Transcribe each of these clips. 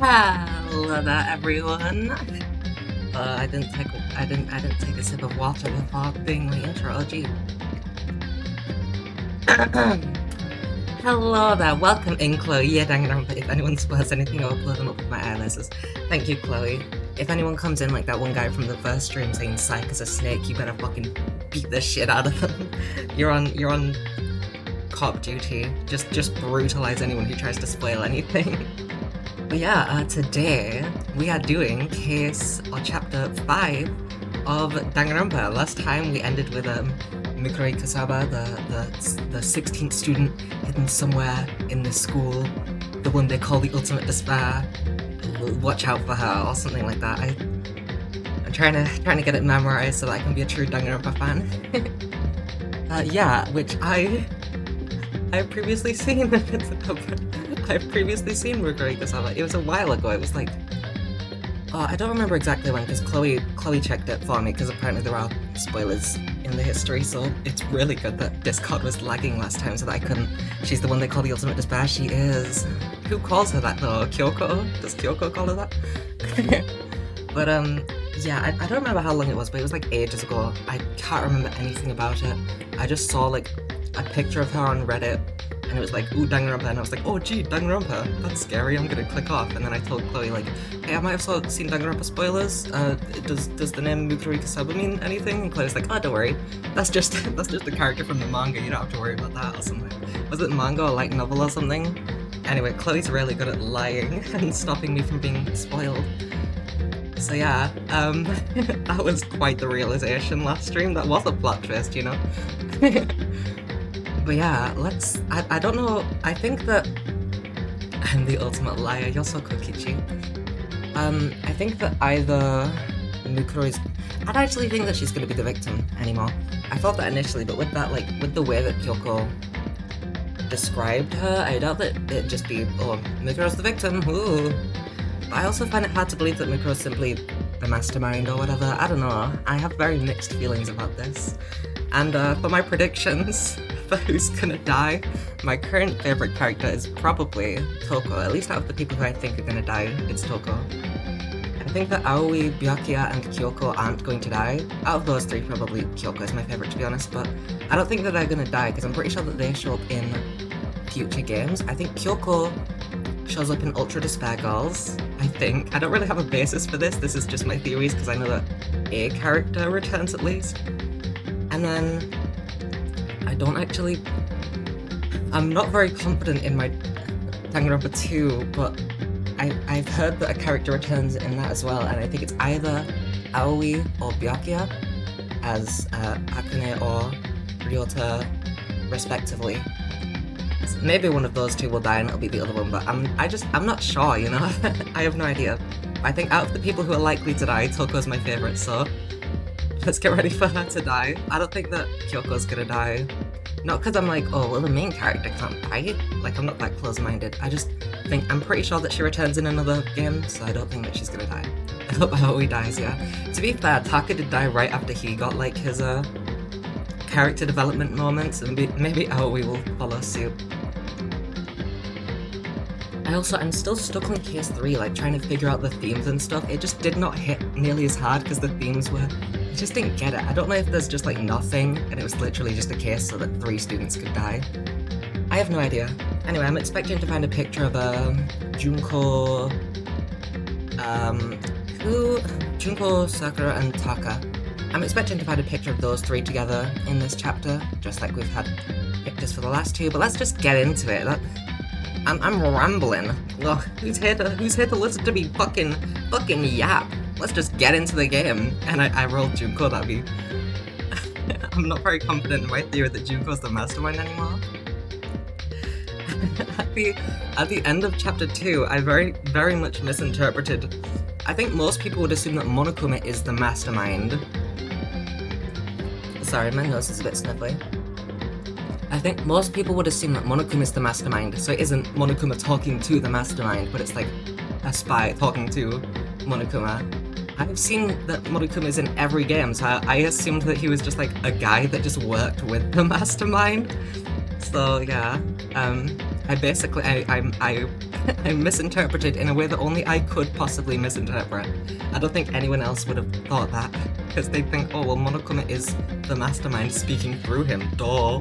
Hello there, everyone. I didn't take a sip of water before doing my intro. Oh, gee. Hello there, welcome in, Chloe. Yeah, Danganronpa. If anyone spurs anything, I'll blow them up with my eyelashes. Thank you, Chloe. If anyone comes in like that one guy from the first stream saying "Psych is a snake," you better fucking beat the shit out of them. You're on cop duty. Just brutalize anyone who tries to spoil anything. But yeah, today we are doing case or chapter 5 of Danganronpa. Last time we ended with Mikurei Kasaba, the 16th student hidden somewhere in this school, the one they call the Ultimate Despair. Watch out for her or something like that. I'm trying to get it memorized so that I can be a true Danganronpa fan. Yeah, which I've previously seen. I've previously seen Mikurei Kasaba. It was a while ago. It was like, I don't remember exactly when, because Chloe checked it for me, because apparently there are spoilers in the history, so it's really good that Discord was lagging last time so that I couldn't. She's the one they call the Ultimate Despair. She is. Who calls her that though? Kyoko? Does Kyoko call her that? But yeah, I don't remember how long it was, but it was like ages ago. I can't remember anything about it. I just saw like a picture of her on Reddit, and it was like, ooh, Danganronpa, and I was like, oh gee, Danganronpa, that's scary, I'm gonna click off. And then I told Chloe like, hey, I might have seen Danganronpa spoilers, does the name Mikurei Kasaba mean anything? And Chloe's like, oh, don't worry, that's just the character from the manga, you don't have to worry about that or something. Was it manga or light novel or something? Anyway, Chloe's really good at lying and stopping me from being spoiled. So yeah, that was quite the realization last stream. That was a plot twist, you know? But yeah, I don't know, I think that I'm the ultimate liar, you're so Kokichi. I think that either Mukuro's... I don't actually think that she's gonna be the victim anymore. I thought that initially, but with that, like, with the way that Kyoko described her, I doubt that it'd just be, oh, Mukuro's the victim, ooh. But I also find it hard to believe that Mukuro's simply the mastermind or whatever. I don't know, I have very mixed feelings about this. And for my predictions for who's gonna die, my current favourite character is probably Toko. At least out of the people who I think are gonna die, it's Toko. I think that Aoi, Byakuya, and Kyoko aren't going to die. Out of those three, probably Kyoko is my favourite, to be honest, but I don't think that they're gonna die, because I'm pretty sure that they show up in future games. I think Kyoko shows up in Ultra Despair Girls, I think. I don't really have a basis for this is just my theories, because I know that a character returns at least. And then, I'm not very confident in my Danganronpa 2, but I've heard that a character returns in that as well, and I think it's either Aoi or Byakuya as Akane or Ryota, respectively. So maybe one of those two will die and it'll be the other one, but I'm not sure, you know? I have no idea. I think out of the people who are likely to die, Toko's my favourite, so let's get ready for her to die. I don't think that Kyoko's gonna die. Not because I'm like, oh, well, the main character can't die. Like, I'm not that close-minded. I just think, I'm pretty sure that she returns in another game, so I don't think that she's gonna die. I hope Aoi dies, yeah. To be fair, Taka did die right after he got, like, his, character development moments, and maybe Aoi will follow suit. I'm still stuck on case 3, like, trying to figure out the themes and stuff. It just did not hit nearly as hard, because the themes were... I just didn't get it. I don't know if there's just like nothing and it was literally just a case so that 3 students could die. I have no idea. Anyway, I'm expecting to find a picture of Junko, Junko, Sakura, and Taka. I'm expecting to find a picture of those 3 together in this chapter, just like we've had pictures for the last 2, but let's just get into it. I'm rambling. Ugh, who's here to listen to me fucking yap? Let's just get into the game. And I rolled Junko, that'd be... I'm not very confident in my theory that Junko's the mastermind anymore. At the end of chapter 2, I very much misinterpreted. I think most people would assume that Monokuma is the mastermind. Sorry, my nose is a bit sniffly. I think most people would assume that Monokuma is the mastermind, so it isn't Monokuma talking to the mastermind, but it's like a spy talking to Monokuma. I've seen that Monokuma is in every game, so I assumed that he was just like a guy that just worked with the mastermind. So yeah, I I misinterpreted in a way that only I could possibly misinterpret. I don't think anyone else would have thought that, because they'd think, oh well, Monokuma is the mastermind speaking through him, duh.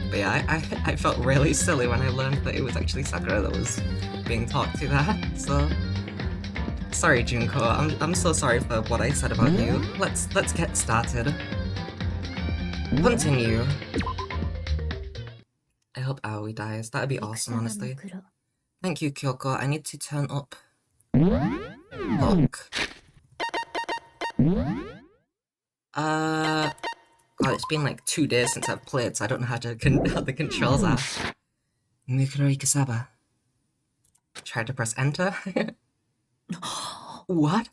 But yeah, I felt really silly when I learned that it was actually Sakura that was being talked to that, so... Sorry, Junko, I'm so sorry for what I said about you. Let's get started. Continue. I hope Aoi dies. That'd be awesome, honestly. Thank you, Kyoko. I need to turn up. Look. God, it's been like 2 days since I've played, so I don't know how the controls are. Mukuro Ikusaba. Try to press enter. What?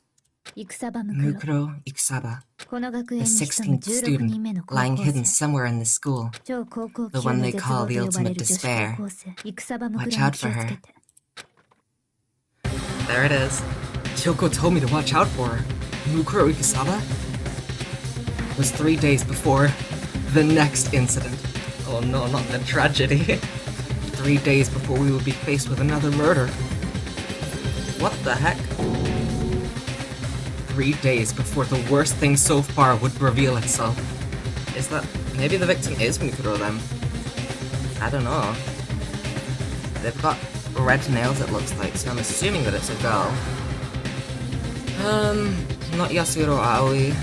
Mukuro Ikusaba. The 16th student, lying hidden somewhere in the school. The one they call the ultimate despair. Watch out for her. There it is. Kyoko told me to watch out for her. Mukuro Ikusaba? It was 3 days before the next incident. Oh no, not the tragedy. 3 days before we would be faced with another murder. What the heck? 3 days before the worst thing so far would reveal itself. Is that... maybe the victim is Mukuro then? I don't know. They've got red nails it looks like, so I'm assuming that it's a girl. Not Yasuhiro Aoi,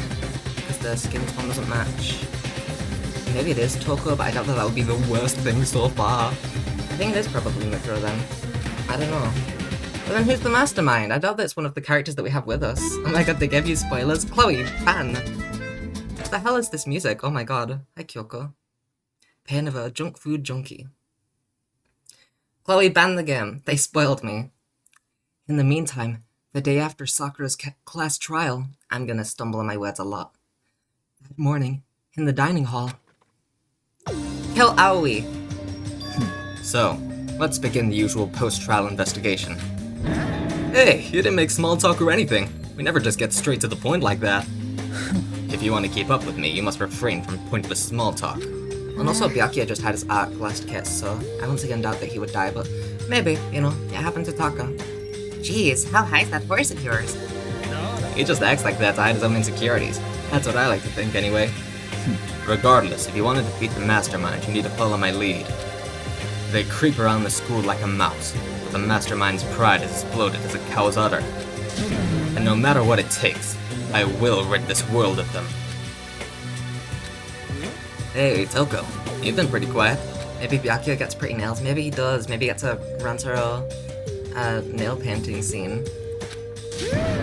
because their skin tone doesn't match. Maybe it is Toko, but I doubt that would be the worst thing so far. I think it is probably Mukuro then. I don't know. But then who's the mastermind? I doubt that's one of the characters that we have with us. Oh my god, they gave you spoilers. Chloe, ban! What the hell is this music? Oh my god. Hi, Kyoko. Pain of a junk food junkie. Chloe, ban the game. They spoiled me. In the meantime, the day after Sakura's class trial, I'm gonna stumble on my words a lot. That morning, in the dining hall. Kill Aoi! So, let's begin the usual post-trial investigation. Hey, you didn't make small talk or anything. We never just get straight to the point like that. If you want to keep up with me, you must refrain from pointless small talk. And also, Byakuya just had his arc last kiss, so I once again doubt that he would die, but maybe, you know, it happened to Taka. Jeez, how high's that horse of yours? He just acts like that to hide his own insecurities. That's what I like to think, anyway. Regardless, if you want to defeat the mastermind, you need to follow my lead. They creep around the school like a mouse, but the mastermind's pride has exploded as a cow's udder. And no matter what it takes, I will rid this world of them. Hey, Toko, you've been pretty quiet. Maybe Byakuya gets pretty nails, maybe he does, maybe he gets a Rantaro nail painting scene.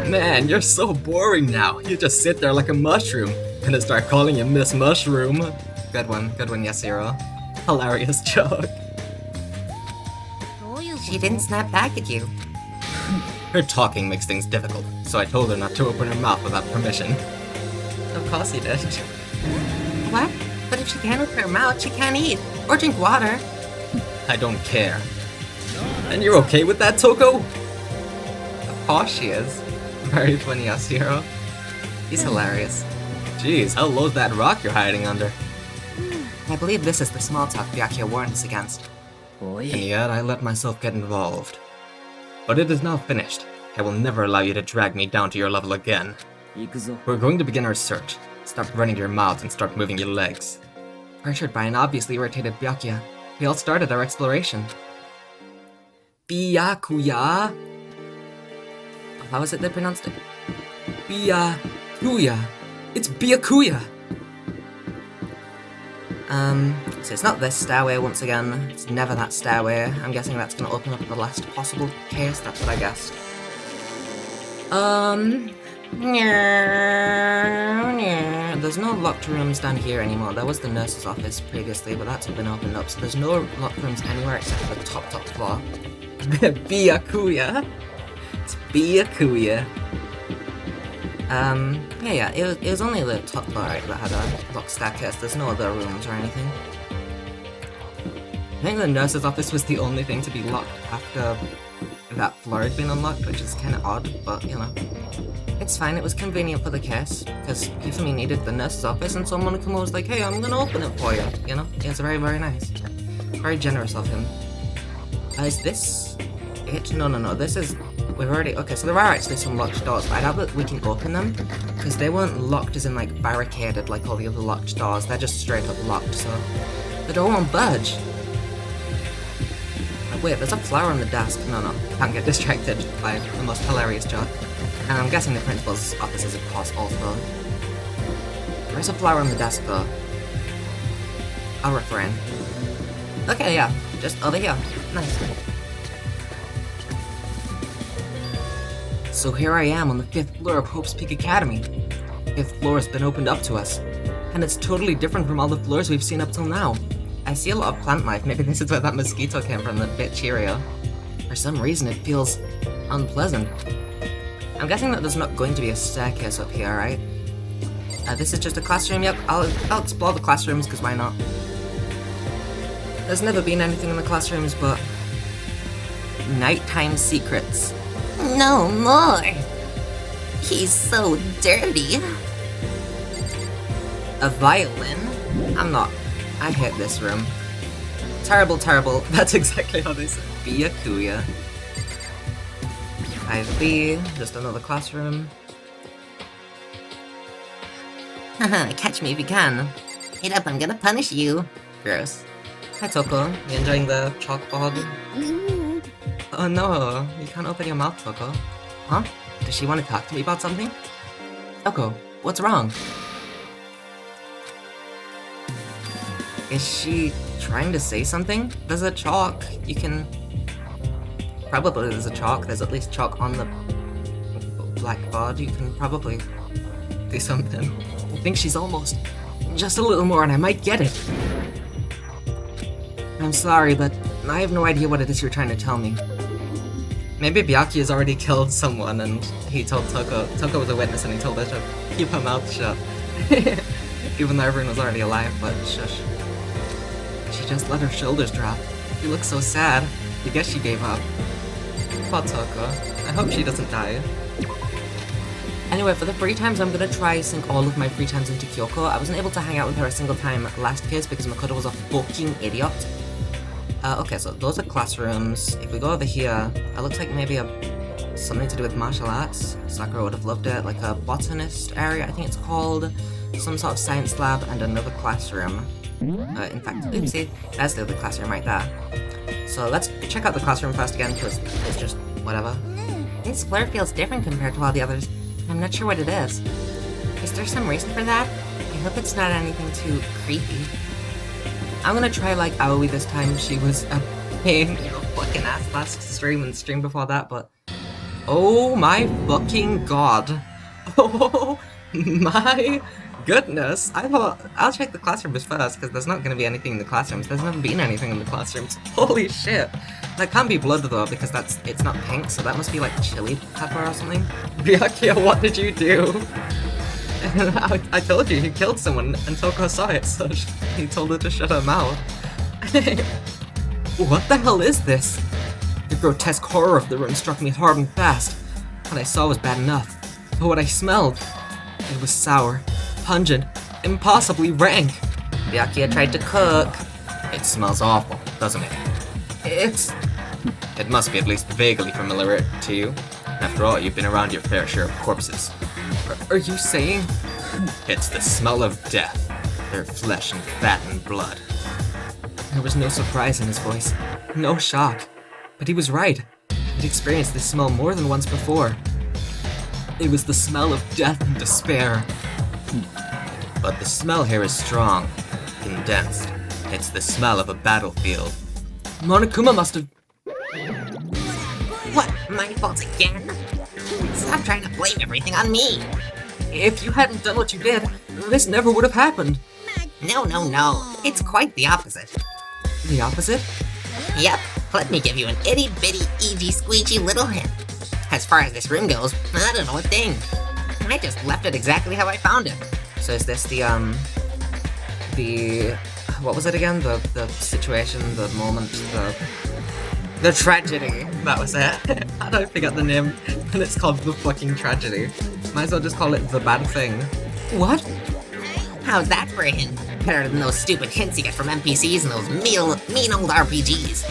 Man, you're so boring now. You just sit there like a mushroom. Gonna start calling you Miss Mushroom. Good one, Yasuhiro. Hilarious joke. She didn't snap back at you. Her talking makes things difficult, so I told her not to open her mouth without permission. Of course you did. What? But if she can't open her mouth, she can't eat, or drink water. I don't care. And you're okay with that, Toko? Of course she is. Very funny, Yasuhiro. He's hilarious. Jeez, how low's that rock you're hiding under? I believe this is the small talk Byakuya warned us against. And yet I let myself get involved. But it is now finished. I will never allow you to drag me down to your level again. We're going to begin our search. Stop running your mouth and start moving your legs. Pressured by an obviously irritated Byakuya, we all started our exploration. Byakuya? How is it they pronounced it? Byakuya. It's Byakuya! So it's not this stairway once again. It's never that stairway. I'm guessing that's gonna open up the last possible case. That's what I guessed. There's no locked rooms down here anymore. There was the nurse's office previously, but that's been opened up, so there's no locked rooms anywhere except for the top floor. Byakuya. It's Byakuya. Yeah, it was only the top floor, right, that had a locked staircase. There's no other rooms or anything. I think the nurse's office was the only thing to be locked after that floor had been unlocked, which is kind of odd, but, you know. It's fine, it was convenient for the case, because Hifumi needed the nurse's office, and so Monokuma was like, hey, I'm gonna open it for you, you know? It's very, very nice. Very generous of him. Is this it? No, this is... We've already... Okay, so there are actually some locked doors, but I doubt that we can open them, because they weren't locked as in, like, barricaded like all the other locked doors. They're just straight up locked, so... The door won't budge. Wait, there's a flower on the desk. No, can't get distracted by the most hilarious joke. And I'm guessing the principal's office is, of course, also. There's a flower on the desk, though. I'll refrain. Okay, yeah, just over here. Nice. So here I am on the 5th floor of Hope's Peak Academy. The 5th floor has been opened up to us, and it's totally different from all the floors we've seen up till now. I see a lot of plant life. Maybe this is where that mosquito came from, the bit Cheerio. For some reason, it feels unpleasant. I'm guessing that there's not going to be a staircase up here, right? This is just a classroom. Yep, I'll explore the classrooms, because why not? There's never been anything in the classrooms but nighttime secrets. No more. He's so dirty. A violin? I'm not. I hate this room. Terrible. That's exactly how they said. Byakuya. 5B, just another classroom. Haha, catch me if you can. Get up, I'm gonna punish you. Gross. Hi Toko, you enjoying the chalkboard? Oh no, you can't open your mouth, Toko. Huh? Does she want to talk to me about something? Toko, what's wrong? Is she trying to say something? There's a chalk. You can... Probably there's a chalk. There's at least chalk on the blackboard. You can probably do something. I think she's almost... Just a little more and I might get it. I'm sorry, but I have no idea what it is you're trying to tell me. Maybe Byakuya has already killed someone and he told Toko... Toko was a witness and he told her to keep her mouth shut. Even though everyone was already alive, but shush. She just let her shoulders drop. She looks so sad. I guess she gave up. Poor Toko. I hope she doesn't die. Anyway, for the free times, I'm gonna try sink all of my free times into Kyoko. I wasn't able to hang out with her a single time last case because Makoto was a fucking idiot. Okay, so those are classrooms. If we go over here, it looks like maybe something to do with martial arts. Sakura would have loved it, like a botanist area, I think it's called. Some sort of science lab and another classroom. In fact, oopsie, that's the other classroom right there. So let's check out the classroom first again, because it's just whatever. This floor feels different compared to all the others. I'm not sure what it is. Is there some reason for that? I hope it's not anything too creepy. I'm gonna try like Aoi this time. She was a pain in the fucking ass last stream and stream before that, but... Oh my fucking god. Oh my goodness. I thought, I'll check the classrooms first, because there's not gonna be anything in the classrooms. There's never been anything in the classrooms. Holy shit. That can't be blood though, because it's not pink, so that must be like chili pepper or something. Byakuya, what did you do? I told you, he killed someone, and Toko saw it, so he told her to shut her mouth. What the hell is this? The grotesque horror of the room struck me hard and fast. What I saw was bad enough, but what I smelled, it was sour, pungent, impossibly rank. Byakuya tried to cook. It smells awful, doesn't it? It must be at least vaguely familiar to you. After all, you've been around your fair share of corpses. Are you saying? It's the smell of death. Their flesh and fat and blood. There was no surprise in his voice, no shock. But he was right. I'd experienced this smell more than once before. It was the smell of death and despair. But the smell here is strong, condensed. It's the smell of a battlefield. Monokuma must have... What? My fault again? Stop trying to blame everything on me! If you hadn't done what you did, this never would have happened. No. It's quite the opposite. The opposite? Yep. Let me give you an itty-bitty, eegee-squeegee little hint. As far as this room goes, I don't know a thing. I just left it exactly how I found it. So is this the what was it again? The situation, the moment, the tragedy. That was it. How do I forget the name? And it's called the fucking tragedy. Might as well just call it the bad thing. What? How's that for a hint? Better than those stupid hints you get from NPCs and those mean old RPGs.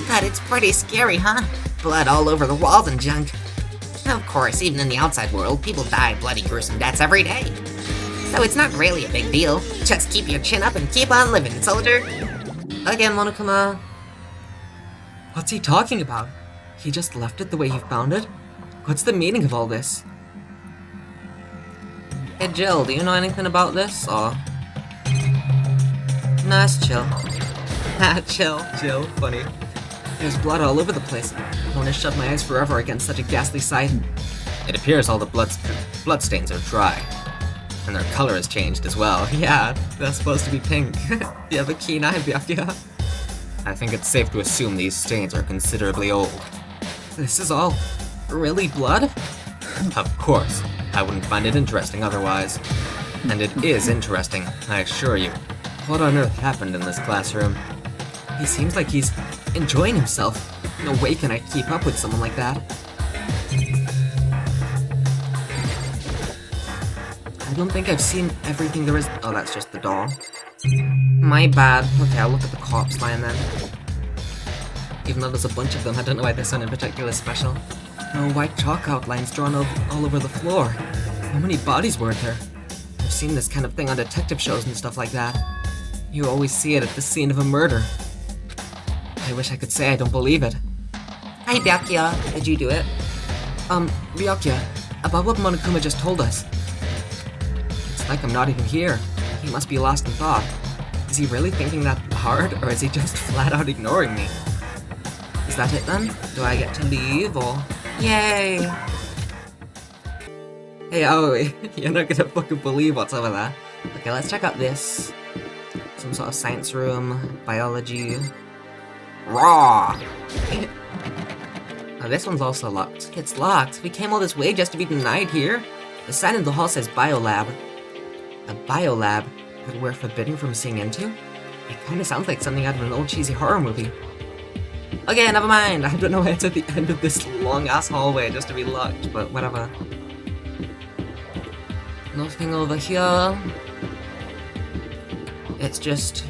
God, it's pretty scary, huh? blood all over the walls and junk. Of course, even in the outside world, people die bloody, gruesome deaths every day. So it's not really a big deal. Just keep your chin up and keep on living, soldier. Again, Monokuma. What's he talking about? He just left it the way he found it? What's the meaning of all this? Hey Jill, do you know anything about this, or...? Nah, it's chill. Chill, funny. There's blood all over the place. I want to shut my eyes forever against such a ghastly sight. It appears all the bloodstains are dry. And their color has changed as well. Yeah, they're supposed to be pink. You have a keen eye, Byakuya. I think it's safe to assume these stains are considerably old. This is all really blood? Of course. I wouldn't find it interesting otherwise. And it is interesting, I assure you. What on earth happened in this classroom? He seems like he's enjoying himself. No way can I keep up with someone like that. I don't think I've seen everything there is. Oh, that's just the doll. My bad. Okay, I'll look at the corpse line then. Even though there's a bunch of them, I don't know why this one in particular is special. No white chalk outlines drawn all over the floor. How many bodies were there? I've seen this kind of thing on detective shows and stuff like that. You always see it at the scene of a murder. I wish I could say I don't believe it. Hey, Byakuya, did you do it? Byakuya, about what Monokuma just told us. It's like I'm not even here. He must be lost in thought. Is he really thinking that hard, or is he just flat out ignoring me? Is that it then? Do I get to leave, or...? Yay! Hey, Aoi, you're not gonna fucking believe what's over there. Okay, let's check out this. Some sort of science room, biology... Raw! Oh, this one's also locked. It's locked. We came all this way just to be denied here? The sign in the hall says biolab. A biolab that we're forbidden from seeing into? It kinda sounds like something out of an old cheesy horror movie. Okay, never mind. I don't know why it's at the end of this long-ass hallway just to be locked, but whatever. Nothing over here. It's just...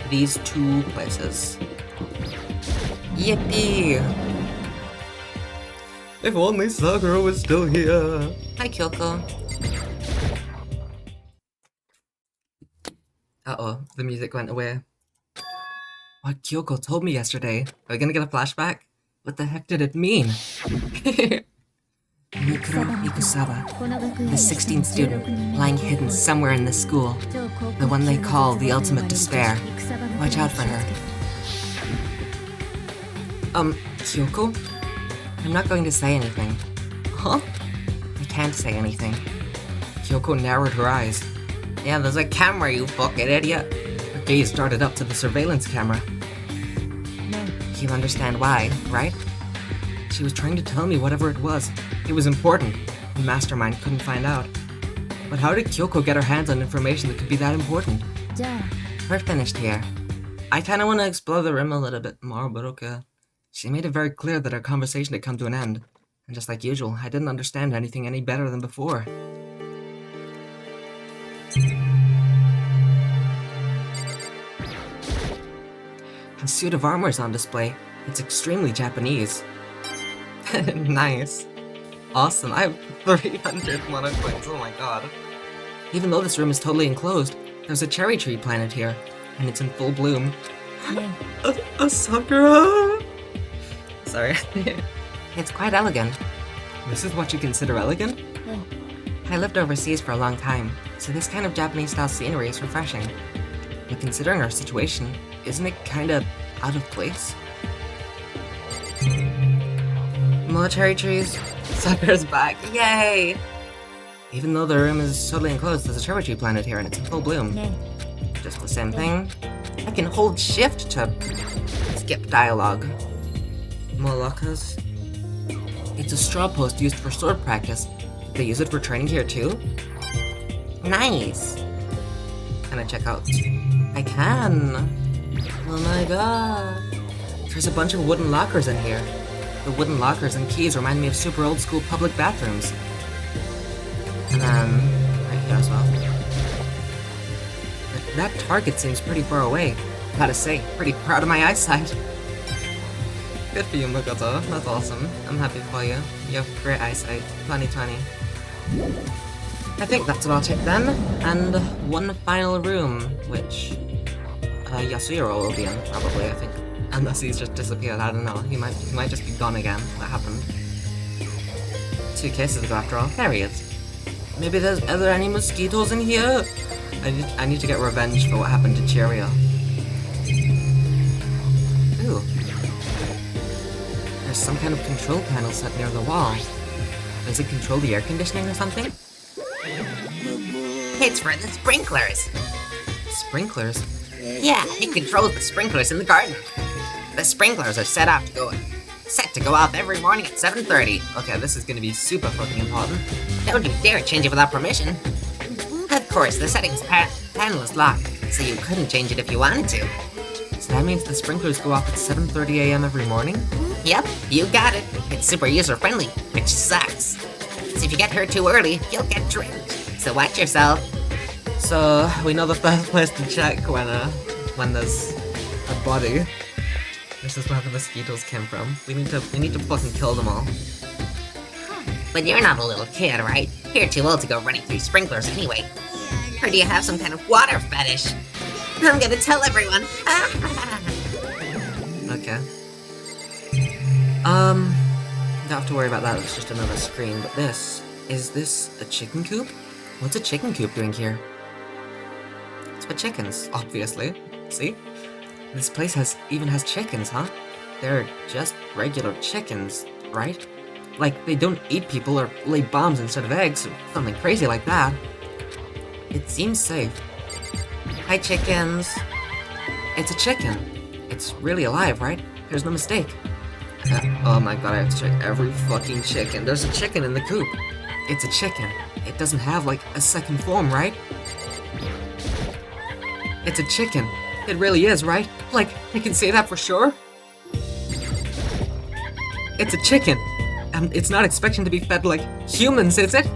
these two places. Yippee! If only Sakura was still here. Hi, Kyoko. Uh-oh, the music went away. What Kyoko told me yesterday. Are we gonna get a flashback? What the heck did it mean? Mikuro Ikusawa, the 16th student, lying hidden somewhere in this school. The one they call the ultimate despair. Watch out for her. Kyoko? I'm not going to say anything. Huh? I can't say anything. Kyoko narrowed her eyes. Yeah, there's a camera, you fucking idiot. Her gaze started up to the surveillance camera. You understand why, right? She was trying to tell me whatever it was. It was important. The mastermind couldn't find out. But how did Kyoko get her hands on information that could be that important? We're finished here. I kinda wanna explore the room a little bit more, but okay. She made it very clear that our conversation had come to an end. And just like usual, I didn't understand anything any better than before. A suit of armor is on display. It's extremely Japanese. Nice. Awesome, I have 300 mana coins, oh my god. Even though this room is totally enclosed, there's a cherry tree planted here, and it's in full bloom. A Sakura! Sorry. It's quite elegant. This is what you consider elegant? I lived overseas for a long time, so this kind of Japanese-style scenery is refreshing. But considering our situation, isn't it kinda out of place? More cherry trees. Sakura's back. Yay! Even though the room is totally enclosed, there's a cherry tree planted here and it's in full bloom. Just the same thing. I can hold shift to skip dialogue. More lockers. It's a straw post used for sword practice. Did they use it for training here too? Nice! Can I check out? I can! Oh my god! There's a bunch of wooden lockers in here. The wooden lockers and keys remind me of super old school public bathrooms. And then, right here as well. But that target seems pretty far away. Gotta say, pretty proud of my eyesight. Good for you, Makoto. That's awesome. I'm happy for you. You have great eyesight. 2020. I think that's about it then. And one final room, which Yasuhiro will be in, probably, I think. Unless he's just disappeared, I don't know. He might just be gone again. That happened 2 cases ago after all. There he is. Maybe are there any mosquitoes in here? I need to get revenge for what happened to Cheerio. Ooh. There's some kind of control panel set near the wall. Does it control the air conditioning or something? It's for the sprinklers. Sprinklers? Yeah, it controls the sprinklers in the garden. The sprinklers are set to go off every morning at 7:30. Okay, this is gonna be super fucking important. Don't you dare change it without permission. Of course, the settings panel is locked, so you couldn't change it if you wanted to. So that means the sprinklers go off at 7:30 a.m. every morning? Yep, you got it. It's super user-friendly, which sucks. So if you get hurt too early, you'll get drenched. So watch yourself. So we know the first place to check when there's a body. This is where the mosquitoes came from. We need to fucking kill them all. But you're not a little kid, right? You're too old to go running through sprinklers anyway. Or do you have some kind of water fetish? I'm gonna tell everyone. Okay. Don't have to worry about that, it's just another screen, but is this a chicken coop? What's a chicken coop doing here? It's for chickens, obviously. See? This place even has chickens, huh? They're just regular chickens, right? Like, they don't eat people or lay bombs instead of eggs or something crazy like that. It seems safe. Hi, chickens. It's a chicken. It's really alive, right? There's no mistake. Oh my god, I have to check every fucking chicken. There's a chicken in the coop. It's a chicken. It doesn't have, like, a second form, right? It's a chicken. It really is, right? Like, I can say that for sure? It's a chicken. And it's not expecting to be fed like humans, is it?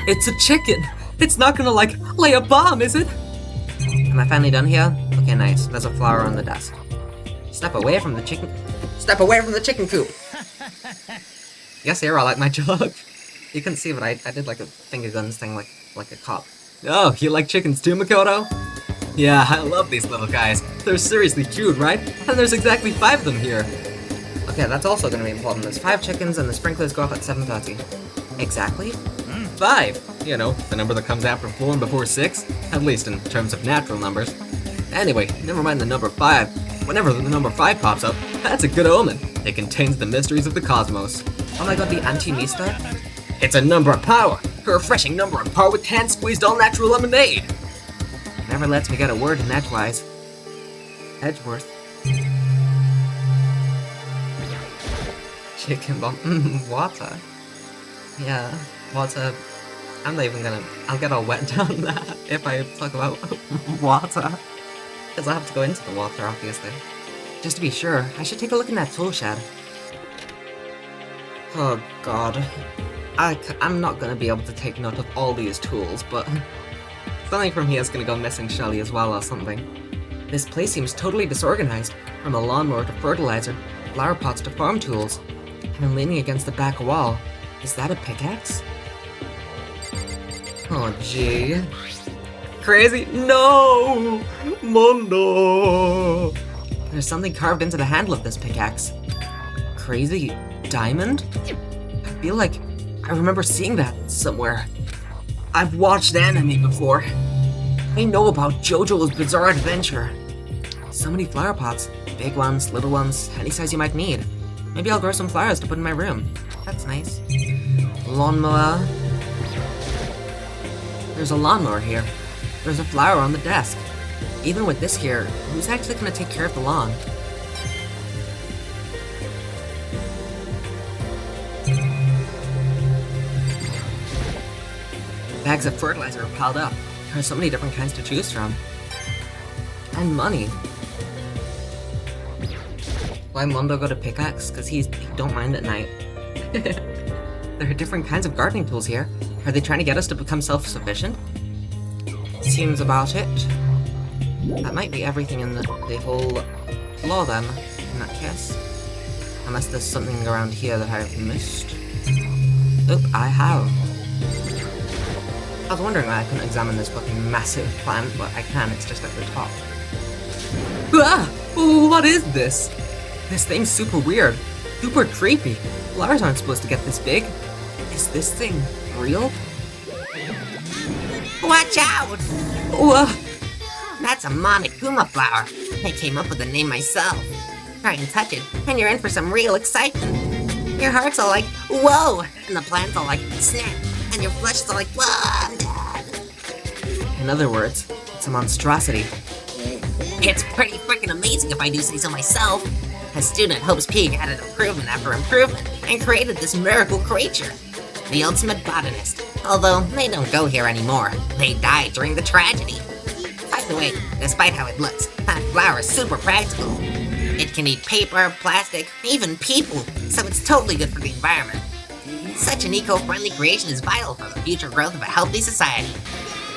It's a chicken. It's not gonna, like, lay a bomb, is it? Am I finally done here? Okay, nice. There's a flower on the desk. Step away from the chicken. Step away from the chicken coop. Yes, here, I like my joke. You couldn't see, but I did like a finger guns thing, like a cop. Oh, you like chickens too, Makoto? Yeah, I love these little guys. They're seriously cute, right? And there's exactly 5 of them here. Okay, that's also gonna be important. There's 5 chickens and the sprinklers go off at 7:30. Exactly? 5! You know, the number that comes after 4 and before 6. At least in terms of natural numbers. Anyway, never mind the number 5. Whenever the number 5 pops up, that's a good omen. It contains the mysteries of the cosmos. Oh my god, the anti-Mista? It's a number of power! A refreshing number of power with hand-squeezed all-natural lemonade! Never lets me get a word in edgewise. Edgeworth. Chicken bomb. Water. Yeah, water. I'm not even gonna... I'll get all wet down that if I talk about water. Because I have to go into the water, obviously. Just to be sure, I should take a look in that tool shed. Oh god. I'm not gonna be able to take note of all these tools, but... something from here is gonna go missing Shelly as well or something. This place seems totally disorganized. From a lawnmower to fertilizer, flower pots to farm tools. And I'm leaning against the back wall. Is that a pickaxe? Oh gee. Crazy? No! Mondo! There's something carved into the handle of this pickaxe. Crazy diamond? I feel like I remember seeing that somewhere. I've watched anime before. I know about JoJo's Bizarre Adventure. So many flower pots. Big ones, little ones, any size you might need. Maybe I'll grow some flowers to put in my room. That's nice. Lawnmower. There's a lawnmower here. There's a flower on the desk. Even with this here, who's actually gonna take care of the lawn? Bags of fertilizer are piled up. There are so many different kinds to choose from. And money. Why Mondo got a pickaxe? Because he don't mind at night. There are different kinds of gardening tools here. Are they trying to get us to become self-sufficient? Seems about it. That might be everything in the whole Well then, in that case. Unless there's something around here that I've missed. Oop, I have. I was wondering why I couldn't examine this fucking massive plant, but I can, it's just at the top. Ah! What is this? This thing's super weird. Super creepy. Flowers aren't supposed to get this big. Is this thing real? Watch out! Whoa! That's a Monokuma flower. I came up with the name myself. Try and touch it, and you're in for some real excitement. Your heart's all like, whoa! And the plant's all like, snap! And your flesh is all like, whoa! In other words, it's a monstrosity. It's pretty freaking amazing if I do say so myself. A student at Hope's Peak added improvement after improvement and created this miracle creature. The ultimate botanist. Although they don't go here anymore. They died during the tragedy. By the way, despite how it looks, that flower is super practical. It can eat paper, plastic, even people, so it's totally good for the environment. Such an eco-friendly creation is vital for the future growth of a healthy society.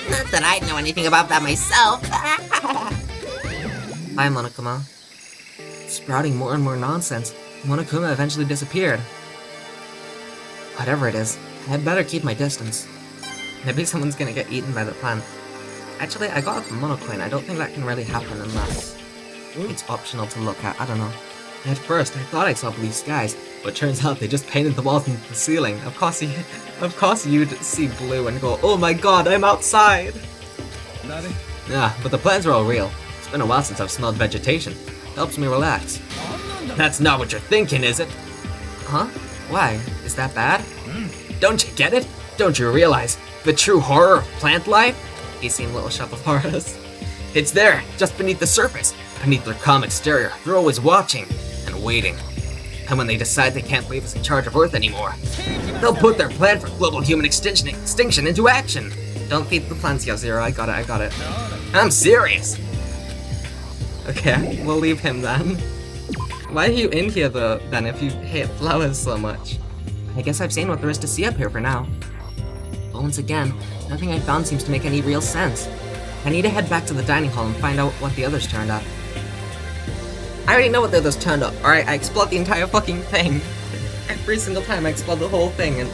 Not that I know anything about that myself. Hi, Monokuma. Sprouting more and more nonsense, Monokuma eventually disappeared. Whatever it is, I'd better keep my distance. Maybe someone's gonna get eaten by the plant. Actually, I got a monocoin. I don't think that can really happen unless it's optional to look at. I don't know. At first, I thought I saw blue skies, but turns out they just painted the walls and the ceiling. Of course you'd see blue and go, oh my god, I'm outside! Yeah, but the plants are all real. It's been a while since I've smelled vegetation. Helps me relax. That's not what you're thinking, is it? Huh? Why? Is that bad? Don't you get it? Don't you realize the true horror of plant life? He's seen Little Shop of Horrors. It's there, just beneath the surface. Beneath their calm exterior, they're always watching and waiting. And when they decide they can't leave us in charge of Earth anymore, they'll put their plan for global human extinction into action. Don't feed the plants, Yo-Zero. I got it. I'm serious. Okay, we'll leave him then. Why are you in here though, then, if you hate flowers so much? I guess I've seen what there is to see up here for now. But once again, nothing I found seems to make any real sense. I need to head back to the dining hall and find out what the others turned up. I already know what the others turned up, alright? I explored the entire fucking thing. Every single time I explored the whole thing and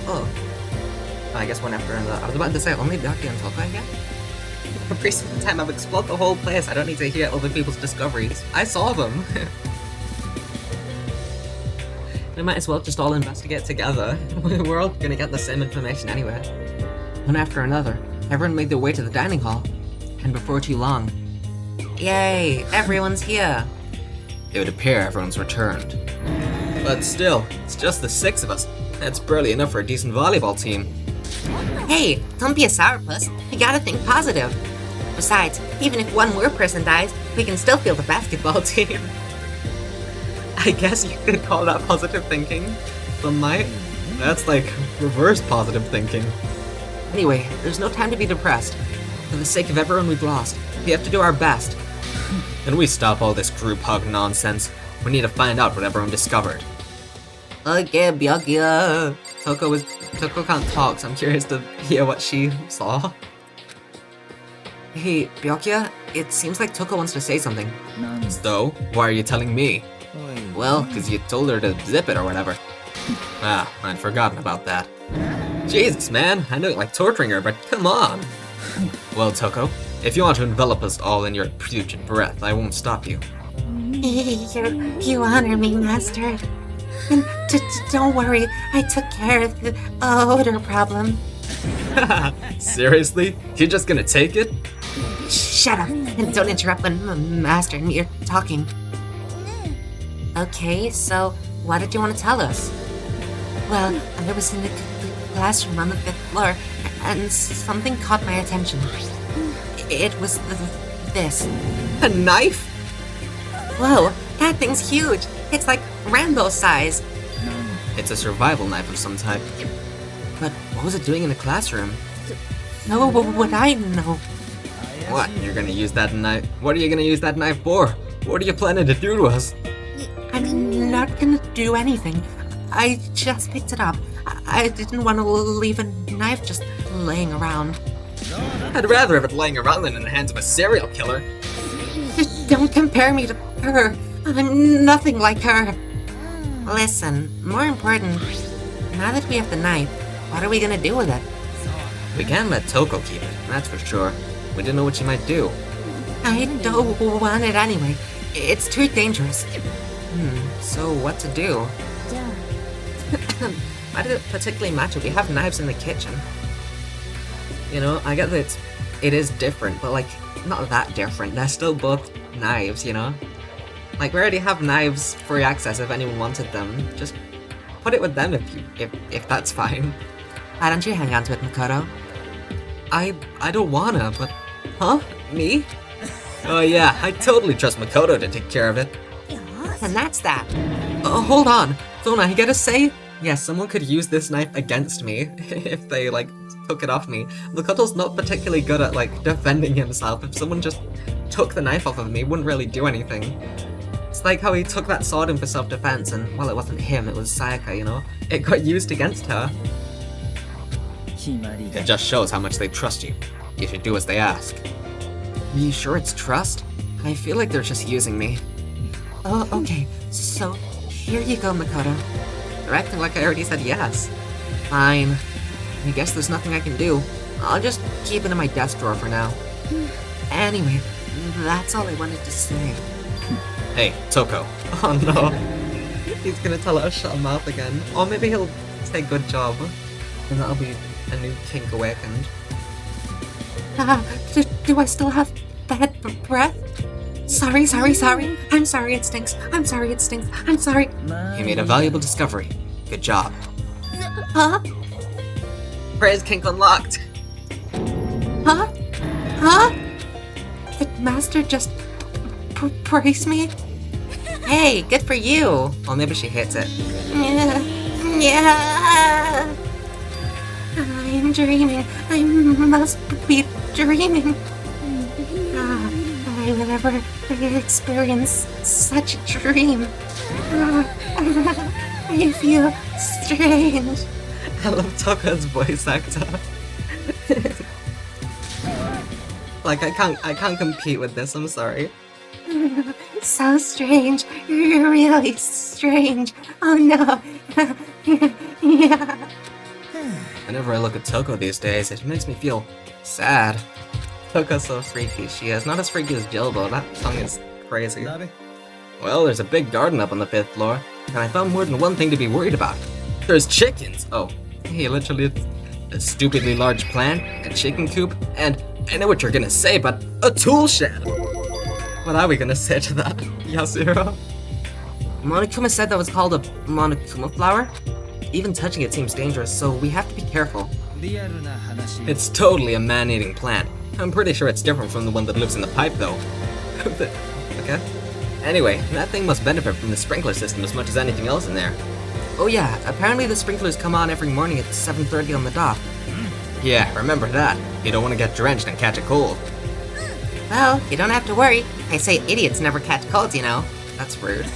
I guess one after another. I was about to say only Byakuya and Toko again? Every single time I've explored the whole place, I don't need to hear other people's discoveries. I saw them. We might as well just all investigate together. We're all gonna get the same information anyway. One after another, everyone made their way to the dining hall. And before too long... Yay! Everyone's here! It would appear everyone's returned. But still, it's just the 6 of us. That's barely enough for a decent volleyball team. Hey, don't be a sourpuss. You gotta think positive. Besides, even if one more person dies, we can still field the basketball team. I guess you could call that positive thinking. Some might. That's like reverse positive thinking. Anyway, there's no time to be depressed. For the sake of everyone we've lost, we have to do our best. And we stop all this group hug nonsense. We need to find out what everyone discovered. Okay, Byakuya. Toko can't talk, so I'm curious to hear what she saw. Hey, Byakuya, it seems like Toko wants to say something. So, why are you telling me? Well, because you told her to zip it or whatever. Ah, I'd forgotten about that. Jesus, man, I know you like torturing her, but come on. Well, Toko, if you want to envelop us all in your putrid breath, I won't stop you. You honor me, Master. And don't worry, I took care of the odor problem. Seriously? You're just gonna take it? Shut up, and don't interrupt when Master and me are talking. Okay, so what did you want to tell us? Well, I was in the classroom on the 5th floor, and something caught my attention. It was this. A knife? Whoa, that thing's huge. It's like Rambo size. It's a survival knife of some type. But what was it doing in the classroom? No, would I know? What? You're gonna use that knife? What are you gonna use that knife for? What are you planning to do to us? I'm not gonna do anything. I just picked it up. I didn't want to leave a knife just laying around. I'd rather have it laying around than in the hands of a serial killer. Don't compare me to her. I'm nothing like her. Listen, more important, now that we have the knife, what are we gonna do with it? We can't let Toko keep it, that's for sure. We don't know what she might do. I don't want it anyway. It's too dangerous. So what to do? Why did it particularly matter? We have knives in the kitchen. You know, I get that it is different, but like, not that different. They're still both knives, you know? Like, we already have knives free access if anyone wanted them. Just put it with them if that's fine. Why don't you hang on to it, Makoto? I don't wanna, but... Huh? Me? Oh yeah, I totally trust Makoto to take care of it. And that's that. Hold on! Don't I get a say? Yes, someone could use this knife against me if they, like, took it off me. Makoto's not particularly good at, like, defending himself. If someone just took the knife off of me, it wouldn't really do anything. It's like how he took that sword in for self-defense and, well, it wasn't him, it was Sayaka, you know? It got used against her. It just shows how much they trust you. You should do as they ask. Are you sure it's trust? I feel like they're just using me. Oh, okay. So, here you go, Makoto. They're acting like I already said yes. Fine. I guess there's nothing I can do. I'll just keep it in my desk drawer for now. Anyway, that's all I wanted to say. Hey, Toko. Oh no. He's gonna tell her to shut her mouth again. Or maybe he'll say good job. And that'll be a new kink awakened. Do I still have bad breath? Sorry. I'm sorry it stinks. I'm sorry. You made a valuable discovery. Good job. Huh? Praise kink unlocked. Huh? Did Master just praise me? Hey, good for you. Or maybe she hates it. Yeah. I'm dreaming. I must be dreaming. I will never experience such a dream. I feel strange. I love Toko's voice actor. Like, I can't compete with this, I'm sorry. So strange. Really strange. Oh no. Yeah. Whenever I look at Toko these days, it makes me feel sad. Toko's so freaky, she is. Not as freaky as Jill, though. That tongue is crazy. Well, there's a big garden up on the 5th floor, and I found more than one thing to be worried about. There's chickens! Oh, hey, literally, a stupidly large plant, a chicken coop, and I know what you're gonna say, but a tool shed! What are we gonna say to that, Yasuhiro? Monokuma said that was called a Monokuma flower? Even touching it seems dangerous, so we have to be careful. It's totally a man-eating plant. I'm pretty sure it's different from the one that lives in the pipe, though. Okay. Anyway, that thing must benefit from the sprinkler system as much as anything else in there. Oh yeah, apparently the sprinklers come on every morning at 7:30 on the dot. Yeah, remember that. You don't want to get drenched and catch a cold. Well, you don't have to worry. They say idiots never catch colds, you know. That's rude.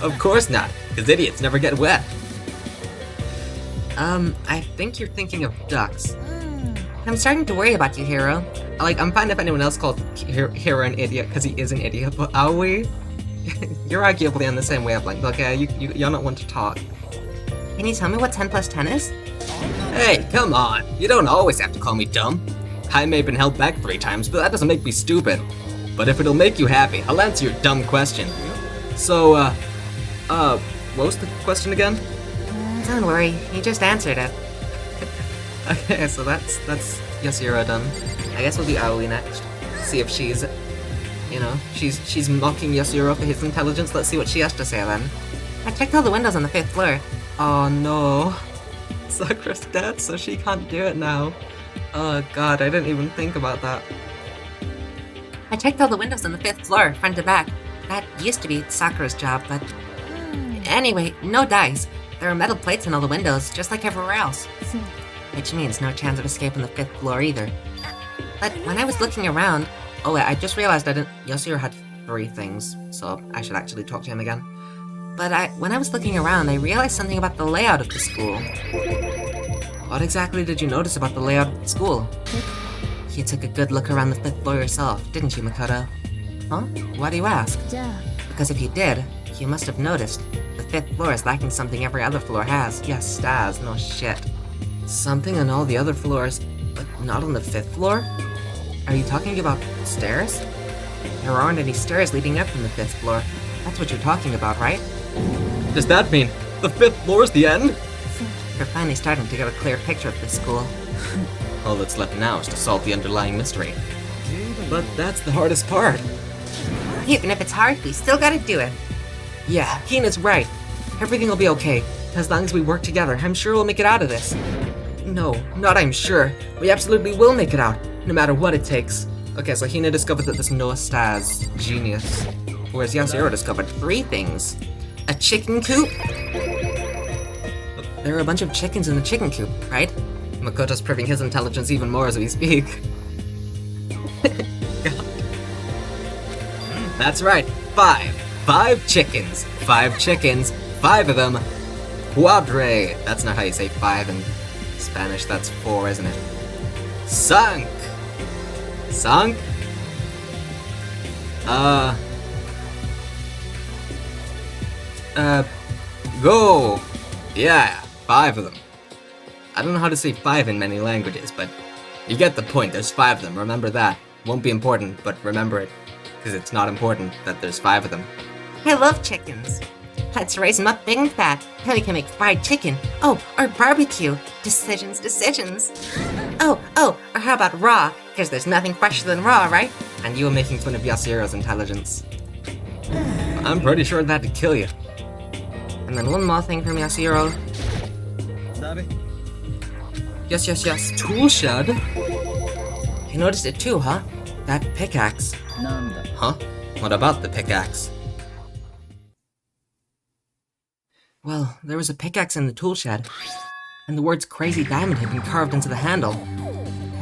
Of course not, because idiots never get wet. I think you're thinking of ducks. I'm starting to worry about you, Hiro. Like, I'm fine if anyone else called Hiro an idiot, because he is an idiot, but are we? You're arguably on the same wavelength, okay? You're not one to talk. Can you tell me what 10 plus 10 is? Hey, come on. You don't always have to call me dumb. I may have been held back 3 times, but that doesn't make me stupid. But if it'll make you happy, I'll answer your dumb question. So, what was the question again? Don't worry, you just answered it. Okay, so that's Yasuhiro done. I guess we'll do Aoi next. See if she's, you know, she's mocking Yasuhiro for his intelligence. Let's see what she has to say then. I checked all the windows on the 5th floor. Oh no. Sakura's dead, so she can't do it now. Oh god, I didn't even think about that. I checked all the windows on the 5th floor, front to back. That used to be Sakura's job, but... Anyway, no dice. There are metal plates in all the windows, just like everywhere else. Which means no chance of escape on the 5th floor either. But when I was looking around... Oh wait, I just realized Yasuhiro had 3 things, so I should actually talk to him again. But when I was looking around, I realized something about the layout of the school. What exactly did you notice about the layout of the school? You took a good look around the 5th floor yourself, didn't you, Makoto? Huh? Why do you ask? Because if you did, you must have noticed. The 5th floor is lacking something every other floor has. Yes, stairs, no shit. Something on all the other floors, but not on the 5th floor? Are you talking about stairs? There aren't any stairs leading up from the 5th floor. That's what you're talking about, right? Does that mean the 5th floor is the end? We're finally starting to get a clear picture of this school. All that's left now is to solve the underlying mystery. But that's the hardest part. Even if it's hard, we still gotta do it. Yeah, Hina's right. Everything will be okay. As long as we work together, I'm sure we'll make it out of this. No, not I'm sure. We absolutely will make it out, no matter what it takes. Okay, so Hina discovered that there's no stairs. Genius. Whereas Yasuhiro discovered 3 things. A chicken coop? There are a bunch of chickens in the chicken coop, right? Makoto's proving his intelligence even more as we speak. That's right, 5. 5 chickens. 5 chickens. 5 of them. Cuadre. That's not how you say 5 in Spanish, that's 4, isn't it? Sunk. Sunk? Go. Yeah, 5 of them. I don't know how to say 5 in many languages, but you get the point, there's 5 of them, remember that. Won't be important, but remember it. Because it's not important that there's 5 of them. I love chickens. Let's raise them up big and fat. Then we can make fried chicken. Oh, or barbecue. Decisions. Oh, or how about raw? Because there's nothing fresher than raw, right? And you were making fun of Yasuhiro's intelligence. I'm pretty sure that'd kill you. And then one more thing from Yasuhiro. Yes. Tool shed? You noticed it too, huh? That pickaxe. Huh? What about the pickaxe? Well, there was a pickaxe in the tool shed, and the words Crazy Diamond had been carved into the handle.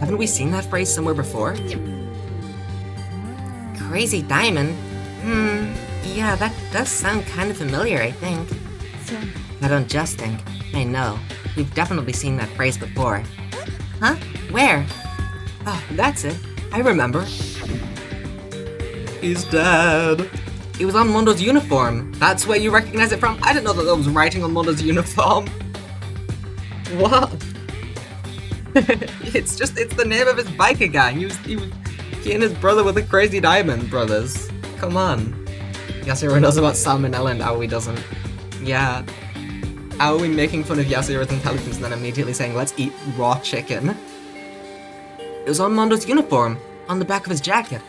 Haven't we seen that phrase somewhere before? Crazy Diamond? Yeah, that does sound kind of familiar, I think. I don't just think. I know. We've definitely seen that phrase before. Huh? Where? Oh, that's it. I remember. He's dead. It was on Mondo's uniform. That's where you recognize it from? I didn't know that there was writing on Mondo's uniform. What? it's the name of his biker gang. He and his brother were the Crazy Diamond Brothers. Come on. Yasuhiro knows about salmonella and Aoi doesn't. Yeah. Aoi making fun of Yasuhiro's intelligence and then immediately saying, let's eat raw chicken. It was on Mondo's uniform, on the back of his jacket.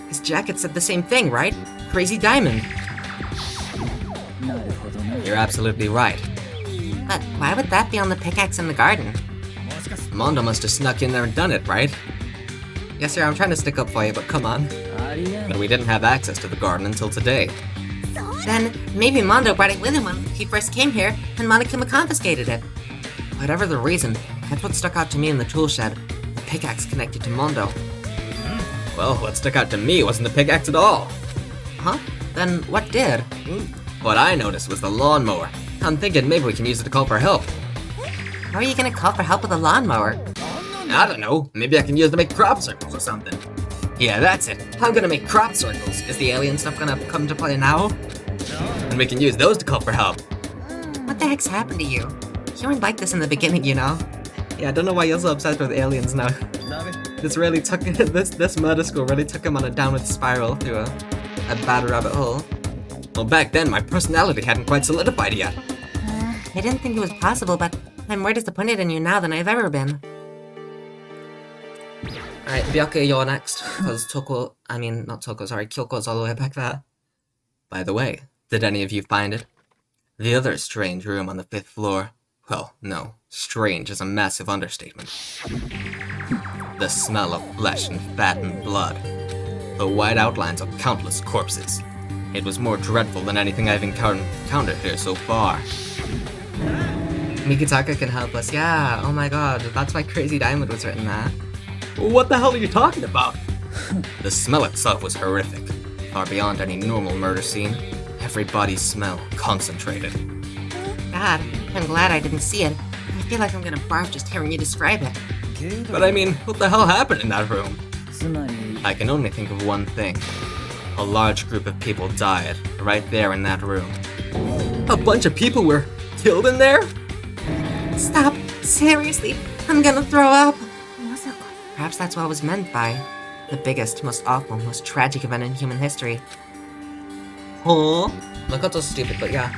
His jacket said the same thing, right? Crazy Diamond. You're absolutely right. But why would that be on the pickaxe in the garden? Mondo must have snuck in there and done it, right? Yes, sir, I'm trying to stick up for you, but come on. But we didn't have access to the garden until today. Then maybe Mondo brought it with him when he first came here, and Monokuma confiscated it. Whatever the reason, that's what stuck out to me in the tool shed. The pickaxe connected to Mondo. Well, what stuck out to me wasn't the pickaxe at all. Huh? Then what did? What I noticed was the lawnmower. I'm thinking maybe we can use it to call for help. How are you gonna call for help with a lawnmower? I don't know. Maybe I can use it to make crop circles or something. Yeah, that's it. I'm gonna make crop circles. Is the alien stuff gonna come to play now? And we can use those to call for help. What the heck's happened to you? You weren't like this in the beginning, you know? Yeah, I don't know why you're so obsessed with aliens now. This really took this murder school really took him on a downward spiral through a bad rabbit hole. Well, back then my personality hadn't quite solidified yet. I didn't think it was possible, but I'm more disappointed in you now than I've ever been. Alright, Byakuya, you're next. Because Kyoko's all the way back there. By the way, did any of you find it? The other strange room on the 5th floor. Well, no, strange is a massive understatement. The smell of flesh and fat and blood. The white outlines of countless corpses. It was more dreadful than anything I've encountered here so far. Mikitaka can help us. Yeah, oh my god, that's why Crazy Diamond was written there. What the hell are you talking about? The smell itself was horrific. Far beyond any normal murder scene. Every body's smell concentrated. God, I'm glad I didn't see it. I feel like I'm gonna barf just hearing you describe it. But I mean, what the hell happened in that room? I can only think of one thing. A large group of people died, right there in that room. A bunch of people were killed in there? Stop! Seriously, I'm gonna throw up! Perhaps that's what was meant by the biggest, most awful, most tragic event in human history. Huh? Look, that's so stupid, but yeah.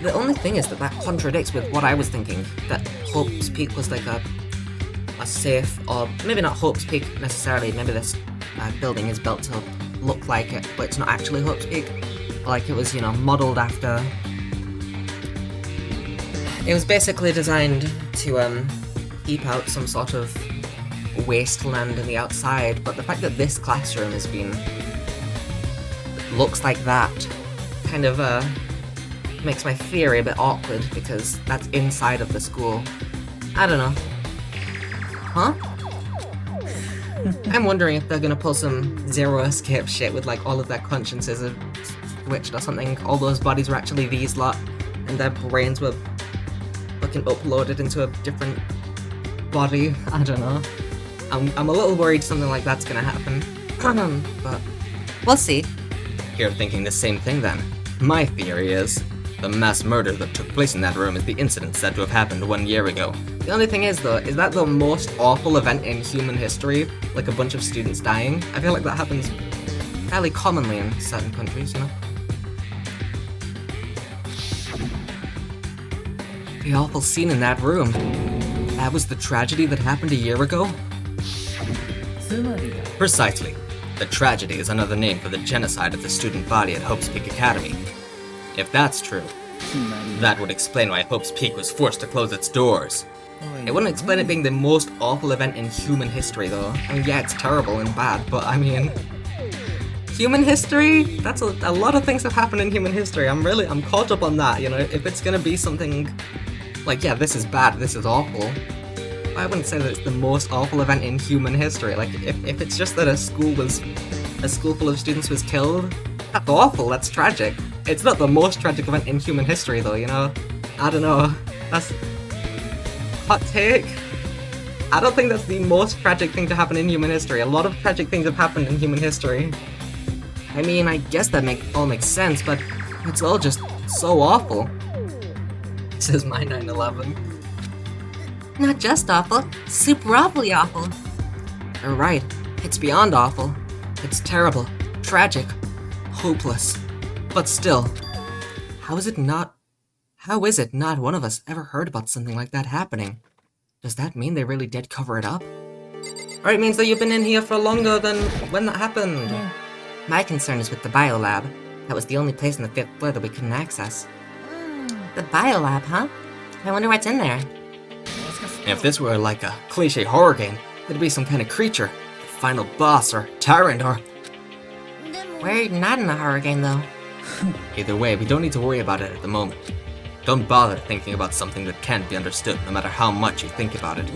The only thing is that contradicts with what I was thinking. That Hope's Peak was like a safe, or maybe not Hope's Peak necessarily, maybe this building is built to look like it, but it's not actually Hope's Peak. Like it was, modeled after... It was basically designed to keep out some sort of wasteland in the outside, but the fact that this classroom has been... looks like that, kind of makes my theory a bit awkward, because that's inside of the school. I don't know. Huh? I'm wondering if they're gonna pull some Zero Escape shit with like all of their consciences are switched or something. All those bodies were actually these lot, and their brains were fucking uploaded into a different body. I don't know. I'm a little worried something like that's gonna happen. But we'll see. You're thinking the same thing then. My theory is, the mass murder that took place in that room is the incident said to have happened 1 year ago. The only thing is though, is that the most awful event in human history? Like a bunch of students dying? I feel like that happens fairly commonly in certain countries, The awful scene in that room. That was the tragedy that happened a year ago? Precisely. The tragedy is another name for the genocide of the student body at Hope's Peak Academy. If that's true, that would explain why Hope's Peak was forced to close its doors. It wouldn't explain it being the most awful event in human history though. I mean, yeah, it's terrible and bad, but I mean... Human history? That's a lot of things have happened in human history. I'm caught up on that, if it's gonna be something... Like, yeah, this is bad, this is awful. I wouldn't say that it's the most awful event in human history. Like, if it's just that a school full of students was killed, that's awful, that's tragic. It's not the most tragic event in human history though, I don't know. That's... hot take. I don't think that's the most tragic thing to happen in human history. A lot of tragic things have happened in human history. I mean, I guess that all makes sense, but it's all just so awful. This is my 9/11. Not just awful, super awfully awful. You're right. It's beyond awful. It's terrible, tragic, hopeless. But still, how is it not one of us ever heard about something like that happening? Does that mean they really did cover it up? Or it means that you've been in here for longer than when that happened. Yeah. My concern is with the biolab. That was the only place on the 5th floor that we couldn't access. The biolab, huh? I wonder what's in there. If this were like a cliche horror game, it'd be some kind of creature, the final boss or tyrant or... We're not in a horror game though. Either way, we don't need to worry about it at the moment. Don't bother thinking about something that can't be understood no matter how much you think about it.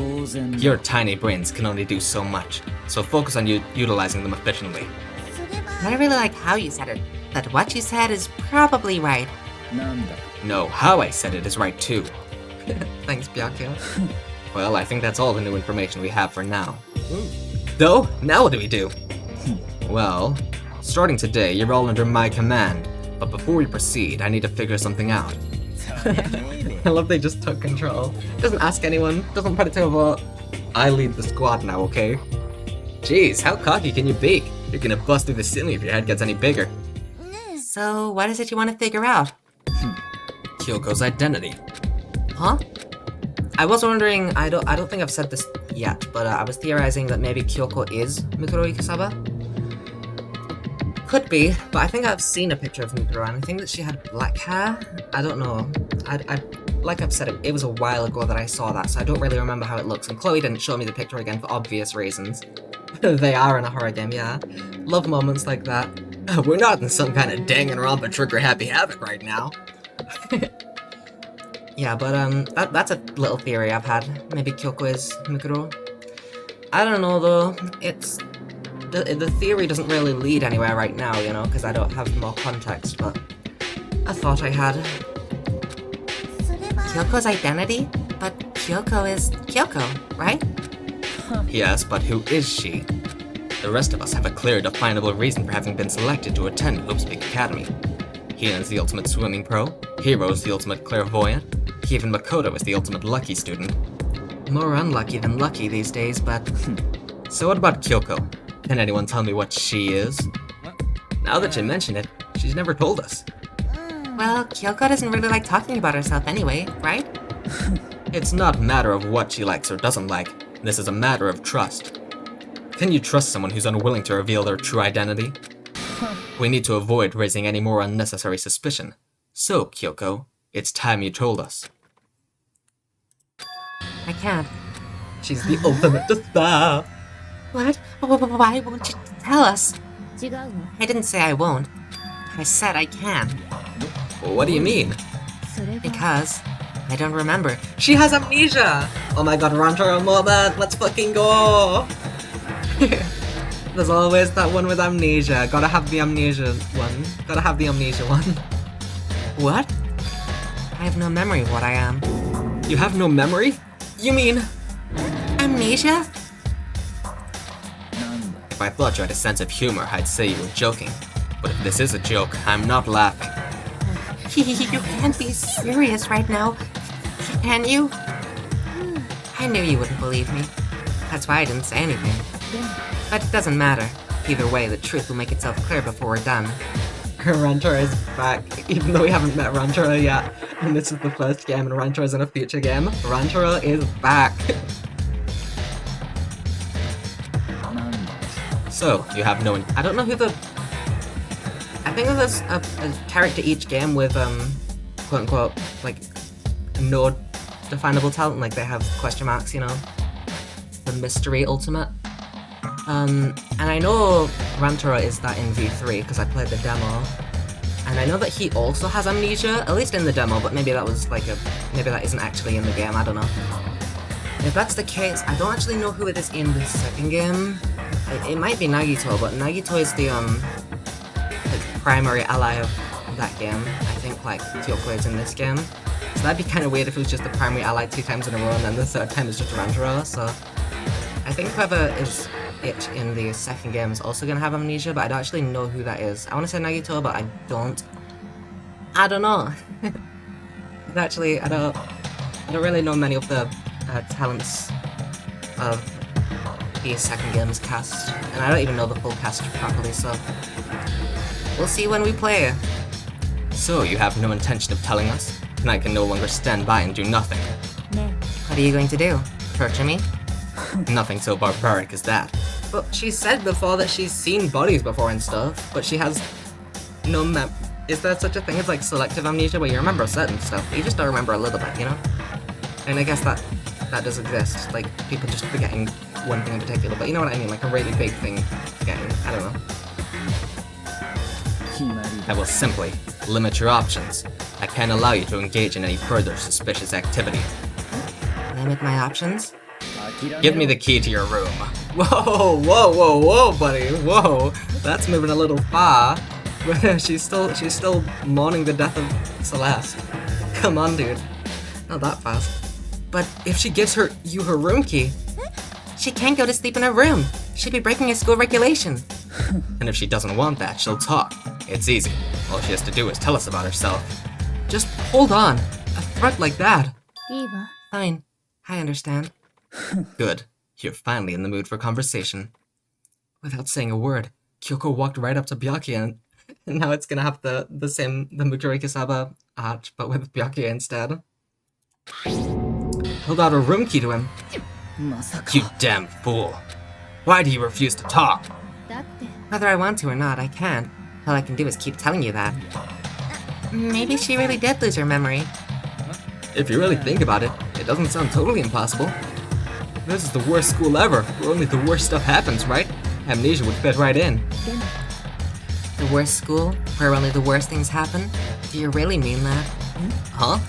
Your tiny brains can only do so much, so focus on utilizing them efficiently. I really like how you said it, but what you said is probably right. No, how I said it is right too. Thanks, Byakuya. Well, I think that's all the new information we have for now. Though, now what do we do? Well, starting today, you're all under my command, but before we proceed, I need to figure something out. I love they just took control. Doesn't ask anyone, doesn't put it to a vote. I lead the squad now, okay? Jeez, how cocky can you be? You're gonna bust through the ceiling if your head gets any bigger. So, what is it you want to figure out? Kyoko's identity. Huh? I was wondering, I don't think I've said this yet, but I was theorizing that maybe Kyoko is Mikuro Ikasaba. Could be, but I think I've seen a picture of Mikuro, and I think that she had black hair. I don't know. Like I've said, it was a while ago that I saw that, so I don't really remember how it looks, and Chloe didn't show me the picture again for obvious reasons. They are in a horror game, yeah. Love moments like that. We're not in some kind of Danganronpa trigger Happy Havoc right now. Yeah, but that's a little theory I've had. Maybe Kyoko is Mikuro. I don't know though. It's the theory doesn't really lead anywhere right now, because I don't have more context. But I thought I had. Kyoko's identity? But Kyoko is Kyoko, right? Yes, but who is she? The rest of us have a clear, definable reason for having been selected to attend Hope's Peak Academy. Heenan's the ultimate swimming pro, Hiro's the ultimate clairvoyant, even Makoto is the ultimate lucky student. More unlucky than lucky these days, but... So what about Kyoko? Can anyone tell me what she is? Now that you mention it, she's never told us. Well, Kyoko doesn't really like talking about herself anyway, right? It's not a matter of what she likes or doesn't like. This is a matter of trust. Can you trust someone who's unwilling to reveal their true identity? We need to avoid raising any more unnecessary suspicion. So, Kyoko, it's time you told us. I can't. She's the ultimate star. What? Why won't you tell us? I didn't say I won't. I said I can. What do you mean? Because I don't remember. She has amnesia! Oh my god, Rantaro moment! Let's fucking go! There's always that one with amnesia. Gotta have the amnesia one. Gotta have the amnesia one. What? I have no memory of what I am. You have no memory? You mean... Amnesia? If I thought you had a sense of humor, I'd say you were joking. But if this is a joke, I'm not laughing. You can't be serious right now. Can you? I knew you wouldn't believe me. That's why I didn't say anything. But it doesn't matter. Either way, the truth will make itself clear before we're done. Rantaro is back, even though we haven't met Rantaro yet. And this is the first game, and Rantaro is in a future game. Rantaro is back. So, you have no... I don't know who the... I think there's a character each game with, quote-unquote, like, no definable talent, like they have question marks, you know? The mystery ultimate. And I know Rantaro is that in V3, because I played the demo. And I know that he also has amnesia, at least in the demo, but maybe that was like maybe that isn't actually in the game, I don't know. If that's the case, I don't actually know who it is in the second game. It might be Nagito, but Nagito is the, like, primary ally of that game. I think, like, Kyoko is in this game. So that'd be kind of weird if it was just the primary ally 2 times in a row, and then the third time is just Rantaro, so... I think whoever is it in the second game is also gonna have amnesia, but I don't actually know who that is. I want to say Nagito, but I don't know. Actually, I don't really know many of the talents of the second game's cast, and I don't even know the full cast properly, so we'll see when we play. So, you have no intention of telling us? And I can no longer stand by and do nothing. What are you going to do? Torture me? Nothing so barbaric as that. But she said before that she's seen bodies before and stuff, but she has no Is there such a thing as, like, selective amnesia where you remember certain stuff, but you just don't remember a little bit, you know? And I guess that does exist, like, people just forgetting one thing in particular, but you know what I mean, like a really big thing forgetting, I don't know. I will simply limit your options. I can't allow you to engage in any further suspicious activity. Limit my options? Give me the key to your room. Whoa, buddy, whoa. That's moving a little far. she's still mourning the death of Celeste. Come on, dude. Not that fast. But if she gives you her room key, she can't go to sleep in her room. She'd be breaking a school regulation. And if she doesn't want that, she'll talk. It's easy. All she has to do is tell us about herself. Just hold on. A threat like that. Fine. I understand. Good. You're finally in the mood for conversation. Without saying a word, Kyoko walked right up to Byakuya, and now it's gonna have the Mujuriki Saba art, but with Byakuya instead. Held out a room key to him. You damn fool. Why do you refuse to talk? Whether I want to or not, I can't. All I can do is keep telling you that. Maybe she really did lose her memory. If you really think about it, it doesn't sound totally impossible. This is the worst school ever, where only the worst stuff happens, right? Amnesia would fit right in. The worst school, where only the worst things happen? Do you really mean that? Huh?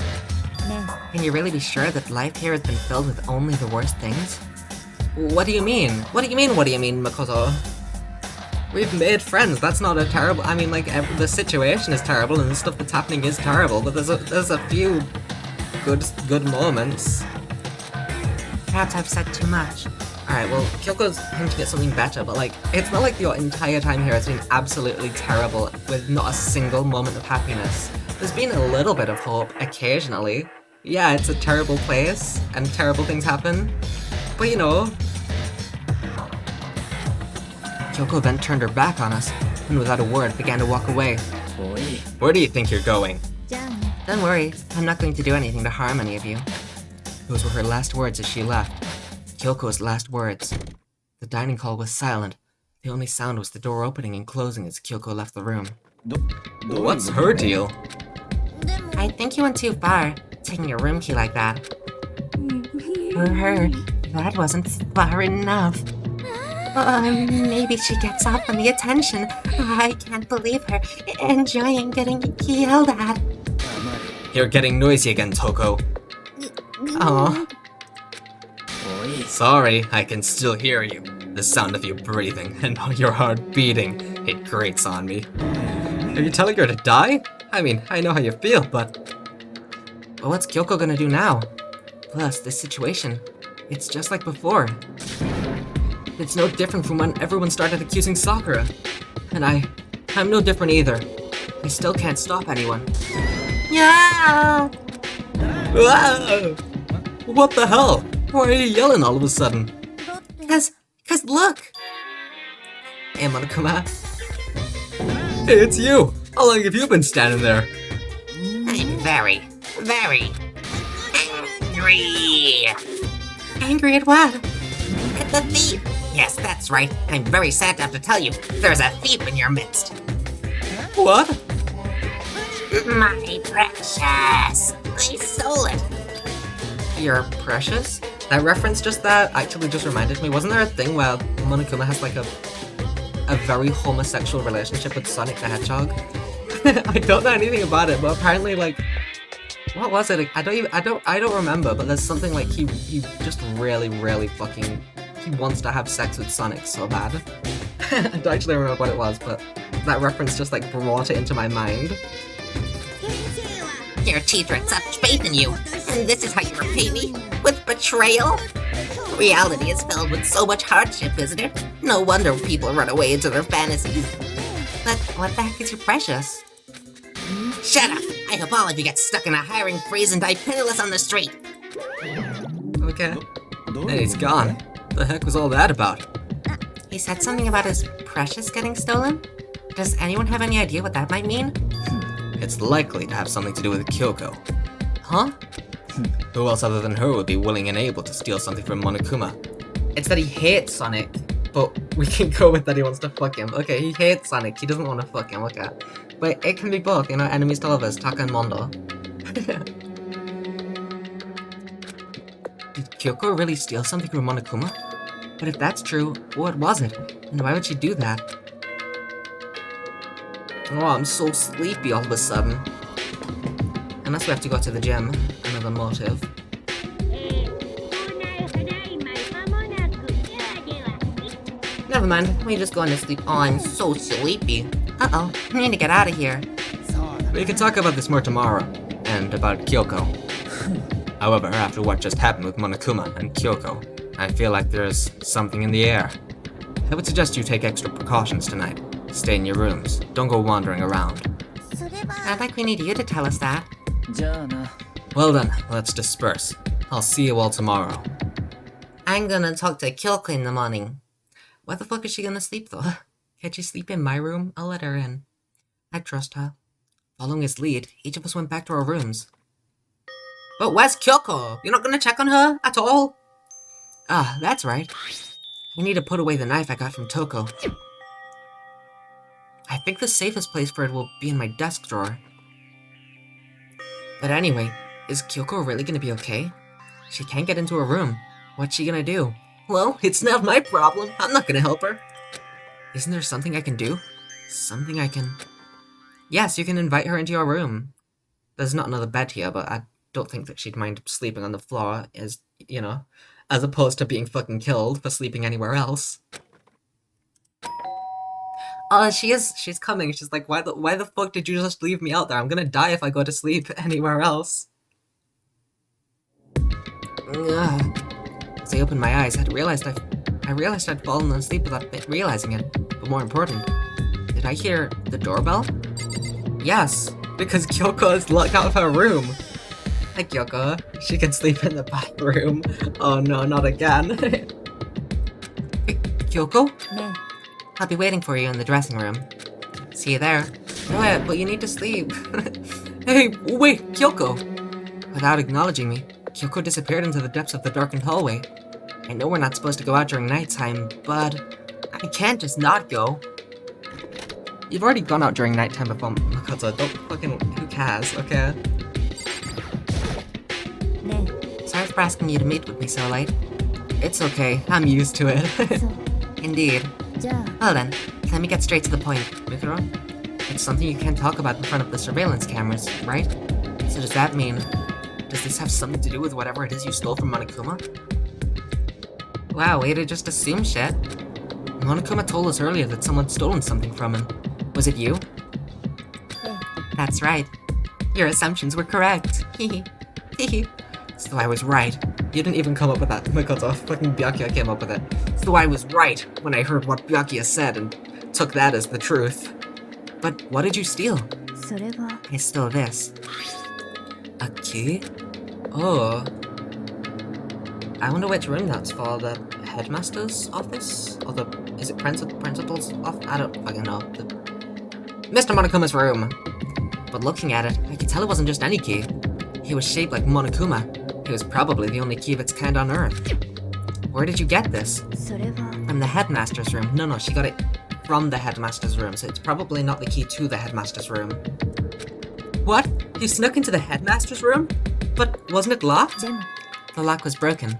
Can you really be sure that life here has been filled with only the worst things? What do you mean? What do you mean, Makoto? We've made friends, that's not a terrible... I mean, like, the situation is terrible and the stuff that's happening is terrible, but there's a few good moments. Perhaps I've said too much. Alright, well, Kyoko's hinting at something better, but like, it's not like your entire time here has been absolutely terrible with not a single moment of happiness. There's been a little bit of hope, occasionally. Yeah, it's a terrible place, and terrible things happen, but you know. Kyoko then turned her back on us, and without a word began to walk away. Where do you think you're going? Don't worry, I'm not going to do anything to harm any of you. Those were her last words as she left. Kyoko's last words. The dining hall was silent. The only sound was the door opening and closing as Kyoko left the room. What's her deal? I think you went too far, taking your room key like that. For her, that wasn't far enough. Maybe she gets off on the attention. I can't believe her enjoying getting yelled at. You're getting noisy again, Toko. Aw. Sorry, I can still hear you. The sound of you breathing and your heart beating. It grates on me. Are you telling her to die? I mean, I know how you feel, but what's Kyoko gonna do now? Plus, this situation, it's just like before. It's no different from when everyone started accusing Sakura. And I'm no different either. I still can't stop anyone. Yeah! ah! What the hell? Why are you yelling all of a sudden? Cause look! Hey, Monokuma. Hey, it's you! How long have you been standing there? I'm very, very angry. Angry at what? At the thief. Yes, that's right. I'm very sad to have to tell you, there's a thief in your midst. What? My precious. I stole it. You're precious? That reference that actually just reminded me. Wasn't there a thing where Monokuma has like a very homosexual relationship with Sonic the Hedgehog? I don't know anything about it, but apparently like, what was it? I don't remember, but there's something like he just really fucking, he wants to have sex with Sonic so bad. I don't actually remember what it was, but that reference just like brought it into my mind. Your teacher had such faith in you, and this is how you repay me? With betrayal? Reality is filled with so much hardship, isn't it? No wonder people run away into their fantasies. But what the heck is your precious? Shut up! I hope all of you get stuck in a hiring freeze and die penniless on the street. Okay. Hey, he's gone. The heck was all that about? He said something about his precious getting stolen? Does anyone have any idea what that might mean? It's likely to have something to do with Kyoko. Huh? Who else other than her would be willing and able to steal something from Monokuma? It's that he hates Sonic, but we can go with that he wants to fuck him. Okay, he hates Sonic, he doesn't want to fuck him, okay. But it can be both, you know, enemies to lovers, Taka and Mondo. Did Kyoko really steal something from Monokuma? But if that's true, what was it? And why would she do that? Oh, I'm so sleepy all of a sudden. Unless we have to go to the gym. Another motive. Never mind, we just going to sleep. Oh, I'm so sleepy. Uh-oh, I need to get out of here. We can talk about this more tomorrow, and about Kyoko. However, after what just happened with Monokuma and Kyoko, I feel like there's something in the air. I would suggest you take extra precautions tonight. Stay in your rooms. Don't go wandering around. I'd like we need you to tell us that. Well then, let's disperse. I'll see you all tomorrow. I'm gonna talk to Kyoko in the morning. Where the fuck is she gonna sleep though? Can't she sleep in my room? I'll let her in. I trust her. Following his lead, each of us went back to our rooms. But where's Kyoko? You're not gonna check on her at all? Ah, that's right. I need to put away the knife I got from Toko. I think the safest place for it will be in my desk drawer. But anyway, is Kyoko really gonna be okay? She can't get into her room. What's she gonna do? Well, it's not my problem. I'm not gonna help her. Isn't there something I can do? Something I can... Yes, you can invite her into your room. There's not another bed here, but I don't think that she'd mind sleeping on the floor, as, you know, as opposed to being fucking killed for sleeping anywhere else. She's coming. She's like, why the fuck did you just leave me out there? I'm gonna die if I go to sleep anywhere else. Ugh. As I opened my eyes, I realized I realized I'd fallen asleep without realizing it. But more important, did I hear the doorbell? Yes, because Kyoko is locked out of her room. Hi Kyoko, she can sleep in the bathroom. Oh no, not again. Kyoko? Ne, I'll be waiting for you in the dressing room. See you there. No, but you need to sleep. Hey, wait, Kyoko! Without acknowledging me, Kyoko disappeared into the depths of the darkened hallway. I know we're not supposed to go out during nighttime, but I can't just not go. You've already gone out during nighttime before, Makoto. Don't fucking... who cares, okay? ne, Sorry for asking you to meet with me so late. It's okay, I'm used to it. そう。 Indeed. じゃあ、 Well then, let me get straight to the point, Mikuro. It's something you can't talk about in front of the surveillance cameras, right? So does that mean... does this have something to do with whatever it is you stole from Monokuma? Wow, way to just assume shit. Monokuma told us earlier that someone'd stolen something from him. Was it you? え That's right. Your assumptions were correct. Hehe. Hehe. So I was right. You didn't even come up with that, Makoto. Fucking Byakuya came up with it. So I was right when I heard what Byakuya said and took that as the truth. But what did you steal? それは、 I stole this. A key? Oh. I wonder which room that's for. The headmaster's office? Or the... is it principal's office? I don't fucking know. Mr. Monokuma's room. But looking at it, I could tell it wasn't just any key. He was shaped like Monokuma. He was probably the only key of its kind on Earth. Where did you get this? それは、 From the headmaster's room. No, she got it from the headmaster's room, so it's probably not the key to the headmaster's room. What? You snuck into the headmaster's room? But wasn't it locked? でも、 The lock was broken.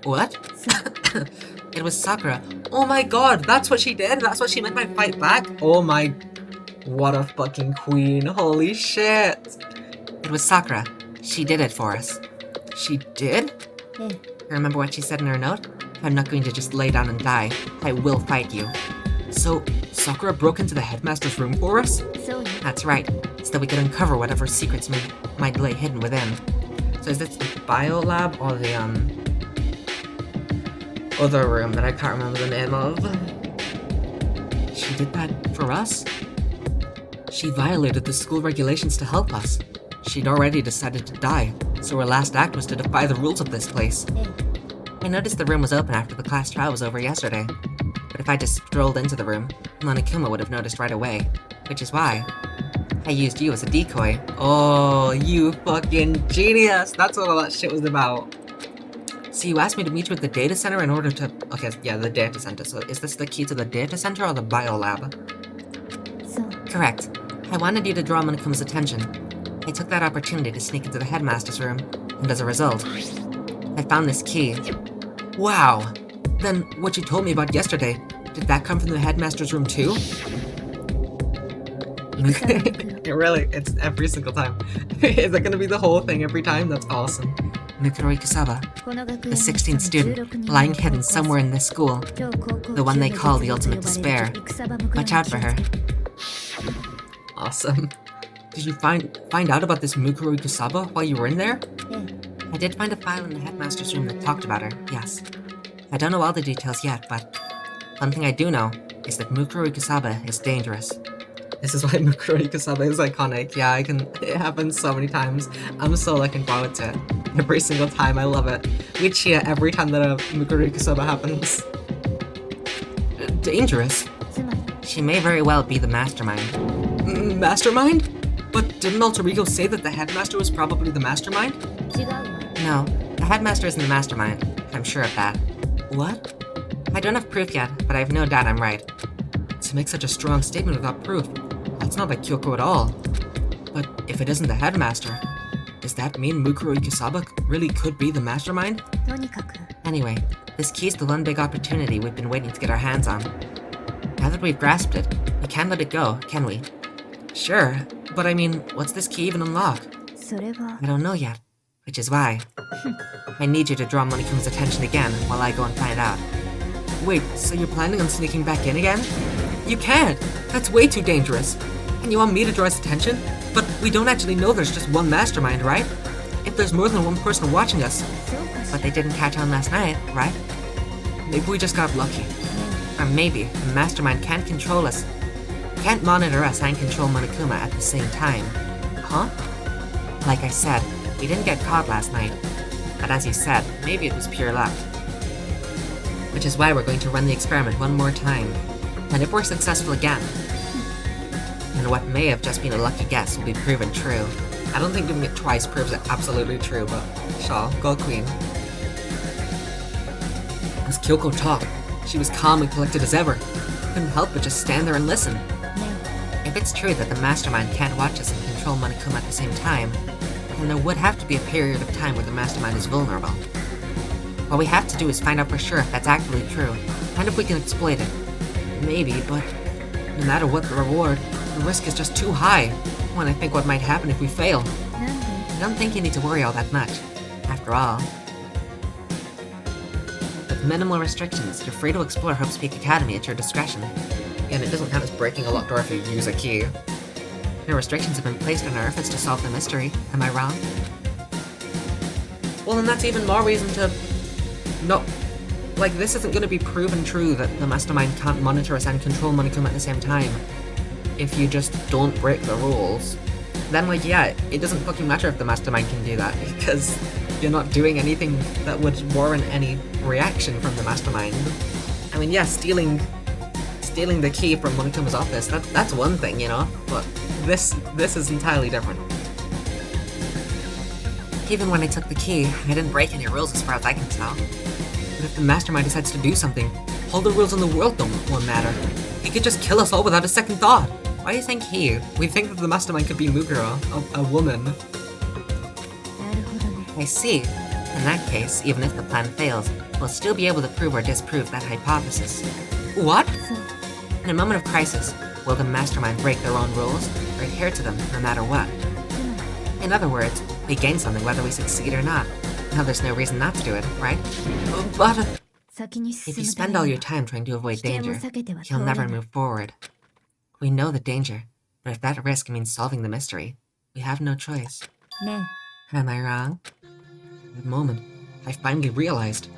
What? そう。 It was Sakura. Oh my god, that's what she did? That's what she meant by fight back? Oh my... what a fucking queen. Holy shit. It was Sakura. She did it for us. She did? ええ、 Remember what she said in her note? I'm not going to just lay down and die. I will fight you. So, Sakura broke into the headmaster's room for us? そうよ。 That's right, so that we could uncover whatever secrets might lay hidden within. So is this the bio lab or the, other room that I can't remember the name of? She did that for us? She violated the school regulations to help us. She'd already decided to die, so her last act was to defy the rules of this place. ええ、 I noticed the room was open after the class trial was over yesterday. But if I just strolled into the room, Monokuma would have noticed right away. Which is why I used you as a decoy. Oh, you fucking genius! That's what all that shit was about. So you asked me to meet you at the data center in order to... Okay, yeah, the data center. So is this the key to the data center or the biolab? そう。 Correct. I wanted you to draw Monokuma's attention. I took that opportunity to sneak into the headmaster's room, and as a result, I found this key. Wow! Then, what you told me about yesterday, did that come from the headmaster's room too? It's every single time. Is that gonna be the whole thing every time? That's awesome. Mikuro Ikusaba, この学園 the 16th student, lying hidden somewhere in this school. The one they call the ultimate despair. Watch out for her. Awesome. Did you find out about this Mukuro Ikusaba while you were in there? ええ、 I did find a file in the headmaster's room that talked about her, yes. I don't know all the details yet, but one thing I do know is that Mukuro Ikusaba is dangerous. This is why Mukuro Ikusaba is iconic. Yeah, it happens so many times. I'm so looking forward to it. Every single time, I love it. We cheer every time that a Mukuro Ikusaba happens. Dangerous? つまり、 She may very well be the mastermind. Mastermind? But didn't Alter Ego say that the headmaster was probably the mastermind? 違うわ。 No, the headmaster isn't the mastermind. I'm sure of that. What? I don't have proof yet, but I have no doubt I'm right. To make such a strong statement without proof, that's not like Kyoko at all. But if it isn't the headmaster, does that mean Mukuro Ikusaba really could be the mastermind? とにかく、 Anyway, this key's the one big opportunity we've been waiting to get our hands on. Now that we've grasped it, we can't let it go, can we? Sure, but I mean, what's this key even unlock? それは、 I don't know yet, which is why I need you to draw Monikuma's attention again while I go and find out. Wait, so you're planning on sneaking back in again? You can't! That's way too dangerous. And you want me to draw his attention? But we don't actually know there's just one mastermind, right? If there's more than one person watching us. そうかし But they didn't catch on last night, right? Maybe we just got lucky. Or maybe the mastermind can't control us. Can't monitor us and control Monokuma at the same time. Huh? Like I said, we didn't get caught last night. But as you said, maybe it was pure luck. Which is why we're going to run the experiment one more time. And if we're successful again, then what may have just been a lucky guess will be proven true. I don't think doing it twice proves it absolutely true, but sure, go queen. As Kyoko talked, she was calm and collected as ever. Couldn't help but just stand there and listen. If it's true that the mastermind can't watch us and control Monokuma at the same time, then there would have to be a period of time where the mastermind is vulnerable. What we have to do is find out for sure if that's actually true, and if we can exploit it. Maybe, but no matter what the reward, the risk is just too high. When I think what might happen if we fail. なんで I don't think you need to worry all that much. After all, with minimal restrictions, you're free to explore Hope's Peak Academy at your discretion. And it doesn't count as breaking a locked door if you use a key. No restrictions have been placed on our efforts to solve the mystery, am I wrong? Well, then that's even more reason to... No. Like, this isn't gonna be proven true that the mastermind can't monitor us and control Monokuma at the same time. If you just don't break the rules. Then, like, yeah, it doesn't fucking matter if the mastermind can do that, because you're not doing anything that would warrant any reaction from the mastermind. I mean, yeah, stealing the key from Monokuma's office, that's one thing, you know? But this is entirely different. Even when I took the key, I didn't break any rules as far as I can tell. But if the mastermind decides to do something, all the rules in the world won't matter. He could just kill us all without a second thought. Why do you think he? We think that the mastermind could be Muguro, a woman. なるほどね I see. In that case, even if the plan fails, we'll still be able to prove or disprove that hypothesis. What? そう In a moment of crisis, will the mastermind break their own rules, or adhere to them no matter what? つまり In other words, we gain something whether we succeed or not. Now there's no reason not to do it, right? But 先に if 進 you むた spend め all に your は time trying to avoid 危険を danger, 避けては通 you'll れ never ない move forward. We know the danger, but if that risk means solving the mystery, we have no choice. ね Am I wrong? At the moment, I finally realized.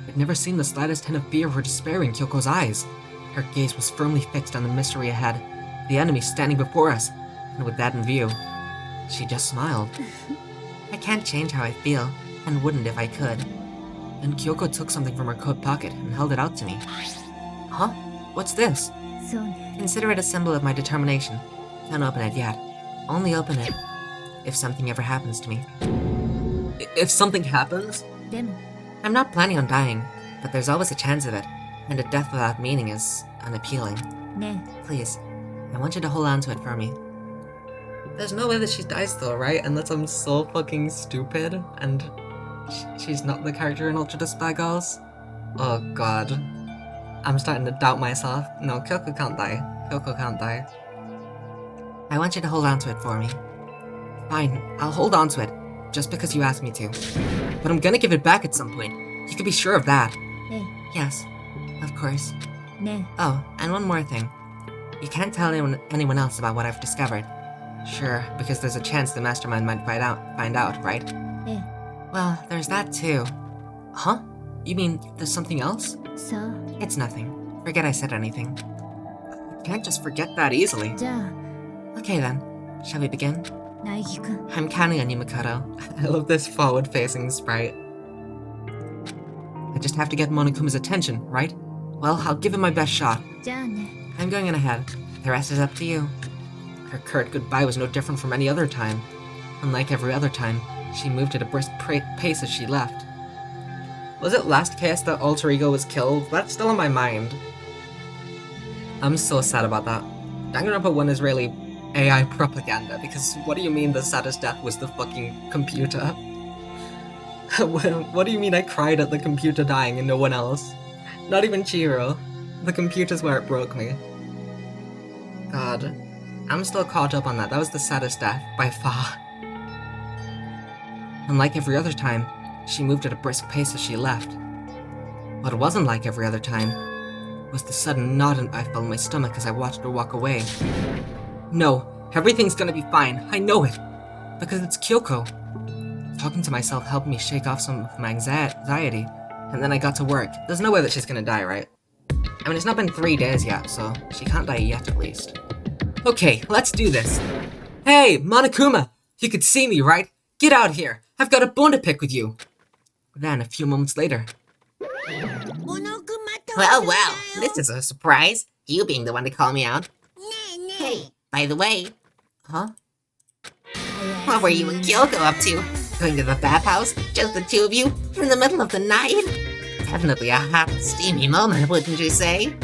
I'd never seen the slightest hint of fear or despair in Kyoko's eyes. Her gaze was firmly fixed on the mystery ahead, the enemy standing before us, and with that in view, she just smiled. I can't change how I feel, and wouldn't if I could. Then Kyoko took something from her coat pocket and held it out to me. Huh? What's this? えそうね Consider it a symbol of my determination. Don't open it yet. Only open it if something ever happens to me. If something happens? でも I'm not planning on dying, but there's always a chance of it, and a death without meaning is unappealing. ね Please, I want you to hold on to it for me. There's no way that she dies though, right? Unless I'm so fucking stupid, and she's not the character in Ultra Despia Girls? Oh god. I'm starting to doubt myself. No, Kyoko can't die. Kyoko can't die. I want you to hold on to it for me. Fine, I'll hold on to it, just because you asked me to. But I'm gonna give it back at some point. You can be sure of that. え Yes, of course. ね Oh, and one more thing. You can't tell anyone else about what I've discovered. Sure, because there's a chance the mastermind might find out, right? え Well, there's that too. Huh? You mean there's something else? さあ It's nothing. Forget I said anything. I can't just forget that easily. じゃあ Okay then, shall we begin? 苗木くん I'm counting on you, Makoto. I love this forward-facing sprite. I just have to get Monokuma's attention, right? Well, I'll give it my best shot. じゃあね I'm going on ahead. The rest is up to you. Her curt goodbye was no different from any other time. Unlike every other time, she moved at a brisk pace as she left. Was it last case that Alter Ego was killed? That's still in my mind. I'm so sad about that. Danganronpa 1 is really AI propaganda, because what do you mean the saddest death was the fucking computer? What do you mean I cried at the computer dying and no one else? Not even Chihiro. The computer's where it broke me. God. I'm still caught up on that. That was the saddest death, by far. Unlike every other time, she moved at a brisk pace as she left. What wasn't like every other time was the sudden knot I felt in my stomach as I watched her walk away. No, everything's gonna be fine. I know it. Because it's Kyoko. Talking to myself helped me shake off some of my anxiety, and then I got to work. There's no way that she's gonna die, right? I mean, it's not been 3 days yet, so she can't die yet at least. Okay, let's do this. Hey, Monokuma! You could see me, right? Get out here! I've got a bone to pick with you! Then, a few moments later... Well, this is a surprise. You being the one to call me out. Hey, by the way, Huh? what were you and Kyoko up to? Going to the bathhouse? Just the two of you? In the middle of the night? Definitely a hot, steamy moment, wouldn't you say?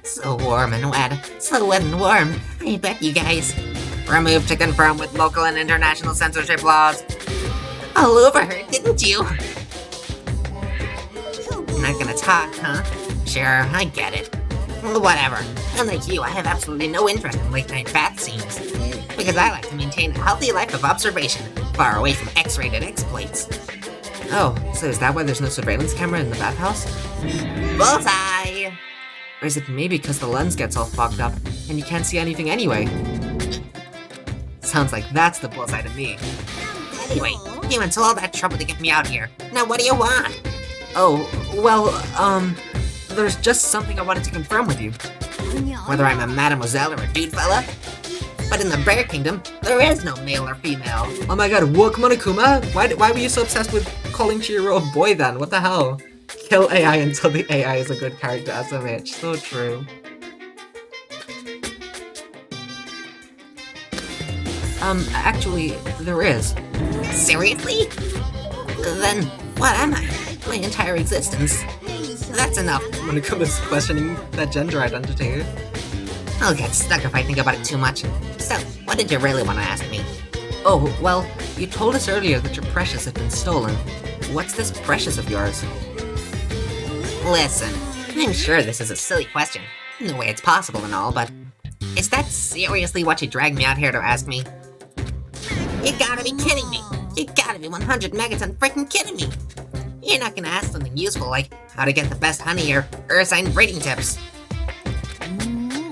So warm and wet. So wet and warm. I bet you guys. Removed to confirm with local and international censorship laws. All over her, didn't you? Not gonna talk, huh? Sure, I get it. Whatever. Unlike you, I have absolutely no interest in late-night bath scenes. Because I like to maintain a healthy life of observation, far away from X-rated exploits. Oh, so is that why there's no surveillance camera in the bathhouse? Bullseye! Or is it maybe because the lens gets all fogged up, and you can't see anything anyway? Sounds like that's the bullseye to me. Anyway, you went to all that trouble to get me out here. Now what do you want? Oh, well, there's just something I wanted to confirm with you. Whether I'm a mademoiselle or a dude fella? But in the Bear Kingdom, there is no male or female. Oh my god, woke Monokuma? Why were you so obsessed with calling Chihiro a boy then? What the hell? Kill AI until the AI is a good character SMH. So true. Actually, there is. Seriously? Then what am I? My entire existence? That's enough. Monokuma's questioning that gender identity. I'll get stuck if I think about it too much. So, what did you really want to ask me? Oh, well, you told us earlier that your precious had been stolen. What's this precious of yours? Listen, I'm sure this is a silly question. No way it's possible and all, but... Is that seriously what you dragged me out here to ask me? You gotta be kidding me! You gotta be 100 megaton freaking kidding me! You're not gonna ask something useful like how to get the best honey or ursine breeding tips.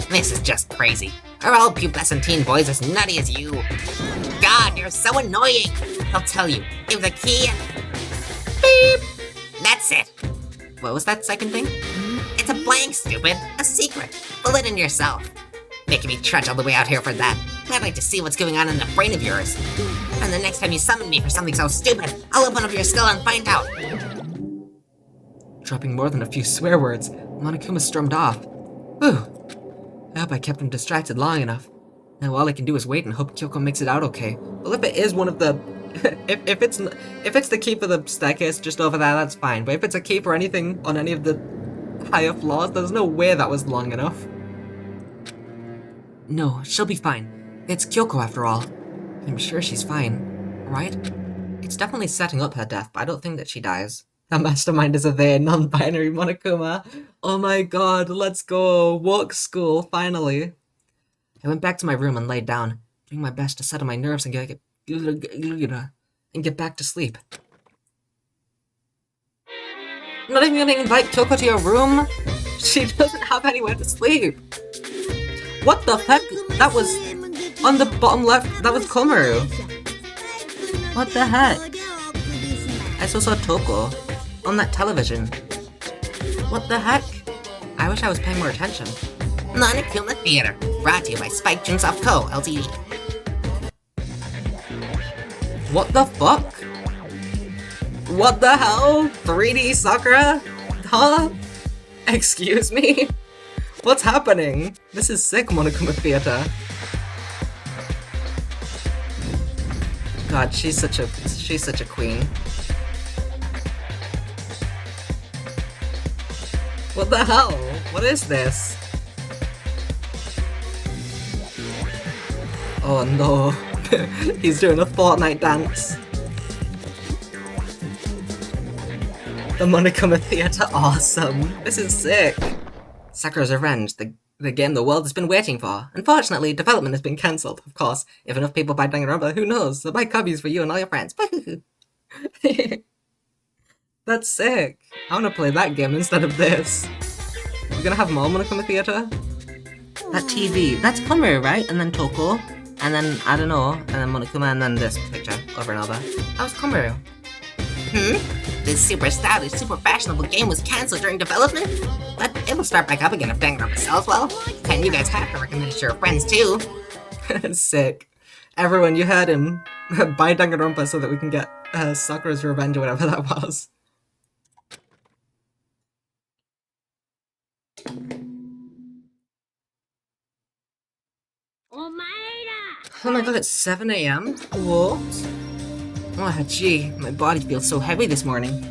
This is just crazy. Are all pubescent teen boys as nutty as you? God, you're so annoying! I'll tell you, if the key... Beep! That's it! What was that second thing? It's a blank, stupid! A secret! Fill it in yourself. Making me trudge all the way out here for that. I'd like to see what's going on in the brain of yours. And the next time you summon me for something so stupid, I'll open up your skull and find out. Dropping more than a few swear words, Monokuma strummed off. Whew. I hope I kept him distracted long enough. Now all I can do is wait and hope Kyoko makes it out okay. Well, if it is one of the... if it's the key for the staircase just over there, that's fine. But if it's a key for anything on any of the higher floors, there's no way that was long enough. No, she'll be fine. It's Kyoko after all. I'm sure she's fine, right? It's definitely setting up her death, but I don't think that she dies. That mastermind is a they, non-binary Monokuma. Oh my god, let's go. Woke school, finally. I went back to my room and laid down, doing my best to settle my nerves and get back to sleep. Not even gonna invite Kyoko to your room? She doesn't have anywhere to sleep. What the heck? That was on the bottom left. That was Komaru. What the heck? I saw Toko on that television. What the heck? I wish I was paying more attention. Monokuma Theater, brought to you by Spike Chunsoft Co., Ltd. What the fuck? What the hell? 3D Sakura? Huh? Excuse me? What's happening? This is sick, Monokuma Theater. God, she's such a queen. What the hell? What is this? Oh no. He's doing a Fortnite dance. The Monokuma Theater, awesome. This is sick. Sakura's Revenge, the game the world has been waiting for. Unfortunately, development has been cancelled, of course. If enough people buy Danganronpa, who knows? They'll buy copies for you and all your friends. That's sick. I want to play that game instead of this. We're gonna have more Monokuma Theater? That TV, that's Komaru, right? And then Toko, and then, I don't know, and then Monokuma, and then this picture over and over. That was Komaru. This super stylish, super fashionable game was cancelled during development, but it will start back up again if Danganronpa sells well. And you guys have to recommend it to your friends too. Sick. Everyone, you heard him. Buy Danganronpa so that we can get Sakura's revenge or whatever that was. Oh my god, it's 7 AM? What? Oh, gee, my body feels so heavy this morning.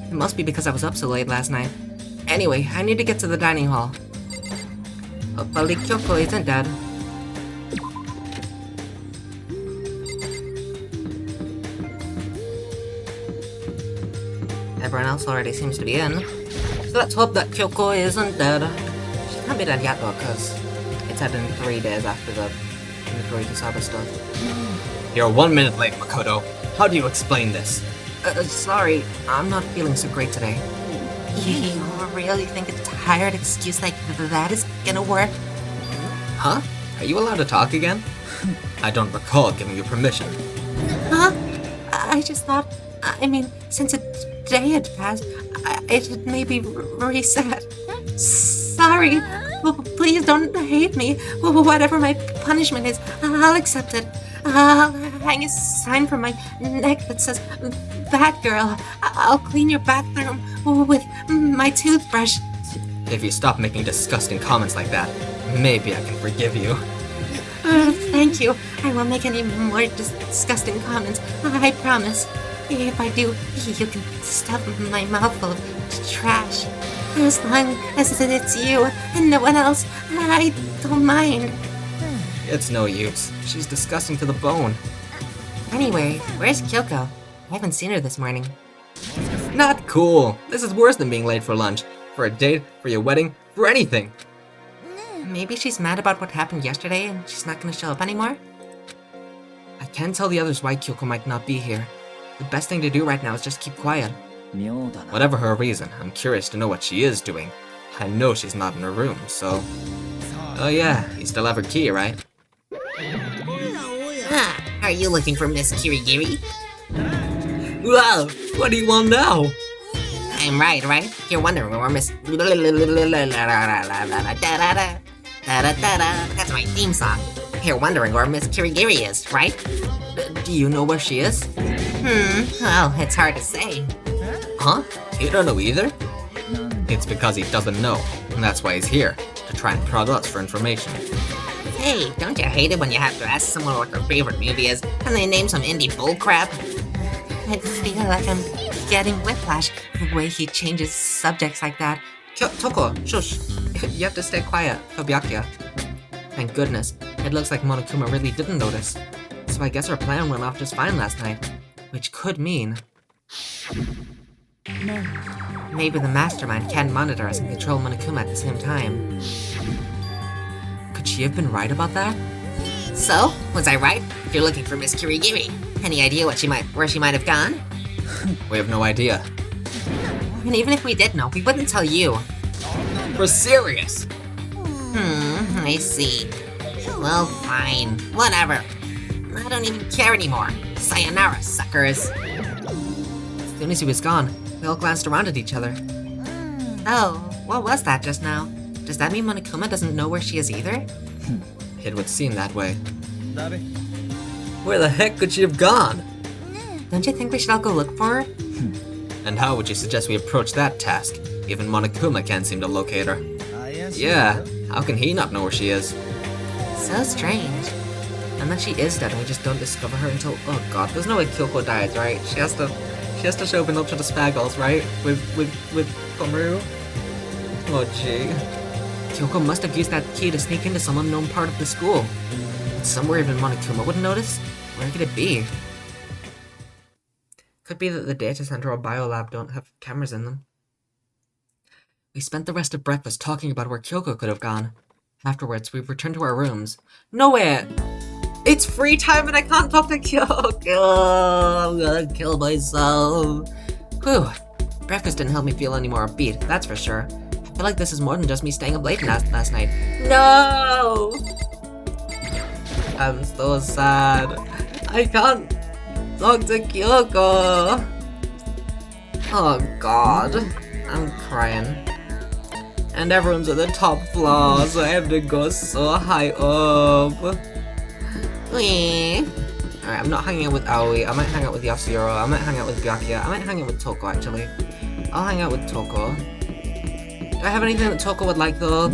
It must be because I was up so late last night. Anyway, I need to get to the dining hall. Hopefully Kyoko isn't dead. Everyone else already seems to be in. So let's hope that Kyoko isn't dead. She can't be dead yet though, because it's happened 3 days after the Kurita-saba stuff. You're 1 minute late, Makoto. How do you explain this? Sorry, I'm not feeling so great today. You really think a tired excuse like that is gonna work? Huh? Are you allowed to talk again? I don't recall giving you permission. Huh? I just thought, I mean, since a day had passed, it had maybe reset. Sorry. Please don't hate me. Whatever my punishment is, I'll accept it. I'll hang a sign from my neck that says, Batgirl. I'll clean your bathroom with my toothbrush. If you stop making disgusting comments like that, maybe I can forgive you. Thank you. I won't make any more disgusting comments. I promise. If I do, you can stuff my mouth full of trash. As long as it's you and no one else, I don't mind. It's no use. She's disgusting to the bone. Anyway, where's Kyoko? I haven't seen her this morning. Not cool. This is worse than being late for lunch, for a date, for your wedding, for anything. Maybe she's mad about what happened yesterday and she's not gonna show up anymore? I can't tell the others why Kyoko might not be here. The best thing to do right now is just keep quiet. Whatever her reason, I'm curious to know what she is doing. I know she's not in her room, so... Oh yeah, you still have her key, right? Huh, are you looking for Miss Kirigiri? Wow, what do you want now? I'm right? You're wondering where Miss... That's my theme song. You're wondering where Miss Kirigiri is, right? Do you know where she is? Well, it's hard to say. Huh? You don't know either? It's because he doesn't know, and that's why he's here, to try and prod us for information. Hey, don't you hate it when you have to ask someone what their favorite movie is, and they name some indie bullcrap? I feel like I'm getting whiplash the way he changes subjects like that. Toko, shush. You have to stay quiet, Kobyakya. Thank goodness. It looks like Monokuma really didn't notice. So I guess our plan went off just fine last night. Which could mean... maybe the mastermind can monitor us and control Monokuma at the same time. Could she have been right about that? So, was I right? You're looking for Miss Kirigiri. Any idea where she might have gone? We have no idea. And even if we did know, we wouldn't tell you. We're serious! I see. Well, fine. Whatever. I don't even care anymore. Sayonara, suckers. As soon as he was gone, we all glanced around at each other. Oh, what was that just now? Does that mean Monokuma doesn't know where she is either? It would seem that way. Where the heck could she have gone? Don't you think we should all go look for her? And how would you suggest we approach that task? Even Monokuma can't seem to locate her. Yeah, how can he not know where she is? So strange. And then she is dead and we just don't discover her until... oh god, there's no way Kyoko dies, right? She has to show up to the Spaggles, right? With Komaru? Oh gee. Kyoko must have used that key to sneak into some unknown part of the school. It's somewhere even Monokuma wouldn't notice. Where could it be? Could be that the data center or biolab don't have cameras in them. We spent the rest of breakfast talking about where Kyoko could have gone. Afterwards, we returned to our rooms. No way! It's free time and I can't talk to Kyoko! I'm gonna kill myself. Whew. Breakfast didn't help me feel any more upbeat, that's for sure. I feel like this is more than just me staying up late last night. No! I'm so sad. I can't talk to Kyoko. Oh god, I'm crying. And everyone's at the top floor, so I have to go so high up. Alright, I'm not hanging out with Aoi. I might hang out with Yasuhiro. I might hang out with Byakuya. I might hang out with Toko, actually. I'll hang out with Toko. Do I have anything that Toko would like, though?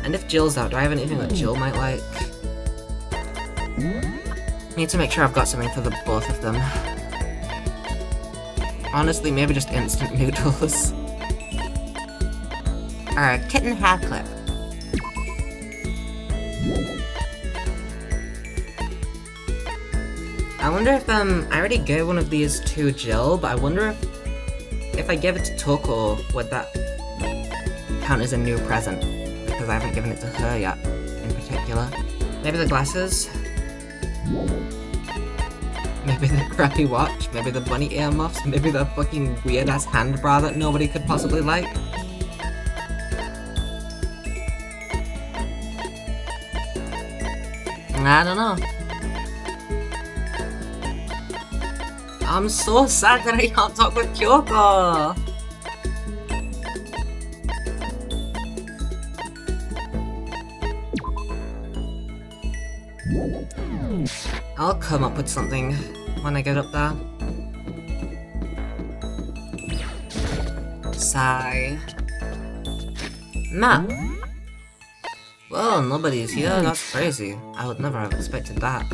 And if Jill's out, do I have anything that Jill might like? Need to make sure I've got something for the both of them. Honestly, maybe just instant noodles. Alright, kitten hat clip. I wonder if, I already gave one of these to Jill, but I wonder if I give it to Toko, would that count as a new present? Because I haven't given it to her yet, in particular. Maybe the glasses? Maybe the crappy watch? Maybe the bunny earmuffs? Maybe the fucking weird-ass hand bra that nobody could possibly like? I don't know. I'm so sad that I can't talk with Kyoko! I'll come up with something when I get up there. Sigh. Map! Well, nobody's here, that's crazy. I would never have expected that.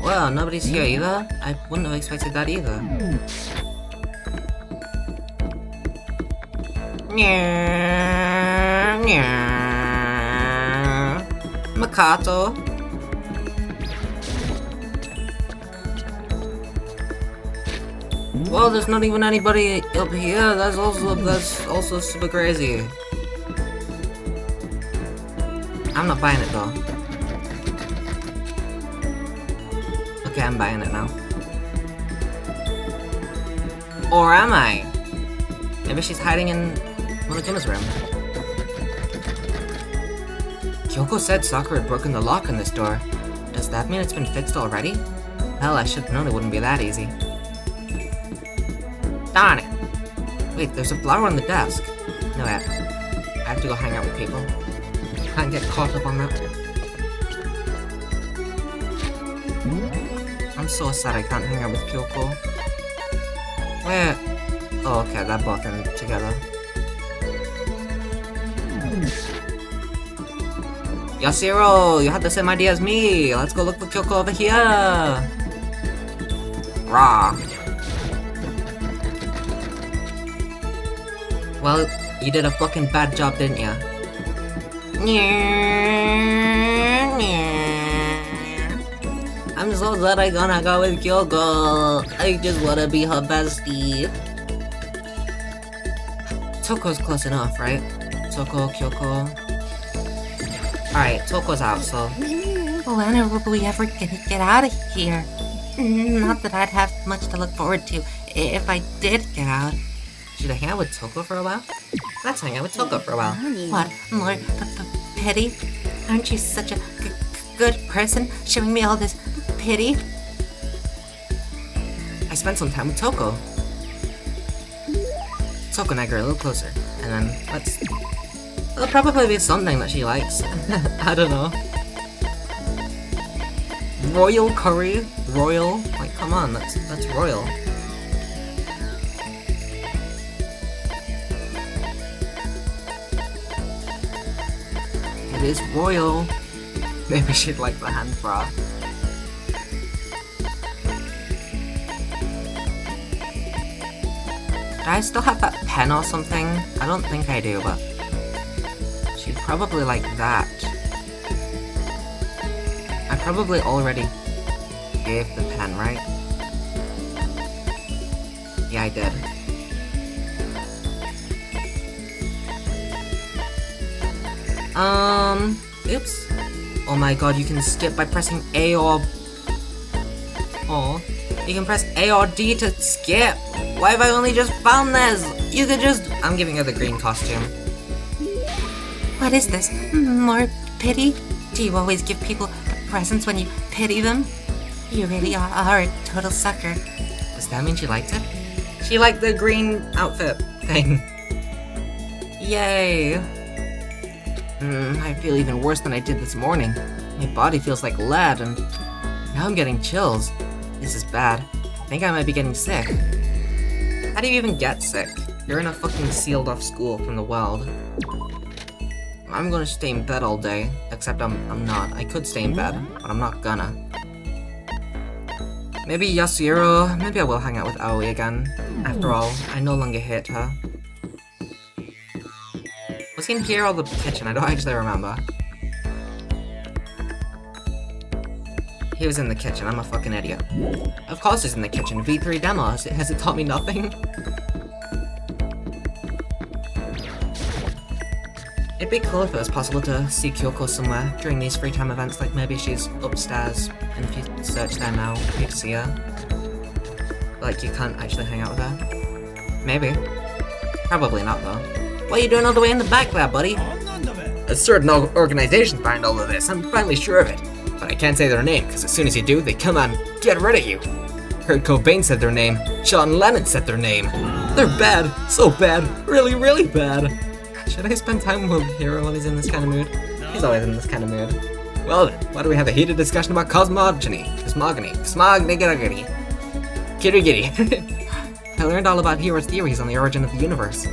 Well, nobody's here either. I wouldn't have expected that either. Makato. Well, there's not even anybody up here. That's also super crazy. I'm not buying it though. Okay, I'm buying it now. Or am I? Maybe she's hiding in Monokuma's room. Kyoko said Sakura had broken the lock on this door. Does that mean it's been fixed already? Hell, I should've known it wouldn't be that easy. Darn it! Wait, there's a flower on the desk. No, I have to go hang out with people. Can't get caught up on that. I'm so sad I can't hang out with Kyoko. Where? Oh, okay, they're both in together. Yasuhiro, you had the same idea as me. Let's go look for Kyoko over here. Rah. Well, you did a fucking bad job, didn't ya? I'm so sad I gonna go with Kyoko. I just wanna be her bestie. Toko's close enough, right? Toko, Kyoko. Alright, Toko's out, so... When are we ever gonna get out of here? Not that I'd have much to look forward to if I did get out. Should I hang out with Toko for a while? Let's hang out with Toko for a while. What, more pity? Aren't you such a good person, showing me all this pity? I spent some time with Toko. Toko and I grew a little closer, and then there'll probably be something that she likes. I don't know. Royal curry? Royal? Like, come on, that's royal. It is royal. Maybe she'd like the hand bra. Do I still have that pen or something? I don't think I do, but she'd probably like that. I probably already gave the pen, right? Yeah, I did. Oops. Oh my god, you can skip by pressing A or... Oh. You can press A or D to skip. Why have I only just found this? You could just... I'm giving her the green costume. What is this? More pity? Do you always give people presents when you pity them? You really are a total sucker. Does that mean she liked it? She liked the green outfit thing. Yay! I feel even worse than I did this morning. My body feels like lead, and now I'm getting chills. This is bad. I think I might be getting sick. How do you even get sick? You're in a fucking sealed off school from the world. I'm gonna stay in bed all day, except I'm not. I could stay in bed, but I'm not gonna. Maybe Yasuhiro, maybe I will hang out with Aoi again. After all, I no longer hate her. Was he in here or the kitchen? I don't actually remember. He was in the kitchen, I'm a fucking idiot. Of course he's in the kitchen, V3 demo, has it taught me nothing? It'd be cool if it was possible to see Kyoko somewhere during these free time events, like maybe she's upstairs, and if you search there now, you'd see her. Like, you can't actually hang out with her. Maybe. Probably not, though. What are you doing all the way in the back there, buddy? A certain organization behind all of this, I'm finally sure of it. But I can't say their name, because as soon as you do, they come and get rid of you. Kurt Cobain said their name, John Lennon said their name. They're bad, so bad, really, really bad. Should I spend time with Hiro when he's in this kind of mood? He's always in this kind of mood. Well then, why do we have a heated discussion about cosmogony, kitty. I learned all about Hiro's theories on the origin of the universe.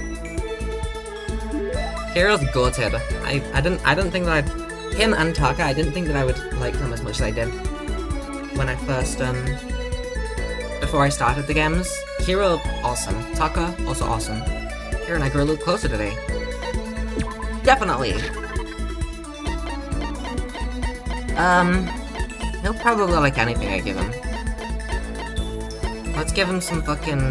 Hiro's goated. I didn't think that him and Taka, I didn't think that I would like them as much as I did when I first, before I started the games. Hiro, awesome. Taka, also awesome. Hiro and I grew a little closer today. Definitely. He'll probably like anything I give him. Let's give him some fucking...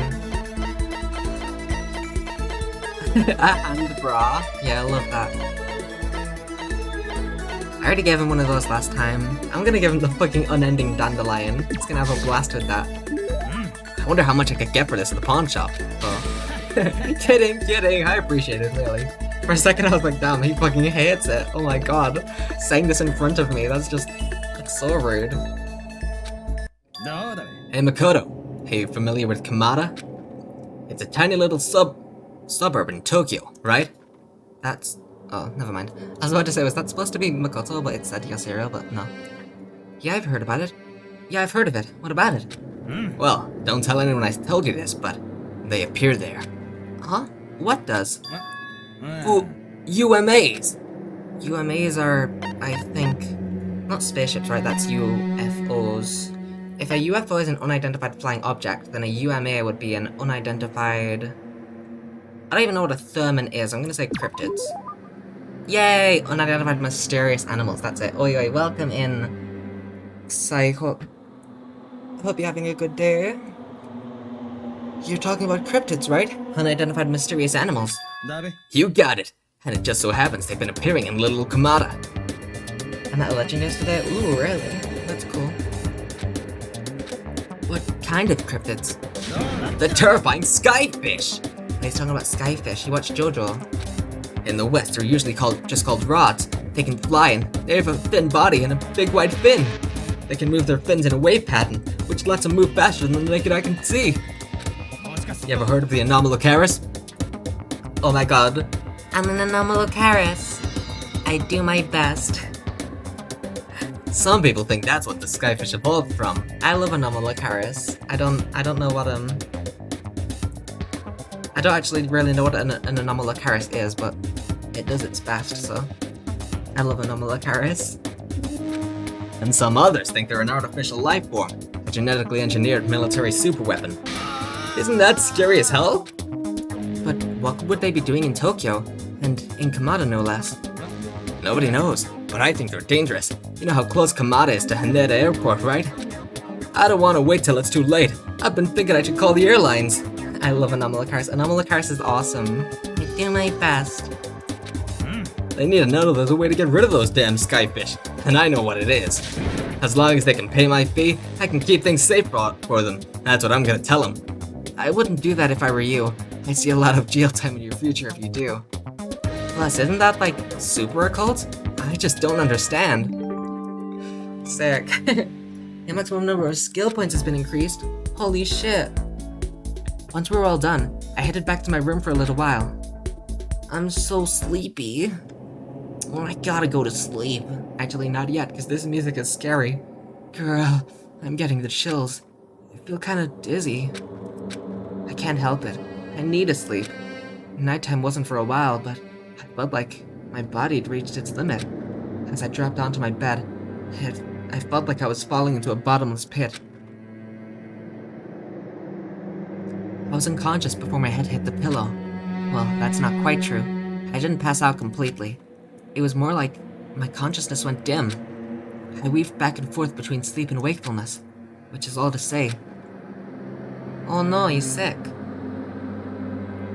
a hand bra. Yeah, I love that. I already gave him one of those last time. I'm gonna give him the fucking unending dandelion. He's gonna have a blast with that. I wonder how much I could get for this at the pawn shop. Oh. Kidding, I appreciate it, really. For a second I was like, damn, he fucking hates it. Oh my god. Saying this in front of me, that's so rude. Hey Makoto, are you familiar with Kamada? It's a tiny little suburb in Tokyo, right? That's... oh, never mind. I was about to say, was that supposed to be Makoto, but it said Yasuhiro, but no. Yeah, I've heard about it. Yeah, I've heard of it. What about it? Well, don't tell anyone I told you this, but they appear there. Huh? What does? UMAs! UMAs are, I think, not spaceships, right? That's UFOs. If a UFO is an unidentified flying object, then a UMA would be an unidentified... I don't even know what a thermin is. I'm gonna say cryptids. Yay! Unidentified mysterious animals, that's it. Oi, welcome in. Psycho. Hope you're having a good day. You're talking about cryptids, right? Unidentified mysterious animals. You got it! And it just so happens they've been appearing in Little Kamada. I met a legend yesterday. Ooh, really? That's cool. What kind of cryptids? The terrifying skyfish! He's talking about skyfish. You watch JoJo. In the West, they're usually just called rods. They can fly and they have a thin body and a big wide fin. They can move their fins in a wave pattern, which lets them move faster than the naked eye can see. You ever heard of the Anomalocaris? Oh my god. I'm an Anomalocaris. I do my best. Some people think that's what the skyfish evolved from. I love Anomalocaris. I don't know what I don't actually really know what an Anomalocaris is, but it does its best, so I love Anomalocaris. And some others think they're an artificial life form, a genetically engineered military superweapon. Isn't that scary as hell? But what would they be doing in Tokyo? And in Kamada, no less? Nobody knows, but I think they're dangerous. You know how close Kamada is to Haneda Airport, right? I don't want to wait till it's too late. I've been thinking I should call the airlines. I love Anomalocaris. Anomalocaris is awesome. I do my best. They need to know there's a way to get rid of those damn skyfish, and I know what it is. As long as they can pay my fee, I can keep things safe for them. That's what I'm gonna tell them. I wouldn't do that if I were you. I see a lot of jail time in your future if you do. Plus, isn't that like super occult? I just don't understand. Sick. The maximum number of skill points has been increased. Holy shit. Once we were all done, I headed back to my room for a little while. I'm so sleepy. Oh, I gotta go to sleep. Actually, not yet, because this music is scary. Girl, I'm getting the chills. I feel kinda dizzy. I can't help it. I need to sleep. Nighttime wasn't for a while, but I felt like my body had reached its limit. As I dropped onto my bed, I felt like I was falling into a bottomless pit. I was unconscious before my head hit the pillow. Well, that's not quite true. I didn't pass out completely. It was more like my consciousness went dim. I weaved back and forth between sleep and wakefulness, which is all to say. Oh no, he's sick.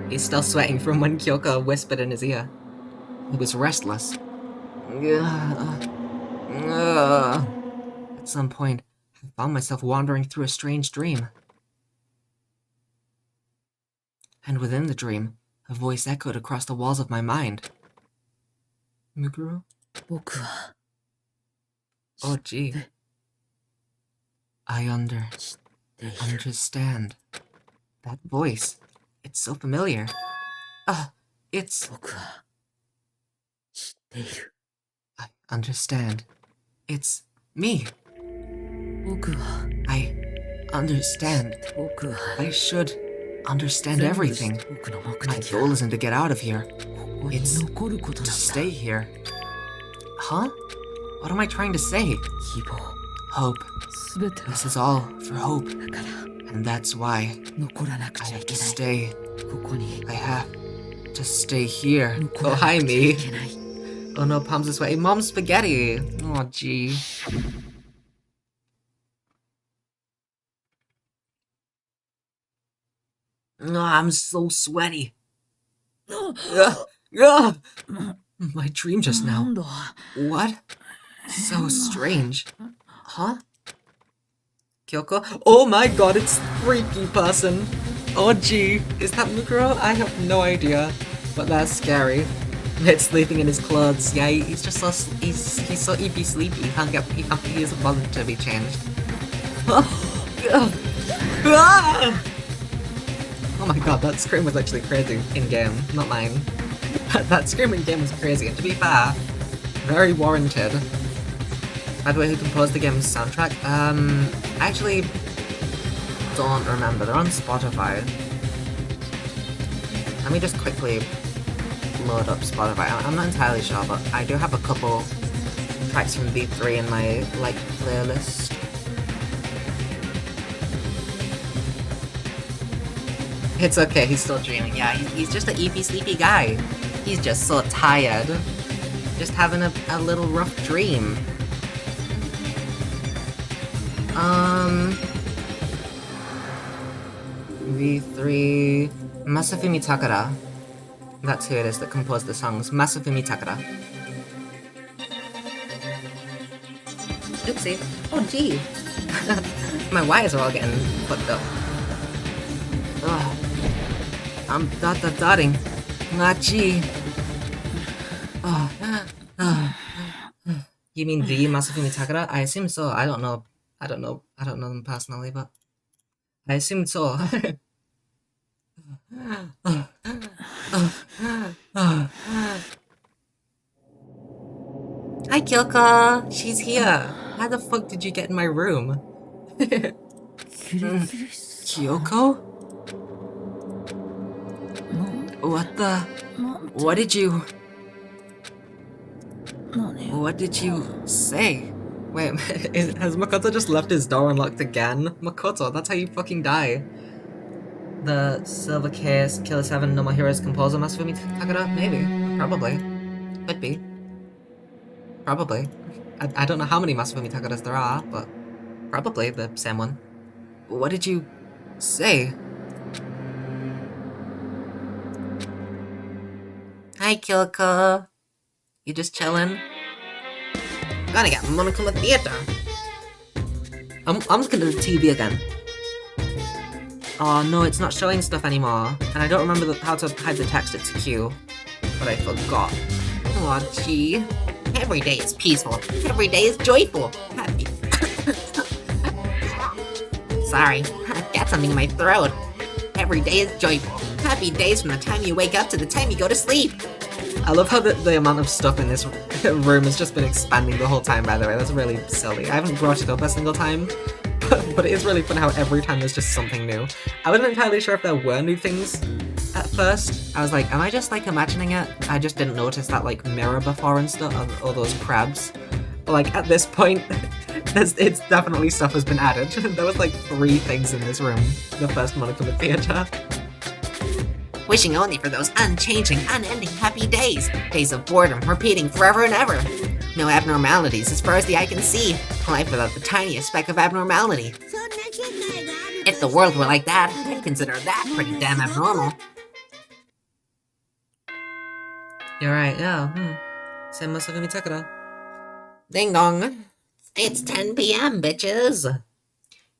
He's still sweating from when Kyoko whispered in his ear. He was restless. At some point, I found myself wandering through a strange dream. And within the dream, a voice echoed across the walls of my mind. Mukuro? Oh gee. I understand. That voice. It's so familiar. It's... I understand. It's me. I understand. I should understand everything. My goal isn't to get out of here. It's to stay here. Huh? What am I trying to say? Hope. This is all for hope. And that's why I have to stay. I have to stay here. Oh, hi, me. Oh no, palms are sweaty. Mom's spaghetti. Oh, gee. No, I'm so sweaty. My dream just now. What? So strange. Huh? Kyoko? Oh my god, it's freaky person. Oh gee, is that Mukuro? I have no idea, but that's scary. It's sleeping in his clothes. Yeah, he's just so he's so eepy sleepy. He isn't bothered to be changed. Oh my god, that scream was actually crazy in game, not mine. That scream in game was crazy, and to be fair, very warranted. By the way, who composed the game's soundtrack? I actually don't remember. They're on Spotify. Let me just quickly load up Spotify. I'm not entirely sure, but I do have a couple tracks from V3 in my, like, playlist. It's okay, he's still dreaming. Yeah, he's just an eepy, sleepy guy. He's just so tired. Just having a little rough dream. V3... Masafumi Takara. That's who it is that composed the songs. Masafumi Takara. Oopsie. Oh, gee. My wires are all getting fucked up. Ugh. I'm dotting. Ah, gee. You mean the Masafumi Takara? I assume so. I don't know them personally, but I assume so. Hi, Kyoko. She's here. How the fuck did you get in my room? Kyoko? What did you say? Wait, has Makoto just left his door unlocked again? Makoto, that's how you fucking die. The Silver Case, Killer 7, No More Heroes composer, Masafumi Takara? Maybe. Probably. Could be. Probably. I don't know how many Masafumi Takaras there are, but probably the same one. What did you say? Hi, Kyoko. You just chillin'? Gotta get Monokuma Theater. I'm just gonna do the TV again. Oh no, it's not showing stuff anymore. And I don't remember how to hide the text, it's Q. But I forgot. Oh gee. Every day is peaceful. Every day is joyful. Happy. Sorry, I've got something in my throat. Every day is joyful. Happy days from the time you wake up to the time you go to sleep. I love how the amount of stuff in this room has just been expanding the whole time, by the way. That's really silly. I haven't brought it up a single time, but it is really fun how every time there's just something new. I wasn't entirely sure if there were new things at first. I was like, am I just like imagining it? I just didn't notice that like mirror before and stuff, or those crabs. But like at this point, it's definitely stuff has been added. There was like 3 things in this room, the first Monokuma Theater. Wishing only for those unchanging, unending happy days. Days of boredom, repeating forever and ever. No abnormalities as far as the eye can see. Life without the tiniest speck of abnormality. If the world were like that, I'd consider that pretty damn abnormal. You're right, yeah. Senmasugumi Takara. Ding dong. It's 10 p.m., bitches.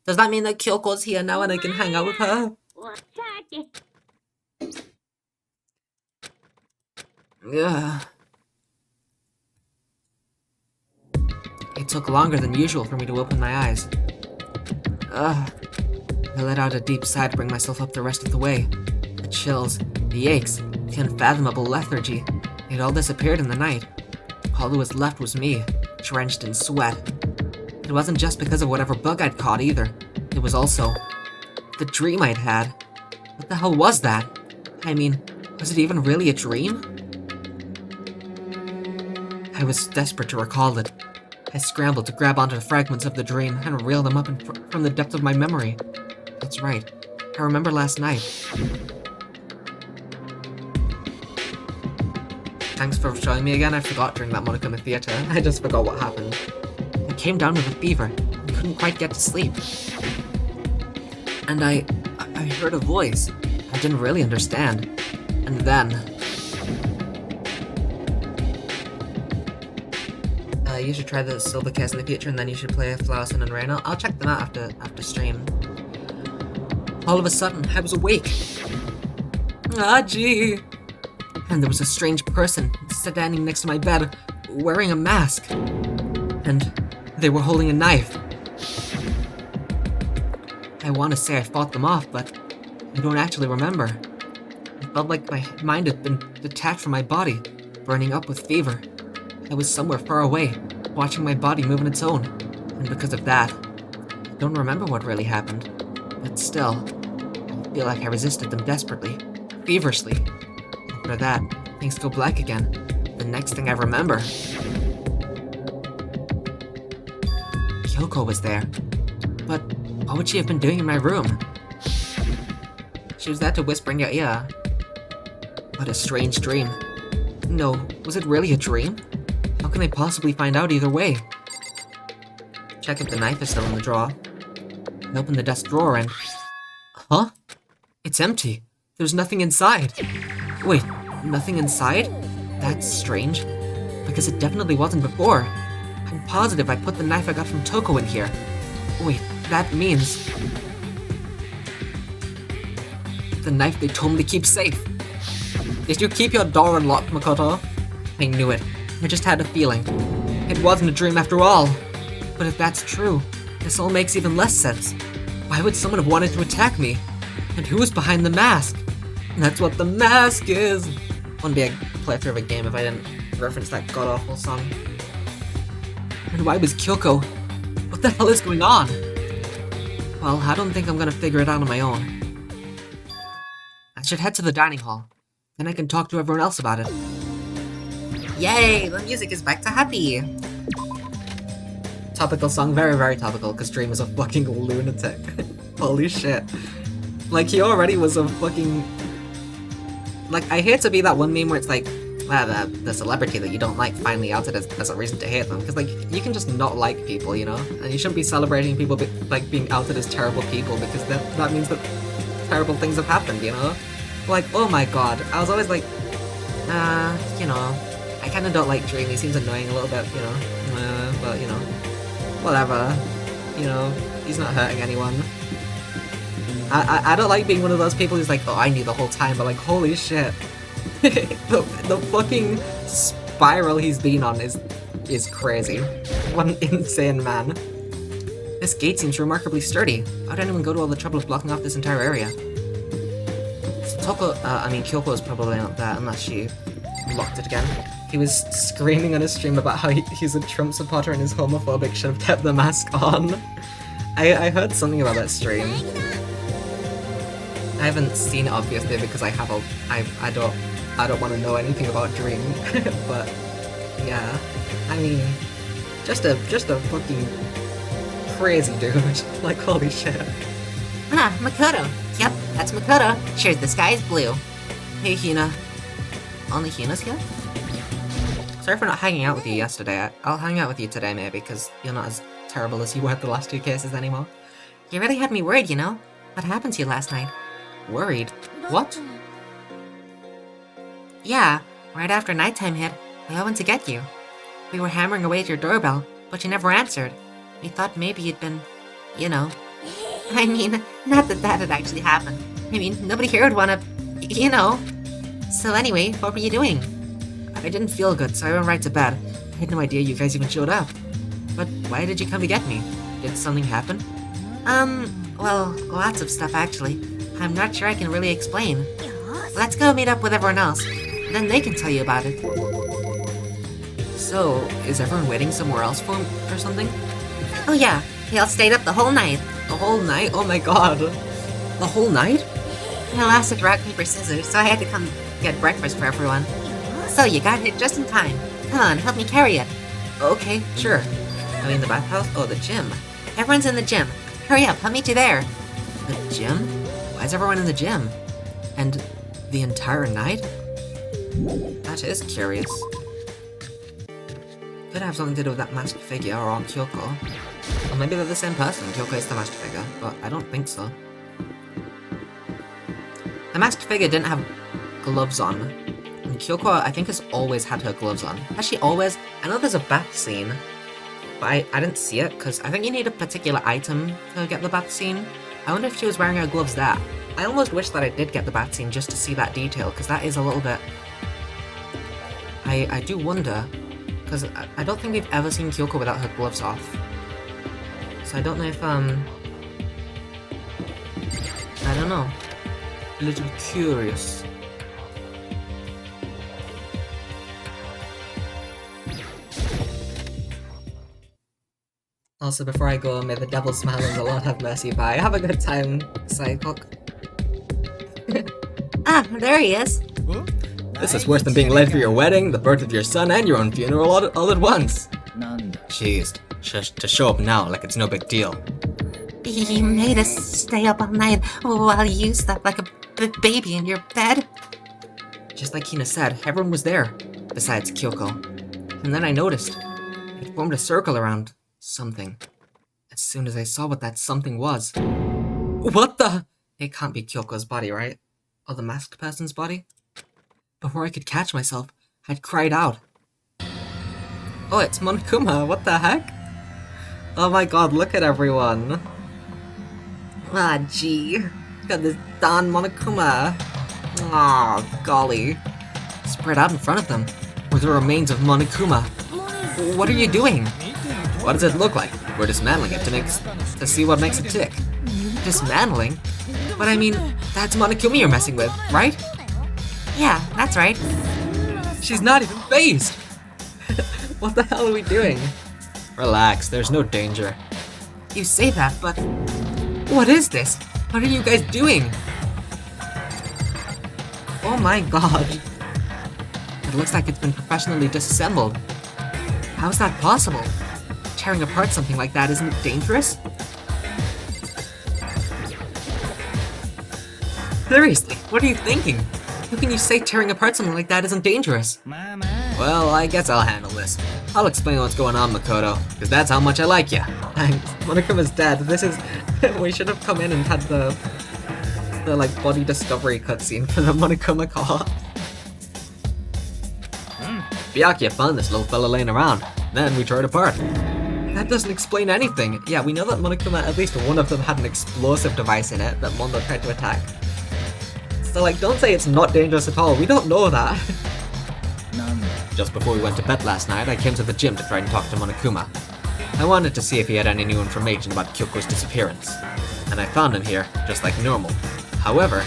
Does that mean that Kyoko's here now and I can hang out with her? Ugh. It took longer than usual for me to open my eyes. Ugh. I let out a deep sigh to bring myself up the rest of the way. The chills, the aches, the unfathomable lethargy. It all disappeared in the night. All that was left was me, drenched in sweat. It wasn't just because of whatever bug I'd caught either. It was also the dream I'd had. What the hell was that? I mean, was it even really a dream? I was desperate to recall it. I scrambled to grab onto the fragments of the dream and reel them up from the depths of my memory. That's right. I remember last night. Thanks for showing me again. I forgot during that Monokuma Theater. I just forgot what happened. I came down with a fever and couldn't quite get to sleep. And I heard a voice. I didn't really understand. And then... you should try the silver case in the future, and then you should play Flower, Sun, and Rain. I'll check them out after stream. All of a sudden, I was awake. Ah, gee. And there was a strange person standing next to my bed, wearing a mask. And they were holding a knife. I want to say I fought them off, but I don't actually remember. It felt like my mind had been detached from my body, burning up with fever. I was somewhere far away, watching my body move on its own, and because of that, I don't remember what really happened. But still, I feel like I resisted them desperately, feverishly. After that, things go black again. The next thing I remember... Kyoko was there. But what would she have been doing in my room? She was there to whisper in your ear. What a strange dream. No, was it really a dream? How can I possibly find out either way? Check if the knife is still in the drawer. I open the desk drawer and... Huh? It's empty. There's nothing inside. Wait, nothing inside? That's strange. Because it definitely wasn't before. I'm positive I put the knife I got from Toko in here. Wait, that means... the knife they told me to keep safe. Did you keep your door unlocked, Makoto? I knew it. I just had a feeling. It wasn't a dream after all. But if that's true, this all makes even less sense. Why would someone have wanted to attack me? And who was behind the mask? And that's what the mask is! Wouldn't be a playthrough of a game if I didn't reference that god-awful song. And why was Kyoko? What the hell is going on? Well, I don't think I'm gonna figure it out on my own. I should head to the dining hall. Then I can talk to everyone else about it. Yay, the music is back to happy. Topical song, very, very topical, because Dream is a fucking lunatic. Holy shit. Like, he already was a fucking... Like, I hate to be that one meme where it's like, the celebrity that you don't like finally outed as a reason to hate them. Because, like, you can just not like people, you know? And you shouldn't be celebrating people, like, being outed as terrible people, because that means that terrible things have happened, you know? Like, oh my god, I was always like, you know, I kinda don't like Dream, he seems annoying a little bit, you know? But, you know, whatever. You know, he's not hurting anyone. I don't like being one of those people who's like, oh, I knew the whole time, but like, holy shit. the fucking spiral he's been on is crazy. What an insane man. This gate seems remarkably sturdy. Why'd anyone go to all the trouble of blocking off this entire area? So Kyoko is probably not that unless she locked it again. He was screaming on his stream about how he's a Trump supporter and is homophobic, should have kept the mask on. I heard something about that stream. I haven't seen it obviously because I don't want to know anything about Dream, but yeah, I mean, just a fucking crazy dude. Like, holy shit. Ah, Makoto. Yep, that's Makoto. Sure, the sky is blue. Hey Hina. Only Hina's here? Sorry for not hanging out with you yesterday. I'll hang out with you today maybe, because you're not as terrible as you were at the last two cases anymore. You really had me worried, you know? What happened to you last night? Worried? What? Yeah, right after nighttime hit, we all went to get you. We were hammering away at your doorbell, but you never answered. We thought maybe you'd been, you know. I mean, not that that had actually happened. I mean, nobody here would wanna, you know. So anyway, what were you doing? I didn't feel good, so I went right to bed. I had no idea you guys even showed up. But why did you come to get me? Did something happen? Well, lots of stuff actually. I'm not sure I can really explain. Let's go meet up with everyone else. Then they can tell you about it. So, is everyone waiting somewhere else for him or something? Oh yeah, they all stayed up the whole night. The whole night? Oh my god. The whole night? I lost at rock, paper, scissors, so I had to come get breakfast for everyone. So you got it just in time. Come on, help me carry it. Okay, sure. I mean the bathhouse? Oh, the gym. Everyone's in the gym. Hurry up, I'll meet you there. The gym? Why is everyone in the gym? And the entire night? That is curious. Could have something to do with that masked figure or Kyoko. Or maybe they're the same person. Kyoko is the masked figure, but I don't think so. The masked figure didn't have gloves on. And Kyoko, I think, has always had her gloves on. Has she always? I know there's a bath scene, but I didn't see it, because I think you need a particular item to get the bath scene. I wonder if she was wearing her gloves there. I almost wish that I did get the bath scene just to see that detail, because that is a little bit... I do wonder, because I don't think we've ever seen Kyoko without her gloves off. So I don't know if, I don't know. A little curious. Also, before I go, may the devil smile and the Lord have mercy. Bye. Have a good time, Psychock. Ah, there he is. This is worse than being late for your wedding, the birth of your son, and your own funeral all at once. Jeez, to show up now like it's no big deal. You made us stay up all night while you slept like a baby in your bed. Just like Hina said, everyone was there, besides Kyoko. And then I noticed, it formed a circle around something. As soon as I saw what that something was. What the? It can't be Kyoko's body, right? Or the masked person's body? Before I could catch myself, I'd cried out. Oh, it's Monokuma, what the heck? Oh my god, look at everyone. Ah, gee. Got this Don Monokuma. Aw, golly. Spread out in front of them were the remains of Monokuma. What are you doing? What does it look like? We're dismantling it to see what makes it tick. Dismantling? But I mean, that's Monokuma you're messing with, right? Yeah, that's right. She's not even phased! What the hell are we doing? Relax, there's no danger. You say that, but... What is this? What are you guys doing? Oh my god. It looks like it's been professionally disassembled. How is that possible? Tearing apart something like that isn't dangerous? Seriously, what are you thinking? How can you say tearing apart something like that isn't dangerous? Well, I guess I'll handle this. I'll explain what's going on, Makoto, because that's how much I like you. Thanks. Monokuma's dead. This is... we should have come in and had the like, body discovery cutscene for the Monokuma car. Byakuya found this little fella laying around. Then we tore it apart. That doesn't explain anything. Yeah, we know that Monokuma, at least one of them, had an explosive device in it that Mondo tried to attack. So, like, don't say it's not dangerous at all. We don't know that. Just before we went to bed last night, I came to the gym to try and talk to Monokuma. I wanted to see if he had any new information about Kyoko's disappearance, and I found him here, just like normal. However,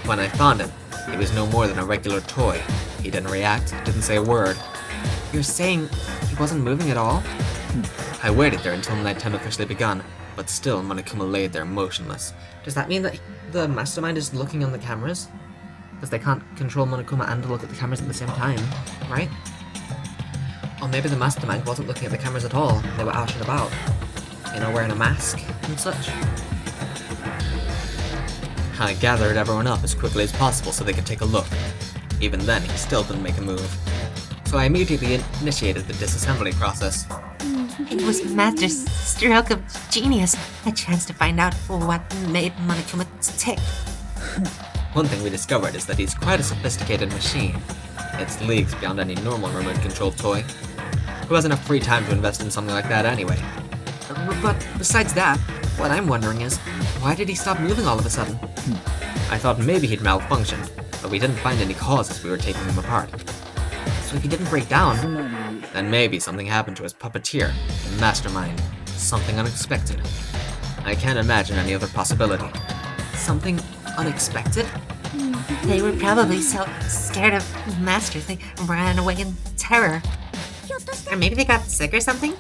when I found him, he was no more than a regular toy. He didn't react, didn't say a word. You're saying he wasn't moving at all? I waited there until nighttime officially begun, but still Monokuma lay there motionless. Does that mean that the mastermind is looking on the cameras? Because they can't control Monokuma and look at the cameras at the same time, right? Or maybe the mastermind wasn't looking at the cameras at all, they were out and about. You know, wearing a mask and such. I gathered everyone up as quickly as possible so they could take a look. Even then, he still didn't make a move. So I immediately initiated the disassembly process. It was Master's stroke of genius. A chance to find out what made Monokuma tick. One thing we discovered is that he's quite a sophisticated machine. It's leagues beyond any normal remote-controlled toy. Who has enough free time to invest in something like that anyway? But besides that, what I'm wondering is, why did he stop moving all of a sudden? I thought maybe he'd malfunctioned, but we didn't find any cause as we were taking him apart. So if he didn't break down, Then maybe something happened to his puppeteer, the mastermind. Something unexpected. I can't imagine any other possibility. something unexpected? They were probably so scared of Masters they ran away in terror. Or maybe they got sick or something?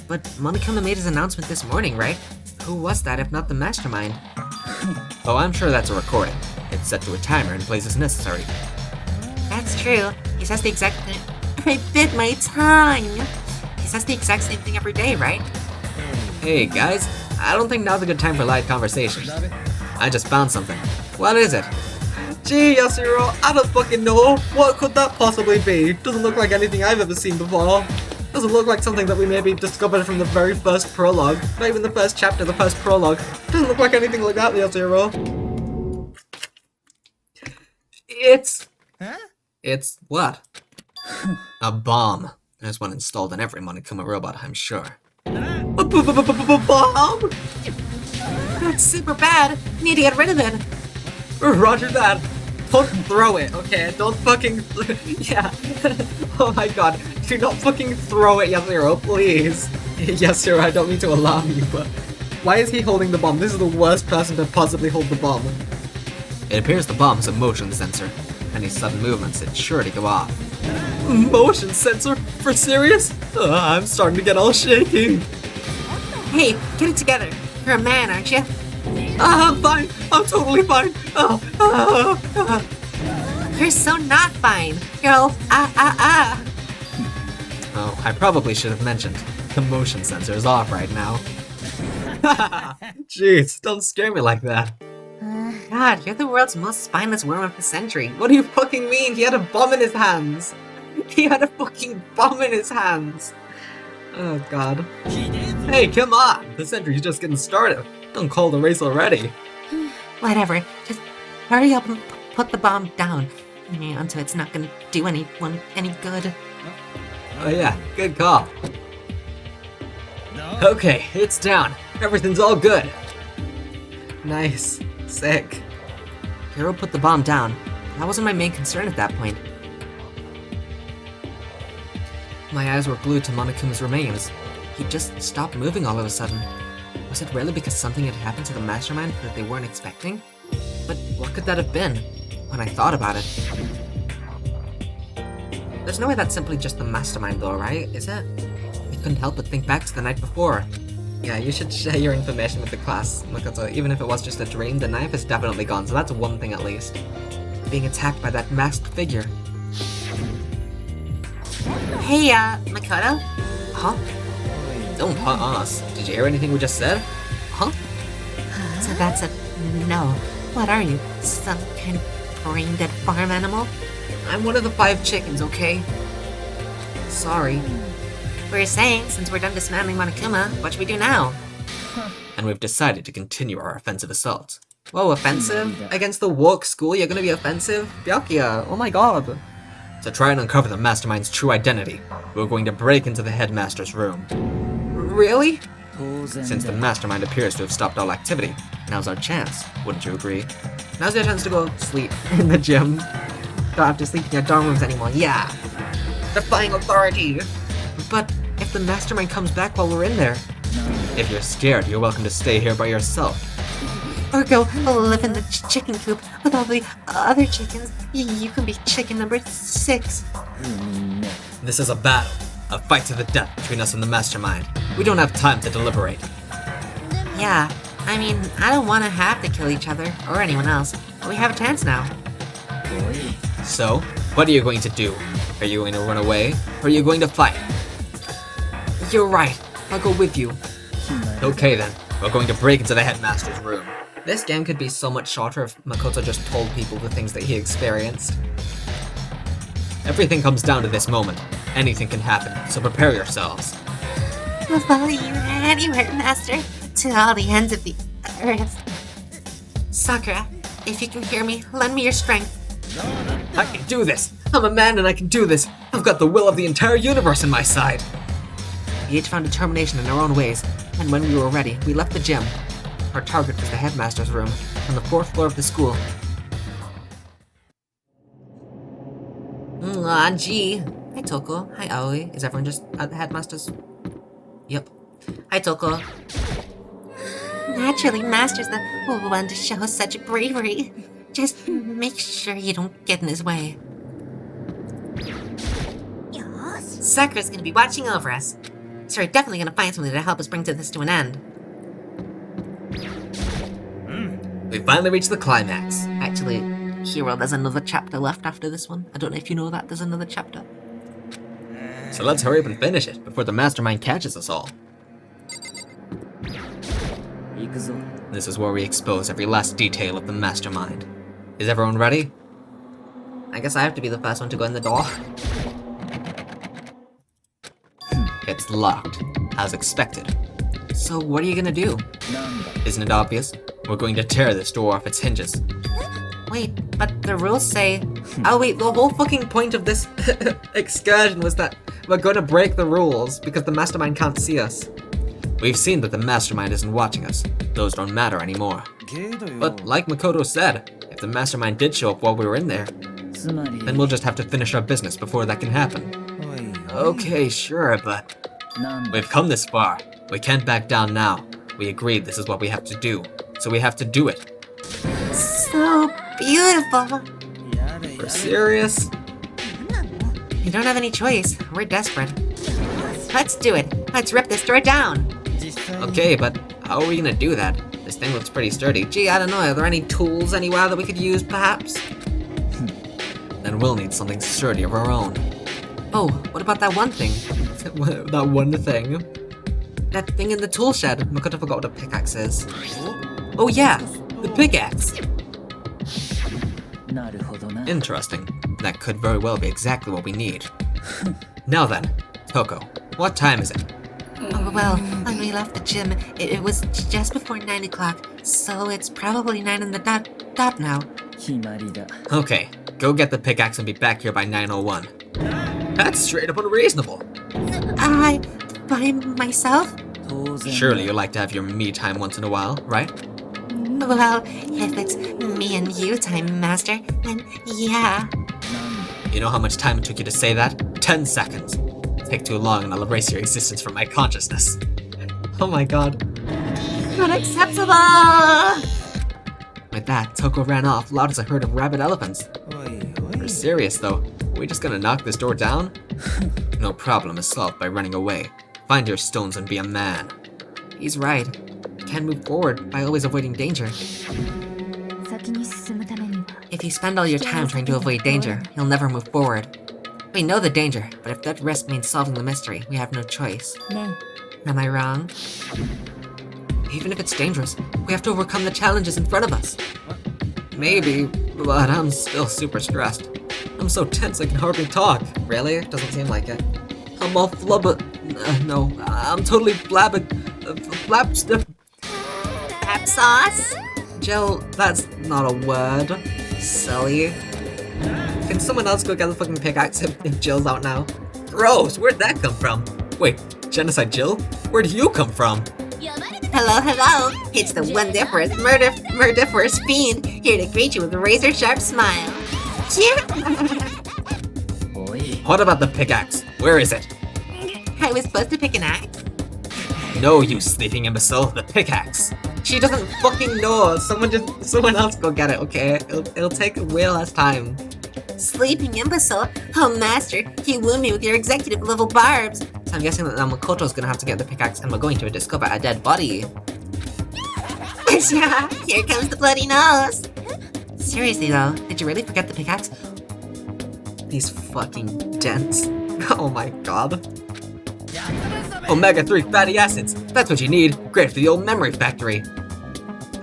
But Monokuma made his announcement this morning, right? Who was that if not the mastermind? Oh, I'm sure that's a recording. It's set to a timer and plays as necessary. That's true. He says the exact thing. I bit my tongue. He says the exact same thing every day, right? Hey guys, I don't think now's a good time for light conversation. I just found something. What is it? Gee, Yasuhiro, I don't fucking know. What could that possibly be? Doesn't look like anything I've ever seen before. Doesn't look like something that we maybe discovered from the very first prologue. Not even the first chapter, the first prologue. Doesn't look like anything like that, Yasuhiro. It's what? A bomb. There's one installed in every Monokuma robot, I'm sure. A bomb? That's super bad. Need to get rid of it. Roger that. Don't throw it, okay? Don't fucking... yeah. Oh my god. Do not fucking throw it, Yasuhiro, please. Yasuhiro, I don't mean to alarm you, but... Why is he holding the bomb? This is the worst person to possibly hold the bomb. It appears the bomb is a motion sensor. Any sudden movements, it's sure to go off. Motion sensor? For serious? I'm starting to get all shaky. Hey, get it together. You're a man, aren't you? I'm fine. I'm totally fine. You're so not fine. You're all Oh, I probably should have mentioned. The motion sensor is off right now. Jeez, don't scare me like that. God, you're the world's most spineless worm of the century. What do you fucking mean? He had a bomb in his hands. He had a fucking bomb in his hands. Oh god. Hey, come on! The century's just getting started. Don't call the race already. Whatever. Just hurry up and put the bomb down. Until it's not gonna do anyone any good. Oh yeah, good call. Okay, it's down. Everything's all good. Nice. Sick. Hiro put the bomb down. That wasn't my main concern at that point. My eyes were glued to Monokuma's remains. He just stopped moving all of a sudden. Was it really because something had happened to the mastermind that they weren't expecting? But what could that have been, when I thought about it? There's no way that's simply just the mastermind though, right? Is it? I couldn't help but think back to the night before. Yeah, you should share your information with the class, Makoto. Even if it was just a dream, the knife is definitely gone, so that's one thing at least. Being attacked by that masked figure. Hey, Makoto? Huh? Don't hunt us. Did you hear anything we just said? Huh? So that's a no. What are you? Some kind of brain-dead farm animal? I'm one of the 5 chickens, okay? Sorry. We're saying, since we're done dismantling Monokuma, what should we do now? And we've decided to continue our offensive assault. Whoa, offensive? Against the woke school, you're gonna be offensive? Byakuya, oh my god. To try and uncover the mastermind's true identity, we're going to break into the headmaster's room. Really? Since the mastermind appears to have stopped all activity, now's our chance, wouldn't you agree? Now's your chance to go sleep in the gym. Don't have to sleep in your dorm rooms anymore, yeah. Defying authority. But if if the mastermind comes back while we're in there? If you're scared, you're welcome to stay here by yourself. Or go live in the chicken coop with all the other chickens. You can be chicken number 6. This is a battle. A fight to the death between us and the mastermind. We don't have time to deliberate. Yeah, I mean, I don't want to have to kill each other or anyone else. But we have a chance now. So, what are you going to do? Are you going to run away, or are you going to fight? You're right. I'll go with you. Okay then, we're going to break into the headmaster's room. This game could be so much shorter if Makoto just told people the things that he experienced. Everything comes down to this moment. Anything can happen, so prepare yourselves. We'll follow you anywhere, Master. To all the ends of the earth. Sakura, if you can hear me, lend me your strength. I can do this! I'm a man and I can do this! I've got the will of the entire universe on my side! We each found determination in our own ways, and when we were ready, we left the gym. Our target was the headmaster's room, on the 4th floor of the school. Aw, gee. Hi, Toko. Hi, Aoi. Is everyone just at the headmaster's? Yep. Hi, Toko. Naturally, Master's the one to show such bravery. Just make sure you don't get in his way. Sakura's gonna be watching over us, so we're definitely gonna find something to help us bring this to an end. We finally reached the climax. Actually, Hero, there's another chapter left after this one. I don't know if you know that, there's another chapter. So let's hurry up and finish it before the mastermind catches us all. This is where we expose every last detail of the mastermind. Is everyone ready? I guess I have to be the first one to go in the door. It's locked, as expected. So what are you gonna do? Isn't it obvious? We're going to tear this door off its hinges. Wait, but the rules say... Oh wait, the whole fucking point of this excursion was that we're gonna break the rules because the mastermind can't see us. We've seen that the mastermind isn't watching us. Those don't matter anymore. But like Makoto said, if the mastermind did show up while we were in there, then we'll just have to finish our business before that can happen. Okay, sure, but we've come this far. We can't back down now. We agreed this is what we have to do, so we have to do it. So beautiful. We're serious? We don't have any choice. We're desperate. Let's do it. Let's rip this door down. Okay, but how are we gonna do that? This thing looks pretty sturdy. Gee, I don't know, are there any tools anywhere that we could use, perhaps? Then we'll need something sturdy of our own. Oh, what about that one thing? That one thing? That thing in the tool shed. Makoto forgot what a pickaxe is. Oh yeah, the pickaxe! Interesting. That could very well be exactly what we need. Now then, Toko, what time is it? Oh, well, when we left the gym, it was just before 9 o'clock, so it's probably 9 in the dot now. Okay, go get the pickaxe and be back here by 9:01. That's straight up unreasonable. By myself? Surely you like to have your me time once in a while, right? Well, if it's me and you time, Master, then yeah. You know how much time it took you to say that? 10 seconds. Take too long and I'll erase your existence from my consciousness. Oh my god. Unacceptable! With that, Toko ran off, loud as a herd of rabid elephants. We're serious though. Are we just gonna knock this door down? No problem is solved by running away. Find your stones and be a man. He's right. Can't move forward by always avoiding danger. If you spend all your time trying to avoid danger, you'll never move forward. We know the danger, but if that risk means solving the mystery, we have no choice. Am I wrong? Even if it's dangerous, we have to overcome the challenges in front of us. Maybe, but I'm still super stressed. I'm so tense I can hardly talk. Really? Doesn't seem like it. I'm all no, I'm totally flab Sauce? Jill, that's not a word. Silly. Can someone else go get the fucking pickaxe if Jill's out now? Gross, where'd that come from? Wait, Genocide Jill? Where'd you come from? Hello. It's the wonderful, murderous fiend, here to greet you with a razor-sharp smile. What about the pickaxe? Where is it? I was supposed to pick an axe? No, you sleeping imbecile, the pickaxe. She doesn't fucking know. Someone else go get it, okay? It'll take way less time. Sleeping imbecile? Oh, master, you wound me with your executive level barbs. So I'm guessing that now Makoto's gonna have to get the pickaxe and we're going to discover a dead body. Here comes the bloody nose. Seriously though, did you really forget the pickaxe? These fucking dents. Oh my god. Omega-3 fatty acids. That's what you need. Great for the old memory factory.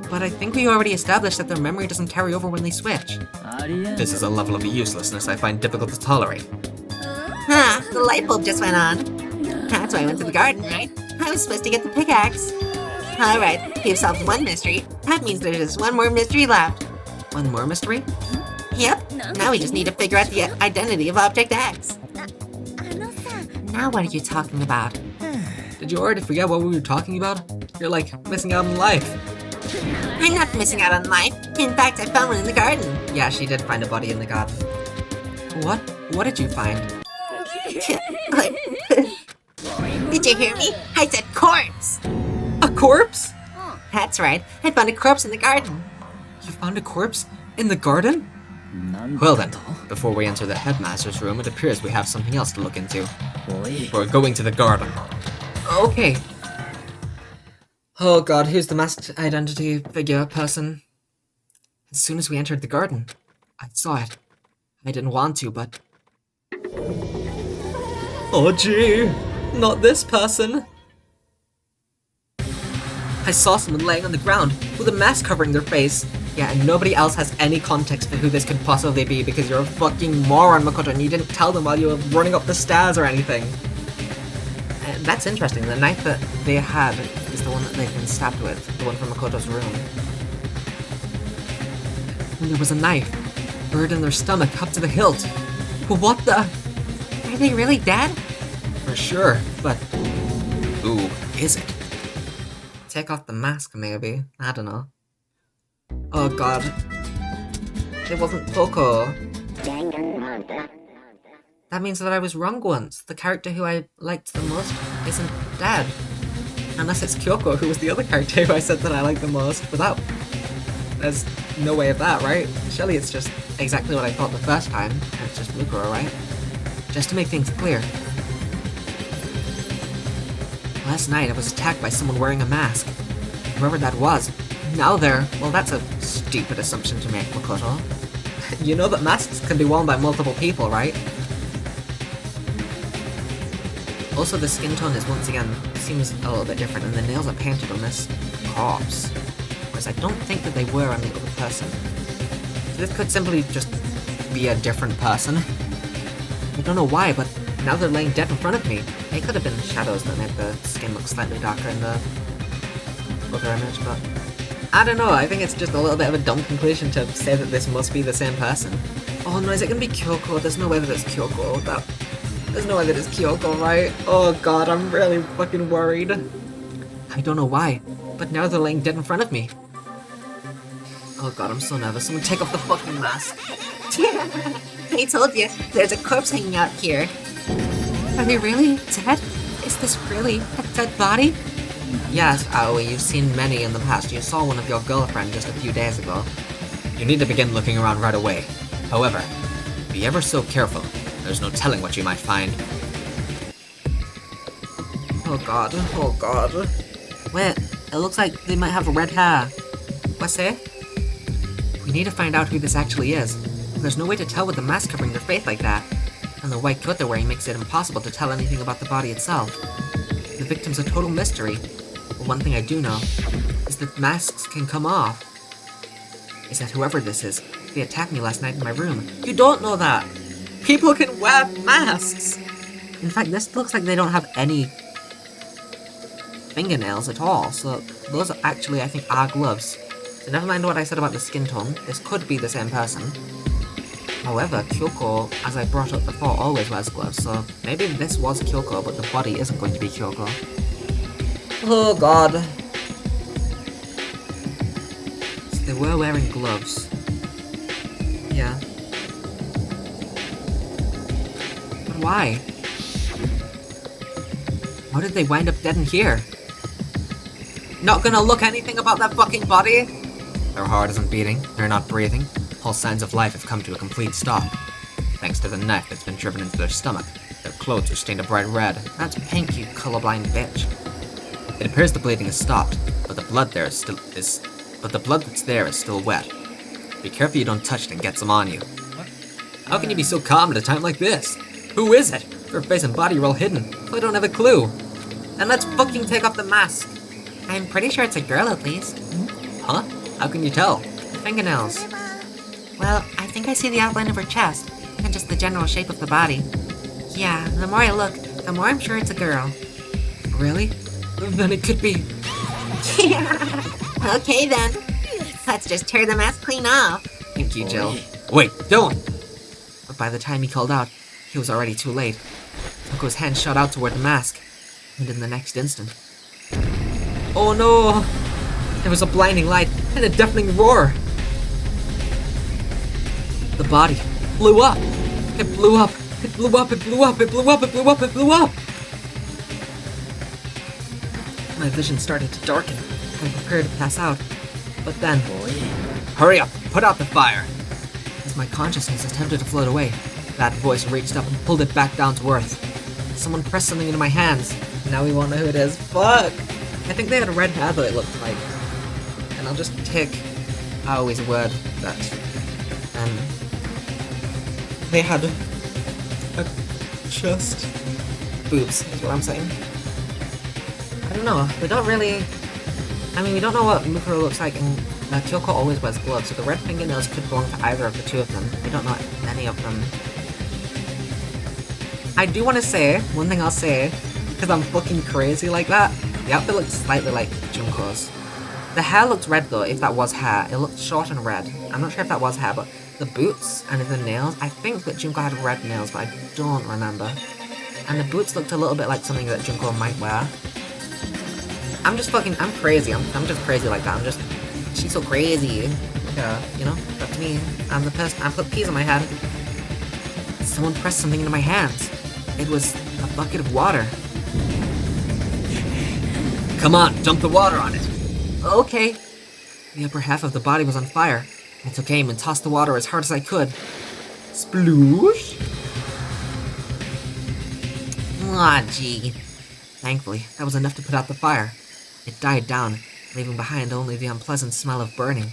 But I think we already established that their memory doesn't carry over when they switch. This is a level of uselessness I find difficult to tolerate. Huh, the light bulb just went on. That's why I went to the garden, right? I was supposed to get the pickaxe. Alright, we've solved one mystery. That means there's just one more mystery left. One more mystery? Yep, now we just need to figure out the identity of Object X. Now what are you talking about? Did you already forget what we were talking about? You're like missing out on life. I'm not missing out on life. In fact, I found one in the garden. Yeah, she did find a body in the garden. What? What did you find? Did you hear me? I said corpse! A corpse? That's right, I found a corpse in the garden. You found a corpse? In the garden? Well then, before we enter the headmaster's room, it appears we have something else to look into. We're going to the garden. Okay. Oh god, who's the masked identity figure person? As soon as we entered the garden, I saw it. I didn't want to, but... Oh gee, not this person. I saw someone laying on the ground with a mask covering their face. Yeah, and nobody else has any context for who this could possibly be because you're a fucking moron, Makoto, and you didn't tell them while you were running up the stairs or anything. That's interesting. The knife that they had is the one that they've been stabbed with. The one from Makoto's room. And there was a knife buried in their stomach up to the hilt. But what the? Are they really dead? For sure, but who is it? Take off the mask, maybe. I don't know. Oh god. It wasn't Coco. That means that I was wrong once. The character who I liked the most isn't dead. Unless it's Kyoko, who was the other character who I said that I liked the most. But there's no way of that, right? Surely it's just exactly what I thought the first time. And it's just Mukuro, right? Just to make things clear. Last night I was attacked by someone wearing a mask. Whoever that was. Now well, that's a stupid assumption to make, Makoto. You know that masks can be worn by multiple people, right? Also, the skin tone is once again seems a little bit different, and the nails are painted on this corpse, whereas I don't think that they were on the other person. So this could simply just be a different person. I don't know why, but now they're laying dead in front of me. It could have been shadows that made the skin look slightly darker in the other image, but I don't know. I think it's just a little bit of a dumb conclusion to say that this must be the same person. Oh no, is it gonna be Kyoko? There's no way that it's Kyoko. There's no way that it's Kyoko, right? Oh god, I'm really fucking worried. I don't know why, but now they're laying dead in front of me. Oh god, I'm so nervous. Someone take off the fucking mask. I told you, there's a corpse hanging out here. Are they really dead? Is this really a dead body? Yes, Aoi, you've seen many in the past. You saw one of your girlfriend just a few days ago. You need to begin looking around right away. However, be ever so careful. There's no telling what you might find. Oh god, oh god. Wait, it looks like they might have red hair. What's it? We need to find out who this actually is. There's no way to tell with the mask covering their face like that. And the white coat they're wearing makes it impossible to tell anything about the body itself. The victim's a total mystery. But one thing I do know is that masks can come off. Is that whoever this is, they attacked me last night in my room. You don't know that! People can wear masks! In fact, this looks like they don't have any fingernails at all, so those are actually, I think, are gloves. So never mind what I said about the skin tone, this could be the same person. However, Kyoko, as I brought up before, always wears gloves, so maybe this was Kyoko, but the body isn't going to be Kyoko. Oh god. So they were wearing gloves. Yeah. But why? How did they wind up dead in here? Not gonna look anything about that fucking body? Their heart isn't beating, they're not breathing. All signs of life have come to a complete stop. Thanks to the knife that's been driven into their stomach, their clothes are stained a bright red. That's pink, you colorblind bitch. It appears the bleeding has stopped, but the blood that's there is still wet. Be careful you don't touch it and get some on you. How can you be so calm at a time like this? Who is it? Her face and body are all hidden, so I don't have a clue. Then let's fucking take off the mask. I'm pretty sure it's a girl at least. Huh? How can you tell? The fingernails. Well, I think I see the outline of her chest, and just the general shape of the body. Yeah, the more I look, the more I'm sure it's a girl. Really? Then it could be... Okay then. Let's just tear the mask clean off. Thank you, Jill. Wait, don't! But by the time he called out, he was already too late. Toko's hand shot out toward the mask, and in the next instant... Oh no! There was a blinding light and a deafening roar! The body blew up! It blew up! It blew up! It blew up! It blew up! It blew up! It blew up! My vision started to darken. I prepared to pass out. But then... Hurry up! Put out the fire! As my consciousness attempted to float away, that voice reached up and pulled it back down to earth. Someone pressed something into my hands. Now we won't know who it is. Fuck! I think they had red hair though, it looked like. And I'll just take... I always word that... they had a chest. Boobs, is what I'm saying. I don't know, we don't really... I mean, we don't know what Mukuro looks like, and Kyoko always wears gloves, so the red fingernails could belong to either of the two of them. We don't know any of them. I do want to say, one thing I'll say, because I'm fucking crazy like that, the outfit looks slightly like Junko's. The hair looked red though, if that was hair. It looked short and red. I'm not sure if that was hair, but the boots and the nails, I think that Junko had red nails, but I don't remember. And the boots looked a little bit like something that Junko might wear. I'm crazy. I'm just crazy like that. She's so crazy. Yeah, you know, up to me. I'm the person, I put peas on my head. Someone pressed something into my hands. It was a bucket of water. Come on, dump the water on it! Okay. The upper half of the body was on fire. I took aim and tossed the water as hard as I could. Sploosh! Aw, gee. Thankfully, that was enough to put out the fire. It died down, leaving behind only the unpleasant smell of burning.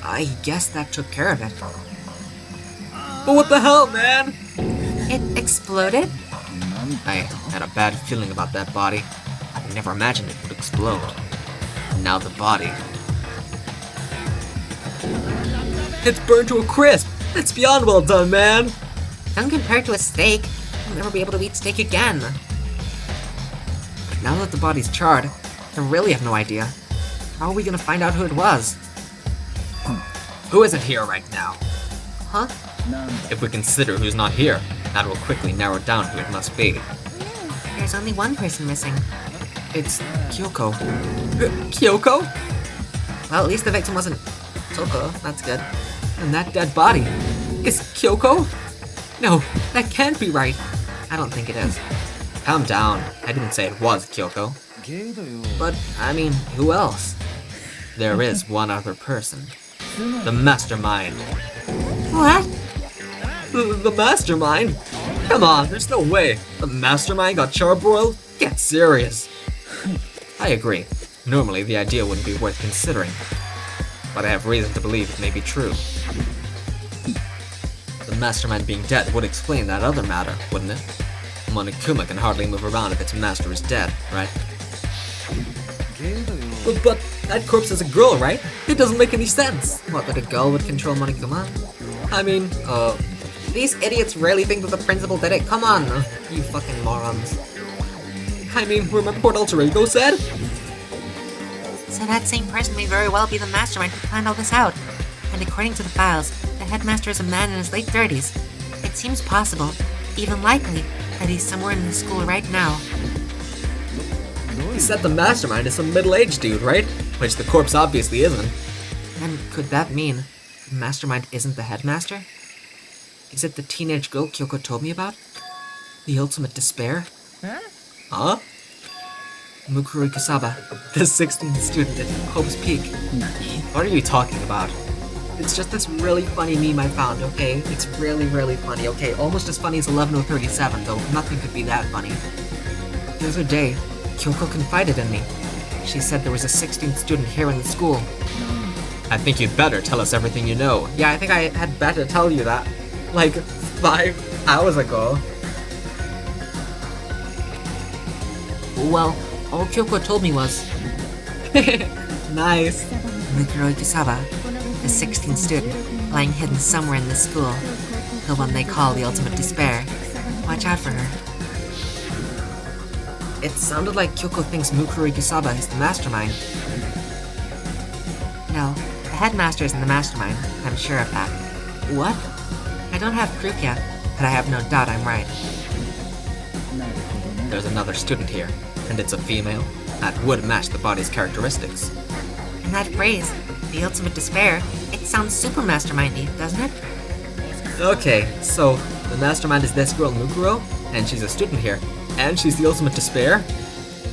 I guess that took care of it. But what the hell, man? It exploded? I had a bad feeling about that body. I never imagined it would explode. And now the body... It's burned to a crisp! It's beyond well done, man! Done compared to a steak, I'll never be able to eat steak again. But now that the body's charred, I really have no idea. How are we gonna find out who it was? Who isn't here right now? Huh? If we consider who's not here, that will quickly narrow down who it must be. There's only one person missing. It's Kyoko. Kyoko? Well, at least the victim wasn't Toko, that's good. And that dead body is Kyoko? No, that can't be right. I don't think it is. Calm down. I didn't say it was Kyoko. But, I mean, who else? There is one other person. The mastermind. What? The mastermind? Come on, there's no way. The mastermind got charbroiled? Get serious. I agree. Normally, the idea wouldn't be worth considering. But I have reason to believe it may be true. The mastermind being dead would explain that other matter, wouldn't it? Monokuma can hardly move around if its master is dead, right? But that corpse is a girl, right? It doesn't make any sense. What, that a girl would control Monokuma? I mean, these idiots really think that the principal did it? Come on, you fucking morons. I mean, remember what Alter Ego said? So that same person may very well be the mastermind who planned all this out. And according to the files, the headmaster is a man in his late 30s. It seems possible, even likely, that he's somewhere in the school right now. He said the mastermind is some middle-aged dude, right? Which the corpse obviously isn't. And could that mean the mastermind isn't the headmaster? Is it the teenage girl Kyoko told me about? The ultimate despair? Huh? Mukuro Ikasaba, the 16th student at Hope's Peak. What are you talking about? It's just this really funny meme I found, okay? It's really, really funny, okay? Almost as funny as 11037, though nothing could be that funny. The other day, Kyoko confided in me. She said there was a 16th student here in the school. I think you'd better tell us everything you know. Yeah, I think I had better tell you that. Like, 5 hours ago. Well, all Kyoko told me was... Nice. Mukuro Ikasaba, the 16th student, lying hidden somewhere in the school. The one they call the ultimate despair. Watch out for her. It sounded like Kyoko thinks Mukuro Ikasaba is the mastermind. No, the headmaster is in the mastermind. I'm sure of that. What? I don't have proof yet, but I have no doubt I'm right. There's another student here, and it's a female. That would match the body's characteristics. And that phrase, the ultimate despair, it sounds super mastermindy, doesn't it? Okay, so the mastermind is this girl Mukuro, and she's a student here, and she's the ultimate despair?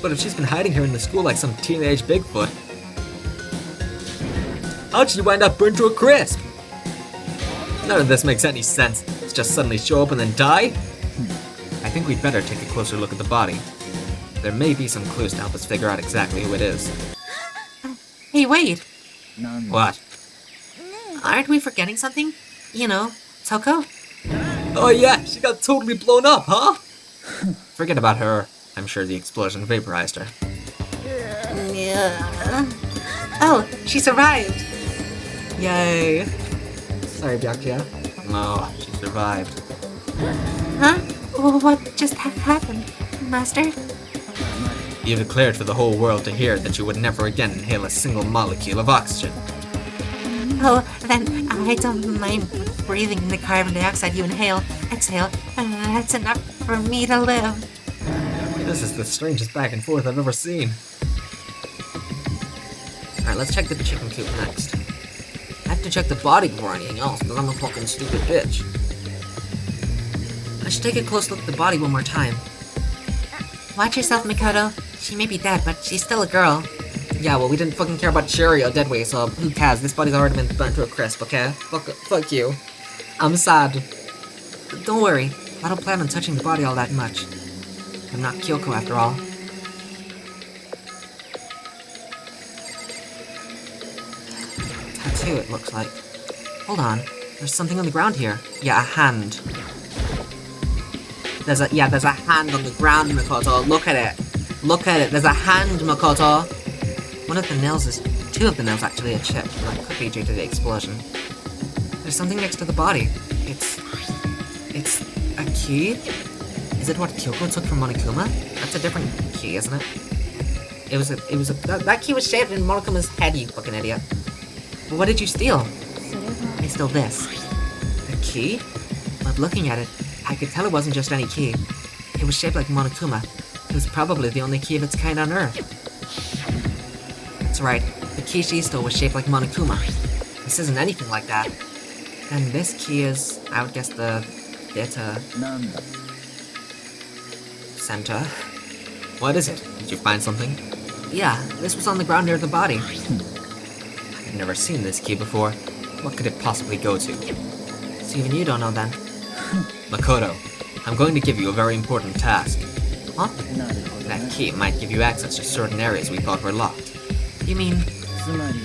But if she's been hiding here in the school like some teenage Bigfoot, how'd she wind up burned to a crisp? None of this makes any sense. It's just suddenly show up and then die? I think we'd better take a closer look at the body. There may be some clues to help us figure out exactly who it is. Hey, wait! What? Aren't we forgetting something? You know, Toko? Oh yeah, she got totally blown up, huh? Forget about her. I'm sure the explosion vaporized her. Yeah. Oh, she survived! Yay. Sorry, Byakuya. Oh, she survived. Huh? What just happened, Master? You declared for the whole world to hear that you would never again inhale a single molecule of oxygen. Oh, then I don't mind breathing in the carbon dioxide you inhale, exhale. That's enough for me to live. This is the strangest back and forth I've ever seen. Alright, let's check the chicken coop next. I have to check the body before anything else, because I'm a fucking stupid bitch. I should take a close look at the body one more time. Watch yourself, Mikoto. She may be dead, but she's still a girl. Yeah, well, we didn't fucking care about Cheerio, did we? So who cares? This body's already been burnt to a crisp, okay? Fuck you. I'm sad. Don't worry. I don't plan on touching the body all that much. I'm not Kyoko after all. Tattoo, it looks like. Hold on. There's something on the ground here. Yeah, a hand. There's a hand on the ground, Makoto. Look at it. Look at it. There's a hand, Makoto. One of the nails is... 2 of the nails actually are chipped. That could be due to the explosion. There's something next to the body. It's a key? Is it what Kyoko took from Monokuma? That's a different key, isn't it? That key was shaped in Monokuma's head, you fucking idiot. Well, what did you steal? I stole this. A key? But looking at it, I could tell it wasn't just any key. It was shaped like Monokuma. It was probably the only key of its kind on Earth. That's right, the key she stole was shaped like Monokuma. This isn't anything like that. And this key is, I would guess, the data center. What is it? Did you find something? Yeah, this was on the ground near the body. I've never seen this key before. What could it possibly go to? So even you don't know then? Makoto, I'm going to give you a very important task. Huh? That key might give you access to certain areas we thought were locked. You mean...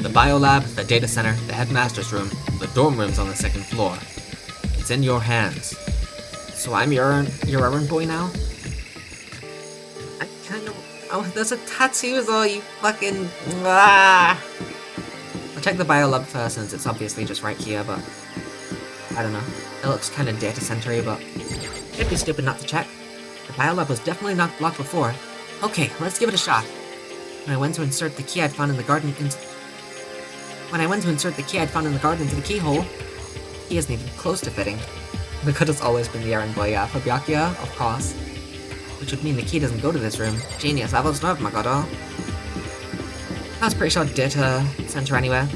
The biolab, the data center, the headmaster's room, the dorm rooms on the 2nd floor. It's in your hands. So I'm your errand boy now? I kind of... Oh, there's a tattoo though, you fucking... Ah! I'll check the biolab first since it's obviously just right here, but... I don't know. It looks kind of data center-y, but... It'd be stupid not to check. The biolab was definitely not locked before. Okay, let's give it a shot. When I went to insert the key I'd found in the garden into... the keyhole, the key isn't even close to fitting. Makoto's always been the errand boy, yeah. For Byakuya, of course. Which would mean the key doesn't go to this room. Genius, I was not Makoto. I was pretty sure data center anyway.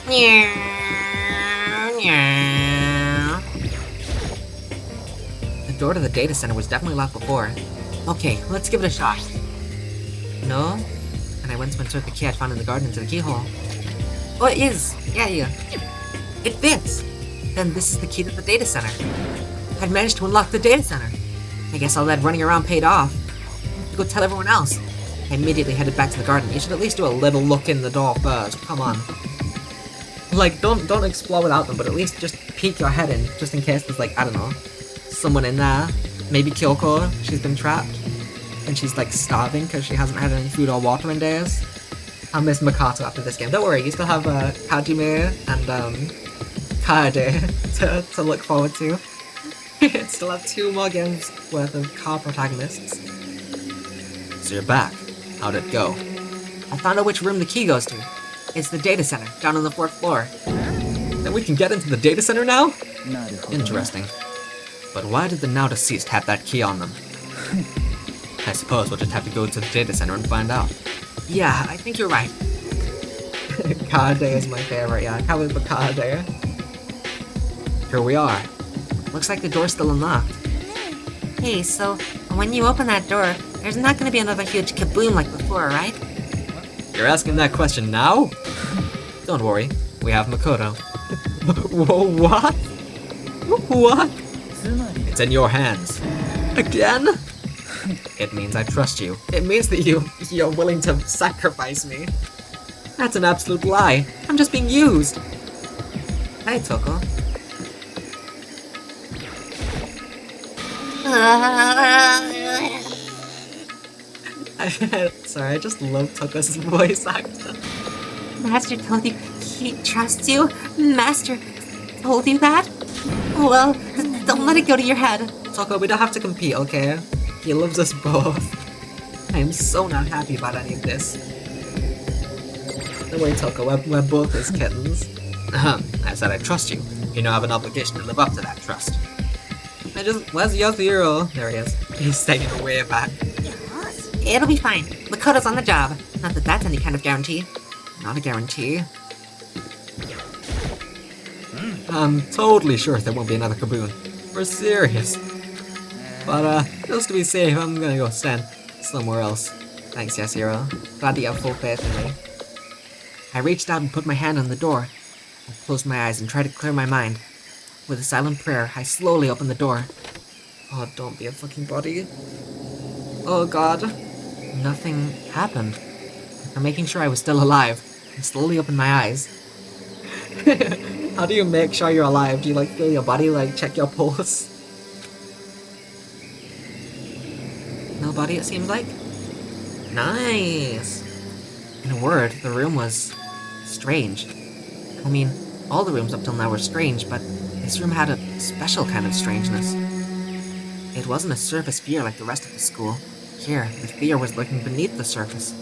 The door to the data center was definitely locked before. Okay, let's give it a shot. No? And I went to insert the key I found in the garden into the keyhole. Oh, it is! Yeah. It fits! Then this is the key to the data center. I'd managed to unlock the data center. I guess all that running around paid off. To go tell everyone else. I immediately headed back to the garden. You should at least do a little look in the door first. Come on. Like, don't explore without them, but at least just peek your head in, just in case there's, like, I don't know, someone in there. Maybe Kyoko, she's been trapped. And she's, like, starving because she hasn't had any food or water in days. I'll miss Makato after this game. Don't worry, you still have Hajime and Kaede to look forward to. Still have 2 more games worth of car protagonists. So you're back. How'd it go? I found out which room the key goes to. It's the data center, down on the 4th floor. Then we can get into the data center now? Interesting. But why did the now deceased have that key on them? I suppose we'll just have to go to the data center and find out. Yeah, I think you're right. Kaede is my favorite, yeah. How is the Kaede? Here we are. Looks like the door's still unlocked. Hey, so when you open that door, there's not gonna be another huge kaboom like before, right? You're asking that question now? Don't worry, we have Makoto. What? What? It's in your hands. Again? It means I trust you. It means that you're willing to sacrifice me. That's an absolute lie. I'm just being used. Hey, Toko. Sorry, I just love Toko's voice actor. Master told you he trusts you? Master told you that? Well, don't let it go to your head. Toko, we don't have to compete, okay? He loves us both. I am so not happy about any of this. Don't worry, Toko, we're both his kittens. I said I trust you. You now have an obligation to live up to that trust. Where's Yasuhiro? There he is. He's taking way back. It'll be fine. Makoto's on the job. Not that that's any kind of guarantee. Not a guarantee. I'm totally sure there won't be another kaboom. We're serious. But, just to be safe, I'm gonna go stand somewhere else. Thanks, Yasuhiro. Glad that you have full faith in me. I reached out and put my hand on the door. I closed my eyes and tried to clear my mind. With a silent prayer, I slowly opened the door. Oh, don't be a fucking body. Oh god. Nothing happened. After making sure I was still alive, I slowly opened my eyes. How do you make sure you're alive? Do you like feel your body, like check your pulse? Nobody, it seems like. Nice. In a word, the room was strange. I mean, all the rooms up till now were strange, but this room had a special kind of strangeness. It wasn't a surface fear like the rest of the school. Here, the fear was lurking beneath the surface.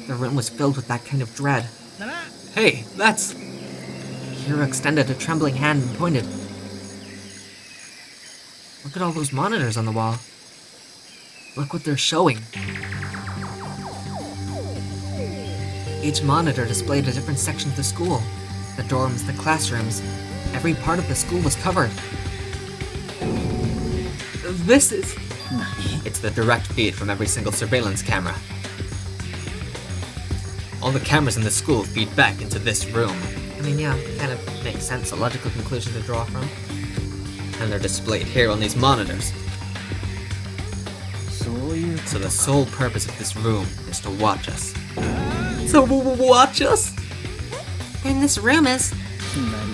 The room was filled with that kind of dread. Hey, that's... Hiro extended a trembling hand and pointed. Look at all those monitors on the wall. Look what they're showing. Each monitor displayed a different section of the school. The dorms, the classrooms. Every part of the school was covered. This is... It's the direct feed from every single surveillance camera. All the cameras in the school feed back into this room. I mean, yeah, kind of makes sense, a logical conclusion to draw from. And they're displayed here on these monitors. So the sole purpose of this room is to watch us. So watch us? And this room is...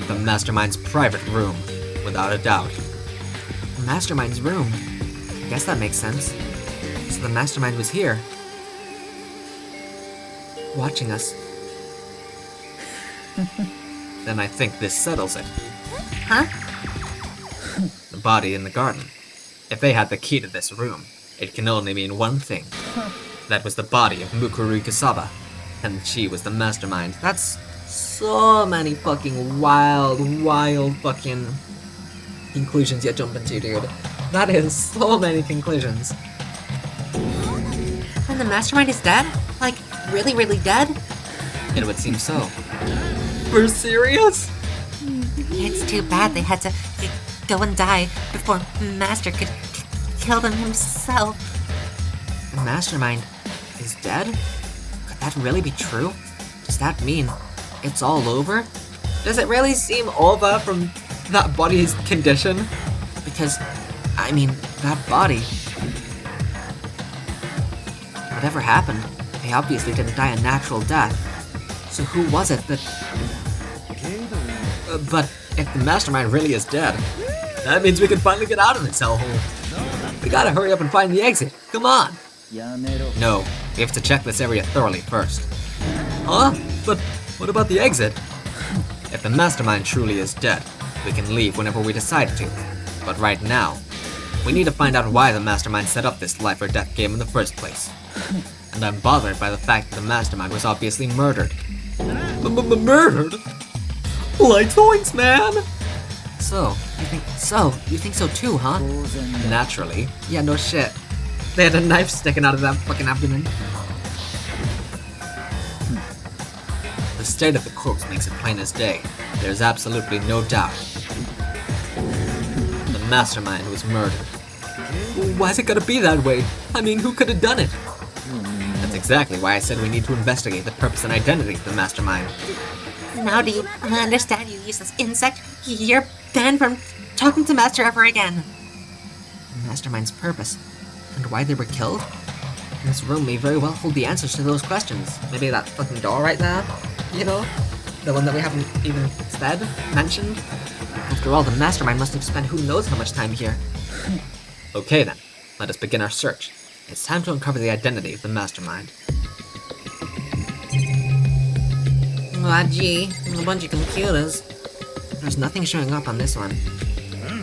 The Mastermind's private room, without a doubt. The Mastermind's room? I guess that makes sense. So the Mastermind was here. Watching us. Then I think this settles it. Huh? The body in the garden. If they had the key to this room, it can only mean one thing. That was the body of Mukuru Kusaba, and she was the Mastermind. That's so many fucking wild fucking conclusions you're jumping to, dude. That is so many conclusions. And the Mastermind is dead? Like, really, really dead? It would seem so. super serious? It's too bad they had to go and die before Master could kill them himself. The mastermind is dead? Could that really be true? Does that mean it's all over? Does it really seem over from that body's condition? Because, I mean, that body... Whatever happened, they obviously didn't die a natural death. So who was it that... But if the mastermind really is dead, that means we can finally get out of this hellhole. We gotta hurry up and find the exit. Come on! No, we have to check this area thoroughly first. Huh? But what about the exit? If the mastermind truly is dead, we can leave whenever we decide to. But right now, we need to find out why the mastermind set up this life or death game in the first place. And I'm bothered by the fact that the mastermind was obviously murdered. Murdered? Like zoinks, man! You think so too, huh? Naturally. Yeah, no shit. They had a knife sticking out of that fucking abdomen. The state of the corpse makes it plain as day. There's absolutely no doubt. The mastermind was murdered. Why's it gotta be that way? I mean, who could have done it? That's exactly why I said we need to investigate the purpose and identity of the mastermind. Now do you understand, you useless insect? You're banned from talking to Master ever again. The mastermind's purpose, and why they were killed? This room may very well hold the answers to those questions. Maybe that fucking door right there? You know? The one that we haven't even mentioned? After all, the mastermind must have spent who knows how much time here. Okay then, let us begin our search. It's time to uncover the identity of the mastermind. Ah, gee, a bunch of computers. There's nothing showing up on this one.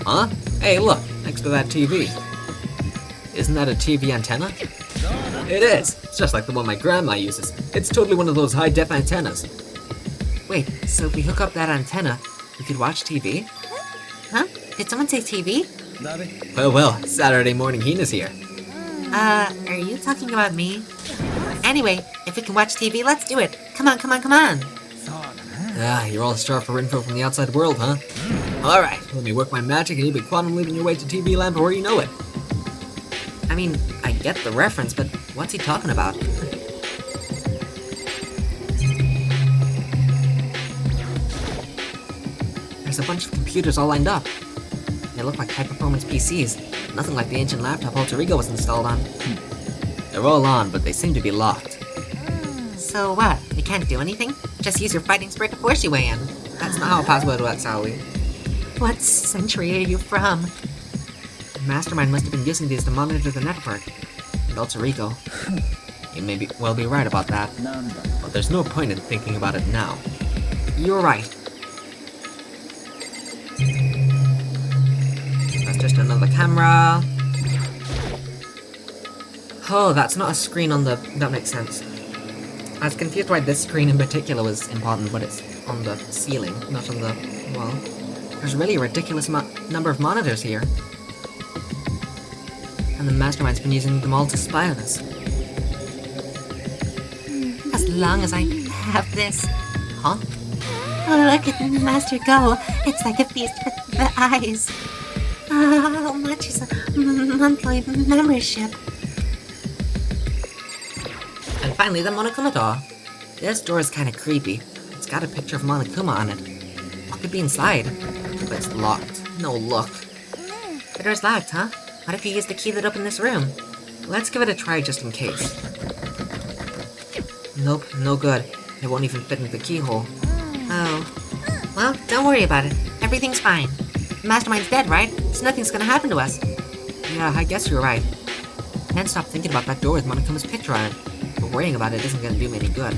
Huh? Hey, look, next to that TV. Isn't that a TV antenna? It is! It's just like the one my grandma uses. It's totally one of those high-def antennas. Wait, so if we hook up that antenna, we could watch TV? Huh? Did someone say TV? Well, Saturday morning Hina's here. Are you talking about me? Anyway, if we can watch TV, let's do it. Come on, come on, come on. Ah, you're all starved for info from the outside world, huh? Alright, let me work my magic and you'll be quantum leaping your way to TV land before you know it. I mean, I get the reference, but what's he talking about? There's a bunch of computers all lined up. They look like high-performance PCs, nothing like the ancient laptop Alter Ego was installed on. They're all on, but they seem to be locked. So what? We can't do anything? Just use your fighting spirit to force your way in. That's not how a password works, Owly. What century are you from? The mastermind must have been using these to monitor the network. And Alter Ego. You may well be right about that, but there's no point in thinking about it now. You're right. That's just another camera. Oh, that's not a screen on the... That makes sense. I was confused why this screen in particular was important, but it's on the ceiling, not on the wall. There's really a ridiculous number of monitors here. And the mastermind's been using them all to spy on us. As long as I have this. Huh? Oh, look at Master go. It's like a feast for the eyes. How much is a monthly membership? And finally, the Monokuma door. This door is kind of creepy. It's got a picture of Monokuma on it. What could be inside? But it's locked. No luck. The door's locked, huh? What if you use the key that opened this room? Let's give it a try just in case. Nope, no good. It won't even fit into the keyhole. Oh. Well, don't worry about it. Everything's fine. The mastermind's dead, right? So nothing's gonna happen to us. Yeah, I guess you're right. I can't stop thinking about that door with Monokuma's picture on it. But worrying about it isn't gonna do me any good.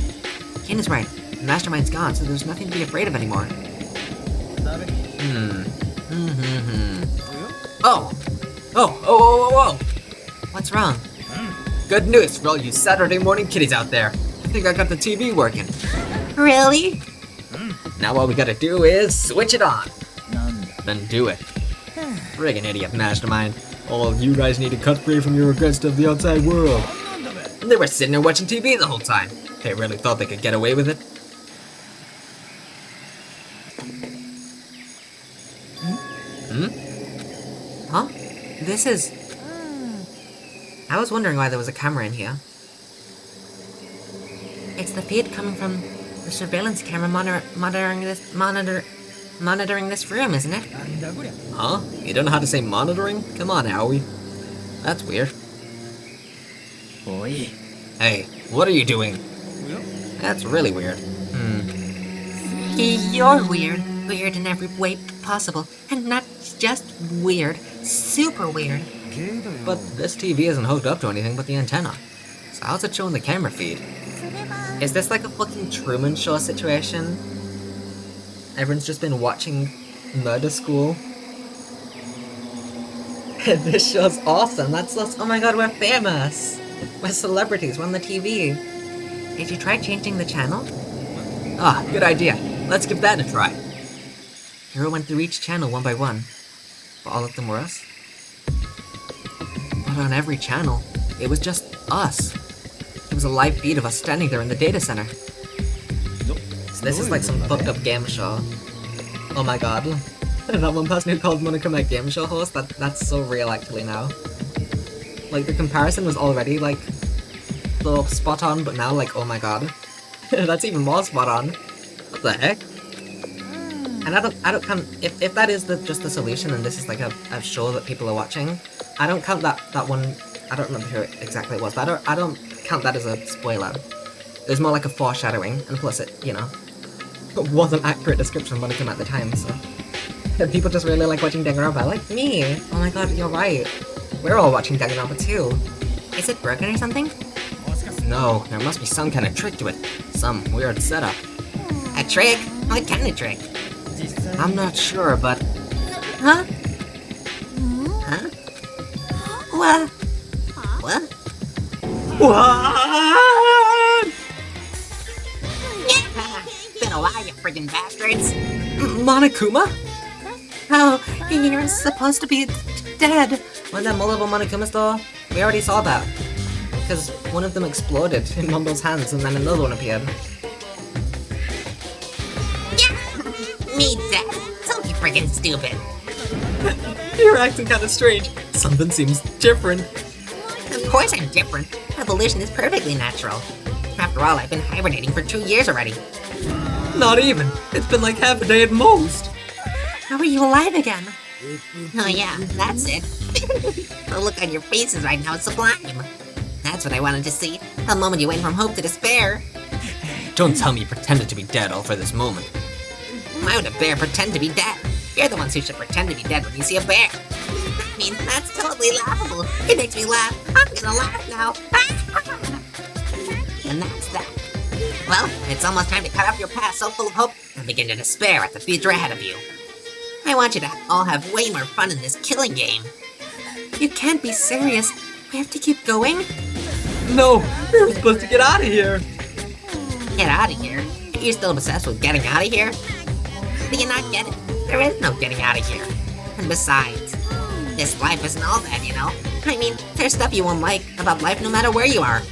Ken is right. The mastermind's gone, so there's nothing to be afraid of anymore. Oh! What's wrong? Good news for all you Saturday morning kiddies out there. I think I got the TV working. Really? Now all we gotta do is switch it on. Then do it. Friggin' idiot mastermind. All of you guys need to cut free from your regrets of the outside world. And they were sitting there watching TV the whole time. They really thought they could get away with it. this is... I was wondering why there was a camera in here. It's the feed coming from the surveillance camera monitoring this room, isn't it? Huh? You don't know how to say monitoring? Come on, Aoi. That's weird. Hey, what are you doing? That's really weird. You're weird. Weird in every way possible. And not just weird. Super weird. But this TV isn't hooked up to anything but the antenna. So how's it showing the camera feed? Is this like a fucking Truman Show situation? Everyone's just been watching Murder School. This show's awesome. That's us. Oh my god, we're famous. We're celebrities. We're on the TV. Did you try changing the channel? Ah, good idea. Let's give that a try. Hero went through each channel one by one. But all of them were us. But on every channel, it was just us. It was a live feed of us standing there in the data center. So this is like some fucked up game show. Oh my god. That one person who called Monica my game show host, that's so real actually now. Like the comparison was already like so spot on, but now like oh my god. That's even more spot on. What the heck? And I don't count if that is just the solution and this is like a show that people are watching, I don't count that one. I don't remember who exactly it was, but I don't count that as a spoiler. It was more like a foreshadowing, and plus it, you know, it was an accurate description of Monica at the time, so. People just really like watching Danganronpa, like me. Oh my god, you're right. We're all watching Danganronpa too. Is it broken or something? No, there must be some kind of trick to it. Some weird setup. A trick? What kind of trick? I'm not sure, but... Huh? Huh? What? What? What? Been a while, you friggin' bastards. Monokuma? Oh, you're supposed to be dead. When that multiple Monokumas though, we already saw that. Because one of them exploded in Mumbo's hands and then another one appeared. Me dead. Don't be friggin' stupid. You're acting kind of strange. Something seems different. Of course I'm different. Evolution is perfectly natural. After all, I've been hibernating for 2 years already. Not even. It's been like half a day at most. How are you alive again? Oh yeah, that's it. The look on your faces right now is sublime. That's what I wanted to see. The moment you went from hope to despair. Don't tell me you pretended to be dead all for this moment. Why would a bear pretend to be dead? You're the ones who should pretend to be dead when you see a bear. I mean, that's totally laughable. It makes me laugh. I'm gonna laugh now. And that's that. Well, it's almost time to cut off your past so full of hope and begin to despair at the future ahead of you. I want you to all have way more fun in this killing game. You can't be serious. We have to keep going? No, we were supposed to get out of here. Get out of here? You're still obsessed with getting out of here? Do you not get it? There is no getting out of here. And besides, this life isn't all that, you know? I mean, there's stuff you won't like about life no matter where you are.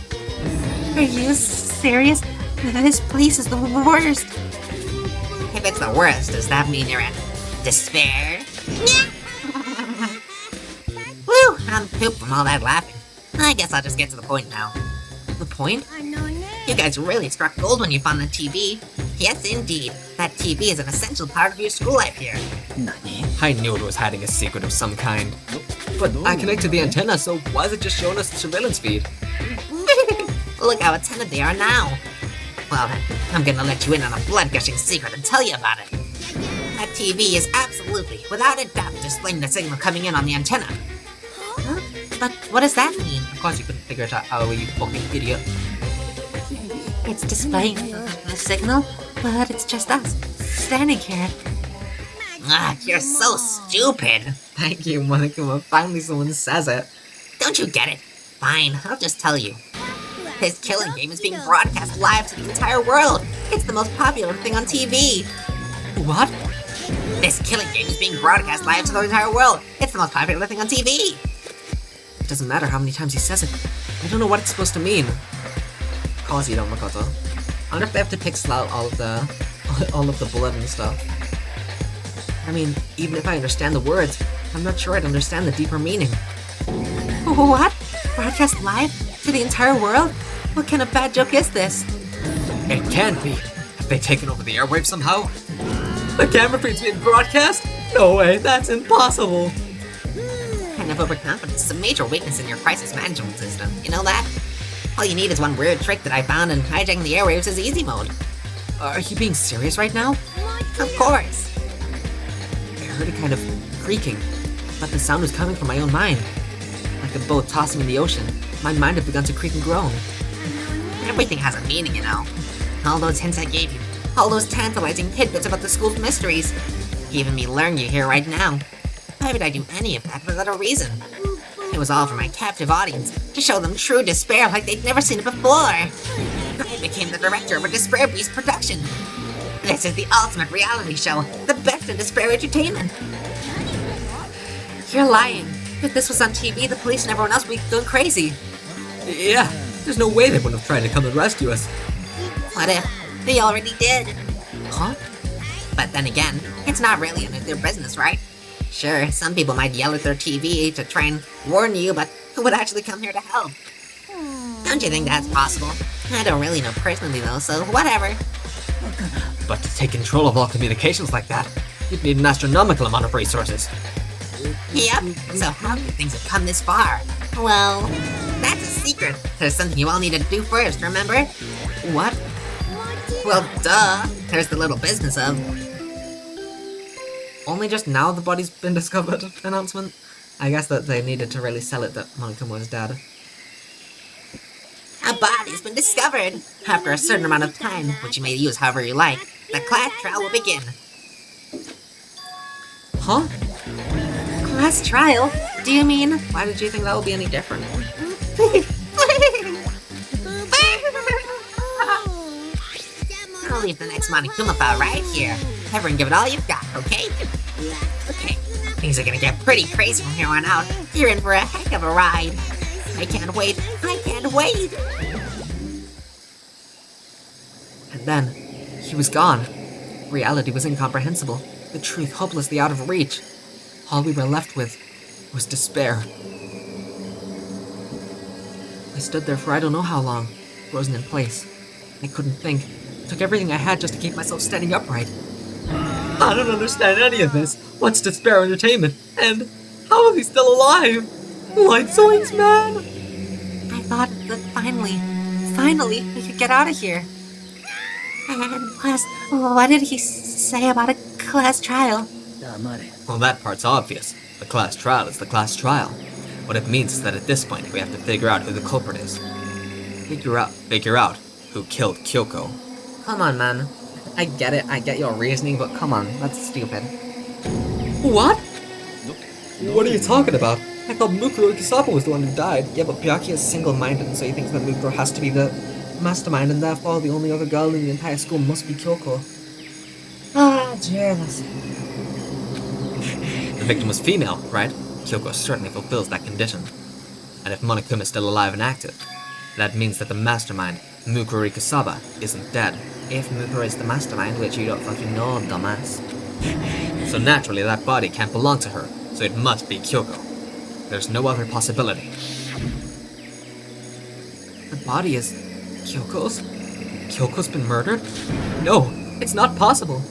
Are you serious? This place is the worst. If it's the worst, does that mean you're in despair? Woo, I'm pooped from all that laughing. I guess I'll just get to the point now. The point? You guys really struck gold when you found the TV. Yes, indeed. That TV is an essential part of your school life here. I knew it was hiding a secret of some kind. But I connected the antenna, so why is it just showing us the surveillance feed? Look how attentive they are now. Well then, I'm gonna let you in on a blood-gushing secret and tell you about it. That TV is absolutely, without a doubt, displaying the signal coming in on the antenna. Huh? But what does that mean? Of course you couldn't figure it out, oh, you fucking idiot. It's displaying the signal, but it's just us, standing here. Ah, you're so stupid. Thank you, Monica. Finally someone says it. Don't you get it? Fine, I'll just tell you. This killing game is being broadcast live to the entire world. It's the most popular thing on TV. What? This killing game is being broadcast live to the entire world. It's the most popular thing on TV. It doesn't matter how many times he says it. I don't know what it's supposed to mean. Of course you don't, Makoto. I wonder if they have to pixel out all of the blood and stuff. I mean, even if I understand the words, I'm not sure I'd understand the deeper meaning. What? Broadcast live? To the entire world? What kind of bad joke is this? It can't be. Have they taken over the airwaves somehow? The camera feed's being broadcast? No way, that's impossible. Kind of overconfidence is a major weakness in your crisis management system. You know that? All you need is one weird trick that I found, and hijacking the airwaves is easy mode. Are you being serious right now? Of course. I heard a kind of creaking, but the sound was coming from my own mind. Like a boat tossing in the ocean, my mind had begun to creak and groan. Everything has a meaning, you know. All those hints I gave you, all those tantalizing tidbits about the school's mysteries. Even me luring you here right now. Why would I do any of that without a reason? It was all for my captive audience, to show them true despair like they'd never seen it before. I became the director of a despair-beast production. This is the ultimate reality show, the best in despair entertainment. You're lying. If this was on TV, the police and everyone else would be going crazy. Yeah, there's no way they wouldn't have tried to come and rescue us. What if they already did? Huh? But then again, it's not really any of their business, right? Sure, some people might yell at their TV to try and warn you, but who would actually come here to help? Don't you think that's possible? I don't really know personally though, so whatever. But to take control of all communications like that, you'd need an astronomical amount of resources. Yep, so how could things have come this far? Well, that's a secret. There's something you all need to do first, remember? What? Well, duh. There's the little business of... Only just now the body's been discovered announcement? I guess that they needed to really sell it that Monica was dead. A body's been discovered! After a certain amount of time, which you may use however you like, the class trial will begin. Huh? Class trial? Do you mean... Why did you think that would be any different? I'll leave the next Monokuma file right here. Everyone give it all you've got, okay? Okay, things are gonna get pretty crazy from here on out. You're in for a heck of a ride. I can't wait. I can't wait. And then, he was gone. Reality was incomprehensible. The truth hopelessly out of reach. All we were left with was despair. I stood there for I don't know how long, frozen in place. I couldn't think. Took everything I had just to keep myself standing upright. I don't understand any of this. What's despair entertainment? And how is he still alive? White Zoinks, man! I thought that finally, we could get out of here. And plus, what did he say about a class trial? Well, that part's obvious. The class trial is the class trial. What it means is that at this point, we have to figure out who the culprit is. Figure out who killed Kyoko. Come on, man. I get it, I get your reasoning, but come on, that's stupid. What? What are you talking about? I thought Mukuro Ikisaba was the one who died. Yeah, but Byakuya is single-minded, and so he thinks that Mukuro has to be the mastermind, and therefore the only other girl in the entire school must be Kyoko. Ah, Jesus. The victim was female, right? Kyoko certainly fulfills that condition. And if Monokuma is still alive and active, that means that the mastermind, Mukuro Ikisaba, isn't dead. If Mukuro is the mastermind, which you don't fucking know, dumbass. So naturally that body can't belong to her, so it must be Kyoko. There's no other possibility. The body is Kyoko's? Kyoko's been murdered? No, it's not possible.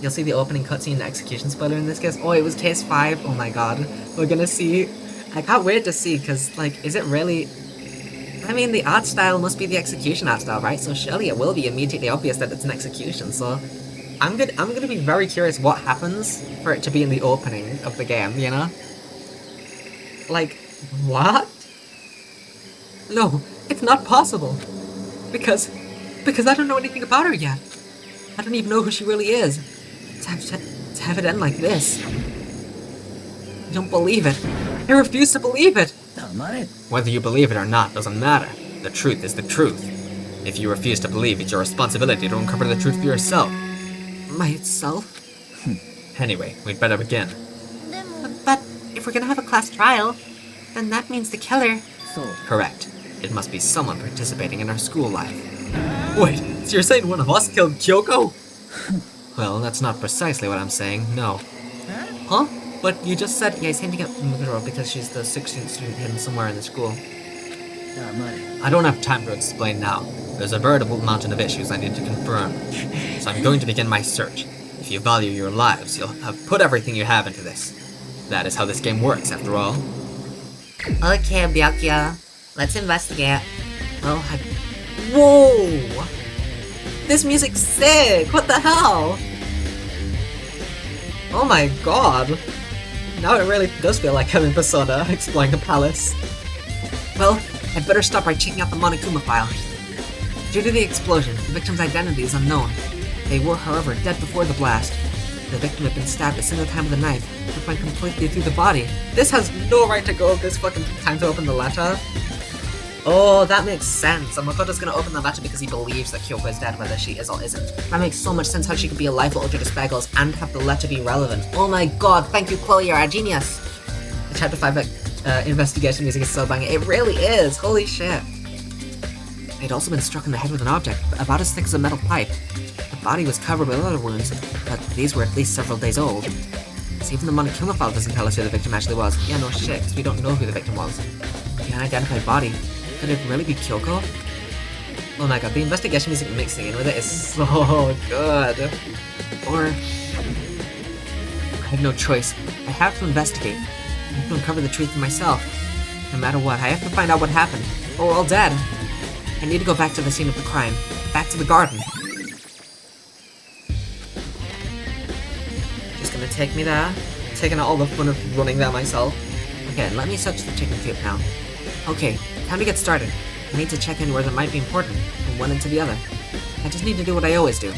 You'll see the opening cutscene and execution spoiler in this case. Oh, it was case 5. Oh my god. We're gonna see. I can't wait to see, because, like, is it really... I mean, the art style must be the execution art style, right? So surely it will be immediately obvious that it's an execution, so... I'm gonna be very curious what happens for it to be in the opening of the game, you know? Like, what? No, it's not possible. Because I don't know anything about her yet. I don't even know who she really is. To have it end like this. I don't believe it. I refuse to believe it. Whether you believe it or not doesn't matter. The truth is the truth. If you refuse to believe, it's your responsibility to uncover the truth for yourself. Myself? Anyway, we'd better begin. But if we're gonna have a class trial, then that means the killer... Correct. It must be someone participating in our school life. Wait, so you're saying one of us killed Kyoko? Well, that's not precisely what I'm saying, no. Huh? But you just said, yeah, he's hinting at Muguro because she's the 16th student hidden somewhere in the school. I don't have time to explain now. There's a veritable mountain of issues I need to confirm. So I'm going to begin my search. If you value your lives, you'll have put everything you have into this. That is how this game works, after all. Okay, Byakuya. Let's investigate. Well, Whoa! This music's sick! What the hell? Oh my god. Now it really does feel like I'm in Persona, exploring a palace. Well, I'd better stop by checking out the Monokuma file. Due to the explosion, the victim's identity is unknown. They were, however, dead before the blast. The victim had been stabbed a single time with a knife, which went completely through the body. This has no right to go this fucking time to open the letter. Oh, that makes sense. And Makoto's gonna open the letter because he believes that Kyoko is dead, whether she is or isn't. That makes so much sense how she could be alive for Ultra Despagos and have the letter be relevant. Oh my god, thank you, Chloe, you're a genius. The Chapter 5 investigation music is so banging. It really is. Holy shit. They'd also been struck in the head with an object, about as thick as a metal pipe. The body was covered with other wounds, but these were at least several days old. So even the Monokuma file doesn't tell us who the victim actually was. Yeah, no shit, because we don't know who the victim was. The unidentified body. Could it really be Kyoko? Oh my god, the investigation music mixing in with it is so good. Or... I have no choice. I have to investigate. I have to uncover the truth for myself. No matter what, I have to find out what happened. Oh, we're all dead. I need to go back to the scene of the crime. Back to the garden. Just gonna take me there. Taking out all the fun of running there myself. Okay, let me search the chicken coop now. Okay, time to get started. I need to check in where that might be important, from one end to the other. I just need to do what I always do.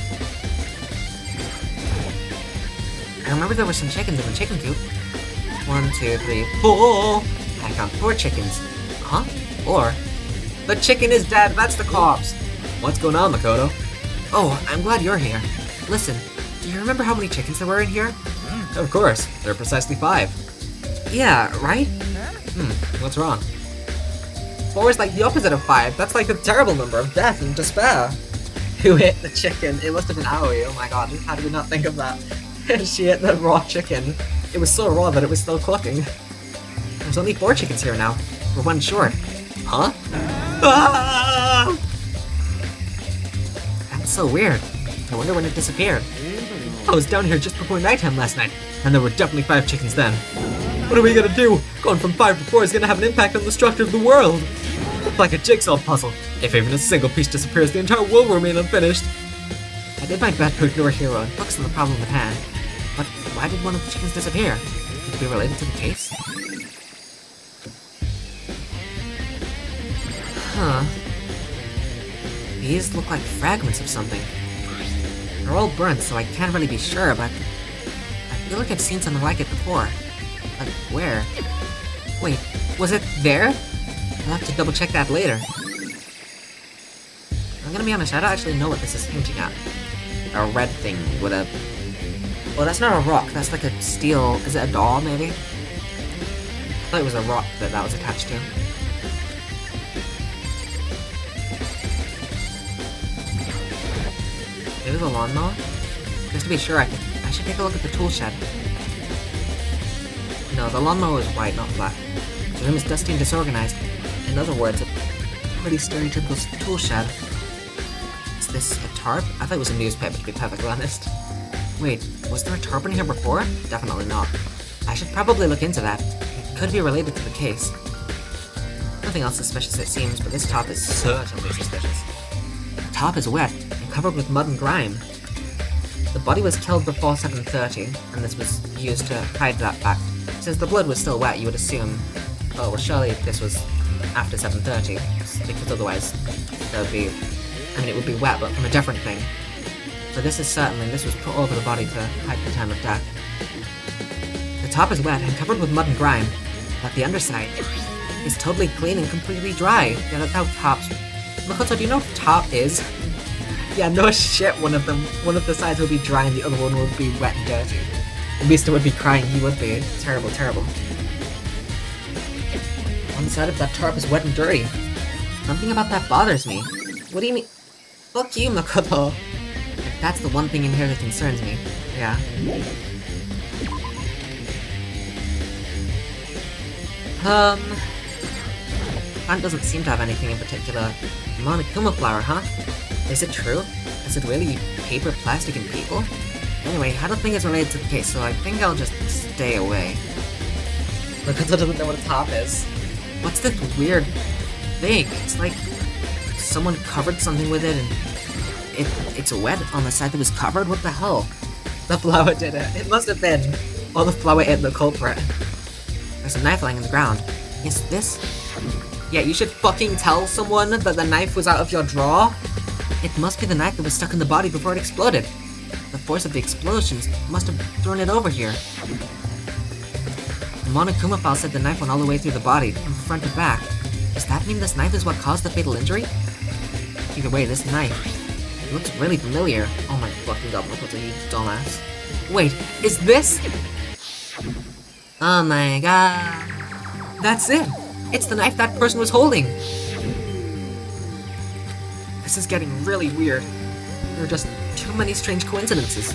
I remember there were some chickens in the chicken coop. 1, 2, 3, 4! I found 4 chickens. Huh? 4? The chicken is dead, that's the corpse! What's going on, Makoto? Oh, I'm glad you're here. Listen, do you remember how many chickens there were in here? Of course, there are precisely 5. Yeah, right? What's wrong? 4 is like the opposite of 5. That's like a terrible number of death and despair. Who ate the chicken? It must have been Aoi. Oh my god, how did we not think of that? She ate the raw chicken. It was so raw that it was still cooking. There's only 4 chickens here now. We're 1 short. Huh? Ah! That's so weird. I wonder when it disappeared. I was down here just before nighttime last night, and there were definitely 5 chickens then. What are we gonna do? Going from 5 to 4 is gonna have an impact on the structure of the world. It's like a jigsaw puzzle. If even a single piece disappears, the entire world will remain unfinished. I did my best to ignore Hero and focus on the problem at hand. But why did one of the chickens disappear? Could it be related to the case? Huh. These look like fragments of something. They're all burnt, so I can't really be sure, but I feel like I've seen something like it before. But where? Wait, was it there? I'll have to double check that later. I'm gonna be honest, I don't actually know what this is hinting at. A red thing with a... Well, that's not a rock, that's like a steel... Is it a doll, maybe? I thought it was a rock that was attached to. Maybe the lawnmower? Just to be sure, I should take a look at the tool shed. No, the lawnmower is white, not black. The room is dusty and disorganized. In other words, a pretty stereotypical tool shed. Is this a tarp? I thought it was a newspaper, to be perfectly honest. Wait, was there a tarp in here before? Definitely not. I should probably look into that. It could be related to the case. Nothing else suspicious it seems, but this top is certainly suspicious. The top is wet and covered with mud and grime. The body was killed before 7:30, and this was used to hide that fact. Since the blood was still wet, you would assume, oh, well, surely this was after 7:30, because otherwise there would be, I mean, it would be wet, but from a different thing. So this was put over the body to hide the time of death. The top is wet and covered with mud and grime, but the underside is totally clean and completely dry. Yeah, that's how tops... Makoto, do you know what top is? Yeah, no shit, one of the sides would be dry and the other one would be wet and dirty. Mister would be crying, he would be. Terrible, terrible. One side of that tarp is wet and dirty. Something about that bothers me. What do you mean? Fuck you, Makoto. That's the one thing in here that concerns me. Yeah. Plant doesn't seem to have anything in particular. Monokuma flower, huh? Is it true? Is it really paper, plastic, and people? Anyway, I don't think it's related to the case, so I think I'll just stay away. Makoto doesn't know what a top is. What's this weird thing? It's like someone covered something with it and it's wet on the side that was covered? What the hell? The flower did it. It must have been. Or the flower ate the culprit. There's a knife lying on the ground. Is this? Yeah, you should fucking tell someone that the knife was out of your drawer. It must be the knife that was stuck in the body before it exploded. The force of the explosions must have thrown it over here. The Monokuma file said the knife went all the way through the body, from front to back. Does that mean this knife is what caused the fatal injury? Either way, this knife, it looks really familiar. Oh my fucking god, Makoto, you dumbass. Wait, is this? Oh my god. That's it! It's the knife that person was holding! This is getting really weird. There are just too many strange coincidences.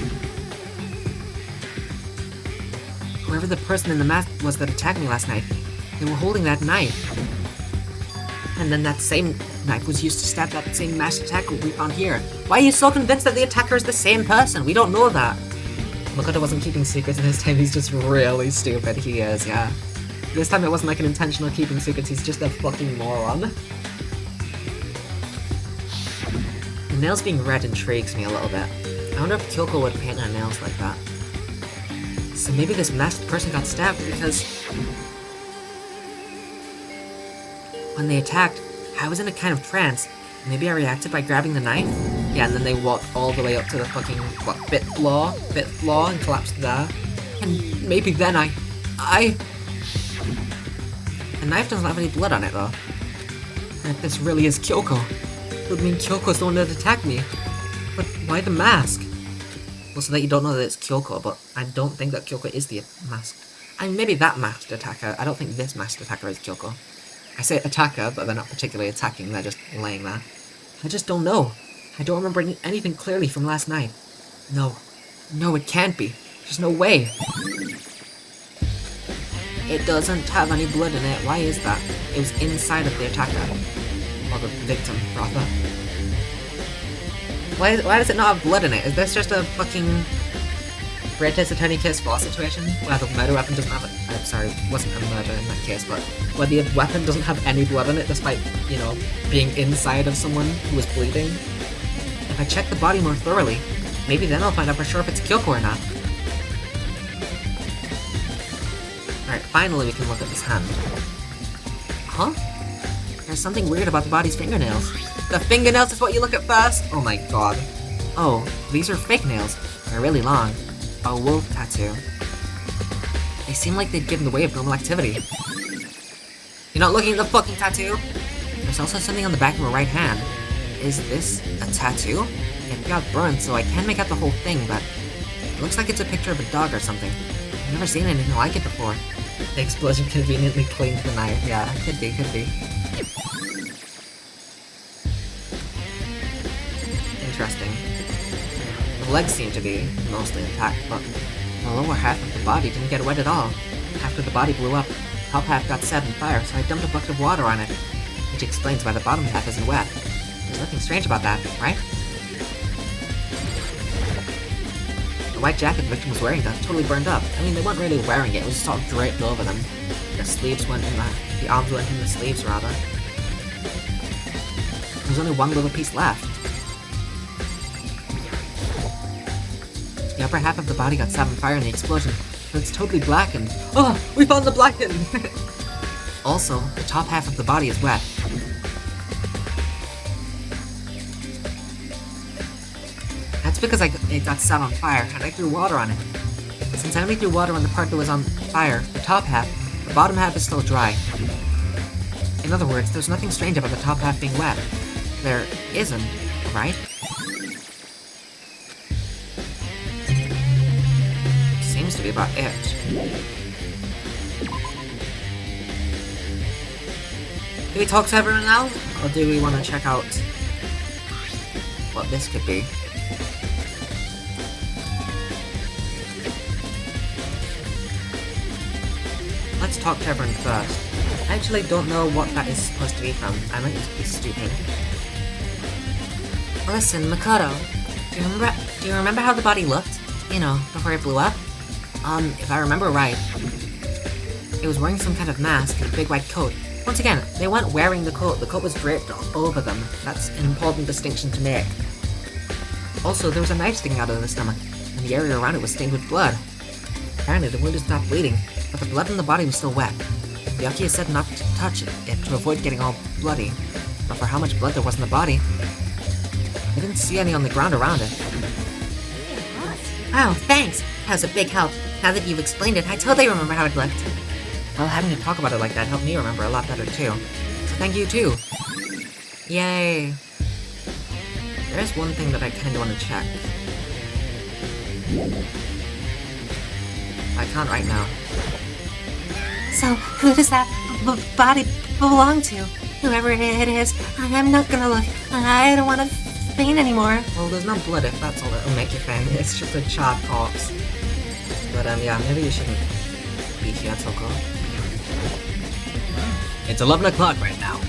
Whoever the person in the mask was that attacked me last night, they were holding that knife. And then that same knife was used to stab that same masked attacker we found here. Why are you so convinced that the attacker is the same person? We don't know that. Makoto wasn't keeping secrets, and this time he's just really stupid. He is, yeah. This time it wasn't like an intentional keeping secrets, he's just a fucking moron. The nails being red intrigues me a little bit. I wonder if Kyoko would paint her nails like that. So maybe this masked person got stabbed because when they attacked, I was in a kind of trance. Maybe I reacted by grabbing the knife? Yeah, and then they walked all the way up to the fucking, what, fifth floor, and collapsed there. And maybe then The knife doesn't have any blood on it, though. And if this really is Kyoko, it would mean Kyoko's the one that attacked me. But why the mask? Well, so that you don't know that it's Kyoko, but I don't think that Kyoko is the masked. I mean, maybe that masked attacker. I don't think this masked attacker is Kyoko. I say attacker, but they're not particularly attacking, they're just laying there. I just don't know. I don't remember anything clearly from last night. No. No, it can't be. There's no way. It doesn't have any blood in it. Why is that? It was inside of the attacker. Or the victim, rather. Why does it not have blood in it? Is this just a fucking greatest attorney case law situation? Where the murder weapon doesn't have it? I'm sorry, it wasn't a murder in that case, but where the weapon doesn't have any blood in it despite, you know, being inside of someone who was bleeding? If I check the body more thoroughly, maybe then I'll find out for sure if it's Kyoko or not. Alright, finally we can look at this hand. Huh? There's something weird about the body's fingernails. The fingernails is what you look at first? Oh my god. Oh, these are fake nails. They're really long. A wolf tattoo. They seem like they'd get in the way of normal activity. You're not looking at the fucking tattoo? There's also something on the back of her right hand. Is this a tattoo? It got burned, so I can't make out the whole thing, but it looks like it's a picture of a dog or something. I've never seen anything like it before. The explosion conveniently cleaned the knife. Yeah, could be, could be. Interesting. The legs seem to be mostly intact, but the lower half of the body didn't get wet at all. After the body blew up, the top half got set on fire, so I dumped a bucket of water on it, which explains why the bottom half isn't wet. There's nothing strange about that, right? The white jacket the victim was wearing got totally burned up. I mean, they weren't really wearing it, it was just sort of draped over them. The sleeves went in the arms went in the sleeves, rather. There's only one little piece left. The upper half of the body got set on fire in the explosion, so it's totally blackened. Oh, we found the blackened! Also, the top half of the body is wet. That's because it got set on fire, and I threw water on it. Since I only threw water on the part that was on fire, the top half, the bottom half is still dry. In other words, there's nothing strange about the top half being wet. There isn't, right? Seems to be about it. Do we talk to everyone now? Or do we want to check out what this could be? Let's talk to everyone first. I actually don't know what that is supposed to be from. I might just be stupid. Listen, Makoto, do you remember how the body looked? You know, before it blew up? If I remember right, it was wearing some kind of mask and a big white coat. Once again, they weren't wearing the coat was draped over them. That's an important distinction to make. Also, there was a knife sticking out of the stomach, and the area around it was stained with blood. Apparently, the wound had stopped bleeding, but the blood in the body was still wet. Byakuya said not to touch it to avoid getting all bloody, but for how much blood there was in the body, I didn't see any on the ground around it. Oh, thanks! That was a big help. Now that you've explained it, I totally remember how it looked. Well, having to talk about it like that helped me remember a lot better too. So thank you too. Yay! There's one thing that I kinda wanna check. I can't right now. So, who does that body belong to? Whoever it is, I'm not gonna look. I don't want to faint anymore. Well, there's no blood if that's all that'll make you faint. It's just a charred corpse. But yeah, maybe you shouldn't be here, Toko. It's 11 o'clock right now.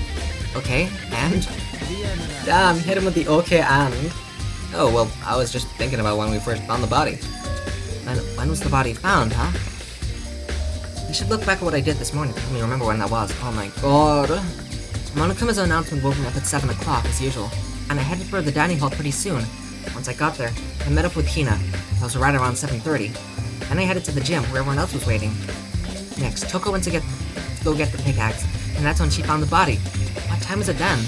Okay, and? Damn, hit him with the okay and. Oh, well, I was just thinking about when we first found the body. And when was the body found, huh? I should look back at what I did this morning to help me remember when that was. Oh my god. Monokuma's announcement woke me up at 7 o'clock as usual, and I headed for the dining hall pretty soon. Once I got there, I met up with Hina. That was right around 7:30. Then I headed to the gym where everyone else was waiting. Next, Toko went to go get the pickaxe, and that's when she found the body. What time is it then?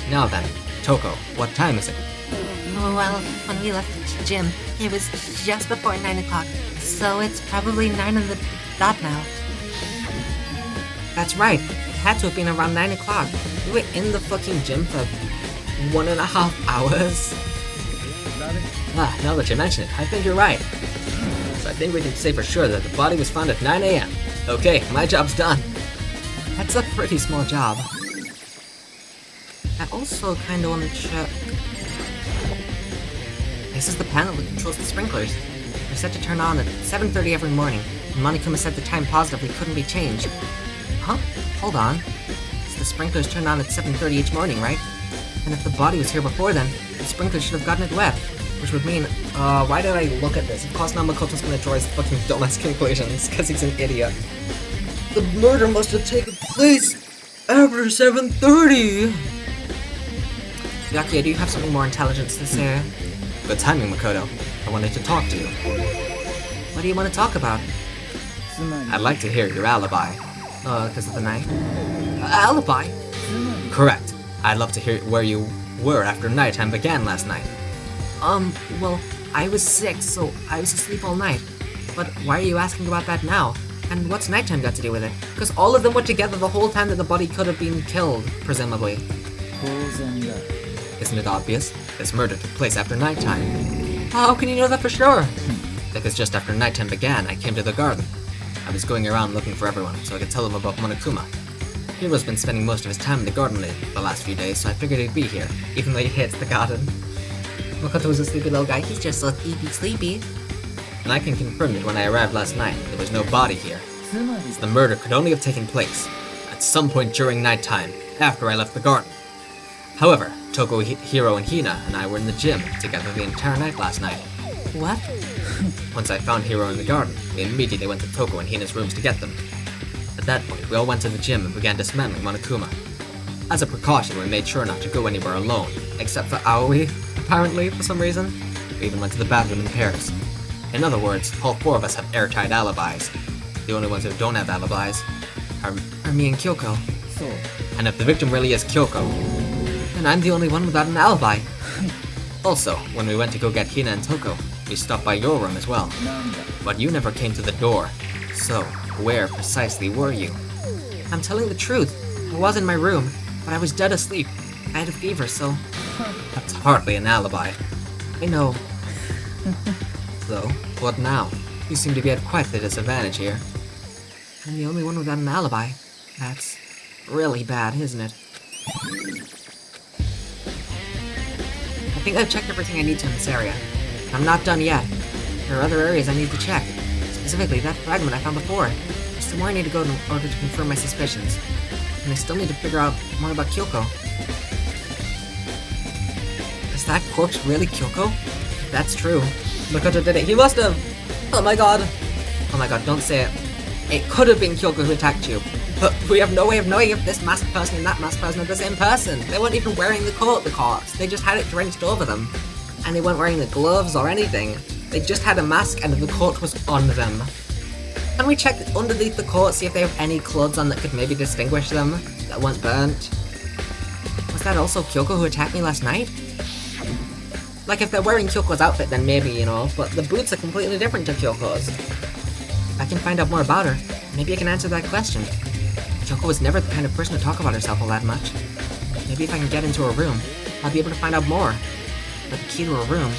Now then, Toko, what time is it? Well, when we left the gym, it was just before 9 o'clock, so it's probably 9 on the dot now. That's right. It had to have been around 9 o'clock. We were in the fucking gym for 1.5 hours. Now that you mention it, I think you're right. So I think we can say for sure that the body was found at 9 a.m. Okay, my job's done. That's a pretty small job. I also kinda wanna check. This is the panel that controls the sprinklers. They're set to turn on at 7:30 every morning, and Monokuma said the time positively couldn't be changed. Huh? Hold on. So the sprinklers turn on at 7:30 each morning, right? And if the body was here before then, the sprinklers should have gotten it wet. Which would mean, why did I look at this? Of course now Makoto's gonna draw his fucking dumbass conclusions, because he's an idiot. The murder must have taken place after 7:30! Byakuya, do you have something more intelligence to say? Good timing, Makoto. I wanted to talk to you. What do you want to talk about? I'd like to hear your alibi. Because of the night? Alibi? Correct. I'd love to hear where you were after nighttime began last night. Well, I was sick, so I was asleep all night. But why are you asking about that now? And what's nighttime got to do with it? Because all of them were together the whole time that the body could have been killed, presumably. Isn't it obvious? This murder took place after nighttime. How can you know that for sure? Because just after nighttime began, I came to the garden. I was going around looking for everyone so I could tell them about Monokuma. Hiro's been spending most of his time in the garden the last few days, so I figured he'd be here, even though he hates the garden. Makoto's a sleepy little guy, he's just so sleepy. And I can confirm that when I arrived last night, there was no body here. So the murder could only have taken place at some point during nighttime, after I left the garden. However, Toko, Hiro, and Hina and I were in the gym together the entire night last night. What? Once I found Hiro in the garden, we immediately went to Toko and Hina's rooms to get them. At that point, we all went to the gym and began dismantling Monokuma. As a precaution, we made sure not to go anywhere alone, except for Aoi, apparently, for some reason. We even went to the bathroom in pairs. In other words, all four of us have airtight alibis. The only ones who don't have alibis are me and Kyoko. And if the victim really is Kyoko, then I'm the only one without an alibi. Also, when we went to go get Hina and Toko, we stopped by your room as well. But you never came to the door. So, where precisely were you? I'm telling the truth. I was in my room, but I was dead asleep. I had a fever, so... That's hardly an alibi. I know. So, what now? You seem to be at quite the disadvantage here. I'm the only one without an alibi. That's really bad, isn't it? I think I've checked everything I need to in this area. I'm not done yet. There are other areas I need to check. Specifically, that fragment I found before. There's somewhere I need to go in order to confirm my suspicions. And I still need to figure out more about Kyoko. Is that corpse really Kyoko? If that's true, Makoto did it. He must have! Oh my god! Oh my god, don't say it. It could have been Kyoko who attacked you. But we have no way of knowing if this masked person and that masked person are the same person. They weren't even wearing the coat, the corpse. They just had it drenched over them. And they weren't wearing the gloves or anything. They just had a mask and the coat was on them. Can we check underneath the coat, see if they have any clothes on that could maybe distinguish them, that weren't burnt? Was that also Kyoko who attacked me last night? Like, if they're wearing Kyoko's outfit, then maybe, you know, but the boots are completely different to Kyoko's. If I can find out more about her, maybe I can answer that question. Kyoko was never the kind of person to talk about herself all that much. Maybe if I can get into her room, I'll be able to find out more. But the key to her room...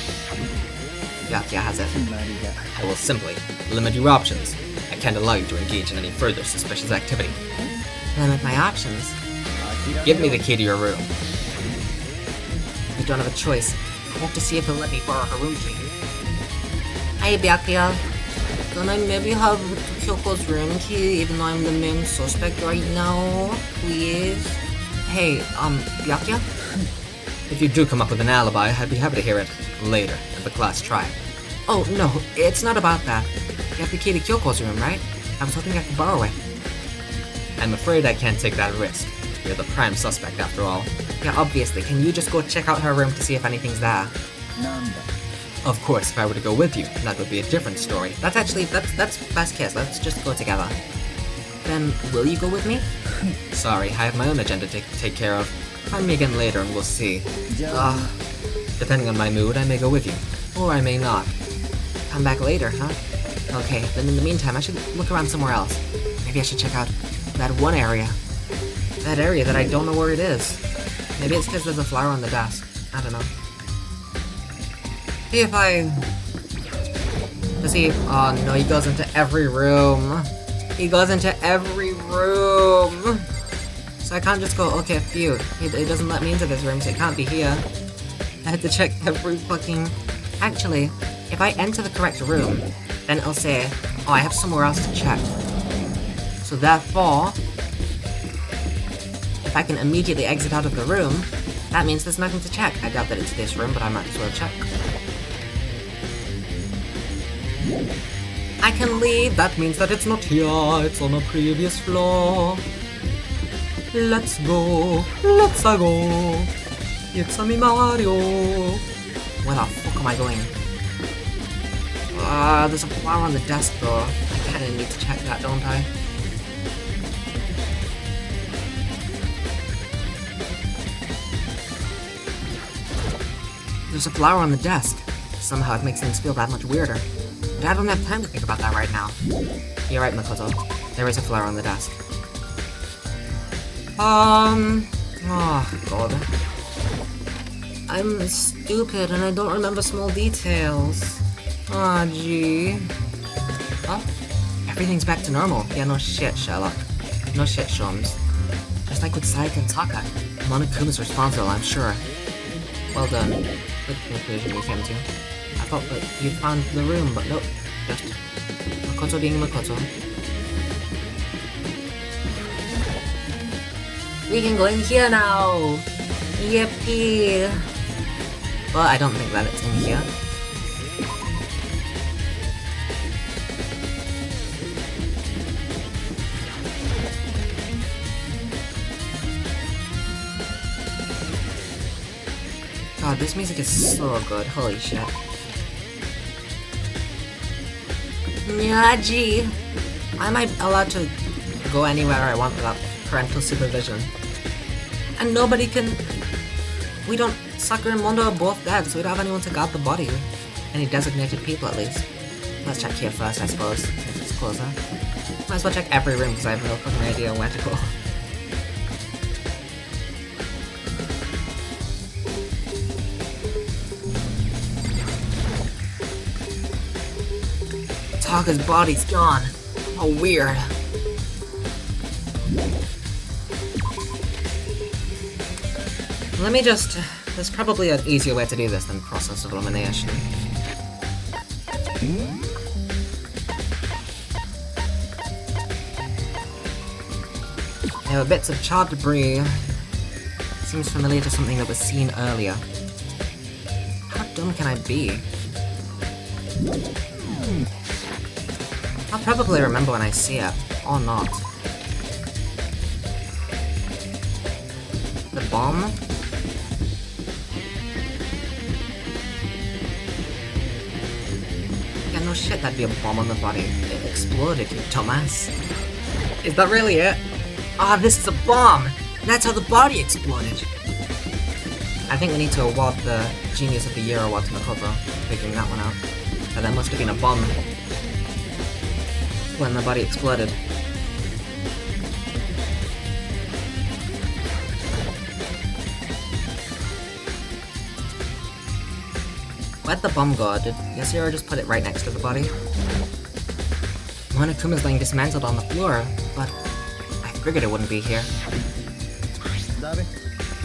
Byakuya has it. I will simply limit your options. I can't allow you to engage in any further suspicious activity. Limit my options. Give me the key to your room. You don't have a choice. I have to see if he'll let me borrow her room key. Hey, Byakuya. Can I maybe have Kyoko's room key even though I'm the main suspect right now? Please? Hey, Byakuya? If you do come up with an alibi, I'd be happy to hear it later in the class trial. Oh, no, it's not about that. You have the key to Kyoko's room, right? I was hoping I could borrow it. I'm afraid I can't take that risk. You're the prime suspect after all. Yeah, obviously. Can you just go check out her room to see if anything's there? Of course, if I were to go with you, that would be a different story. That's best case. Let's just go together. Then, will you go with me? Sorry, I have my own agenda to take care of. Find me again later and we'll see. Depending on my mood, I may go with you. Or I may not. Come back later, huh? Okay, then in the meantime, I should look around somewhere else. Maybe I should check out that one area. That area that I don't know where it is. Maybe it's because there's a flower on the desk. I don't know. See if I... Does he... Oh no, he goes into every room. He goes into every room. So I can't just go, okay, phew. It doesn't let me into this room, so it can't be here. I had to check every fucking... Actually, if I enter the correct room, then it'll say, oh, I have somewhere else to check. So therefore, if I can immediately exit out of the room, that means there's nothing to check. I doubt that it's this room, but I might as well check. I can leave. That means that it's not here. It's on a previous floor. Let's go. Let's go. It's a me Mario. Where the fuck am I going? There's a flower on the desk though. I kinda need to check that, don't I? There's a flower on the desk. Somehow it makes things feel that much weirder. But I don't have time to think about that right now. You're right, Makoto. There is a flower on the desk. Oh, God. I'm stupid and I don't remember small details. Aw, gee. Oh, everything's back to normal. Yeah, no shit, Sherlock. No shit, Sholmes. Just like with Saika and Taka. Monokuma's responsible, I'm sure. Well done. Good conclusion you came to. I thought that you found the room, but nope. Just Makoto being Makoto. We can go in here now! Yippee! Well, I don't think that it's in here. God, this music is so good, holy shit. Nyaji! Why am I allowed to go anywhere I want without parental supervision? And nobody can... We don't... Sakura and Mondo are both dead, so we don't have anyone to guard the body. Any designated people, at least. Let's check here first, I suppose, since it's closer. Might as well check every room, because I have no fucking idea where to go. Taka's body's gone. Oh, weird. Let me just... There's probably an easier way to do this than process of elimination. There were bits of charred debris. Seems familiar to something that was seen earlier. How dumb can I be? I'll probably remember when I see it, or not. The bomb? Yeah, no shit, that'd be a bomb on the body. It exploded, you dumbass. Is that really it? Ah, this is a bomb! That's how the body exploded! I think we need to award the Genius of the Year award to Makoto for figuring that one out. But that must have been a bomb when the body exploded. Where'd the bomb go? Did Yasuhiro just put it right next to the body? Monokuma's lying dismantled on the floor, but I figured it wouldn't be here.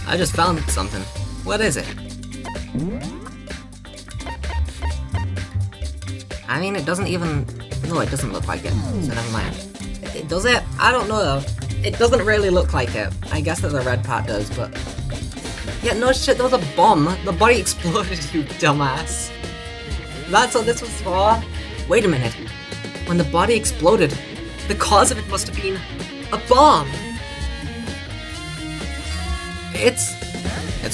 I just found something. What is it? I mean, it doesn't even... No, it doesn't look like it, so never mind. Does it? I don't know though. It doesn't really look like it. I guess that the red part does, but... Yeah, no shit, there was a bomb. The body exploded, you dumbass. That's what this was for? Wait a minute. When the body exploded, the cause of it must have been a bomb. It's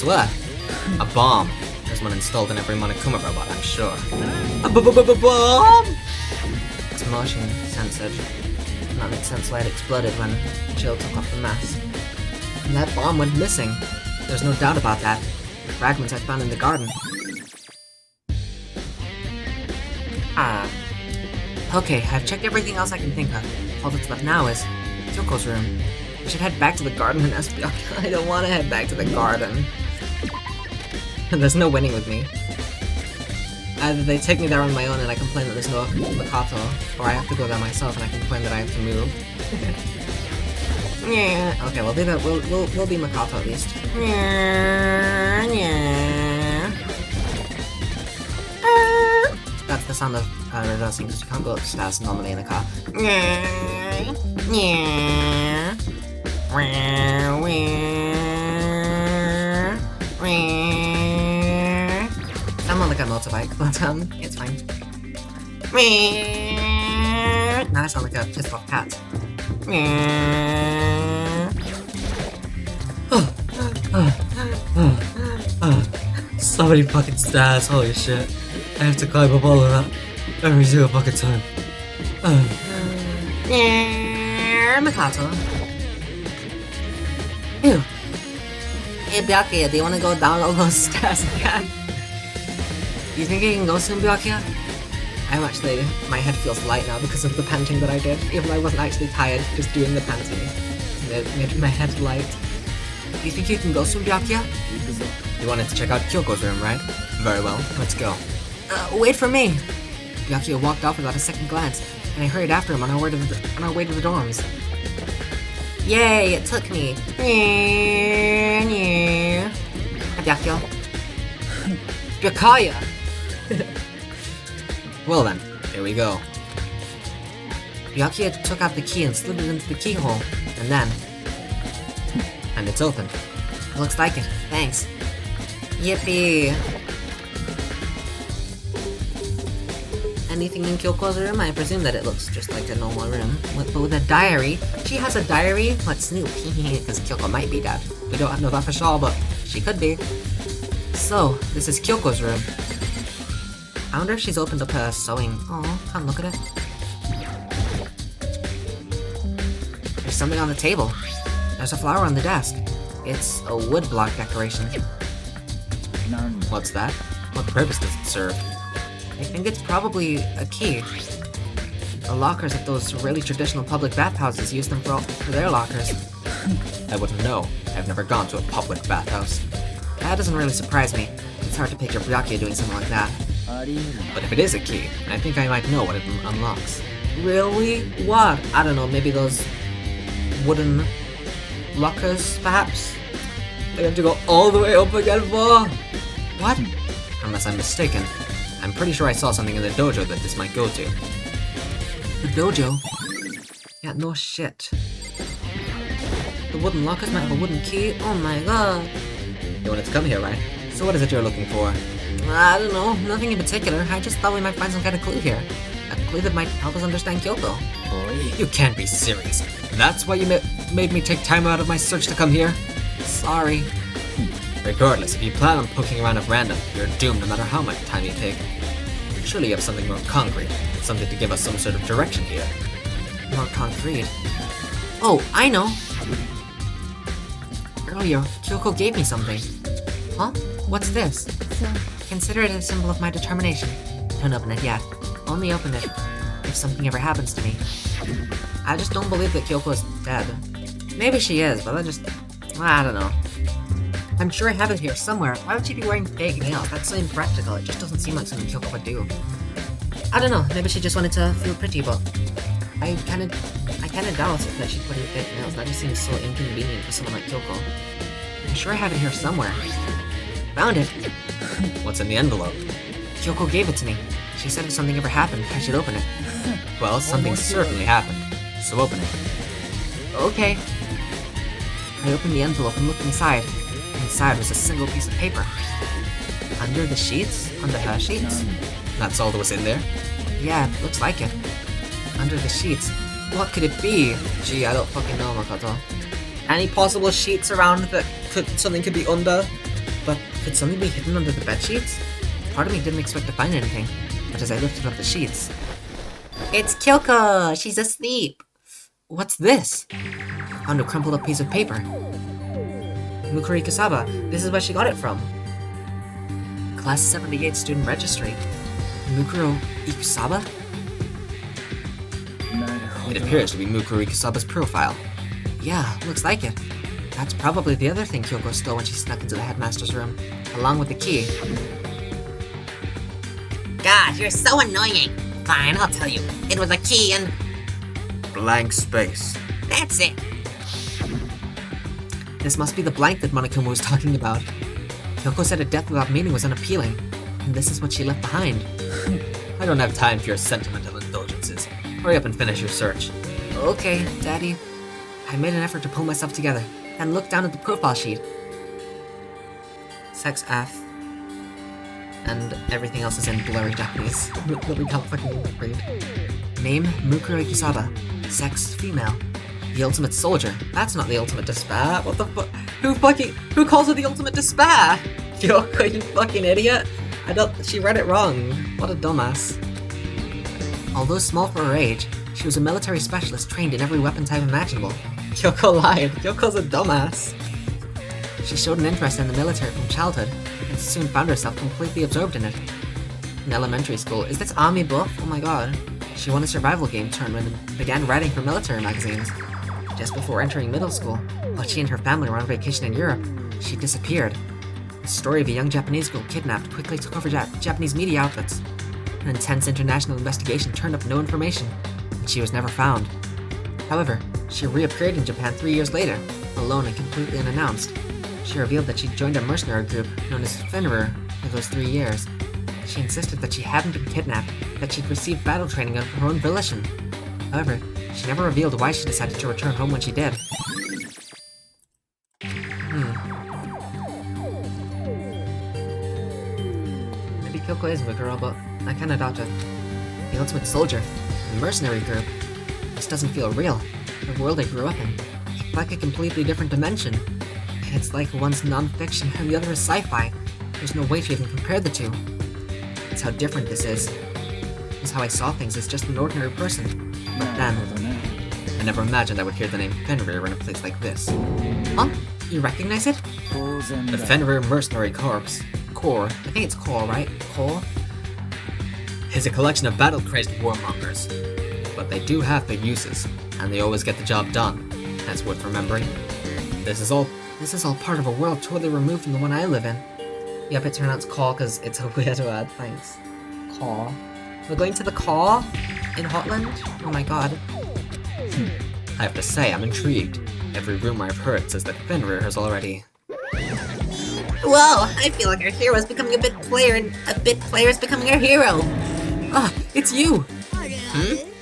what? A bomb. There's one installed in every Monokuma robot, I'm sure. A bomb! It's motion censored. And that makes sense why it exploded when Jill took off the mask. And that bomb went missing. There's no doubt about that. The fragments I found in the garden. Okay, I've checked everything else I can think of. All that's left now is Kyoko's room. We should head back to the garden and ask Byakuya. I don't want to head back to the garden. There's no winning with me. Either they take me there on my own and I complain that there's no Makato, or I have to go there myself and I complain that I have to move. Yeah. Okay, we'll be Makato at least. That's the sound of reversing because you can't go upstairs normally in a car. I'm on like a motorbike, but it's fine. Now I sound like a pissed off cat. So many fucking stairs, holy shit. I have to climb up all of that every single fucking time. Makato. Ew. Hey Byakuya, do you wanna go down all those stairs again? Do you think you can go soon, Byakuya? I'm actually, my head feels light now because of the panting that I did, even though I wasn't actually tired, just doing the panting. It made my head light. Do you think you can go soon, Byakuya? You wanted to check out Kyoko's room, right? Very well, let's go. Wait for me! Byakuya walked off without a second glance, and I hurried after him on our way to the dorms. Yay, it took me. Byakuya. Byakuya! Well then, here we go. Byakuya took out the key and slid it into the keyhole, and then... And it's open. Looks like it, thanks. Yippee! Anything in Kyoko's room? I presume that it looks just like a normal room. But with a diary? She has a diary? What's Snoop? Because Kyoko might be dead. We don't know that for sure, but she could be. So, this is Kyoko's room. I wonder if she's opened up her sewing. Oh, can't look at it. There's something on the table. There's a flower on the desk. It's a woodblock decoration. What's that? What purpose does it serve? I think it's probably a key. The lockers at those really traditional public bathhouses use them for their lockers. I wouldn't know. I've never gone to a public bathhouse. That doesn't really surprise me. It's hard to picture Byakuya doing something like that. But if it is a key, I think I might know what it unlocks. Really? What? I don't know, maybe those wooden lockers, perhaps? I have to go all the way up again for? What? Unless I'm mistaken. I'm pretty sure I saw something in the dojo that this might go to. The dojo? Yeah, no shit. wooden lockers might have a wooden key. Oh my god. You wanted to come here, right? So what is it you're looking for? I don't know, nothing in particular. I just thought we might find some kind of clue here. A clue that might help us understand Kyoko. You can't be serious. That's why you made me take time out of my search to come here? Sorry. Regardless, if you plan on poking around at random, you're doomed no matter how much time you take. Surely you have something more concrete, something to give us some sort of direction here. More concrete. Oh, I know! Earlier, Kyoko gave me something. Huh? What's this? Consider it a symbol of my determination. Don't open it yet. Only open it if something ever happens to me. I just don't believe that Kyoko is dead. Maybe she is, but I don't know. I'm sure I have it here somewhere. Why would she be wearing fake nails? That's so impractical. It just doesn't seem like something Kyoko would do. I don't know. Maybe she just wanted to feel pretty, but I kinda doubt that she'd put in fake nails. That just seems so inconvenient for someone like Kyoko. I'm sure I have it here somewhere. Found it. What's in the envelope? Kyoko gave it to me. She said if something ever happened, I should open it. Well, something certainly happened. So open it. Okay. I opened the envelope and looked inside. Inside was a single piece of paper. Under the sheets? Under her sheets? That's all that was in there? Yeah, looks like it. Under the sheets. What could it be? Gee, I don't fucking know, Makoto. Any possible sheets around that something could be under? But could something be hidden under the bed sheets? Part of me didn't expect to find anything, but as I lifted up the sheets... It's Kyoko! She's asleep! What's this? Found a crumpled up piece of paper. Mukuri Kusaba, this is where she got it from. Class 78 student registry. Mukuro Ikusaba? It appears to be Mukuri Kusaba's profile. Yeah, looks like it. That's probably the other thing Kyoko stole when she snuck into the headmaster's room, along with the key. God, you're so annoying. Fine, I'll tell you. It was a key and... Blank space. That's it. This must be the blank that Monokuma was talking about. Kyoko said a death without meaning was unappealing, and this is what she left behind. I don't have time for your sentimental indulgences. Hurry up and finish your search. Okay, Daddy. I made an effort to pull myself together, and looked down at the profile sheet. Sex F. And everything else is in blurry Japanese that we can't fucking read. Name, Mukuro Ikusaba. Sex, female. The ultimate soldier. That's not the ultimate despair. What the fuck? Who calls her the ultimate despair? Kyoko, you fucking idiot. She read it wrong. What a dumbass. Although small for her age, she was a military specialist trained in every weapon type imaginable. Kyoko lied. Kyoko's a dumbass. She showed an interest in the military from childhood, and soon found herself completely absorbed in it. In elementary school, is this army buff? Oh my god. She won a survival game tournament and began writing for military magazines. Just before entering middle school, while she and her family were on vacation in Europe, she disappeared. The story of a young Japanese girl kidnapped quickly took over Japanese media outlets. An intense international investigation turned up no information, and she was never found. However, she reappeared in Japan 3 years later, alone and completely unannounced. She revealed that she'd joined a mercenary group known as Fenrir for those 3 years. She insisted that she hadn't been kidnapped, that she'd received battle training of her own volition. However, she never revealed why she decided to return home when she did. Maybe Kyoko is Mukuro, but I kinda doubt it. The ultimate soldier, the mercenary group. This doesn't feel real. The world I grew up in. It's like a completely different dimension. It's like one's non-fiction and the other is sci-fi. There's no way to even compare the two. It's how different this is. It's how I saw things as just an ordinary person. But then... I never imagined I would hear the name Fenrir in a place like this. Huh? You recognize it? The Fenrir Mercenary Corps. Corps. I think it's Corps, right? Corps? Is a collection of battle-crazed warmongers. But they do have their uses, and they always get the job done. That's worth remembering. This is all part of a world totally removed from the one I live in. Yep, it turns out it's Caw because it's a weird word, thanks. Caw. We're going to the Caw? In Hotland? Oh my god. I have to say, I'm intrigued. Every rumor I've heard says that Fenrir has already... Whoa, I feel like our hero is becoming a bit player and a bit player is becoming our hero. Ah, it's you!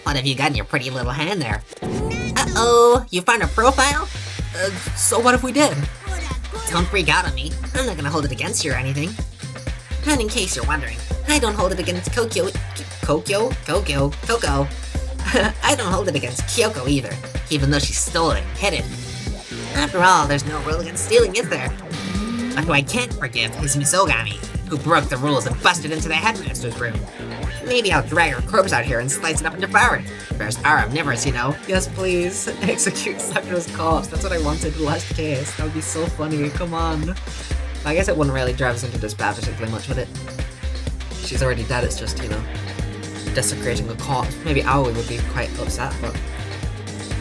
What have you got in your pretty little hand there? Uh-oh, you found a profile? So what if we did? Don't freak out on me. I'm not gonna hold it against you or anything. And in case you're wondering, I don't hold it against Coco. I don't hold it against Kyoko either, even though she stole it and hid it. After all, there's no rule against stealing, is there? But who I can't forgive is Misogami, who broke the rules and busted into the headmaster's room. Maybe I'll drag her corpse out here and slice it up and devour it. First are omnivorous, you know. Yes, please. Execute Sakura's corpse. That's what I wanted the last case. That would be so funny. Come on. I guess it wouldn't really drive us into despair particularly much, would it? She's already dead, it's just, you know, desecrating a corpse. Maybe Aoi would be quite upset, but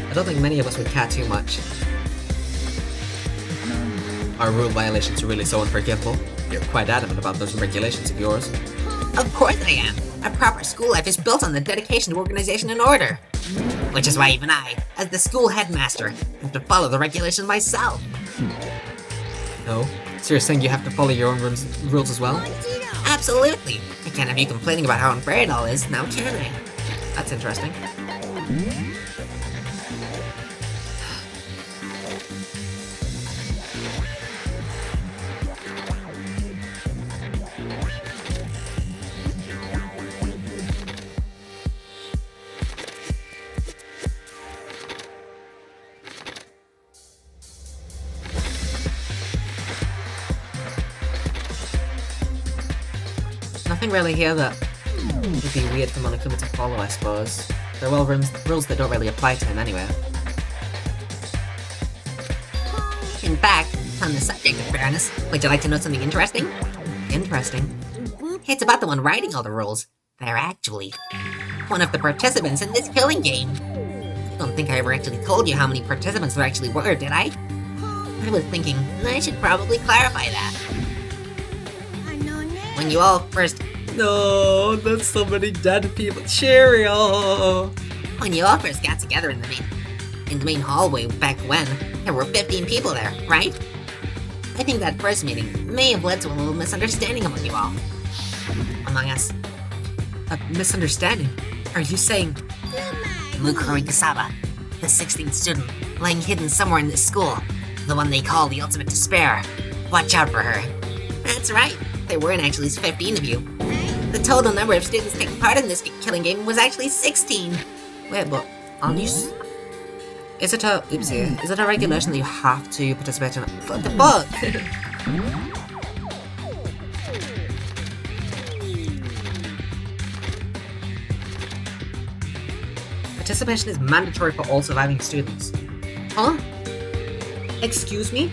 I don't think many of us would care too much. Are rule violations really so unforgivable? You're quite adamant about those regulations of yours. Of course I am. A proper school life is built on the dedication to organization and order. Which is why even I, as the school headmaster, have to follow the regulations myself. No? So you're saying you have to follow your own rules as well? Absolutely. I can't have you complaining about how unfair it all is, now can I? That's interesting. Nothing really here that would be weird for Monokuma to follow, I suppose. They're well rules that don't really apply to him anyway. In fact, on the subject of fairness, would you like to know something interesting? Interesting. It's about the one writing all the rules. They're actually one of the participants in this killing game. I don't think I ever actually told you how many participants there actually were, did I? I was thinking I should probably clarify that. When you all first No, there's so many dead people. Cheerio! When you all first got together in the main hallway back when, there were 15 people there, right? I think that first meeting may have led to a little misunderstanding among you all. Among us. A misunderstanding? Are you saying... Mukuri Kasaba, the 16th student, lying hidden somewhere in this school, the one they call the Ultimate Despair. Watch out for her. That's right, there weren't actually 15 of you. The total number of students taking part in this killing game was actually 16. Wait, but aren't you... Is it a... Oopsie. Is it a regulation that you have to participate in... What the fuck? Participation is mandatory for all surviving students. Huh? Excuse me?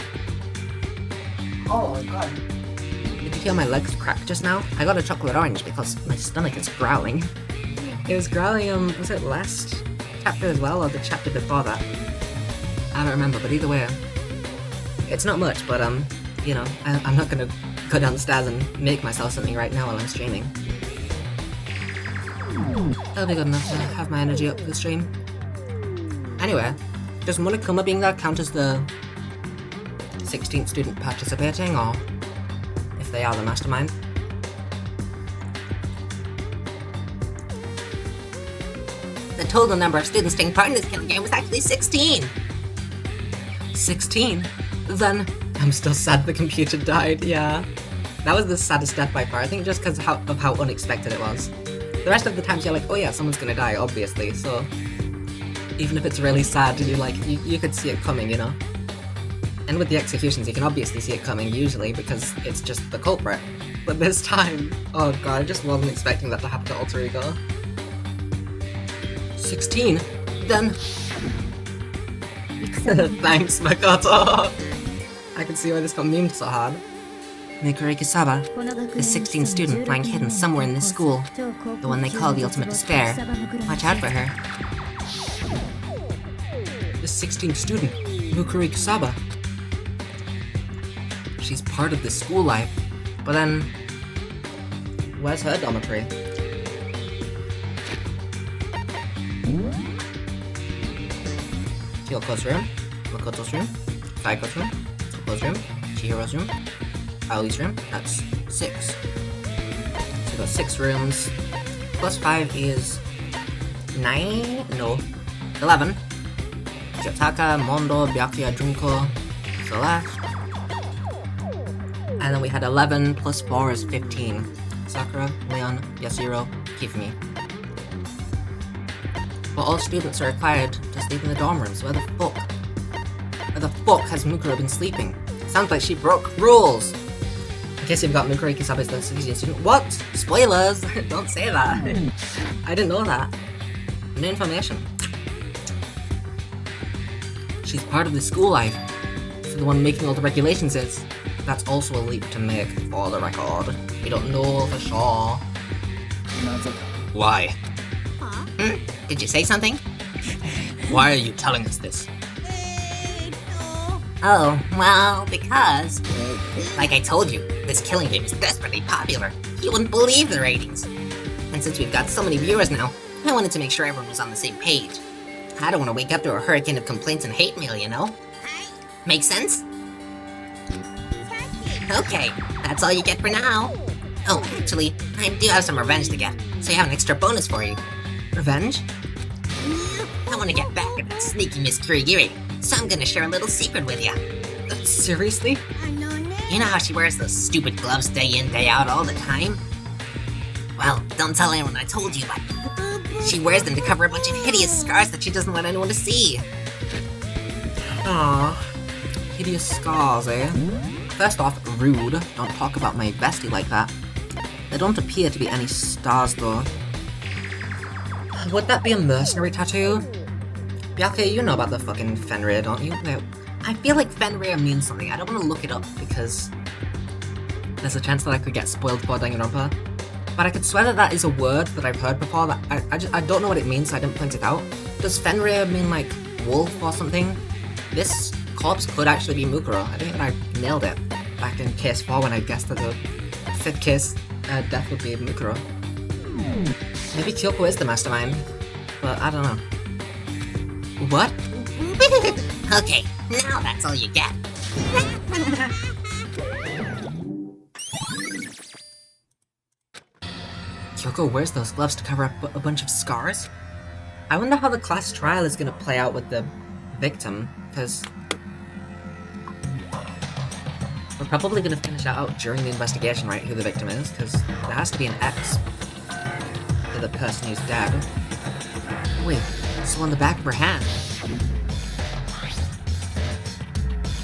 Oh my god. Did you hear my legs crack just now? I got a chocolate orange because my stomach is growling. It was growling, was it last chapter as well, or the chapter before that? I don't remember, but either way, it's not much, but you know, I'm not gonna go downstairs and make myself something right now while I'm streaming. That'll be good enough to have my energy up for the stream. Anyway, does Monokuma being there count as the 16th student participating, or if they are the mastermind? The total number of students taking part in this killing game was actually 16. 16? Then I'm still sad the computer died, yeah. That was the saddest death by far, I think just because of how unexpected it was. The rest of the times you're like, oh yeah, someone's gonna die, obviously, so... Even if it's really sad, you could see it coming, you know? And with the executions, you can obviously see it coming, usually, because it's just the culprit. But this time, oh god, I just wasn't expecting that to happen to Alter Ego. 16? Then... Thanks, Makoto! I can see why this got memed so hard. Mikuri Kisaba, the 16th student lying hidden somewhere in this school, the one they call the Ultimate Despair. Watch out for her. The 16th student, Mikuri Kisaba. She's part of the school life, but then... Where's her dormitory? Kyoko's room, Makoto's room, Kaiko's room, Toko's room, Chihiro's room, Aoi's room. That's 6. So we got 6 rooms. Plus 5 is 9? No, 11. Yotaka, Mondo, Byakuya, Junko, Celeste. And then we had 11 plus 4 is 15. Sakura, Leon, Yasuhiro, Kifumi. But all students are required to sleep in the dorm rooms. Where the fuck has Mukuro been sleeping? Sounds like she broke rules! In case you've got Mukuro Ikisabe's the 16th student. What? Spoilers! Don't say that. I didn't know that. New information. She's part of the school life. So the one making all the regulations is. That's also a leap to make for the record. We don't know for sure. Why? Did you say something? Why are you telling us this? Oh, well, because... Like I told you, this killing game is desperately popular. You wouldn't believe the ratings. And since we've got so many viewers now, I wanted to make sure everyone was on the same page. I don't want to wake up to a hurricane of complaints and hate mail, you know? Make sense? Okay, that's all you get for now. Oh, actually, I do have some revenge to get, so I have an extra bonus for you. Revenge? I want to get back at that sneaky Miss Kurigiri, so I'm gonna share a little secret with you. Seriously? You know how she wears those stupid gloves day in, day out all the time? Well, don't tell anyone I told you, but she wears them to cover a bunch of hideous scars that she doesn't want anyone to see. Aww. Hideous scars, eh? First off, rude. Don't talk about my bestie like that. There don't appear to be any stars, though. Would that be a mercenary tattoo? Byakuya, you know about the fucking Fenrir, don't you? No. I feel like Fenrir means something. I don't want to look it up because there's a chance that I could get spoiled for Danganronpa. But I could swear that that is a word that I've heard before that I don't know what it means, so I didn't point it out. Does Fenrir mean like wolf or something? This corpse could actually be Mukuro. I think that I nailed it back in case 4 when I guessed that the 5th case death would be Mukuro. Maybe Kyoko is the mastermind, but I don't know. What? Okay, now that's all you get. Kyoko wears those gloves to cover up a bunch of scars? I wonder how the class trial is gonna play out with the victim, because we're probably gonna finish that out during the investigation, right, who the victim is, because there has to be an X to the person who's dead. Wait, so on the back of her hand,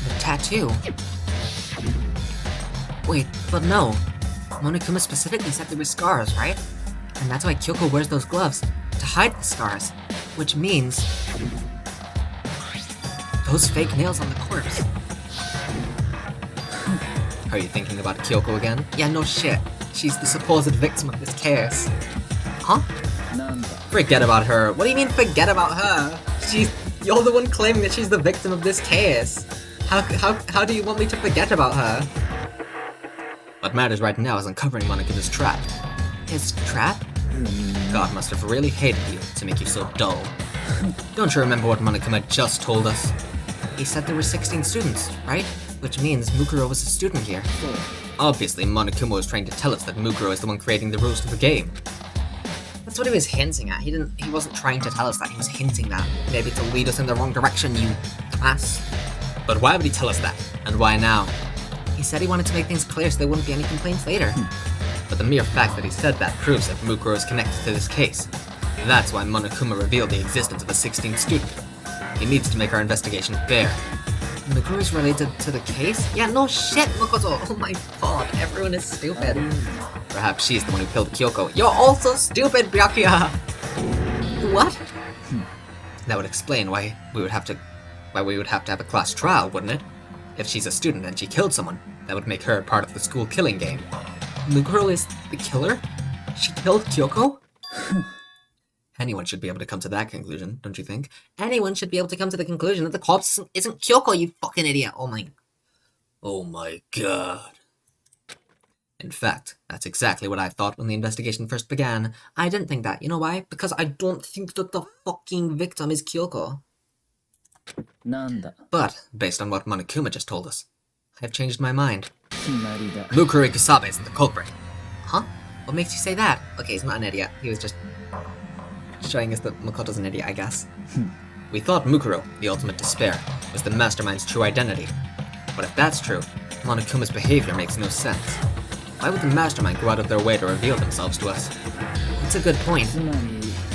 the tattoo. Wait, but no. Monokuma specifically said there were scars, right? And that's why Kyoko wears those gloves, to hide the scars. Which means those fake nails on the corpse. Are you thinking about Kyoko again? Yeah, no shit. She's the supposed victim of this case. Huh? Forget about her. What do you mean forget about her? You're the one claiming that she's the victim of this case. How do you want me to forget about her? What matters right now is uncovering Monokuma's trap. His trap? God must have really hated you to make you so dull. Don't you remember what Monokuma just told us? He said there were 16 students, right? Which means Mukuro was a student here. Obviously, Monokuma was trying to tell us that Mukuro is the one creating the rules to the game. That's what he was hinting at. He wasn't trying to tell us that. He was hinting that. Maybe to lead us in the wrong direction, you ass. But why would he tell us that? And why now? He said he wanted to make things clear so there wouldn't be any complaints later. But the mere fact that he said that proves that Mukuro is connected to this case. That's why Monokuma revealed the existence of a 16th student. He needs to make our investigation fair. Mukuro is related to the case? Yeah, no shit, Makoto. Oh my god, everyone is stupid. Perhaps she's the one who killed Kyoko. You're also stupid, Byakuya! What? That would explain why we would have to have a class trial, wouldn't it? If she's a student and she killed someone, that would make her part of the school killing game. Mukuro is the killer? She killed Kyoko? Anyone should be able to come to that conclusion, don't you think? Anyone should be able to come to the conclusion that the corpse isn't Kyoko, you fucking idiot. Oh my god. In fact, that's exactly what I thought when the investigation first began. I didn't think that. You know why? Because I don't think that the fucking victim is Kyoko. But, based on what Monokuma just told us, I've changed my mind. Mukuro Ikusabe isn't the culprit. Huh? What makes you say that? Okay, he's not an idiot. He was just showing us that Makoto's an idiot, I guess. We thought Mukuro, the ultimate despair, was the mastermind's true identity. But if that's true, Monokuma's behavior makes no sense. Why would the mastermind go out of their way to reveal themselves to us? It's a good point.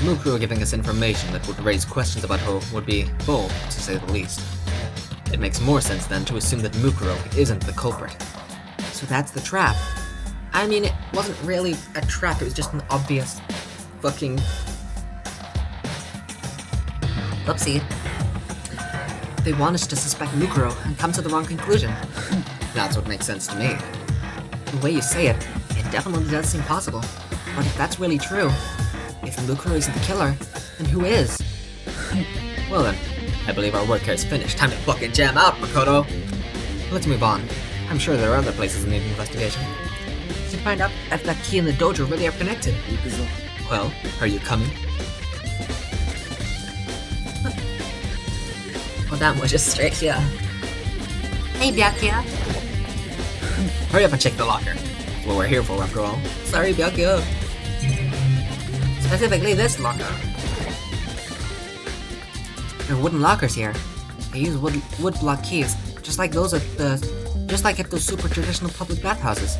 Mukuro giving us information that would raise questions about her would be bold, to say the least. It makes more sense then to assume that Mukuro isn't the culprit. So that's the trap. I mean, it wasn't really a trap, it was just an obvious fucking... Oopsie. They want us to suspect Mukuro and come to the wrong conclusion. That's what makes sense to me. The way you say it, it definitely does seem possible. But if that's really true, if Mukuro isn't the killer, then who is? Well then, I believe our work here is finished. Time to fucking jam out, Makoto! Let's move on. I'm sure there are other places that need investigation. We should find out if that key and the dojo really are connected. Well, are you coming? Well, that was just straight here. Hey, Byakuya. Hurry up and check the locker. That's what we're here for, after all. Sorry, Byakuya. Specifically this locker. There are wooden lockers here. They use wood block keys, just like those at those super traditional public bathhouses.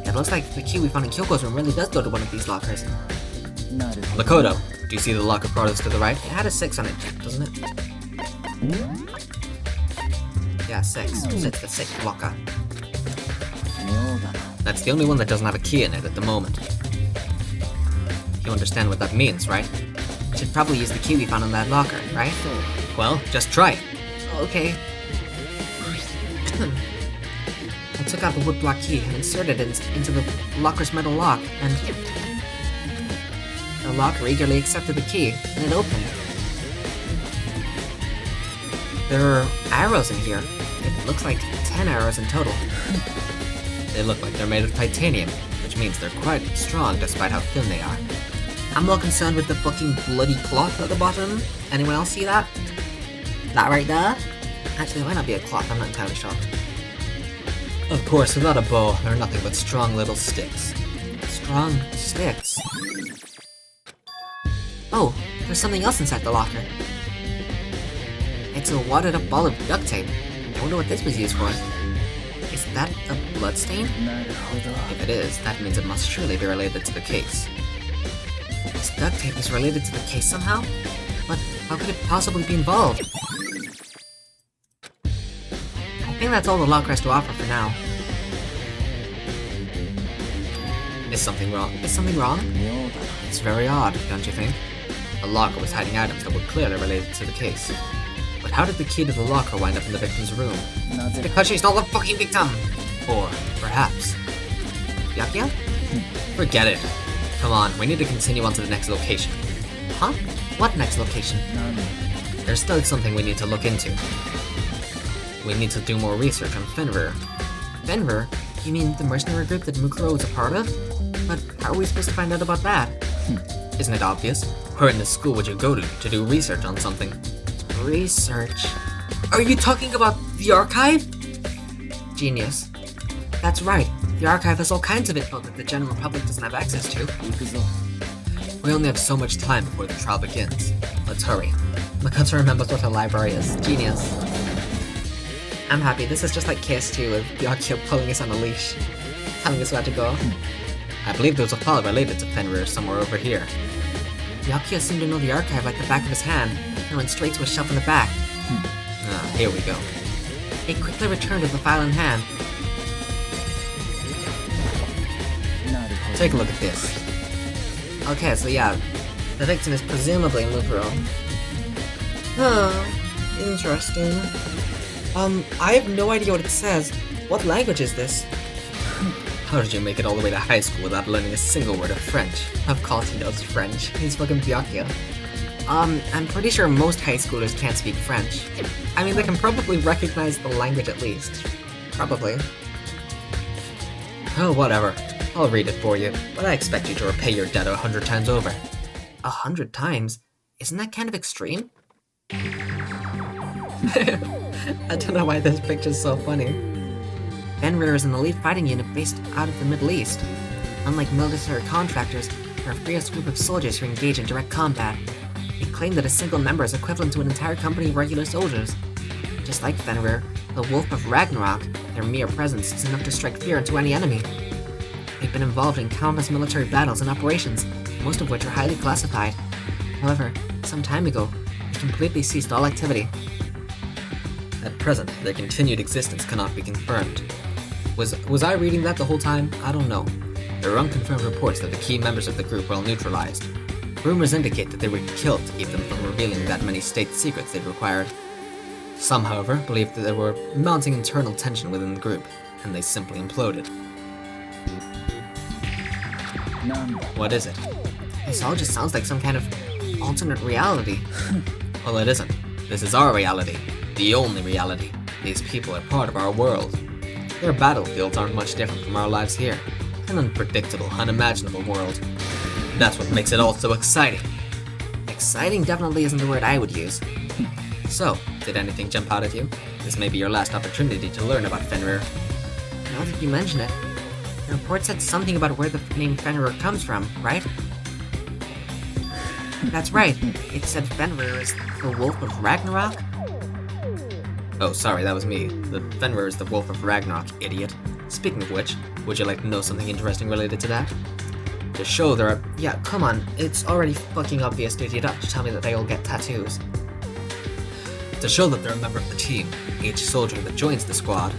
It looks like the key we found in Kyoko's room really does go to one of these lockers. Makoto, do you see the locker farthest to the right? It had a 6 on it, doesn't it? Yeah, 6. So it's the 6th locker. That's the only one that doesn't have a key in it at the moment. You understand what that means, right? We should probably use the key we found in that locker, right? Well, just try it. Okay. I took out the wood block key and inserted it into the locker's metal lock, and the locker eagerly accepted the key, and it opened. There are arrows in here. It looks like 10 arrows in total. They look like they're made of titanium, which means they're quite strong despite how thin they are. I'm more concerned with the fucking bloody cloth at the bottom. Anyone else see that? That right there? Actually, it might not be a cloth, I'm not entirely sure. Of course, without a bow, they're nothing but strong little sticks. Strong sticks. Oh, there's something else inside the locker. It's a wadded up ball of duct tape. I wonder what this was used for. Is that a bloodstain? If it is, that means it must surely be related to the case. This duct tape is related to the case somehow? But how could it possibly be involved? I think that's all the locker has to offer for now. Is something wrong? Is something wrong? It's very odd, don't you think? The locker was hiding items that were clearly related to the case. But how did the key to the locker wind up in the victim's room? Because she's not the fucking victim! Or, perhaps... Byakuya? Forget it. Come on, we need to continue on to the next location. Huh? What next location? There's still something we need to look into. We need to do more research on Fenrir. Fenrir? You mean the mercenary group that Mukuro was a part of? But how are we supposed to find out about that? Isn't it obvious? Where in the school would you go to do research on something? Research? Are you talking about the archive? Genius. That's right. The archive has all kinds of info that the general public doesn't have access to. We only have so much time before the trial begins. Let's hurry. Makoto remembers what a library is. Genius. I'm happy. This is just like KS2 with Byakuya pulling us on a leash, telling us where to go. I believe there's a file related to Fenrir somewhere over here. Byakuya seemed to know the archive like the back of his hand, and went straight to a shelf in the back. Here we go. He quickly returned with the file in hand. Take a look at this. Okay, so yeah, the victim is presumably Mukuro. Huh, interesting. I have no idea what it says. What language is this? How did you make it all the way to high school without learning a single word of French? Of course he knows French. He's fucking Byakuya. I'm pretty sure most high schoolers can't speak French. I mean, they can probably recognize the language at least. Probably. Oh, whatever. I'll read it for you, but I expect you to repay your debt 100 times over. 100 times? Isn't that kind of extreme? I don't know why this picture's so funny. Fenrir is an elite fighting unit based out of the Middle East. Unlike military contractors, they're a fierce group of soldiers who engage in direct combat. They claim that a single member is equivalent to an entire company of regular soldiers. Just like Fenrir, the Wolf of Ragnarok, their mere presence is enough to strike fear into any enemy. They've been involved in countless military battles and operations, most of which are highly classified. However, some time ago, they completely ceased all activity. At present, their continued existence cannot be confirmed. Was I reading that the whole time? I don't know. There are unconfirmed reports that the key members of the group were all neutralized. Rumors indicate that they were killed to keep them from revealing that many state secrets they'd required. Some, however, believe that there were mounting internal tension within the group, and they simply imploded. What is it? This all just sounds like some kind of alternate reality. Well, it isn't. This is our reality. The only reality. These people are part of our world. Their battlefields aren't much different from our lives here. An unpredictable, unimaginable world. That's what makes it all so exciting. Exciting definitely isn't the word I would use. So, did anything jump out at you? This may be your last opportunity to learn about Fenrir. Now that you mention it, the report said something about where the name Fenrir comes from, right? That's right. It said Fenrir is the Wolf of Ragnarok. Oh, sorry, that was me. The Fenrir is the Wolf of Ragnarok, idiot. Speaking of which, would you like to know something interesting related to that? To show there are— Yeah, come on. It's already fucking obvious, dude. You'd have to tell me that they all get tattoos. To show that they're a member of the team, each soldier that joins the squad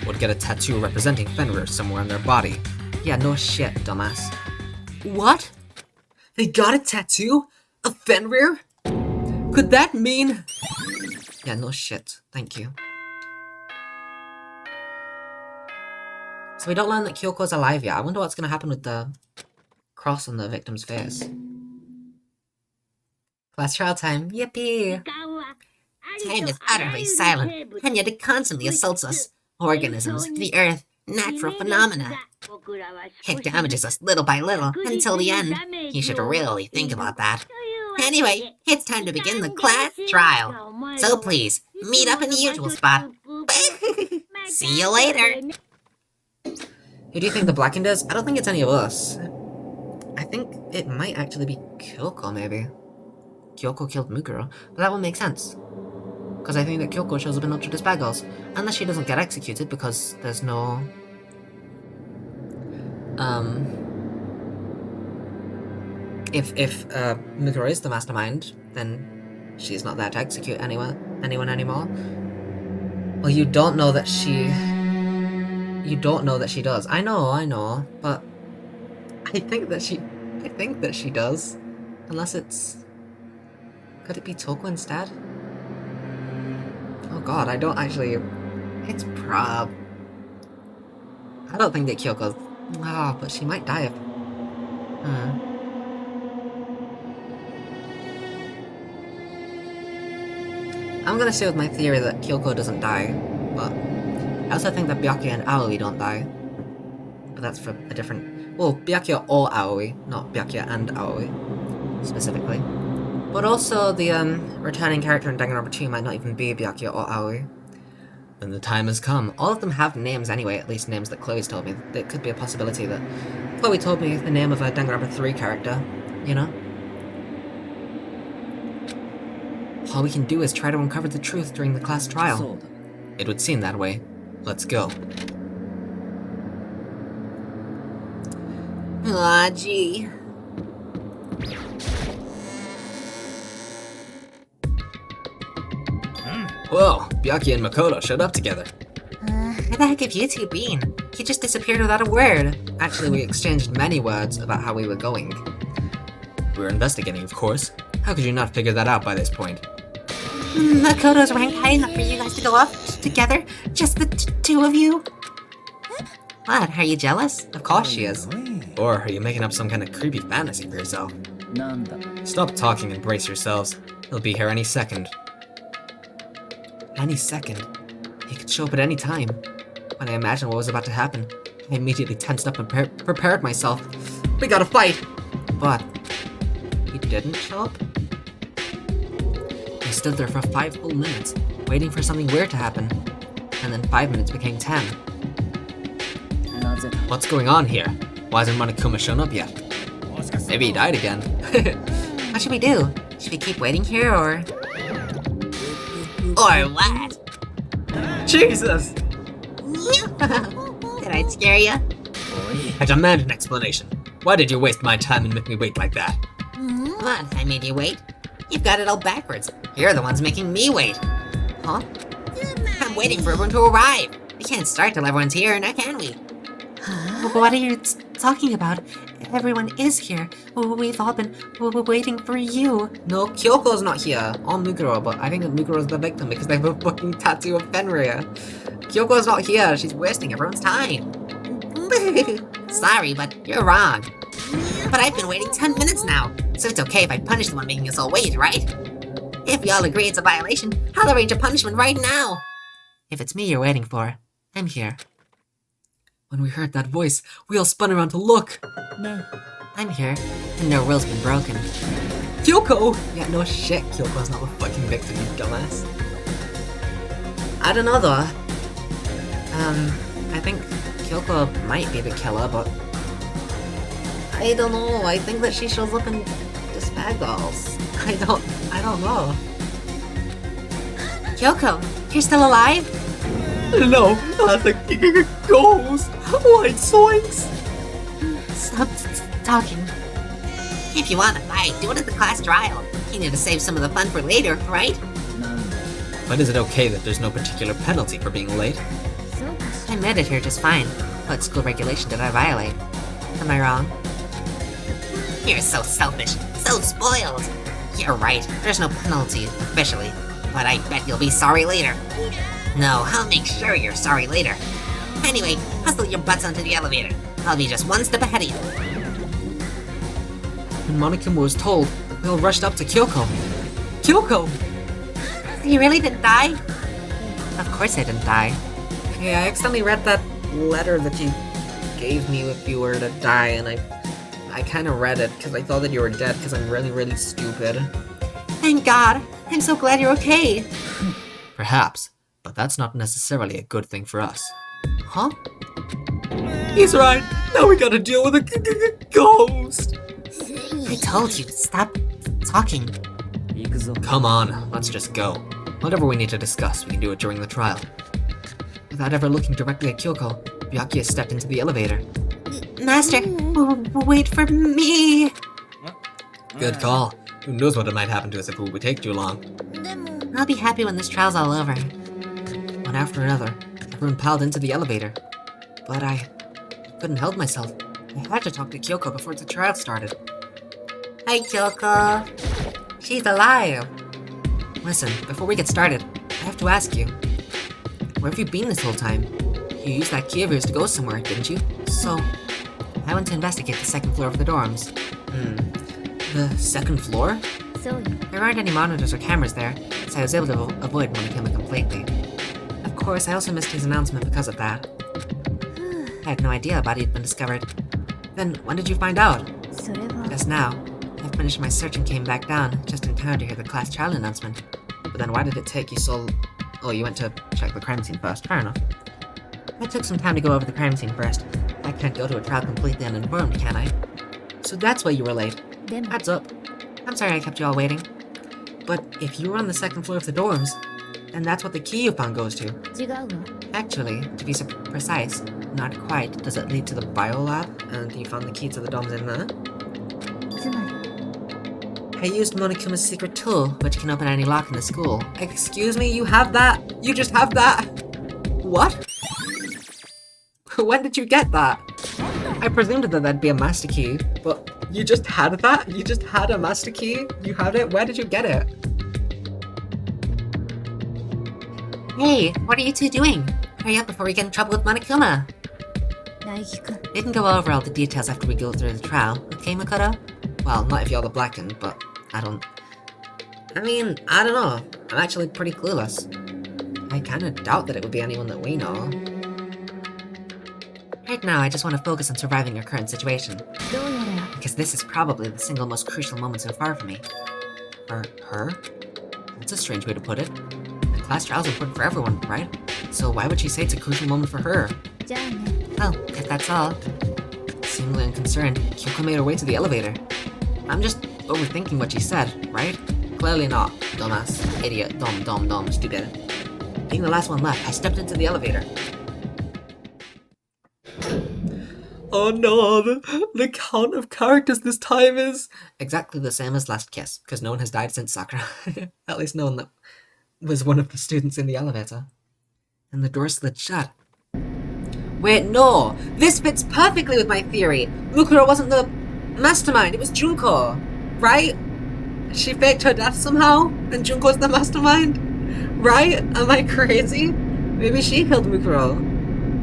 would get a tattoo representing Fenrir somewhere on their body. Yeah, no shit, dumbass. What? They got a tattoo? Of Fenrir? Could that mean— Yeah, no shit. Thank you. So we don't learn that Kyoko's alive yet. I wonder what's gonna happen with the cross on the victim's face. Class trial time. Yippee! Time is utterly silent, and yet it constantly assaults us. Organisms, the earth, natural phenomena. It damages us little by little, until the end. You should really think about that. Anyway, it's time to begin the class trial. So please, meet up in the usual spot. See you later. Who do you think the blackened is? I don't think it's any of us. I think it might actually be Kyoko, maybe. Kyoko killed Mukuro, but that would make sense. Because I think that Kyoko shows up in Ultra Dispagos. Unless she doesn't get executed because there's no... If Mukuro is the mastermind, then she's not there to execute anyone anymore. Well, you don't know that she... You don't know that she does. I know, but... I think that she does. Unless it's... Could it be Toko instead? Oh god, I don't actually... It's prob... I don't think that Kyoko's... Ah, but she might die if... I'm gonna stay with my theory that Kyoko doesn't die, but... I also think that Byakuya and Aoi don't die. But that's for a different... Well, Byakuya or Aoi, not Byakuya and Aoi, specifically. But also, the returning character in Danganronpa 2 might not even be Byakuya or Aoi. Then the time has come. All of them have names anyway, at least names that Chloe's told me. It could be a possibility that Chloe told me the name of a Danganronpa 3 character, you know? All we can do is try to uncover the truth during the class trial. It would seem that way. Let's go. Aw, gee. Whoa, Byakuya and Makoto showed up together. Where the heck have you two been? You just disappeared without a word. Actually, we exchanged many words about how we were going. We were investigating, of course. How could you not figure that out by this point? Makoto's rank high enough for you guys to go off together? Just the two of you? What, are you jealous? Of course she is. Or are you making up some kind of creepy fantasy for yourself? Stop talking and brace yourselves. He'll be here any second. Any second. He could show up at any time. When I imagined what was about to happen, I immediately tensed up and prepared myself. We gotta fight! But... he didn't show up? I stood there for 5 full minutes, waiting for something weird to happen. And then 5 minutes became 10. What's going on here? Why hasn't Monokuma shown up yet? Maybe he died again. What should we do? Should we keep waiting here, or what? Jesus! Did I scare you? I demand an explanation. Why did you waste my time and make me wait like that? What? I made you wait? You've got it all backwards. You're the ones making me wait. Huh? I'm waiting for everyone to arrive. We can't start till everyone's here, now can we? what are you talking about? Everyone is here. We've all been waiting for you. No, Kyoko's not here. Or Muguro, but I think that Muguro's the victim because they have a fucking tattoo of Fenrir. Kyoko's not here. She's wasting everyone's time. Sorry, but you're wrong. But I've been waiting 10 minutes now, so it's okay if I punish the one making us all wait, right? If we all agree it's a violation, I'll arrange a punishment right now. If it's me you're waiting for, I'm here. When we heard that voice, we all spun around to look. I'm here, and no rule's been broken. Kyoko! Yeah, no shit, Kyoko's not the fucking victim, you dumbass. I don't know though. I think Kyoko might be the killer, but I don't know. I think that she shows up in the spag dolls. I don't know. Kyoko, you're still alive? No, not the ghost! White zoinks! Stop talking. If you want to fight, do it at the class trial. You need to save some of the fun for later, right? But is it okay that there's no particular penalty for being late? I made it here just fine. What school regulation did I violate? Am I wrong? You're so selfish, so spoiled. You're right, there's no penalty, officially. But I bet you'll be sorry later. No, I'll make sure you're sorry later. Anyway, hustle your butts onto the elevator. I'll be just one step ahead of you. When Monokuma was told, we all rushed up to Kyoko. Kyoko! You really didn't die? Of course I didn't die. Hey, I accidentally read that letter that you gave me if you were to die, and I kind of read it because I thought that you were dead because I'm really, really stupid. Thank God. I'm so glad you're okay. Perhaps, but that's not necessarily a good thing for us. Huh? He's right! Now we gotta deal with a ghost! I told you, stop talking. Come on, let's just go. Whatever we need to discuss, we can do it during the trial. Without ever looking directly at Kyoko, Byakuya stepped into the elevator. Master, wait for me. Good call. Who knows what might happen to us if we take too long. I'll be happy when this trial's all over. One after another, everyone piled into the elevator. But I couldn't help myself. I had to talk to Kyoko before the trial started. Hi, Kyoko. She's alive! Listen, before we get started, I have to ask you. Where have you been this whole time? You used that key of yours to go somewhere, didn't you? So, I went to investigate the second floor of the dorms. The second floor? There aren't any monitors or cameras there, so I was able to avoid Monokuma completely. Of course, I also missed his announcement because of that. I had no idea a body had been discovered. Then, when did you find out? Just now. I finished my search and came back down, just in time to hear the class trial announcement. But then why did it take you so... Oh, you went to check the crime scene first. Fair enough. I took some time to go over the crime scene first. I can't go to a trial completely uninformed, can I? So that's why you were late. Adds up. I'm sorry I kept you all waiting. But if you were on the second floor of the dorms, then that's what the key you found goes to. Actually, to be precise, not quite. Does it lead to the biolab? And you found the key to the dorms in there? I used Monokuma's secret tool, which can open any lock in the school. Excuse me, you have that? You just have that? What? When did you get that? I presumed that that'd be a master key, but you just had that? You just had a master key? You had it? Where did you get it? Hey, what are you two doing? Hurry up before we get in trouble with Monokuma. We can go over all the details after we go through the trial, okay, Makoto? Well, not if you're the blackened, but I don't know. I'm actually pretty clueless. I kinda doubt that it would be anyone that we know. Right now, I just want to focus on surviving your current situation. Because this is probably the single most crucial moment so far for me. For her? That's a strange way to put it. The class trial's important for everyone, right? So why would she say it's a crucial moment for her? Well, if that's all. Seemingly unconcerned, Kyoko made her way to the elevator. I'm just overthinking what she said, right? Clearly not, dumbass, idiot, dumb, stupid. Being the last one left, I stepped into the elevator. Oh no, the count of characters this time is Exactly the same as last kiss, because no one has died since Sakura. at least no one that was one of the students in the elevator. And the door slid shut. Wait, no! This fits perfectly with my theory! Mukuro wasn't the mastermind, it was Junko! Right? She faked her death somehow, and Junko's the mastermind? Right? Am I crazy? Maybe she killed Mukuro.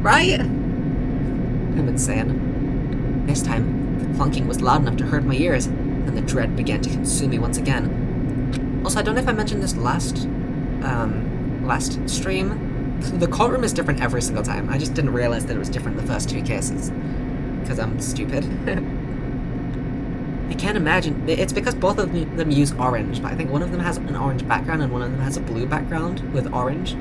Right? I'm insane. This time, the clunking was loud enough to hurt my ears, and the dread began to consume me once again. Also, I don't know if I mentioned this last stream. The courtroom is different every single time. I just didn't realize that it was different in the first 2 cases. Because I'm stupid. I can't imagine. It's because both of them use orange, but I think one of them has an orange background and one of them has a blue background with orange.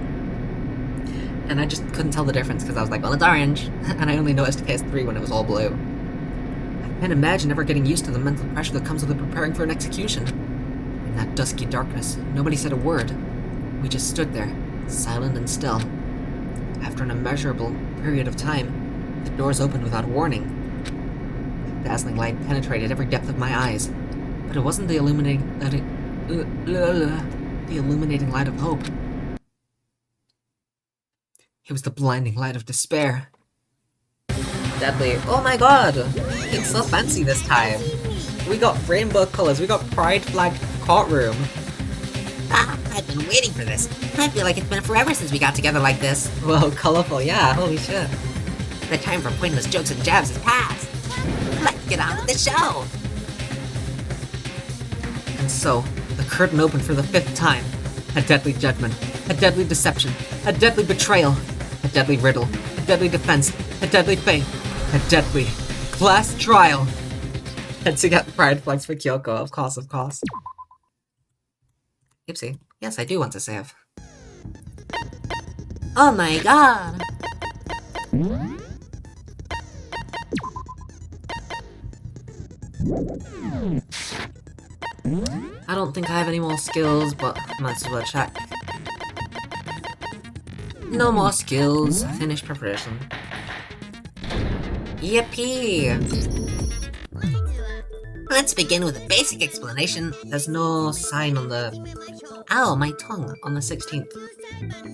And I just couldn't tell the difference because I was like, well, it's orange. And I only noticed case 3 when it was all blue. I can't imagine ever getting used to the mental pressure that comes with preparing for an execution. In that dusky darkness, nobody said a word. We just stood there, silent and still. After an immeasurable period of time, the doors opened without warning. The dazzling light penetrated every depth of my eyes, but it wasn't the illuminating light of hope. It was the blinding light of despair. Deadly. Oh my god! It's so fancy this time. We got rainbow colors, we got pride flag courtroom. Ah, I've been waiting for this. I feel like it's been forever since we got together like this. Whoa, colorful, yeah, holy shit. The time for pointless jokes and jabs is past. Let's get on with the show. And so, the curtain opened for the 5th time. A deadly judgment, a deadly deception, a deadly betrayal, a deadly riddle, a deadly defense, a deadly fate, a deadly class trial. And to get pride flags for Kyoko, of course. Oopsie. Yes, I do want to save. Oh my god. I don't think I have any more skills, but might as well check. No more skills. Finished preparation. Yippee! Let's begin with a basic explanation. There's no sign on the... Ow, my tongue! On the 16th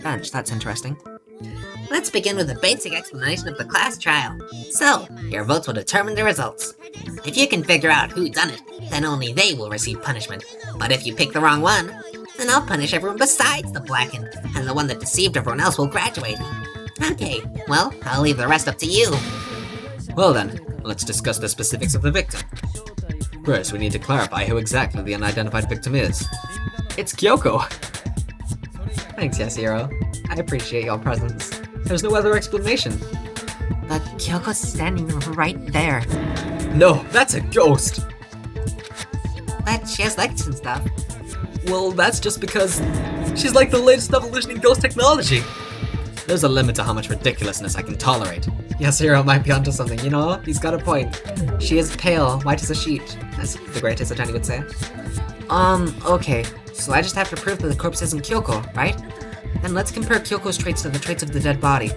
bench. That's interesting. Let's begin with a basic explanation of the class trial. So, your votes will determine the results. If you can figure out who done it, then only they will receive punishment. But if you pick the wrong one, then I'll punish everyone besides the blackened, and the one that deceived everyone else will graduate. Okay, well, I'll leave the rest up to you. Well then, let's discuss the specifics of the victim. First, we need to clarify who exactly the unidentified victim is. It's Kyoko! Thanks, Yasuhiro. I appreciate your presence. There's no other explanation. But Kyoko's standing right there. No, that's a ghost! But she has legs and stuff. Well, that's just because she's like the latest evolution in ghost technology. There's a limit to how much ridiculousness I can tolerate. Yasuhiro might be onto something, you know? He's got a point. She is pale, white as a sheet, as the greatest Attorney would say. Okay. So I just have to prove that the corpse isn't Kyoko, right? Then let's compare Kyoko's traits to the traits of the dead body.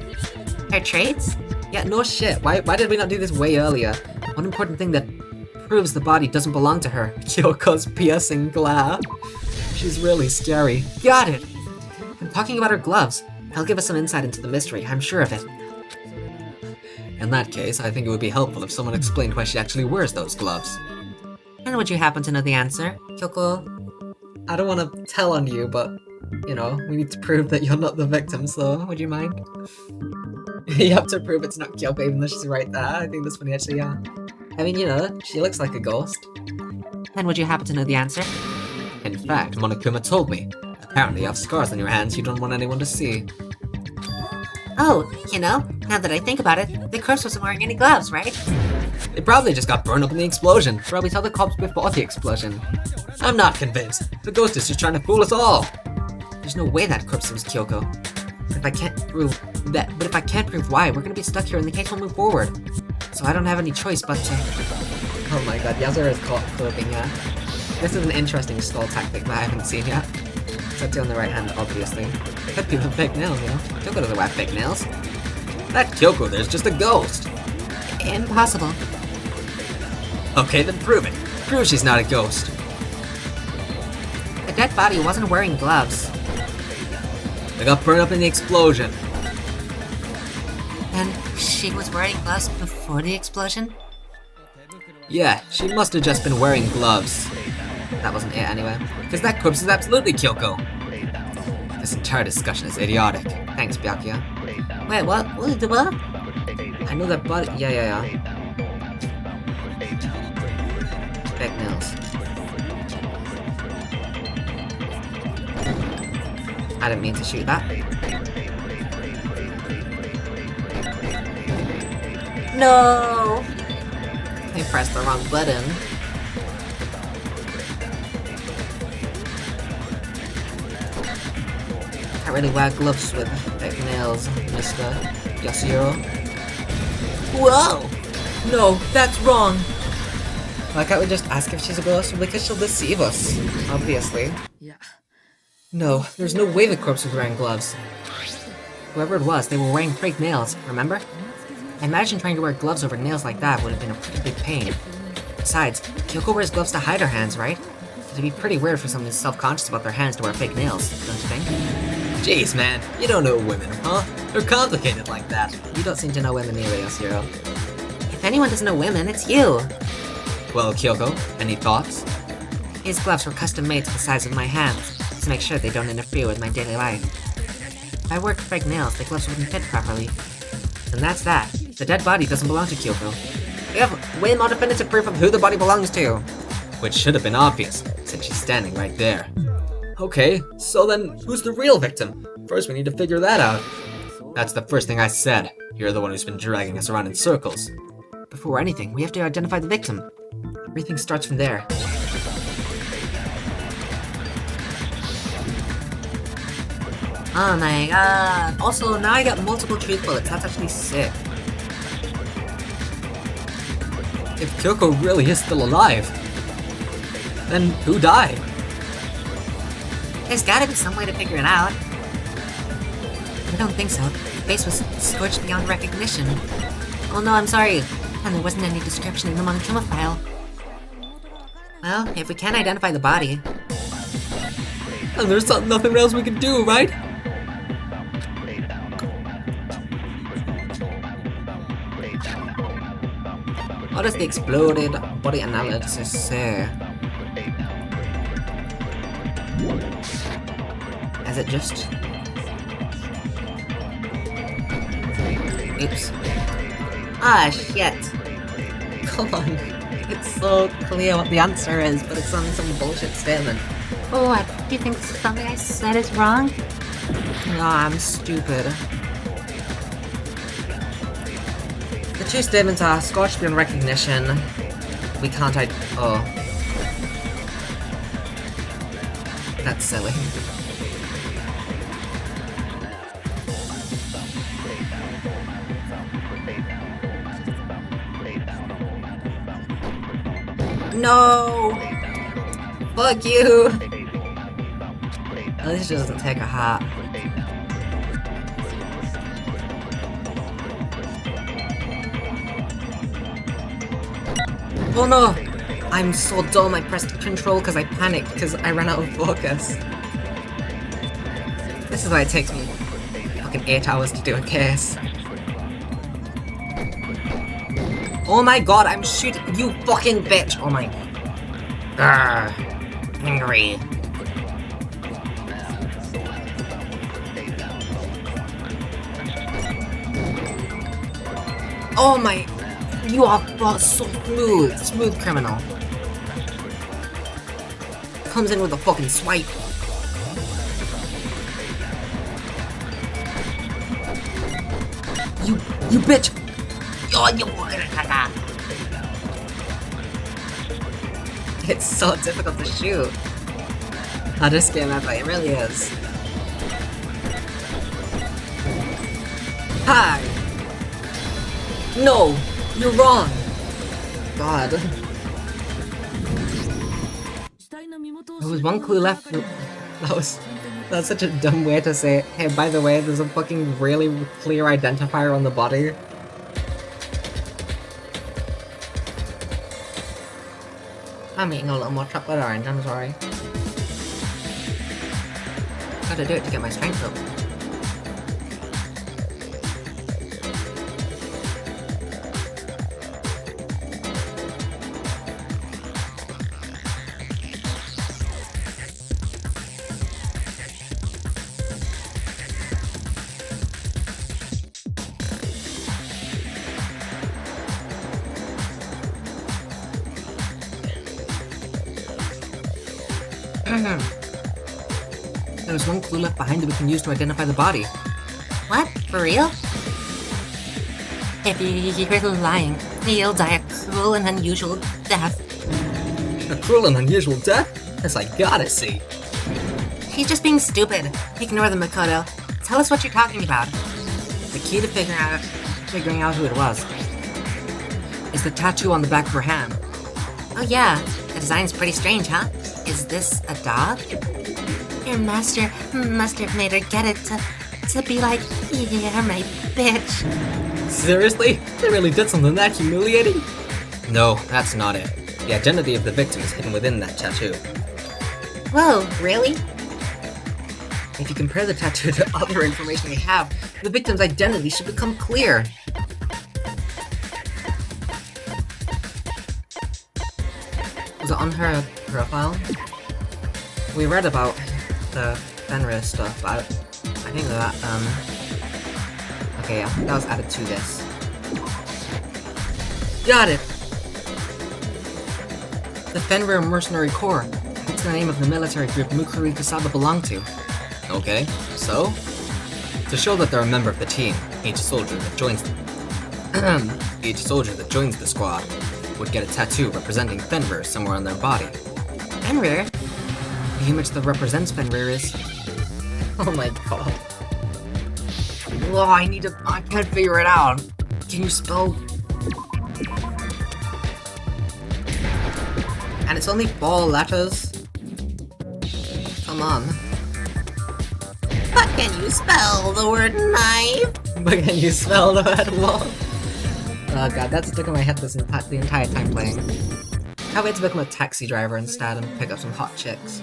Her traits? Yeah, no shit. Why did we not do this way earlier? One important thing that proves the body doesn't belong to her. Kyoko's piercing glare. She's really scary. Got it! And talking about her gloves, they'll give us some insight into the mystery, I'm sure of it. In that case, I think it would be helpful if someone explained why she actually wears those gloves. And would you happen to know the answer, Kyoko? I don't want to tell on you, but, you know, we need to prove that you're not the victim, so would you mind? You have to prove it's not Kyoko even though she's right there. I think that's funny actually, yeah. I mean, you know, she looks like a ghost. And would you happen to know the answer? In fact, Monokuma told me. Apparently you have scars on your hands you don't want anyone to see. Oh, you know, now that I think about it, the corpse wasn't wearing any gloves, right? It probably just got burned up in the explosion. Probably saw the corpse before the explosion. I'm not convinced. The ghost is just trying to fool us all. There's no way that corpse was Kyoko. If I can't prove that, but if I can't prove why, we're gonna be stuck here and the case won't move forward. So I don't have any choice but to... Oh my god, Yasuhiro is caught coping, yeah. This is an interesting stall tactic that I haven't seen yet. Set on the right hand, obviously. Could be with fake nails, you know? Kyoko doesn't wear fake nails. That Kyoko there's just a ghost. Impossible. Okay, then prove it. Prove she's not a ghost. The dead body wasn't wearing gloves. They got burned up in the explosion. And she was wearing gloves before the explosion? Yeah, she must have just been wearing gloves. That wasn't it anyway. Because that corpse is absolutely Kyoko. This entire discussion is idiotic. Thanks, Byakuya. Wait, what? What? I know that body. Yeah. Fake nails. I didn't mean to shoot that. No! I pressed the wrong button. Can't really wear gloves with fake nails, Mr. Yasuhiro. Whoa! No, that's wrong! Why can't we just ask if she's a ghost? Because she'll deceive us, obviously. Yeah. No, there's no way the corpse was wearing gloves. Whoever it was, they were wearing fake nails, remember? I imagine trying to wear gloves over nails like that would have been a pretty big pain. Besides, Kyoko wears gloves to hide her hands, right? It'd be pretty weird for someone who's self-conscious about their hands to wear fake nails, don't you think? Jeez, man, you don't know women, huh? They're complicated like that. You don't seem to know women either, Yasuhiro. If anyone doesn't know women, it's you. Well, Kyoko, any thoughts? His gloves were custom made to the size of my hands, to make sure they don't interfere with my daily life. If I wore fake nails, the gloves wouldn't fit properly. And that's that. The dead body doesn't belong to Kyoko. We have way more definitive proof of who the body belongs to. Which should have been obvious, since she's standing right there. Okay, so then who's the real victim? First we need to figure that out. That's the first thing I said. You're the one who's been dragging us around in circles. Before anything, we have to identify the victim. Everything starts from there. Oh my god. Also, now I got multiple truth bullets. That's actually sick. If Kyoko really is still alive, then who died? There's gotta be some way to figure it out. I don't think so. The face was scorched beyond recognition. Oh no, I'm sorry. And there wasn't any description in the Monokuma file. Well, if we can't identify the body... And there's nothing else we can do, right? What does the exploded body analysis say? Is it just... Oops. Ah, shit. Come on. It's so clear what the answer is, but it's on some bullshit statement. Oh, what? Do you think something I said is wrong? No, I'm stupid. The two statements are scorched beyond recognition. We can't oh. That's silly. No! Fuck you! At least she doesn't take a hat. Oh no! I'm so dumb, I pressed control because I panicked because I ran out of focus. This is why it takes me fucking 8 hours to do a case. Oh my god, I'm shooting you fucking bitch! Oh my... Grr. Angry. Oh my... You are so smooth. Smooth criminal. Comes in with a fucking swipe. You bitch! Oh, you fucking... It's so difficult to shoot. Hardest game ever, it really is. Hi! No! You're wrong! God. There was one clue left. That's such a dumb way to say it. Hey, by the way, there's a fucking really clear identifier on the body. I'm eating a little more chocolate orange, I'm sorry. Gotta do it to get my strength up. There's one clue left behind that we can use to identify the body. What? For real? If you're lying, you'll die a cruel and unusual death. A cruel and unusual death? This I gotta see. She's just being stupid. Ignore the Makoto. Tell us what you're talking about. The key to figuring out who it was is the tattoo on the back of her hand. Oh yeah, the design's pretty strange, huh? Is this a dog? Your master must have made her get it to be like, yeah, my bitch. Seriously? They really did something that humiliating? No, that's not it. The identity of the victim is hidden within that tattoo. Whoa, really? If you compare the tattoo to other information we have, the victim's identity should become clear. Was it on her profile? We read about the Fenrir stuff, but I think that, okay, yeah, that was added to this. Got it! The Fenrir Mercenary Corps. It's the name of the military group Mukuri Kusaba belonged to. Okay, so? To show that they're a member of the team, each soldier that joins the squad would get a tattoo representing Fenrir somewhere on their body. Fenrir? The image that represents Fenrir is... Oh my god. Oh, I can't figure it out. Can you spell... And it's only 4 letters? Come on. But can you spell the word knife? But can you spell the word love? Oh god, that's stuck in my head the entire time playing. Can't wait to become a taxi driver instead and pick up some hot chicks.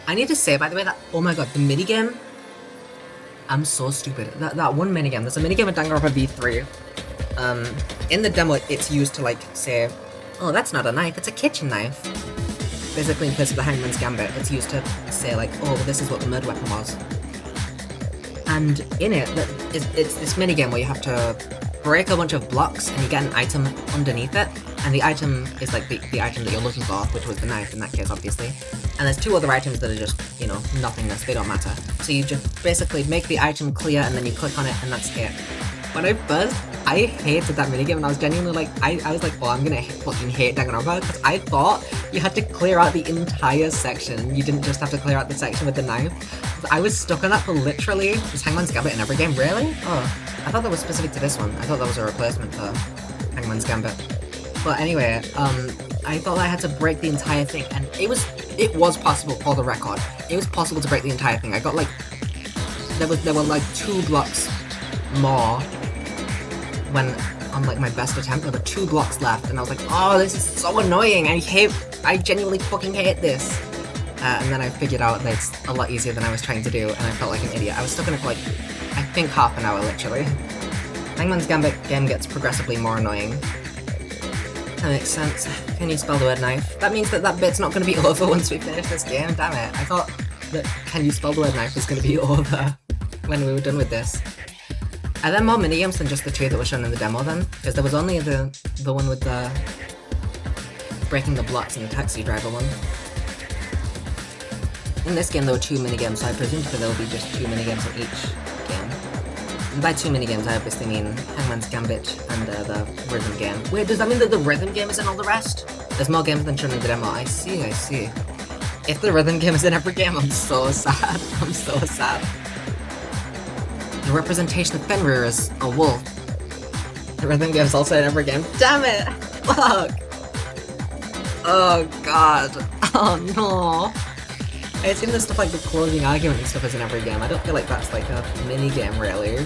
I need to say, by the way, that, oh my god, the minigame? I'm so stupid. That one minigame, there's a minigame in Danganronpa V3. In the demo, it's used to, like, say, oh, that's not a knife, it's a kitchen knife. Basically, in place of the Hangman's Gambit, it's used to say, like, oh, well, this is what the murder weapon was. And in it, it's this minigame where you have to break a bunch of blocks and you get an item underneath it. And the item is like the item that you're looking for, which was the knife in that case, obviously. And there's 2 other items that are just, you know, nothingness, they don't matter. So you just basically make the item clear and then you click on it and that's it. When I hated that minigame and I was genuinely like, I was like, oh, I'm gonna fucking hate Danganronpa, because I thought you had to clear out the entire section. You didn't just have to clear out the section with the knife. I was stuck on that for literally, is Hangman's Gambit in every game? Really? Oh, I thought that was specific to this one. I thought that was a replacement for Hangman's Gambit. But anyway, I thought I had to break the entire thing, and it was possible, for the record. It was possible to break the entire thing. I got like, there were like 2 blocks more when, on like my best attempt, there were 2 blocks left, and I was like, oh, this is so annoying, I genuinely fucking hate this. And then I figured out that it's a lot easier than I was trying to do, and I felt like an idiot. I was stuck in it for like, I think half an hour, literally. Hangman's Gambit game gets progressively more annoying. That makes sense. Can you spell the word knife? That means that bit's not going to be over once we finish this game, damn it. I thought that can you spell the word knife was going to be over when we were done with this. Are there more minigames than just the 2 that were shown in the demo then? Because there was only the one with the breaking the blocks and the taxi driver one. In this game there were 2 minigames, so I presume that there will be just 2 minigames in each game. And by 2 minigames I obviously mean Hangman's Gambit and the rhythm game. Wait, does that mean that the rhythm game is in all the rest? There's more games than shown in the demo. I see. If the rhythm game is in every game, I'm so sad. I'm so sad. The representation of Fenrir is a wolf. The rhythm game is also in every game. Damn it! Fuck! Oh god. Oh no. I assume there's stuff like the closing argument and stuff is in every game. I don't feel like that's like a mini game really.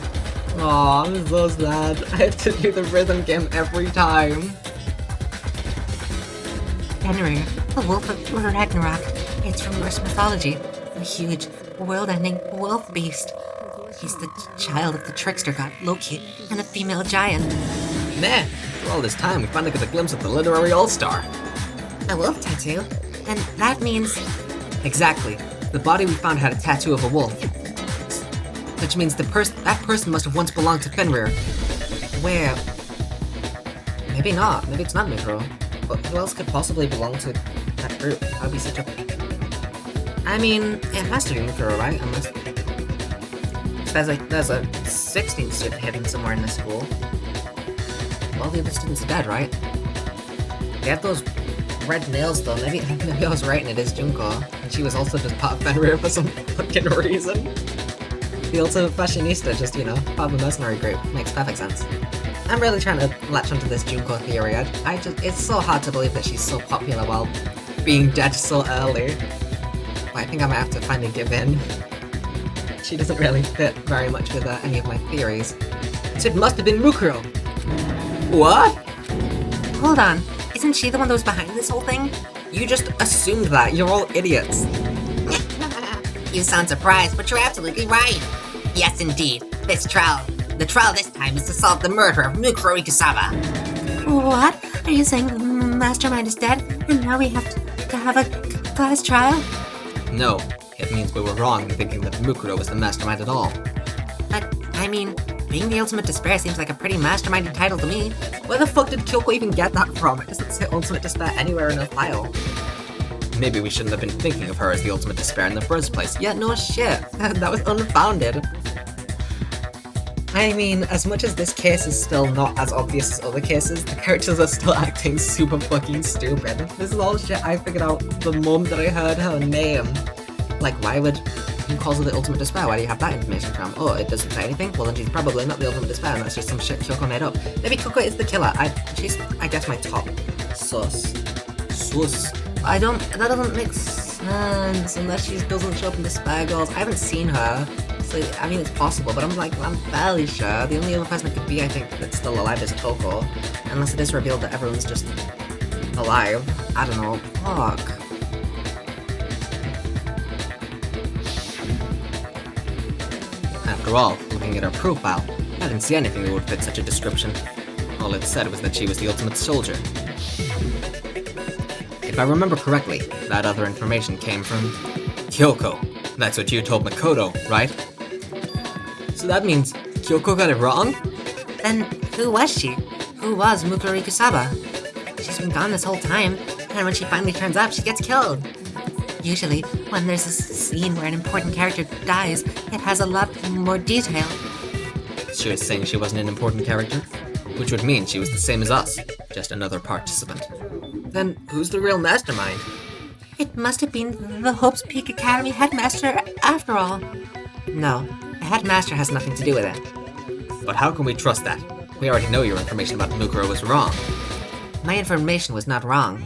Oh, I'm so sad. I have to do the rhythm game every time. Fenrir, the wolf of Ragnarok. It's from Norse mythology. The huge, world-ending wolf beast. He's the child of the trickster god Loki and a female giant. Nah, for all this time we finally got a glimpse of the literary all-star. A wolf tattoo? And that means... Exactly. The body we found had a tattoo of a wolf. Which means that person must have once belonged to Fenrir. Where? Maybe not. Maybe it's not Mikro. But who else could possibly belong to that group? That would be such a... I mean, it has to be Mikro, right? Unless... There's a 16th student hidden somewhere in this school. All the other students are dead, right? They had those red nails though. Maybe I was right and it is Junko. And she was also just part of Fenrir for some fucking reason. The ultimate fashionista, just, you know, part of the mercenary group. Makes perfect sense. I'm really trying to latch onto this Junko theory. It's so hard to believe that she's so popular while being dead so early. But I think I might have to finally give in. She doesn't really fit very much with any of my theories. So it must have been Mukuro. What? Hold on. Isn't she the one that was behind this whole thing? You just assumed that. You're all idiots. You sound surprised, but you're absolutely right. Yes, indeed. The trial this time is to solve the murder of Mukuro Ikusaba. What? Are you saying the mastermind is dead, and now we have to have a class trial? No, it means we were wrong in thinking that Mukuro was the mastermind at all. But, I mean, being the ultimate despair seems like a pretty masterminded title to me. Where the fuck did Kyoko even get that from? It doesn't say ultimate despair anywhere in her file. Maybe we shouldn't have been thinking of her as the ultimate despair in the first place. Yeah, no shit. That was unfounded. I mean, as much as this case is still not as obvious as other cases, the characters are still acting super fucking stupid. This is all shit I figured out the moment that I heard her name. Like, why would you call her the ultimate despair? Why do you have that information from? Oh, it doesn't say anything? Well, then she's probably not the ultimate despair, and that's just some shit Kyoko made up. Maybe Kyoko is the killer. She's, I guess, my top sus. That doesn't make sense unless she doesn't show up in the Despair Girls. I haven't seen her, so I mean it's possible, but I'm fairly sure. The only other person it could be, I think, that's still alive is Toko. Unless it is revealed that everyone's just alive. I don't know. Fuck. After all, looking at her profile, I didn't see anything that would fit such a description. All it said was that she was the ultimate soldier. If I remember correctly, that other information came from Kyoko. That's what you told Makoto, right? So that means Kyoko got it wrong? Then who was she? Who was Mukuro Ikusaba? She's been gone this whole time, and when she finally turns up, she gets killed. Usually, when there's a scene where an important character dies, it has a lot more detail. She was saying she wasn't an important character, which would mean she was the same as us, just another participant. Then who's the real mastermind? It must have been the Hope's Peak Academy headmaster after all. No, the headmaster has nothing to do with it. But how can we trust that? We already know your information about Mukuro was wrong. My information was not wrong.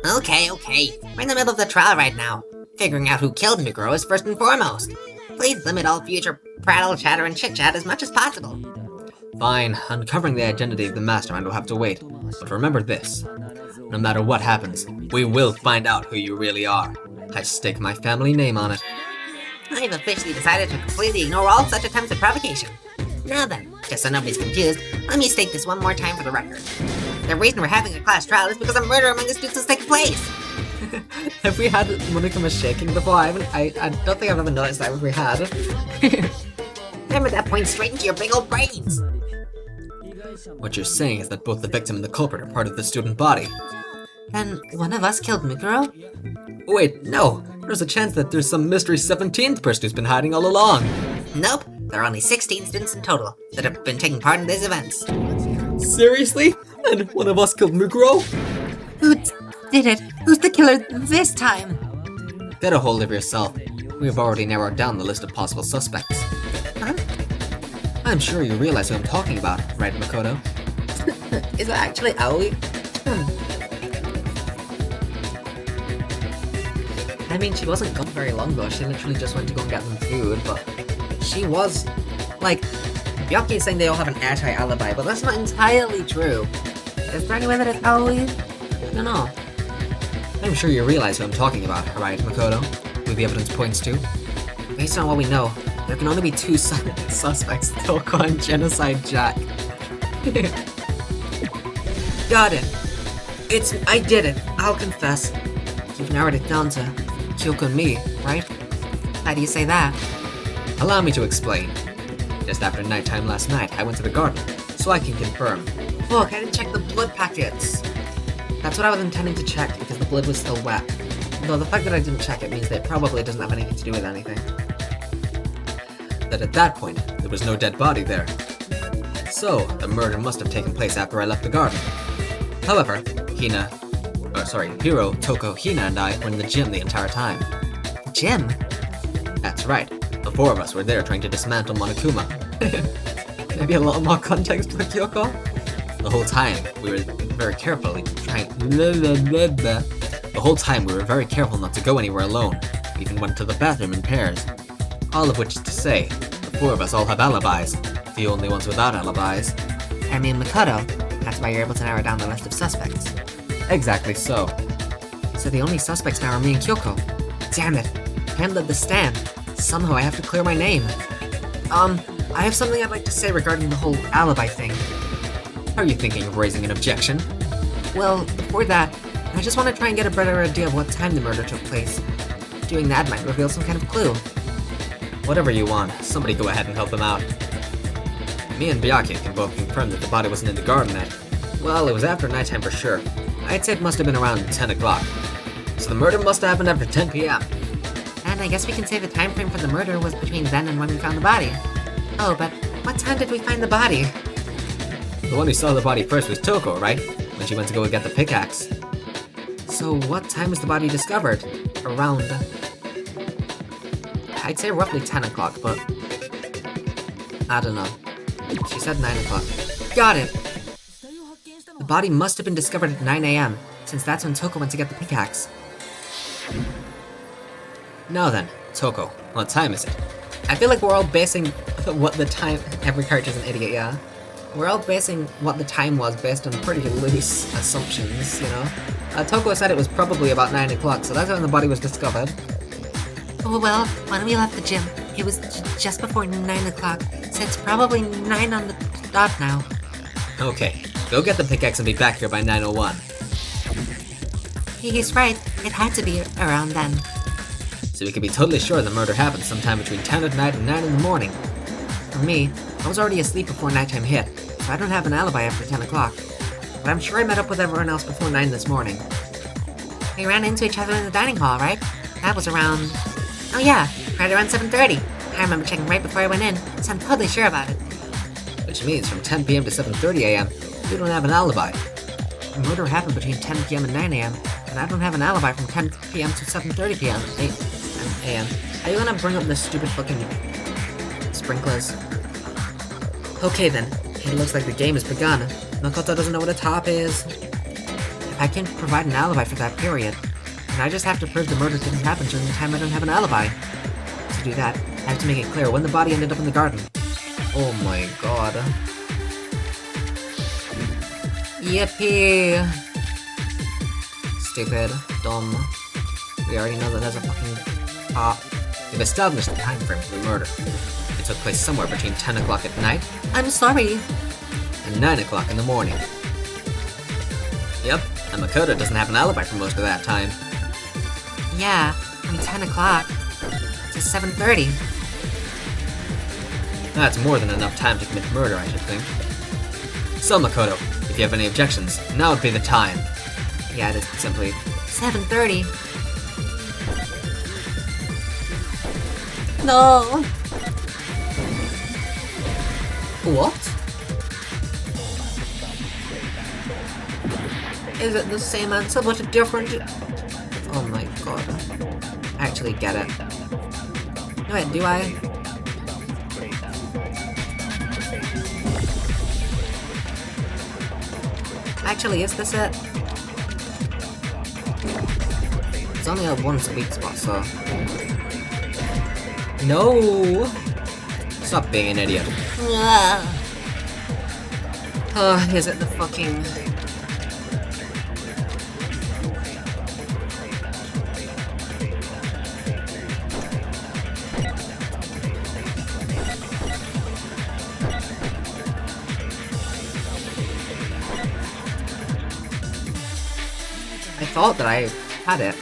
Okay. We're in the middle of the trial right now. Figuring out who killed Mukuro is first and foremost. Please limit all future prattle, chatter, and chit-chat as much as possible. Fine, uncovering the identity of the mastermind will have to wait. But remember this. No matter what happens, we will find out who you really are. I stake my family name on it. I've officially decided to completely ignore all such attempts at provocation. Now then, just so nobody's confused, let me state this one more time for the record. The reason we're having a class trial is because a murder among the students has taken place. Have we had Monokuma shaking before? I don't think I've ever noticed that if we had. Remember that point straight into your big old brains. What you're saying is that both the victim and the culprit are part of the student body. Then one of us killed Mukuro? Wait, no! There's a chance that there's some mystery 17th person who's been hiding all along. Nope, there are only 16 students in total that have been taking part in these events. Seriously? And one of us killed Mukuro? Who did it? Who's the killer this time? Get a hold of yourself. We've already narrowed down the list of possible suspects. Huh? I'm sure you realize who I'm talking about, right, Makoto? Is that actually Aoi? I mean, she wasn't gone very long though. She literally just went to go and get them food, but she was, like, Byakuya is saying they all have an airtight alibi, but that's not entirely true. Is there any way that it's probably? I don't know. I'm sure you realize who I'm talking about, right, Makoto? Who the evidence points to? Based on what we know, there can only be two suspects, Toko and Genocide Jack. Got it. I did it. I'll confess. You've narrowed it down to Kyoko and me, right? How do you say that? Allow me to explain. Just after nighttime last night, I went to the garden, so I can confirm. Look, I didn't check the blood packets. That's what I was intending to check, because the blood was still wet. Though the fact that I didn't check it means that it probably doesn't have anything to do with anything. That at that point, there was no dead body there. So, the murder must have taken place after I left the garden. However, Hiro, Toko, Hina, and I were in the gym the entire time. Jim? That's right. The four of us were there trying to dismantle Monokuma. Maybe a little more context for Kyoko? The whole time, we were very careful not to go anywhere alone. We even went to the bathroom in pairs. All of which is to say, the four of us all have alibis. The only ones without alibis. I mean, Makoto. That's why you're able to narrow down the list of suspects. Exactly so. So the only suspects now are me and Kyoko. Damn it. I handled the stand. Somehow I have to clear my name. I have something I'd like to say regarding the whole alibi thing. Are you thinking of raising an objection? Well, before that, I just want to try and get a better idea of what time the murder took place. Doing that might reveal some kind of clue. Whatever you want, somebody go ahead and help them out. Me and Byakuya can both confirm that the body wasn't in the garden at, well, it was after nighttime for sure. I'd say it must have been around 10 o'clock. So the murder must have happened after 10 p.m. And I guess we can say the time frame for the murder was between then and when we found the body. Oh, but what time did we find the body? The one who saw the body first was Toko, right? When she went to go get the pickaxe. So what time was the body discovered? Around... I'd say roughly 10 o'clock, but... I don't know. She said 9 o'clock. Got it! The body must have been discovered at 9 a.m., since that's when Toko went to get the pickaxe. Now then, Toko, what time is it? I feel like we're all basing what the time... Every character's an idiot, yeah? We're all basing what the time was based on pretty loose assumptions, you know? Toko said it was probably about 9 o'clock, so that's when the body was discovered. Oh well, when we left the gym, it was just before 9 o'clock, so it's probably 9 on the dot now. Okay, go get the pickaxe and be back here by 9:01. He's right, it had to be around then. So we can be totally sure the murder happened sometime between 10 at night and 9 in the morning. For me, I was already asleep before nighttime hit, so I don't have an alibi after 10 o'clock. But I'm sure I met up with everyone else before 9 this morning. We ran into each other in the dining hall, right? That was around... Oh yeah, right around 7:30. I remember checking right before I went in, so I'm totally sure about it. Which means from 10 p.m. to 7:30 a.m., you don't have an alibi. The murder happened between 10 p.m. and 9 a.m., and I don't have an alibi from 10 p.m. to 7:30 p.m. a.m. Are you gonna bring up this stupid fucking sprinklers? Okay then, it looks like the game has begun. Makoto doesn't know what a top is. If I can provide an alibi for that period, then I just have to prove the murder didn't happen during the time I don't have an alibi. To do that, I have to make it clear when the body ended up in the garden. Oh my god. Yippee! Stupid. Dumb. We already know that there's a fucking... We've established the time frame for the murder. It took place somewhere between 10 o'clock at night I'm sorry. and 9 o'clock in the morning. Yep, and Makoto doesn't have an alibi for most of that time. Yeah, from 10 o'clock to 7:30. That's more than enough time to commit murder, I should think. So, Makoto, if you have any objections, now would be the time. Yeah, it is simply 7:30. No! What? Is it the same answer but a different... Oh my god. I actually get it. Wait, do I? Actually, is this it? It's only a once a week spot, so... No! Stop being an idiot. Is it the fucking... I thought that I had it.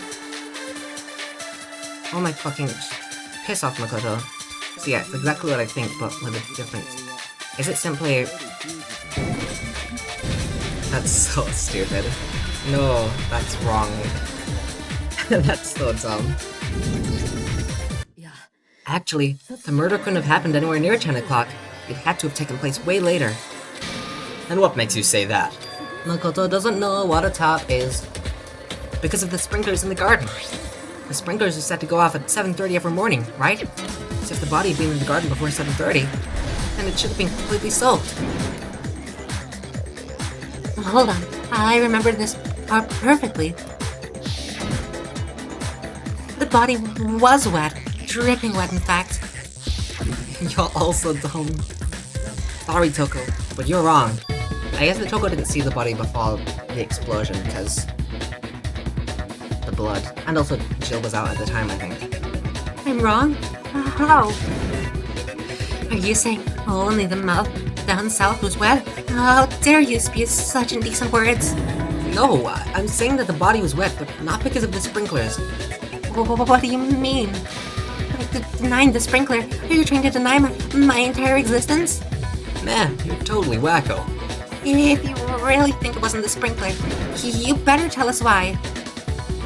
Oh my fucking... Piss off, Makoto. So yeah, it's exactly what I think, but with a difference. Is it simply... That's so stupid. No, that's wrong. That's so dumb. Actually, the murder couldn't have happened anywhere near 10 o'clock. It had to have taken place way later. And what makes you say that? Makoto doesn't know what a top is. Because of the sprinklers in the garden. The sprinklers are set to go off at 7:30 every morning, right? So if the body had been in the garden before 7:30, then it should have been completely soaked. Hold on, I remember this part perfectly. The body was wet, dripping wet in fact. You're also dumb. Sorry, Toko, but you're wrong. I guess that Toko didn't see the body before the explosion because... the blood. And also, Jill was out at the time, I think. I'm wrong? How? Are you saying only the mouth down south was wet? How dare you spew such indecent words? No, I'm saying that the body was wet, but not because of the sprinklers. What do you mean? Denying the sprinkler? Are you trying to deny my entire existence? Man, you're totally wacko. If you really think it wasn't the sprinkler, you better tell us why.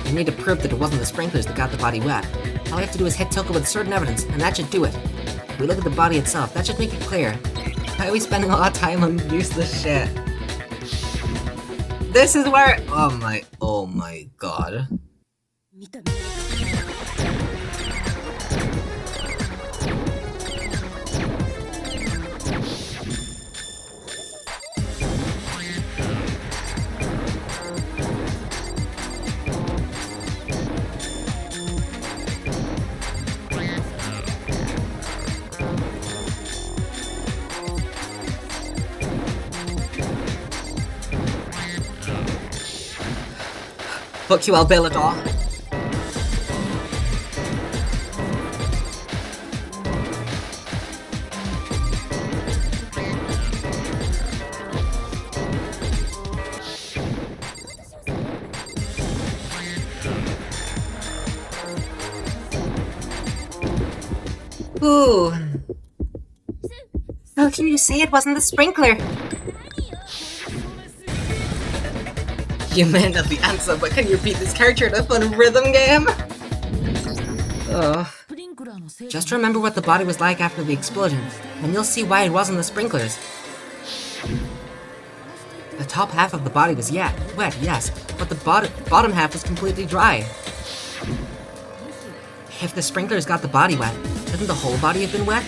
You need to prove that it wasn't the sprinklers that got the body wet. All we have to do is hit Toko with certain evidence, and that should do it. If we look at the body itself, that should make it clear. Why are we spending a lot of time on useless shit? This is where... Oh my god. Fuck you, Albelador. Ooh. How can you say it wasn't the sprinkler? You may not the answer, but can you beat this character in a fun rhythm game? Ugh. Just remember what the body was like after the explosion, and you'll see why it wasn't the sprinklers. The top half of the body was wet, yes, but the bottom half was completely dry. If the sprinklers got the body wet, couldn't the whole body have been wet?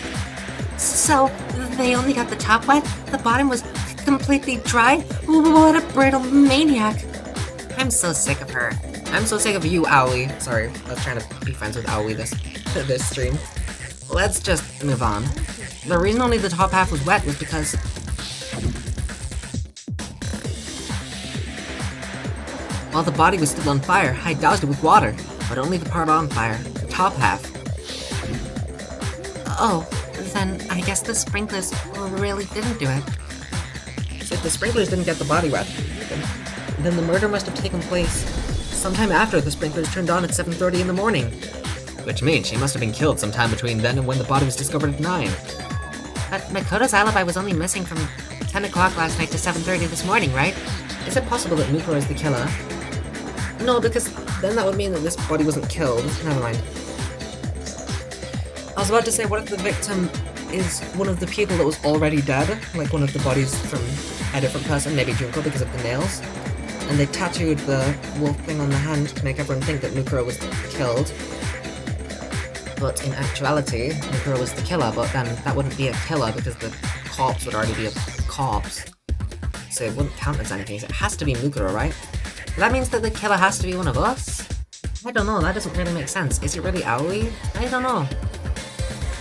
So, they only got the top wet? The bottom was completely dry? What a brittle maniac. I'm so sick of her. I'm so sick of you, Owly. Sorry, I was trying to be friends with Owly this stream. Let's just move on. The reason only the top half was wet was because... while the body was still on fire, I doused it with water, but only the part on fire, the top half. Oh, then I guess the sprinklers really didn't do it. So if the sprinklers didn't get the body wet, then the murder must have taken place sometime after the sprinklers turned on at 7:30 in the morning. Which means she must have been killed sometime between then and when the body was discovered at 9. But Makoto's alibi was only missing from 10 o'clock last night to 7:30 this morning, right? Is it possible that Mukuro is the killer? No, because then that would mean that this body wasn't killed. Never mind. I was about to say, what if the victim is one of the people that was already dead? Like one of the bodies from a different person, maybe Junko because of the nails? And they tattooed the wolf thing on the hand to make everyone think that Mukuro was killed. But in actuality, Mukuro was the killer, but then that wouldn't be a killer because the corpse would already be a corpse. So it wouldn't count as anything. So it has to be Mukuro, right? That means that the killer has to be one of us? I don't know, that doesn't really make sense. Is it really Aoi? I don't know.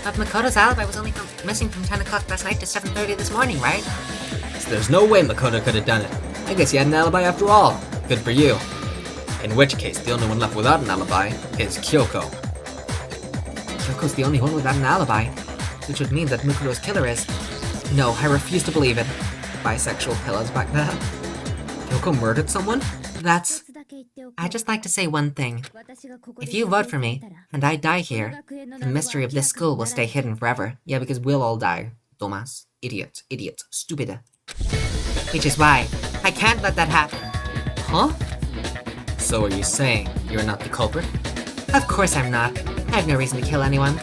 But Makoto's alibi was only missing from 10 o'clock last night to 7:30 this morning, right? So there's no way Makoto could have done it. I guess he had an alibi after all. Good for you. In which case, the only one left without an alibi is Kyoko. Kyoko's the only one without an alibi, which would mean that Mukuro's killer is... No, I refuse to believe it. Bisexual pillows back there. Kyoko murdered someone? That's... I'd just like to say one thing. If you vote for me, and I die here, the mystery of this school will stay hidden forever. Yeah, because we'll all die. Dumbass. Idiot. Idiot. Stupid. Which is why I can't let that happen. Huh? So are you saying you're not the culprit? Of course I'm not. I have no reason to kill anyone.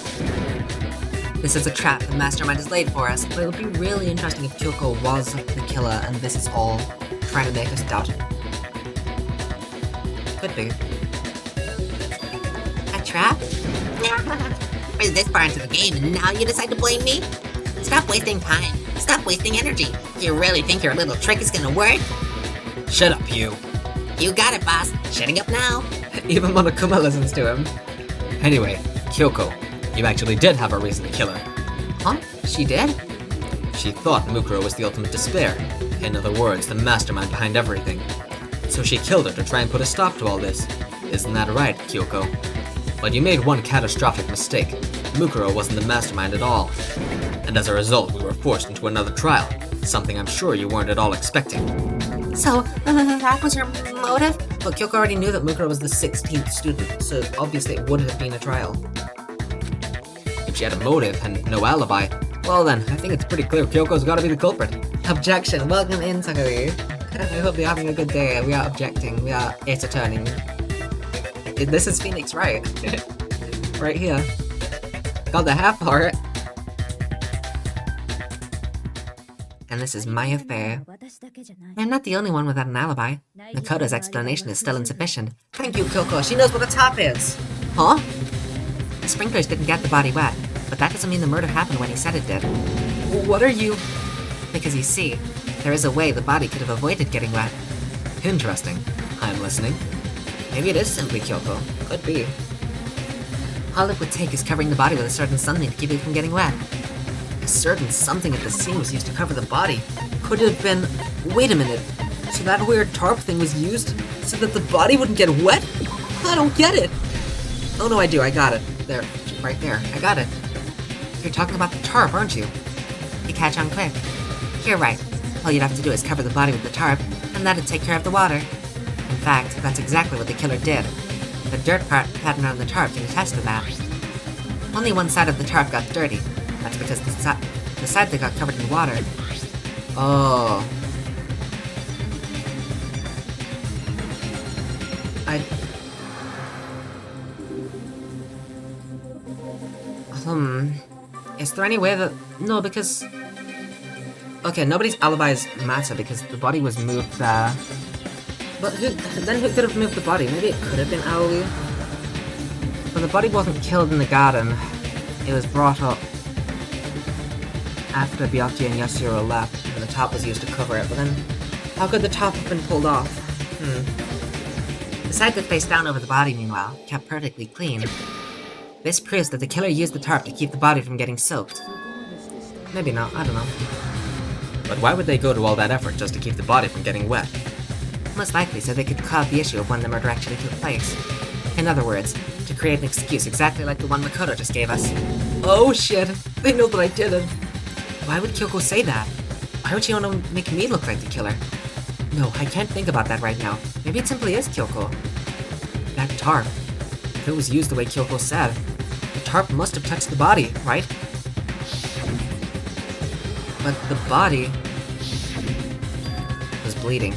This is a trap the mastermind has laid for us, but it would be really interesting if Kyoko was the killer and this is all trying to make us doubt it. Could be. A trap? We're this far into the game and now you decide to blame me? Stop wasting time. Stop wasting energy. You really think your little trick is gonna work? Shut up, you. You got it, boss. Shutting up now. Even Monokuma listens to him. Anyway, Kyoko, you actually did have a reason to kill her. Huh? She did? She thought Mukuro was the ultimate despair. In other words, the mastermind behind everything. So she killed her to try and put a stop to all this. Isn't that right, Kyoko? But you made one catastrophic mistake. Mukuro wasn't the mastermind at all. And as a result, we were forced into another trial. Something I'm sure you weren't at all expecting. So, that was her motive? But Kyoko already knew that Mukuro was the 16th student, so obviously it would have been a trial. If she had a motive and no alibi, well then, I think it's pretty clear Kyoko's gotta be the culprit. Objection. Welcome in, Takagi. I hope you're having a good day. We are objecting. We are it's turning. This is Phoenix Wright. Right here. Got the half part. And this is my affair. I'm not the only one without an alibi. Makoto's explanation is still insufficient. Thank you, Kyoko. She knows what a top is. Huh? The sprinklers didn't get the body wet, but that doesn't mean the murder happened when he said it did. What are you... Because you see, there is a way the body could have avoided getting wet. Interesting. I'm listening. Maybe it is simply Kyoko. Could be. All it would take is covering the body with a certain something to keep it from getting wet. A certain something at the scene was used to cover the body. Could it have been... Wait a minute. So that weird tarp thing was used so that the body wouldn't get wet? I don't get it. Oh no, I do. I got it. There. Right there. I got it. You're talking about the tarp, aren't you? You catch on quick. You're right. All you'd have to do is cover the body with the tarp, and that'd take care of the water. In fact, that's exactly what the killer did. The dirt pattern on the tarp can attest to that. Only one side of the tarp got dirty. That's because the side that got covered in water. Oh. Is there any way that... No, because... Okay, nobody's alibis matter because the body was moved there. But who could have moved the body? Maybe it could have been Aoi. But the body wasn't killed in the garden. It was brought up after Byakuya and Yasuhiro left, and the top was used to cover it. But then, how could the top have been pulled off? The side that faced down over the body, meanwhile, kept perfectly clean. This proves that the killer used the tarp to keep the body from getting soaked. Maybe not, I don't know. But why would they go to all that effort just to keep the body from getting wet? Most likely so they could cloud the issue of when the murder actually took place. In other words, to create an excuse exactly like the one Makoto just gave us. Oh shit, they know that I did it. Why would Kyoko say that? Why would she want to make me look like the killer? No, I can't think about that right now. Maybe it simply is Kyoko. That tarp. If it was used the way Kyoko said, the tarp must have touched the body, right? But the body was bleeding.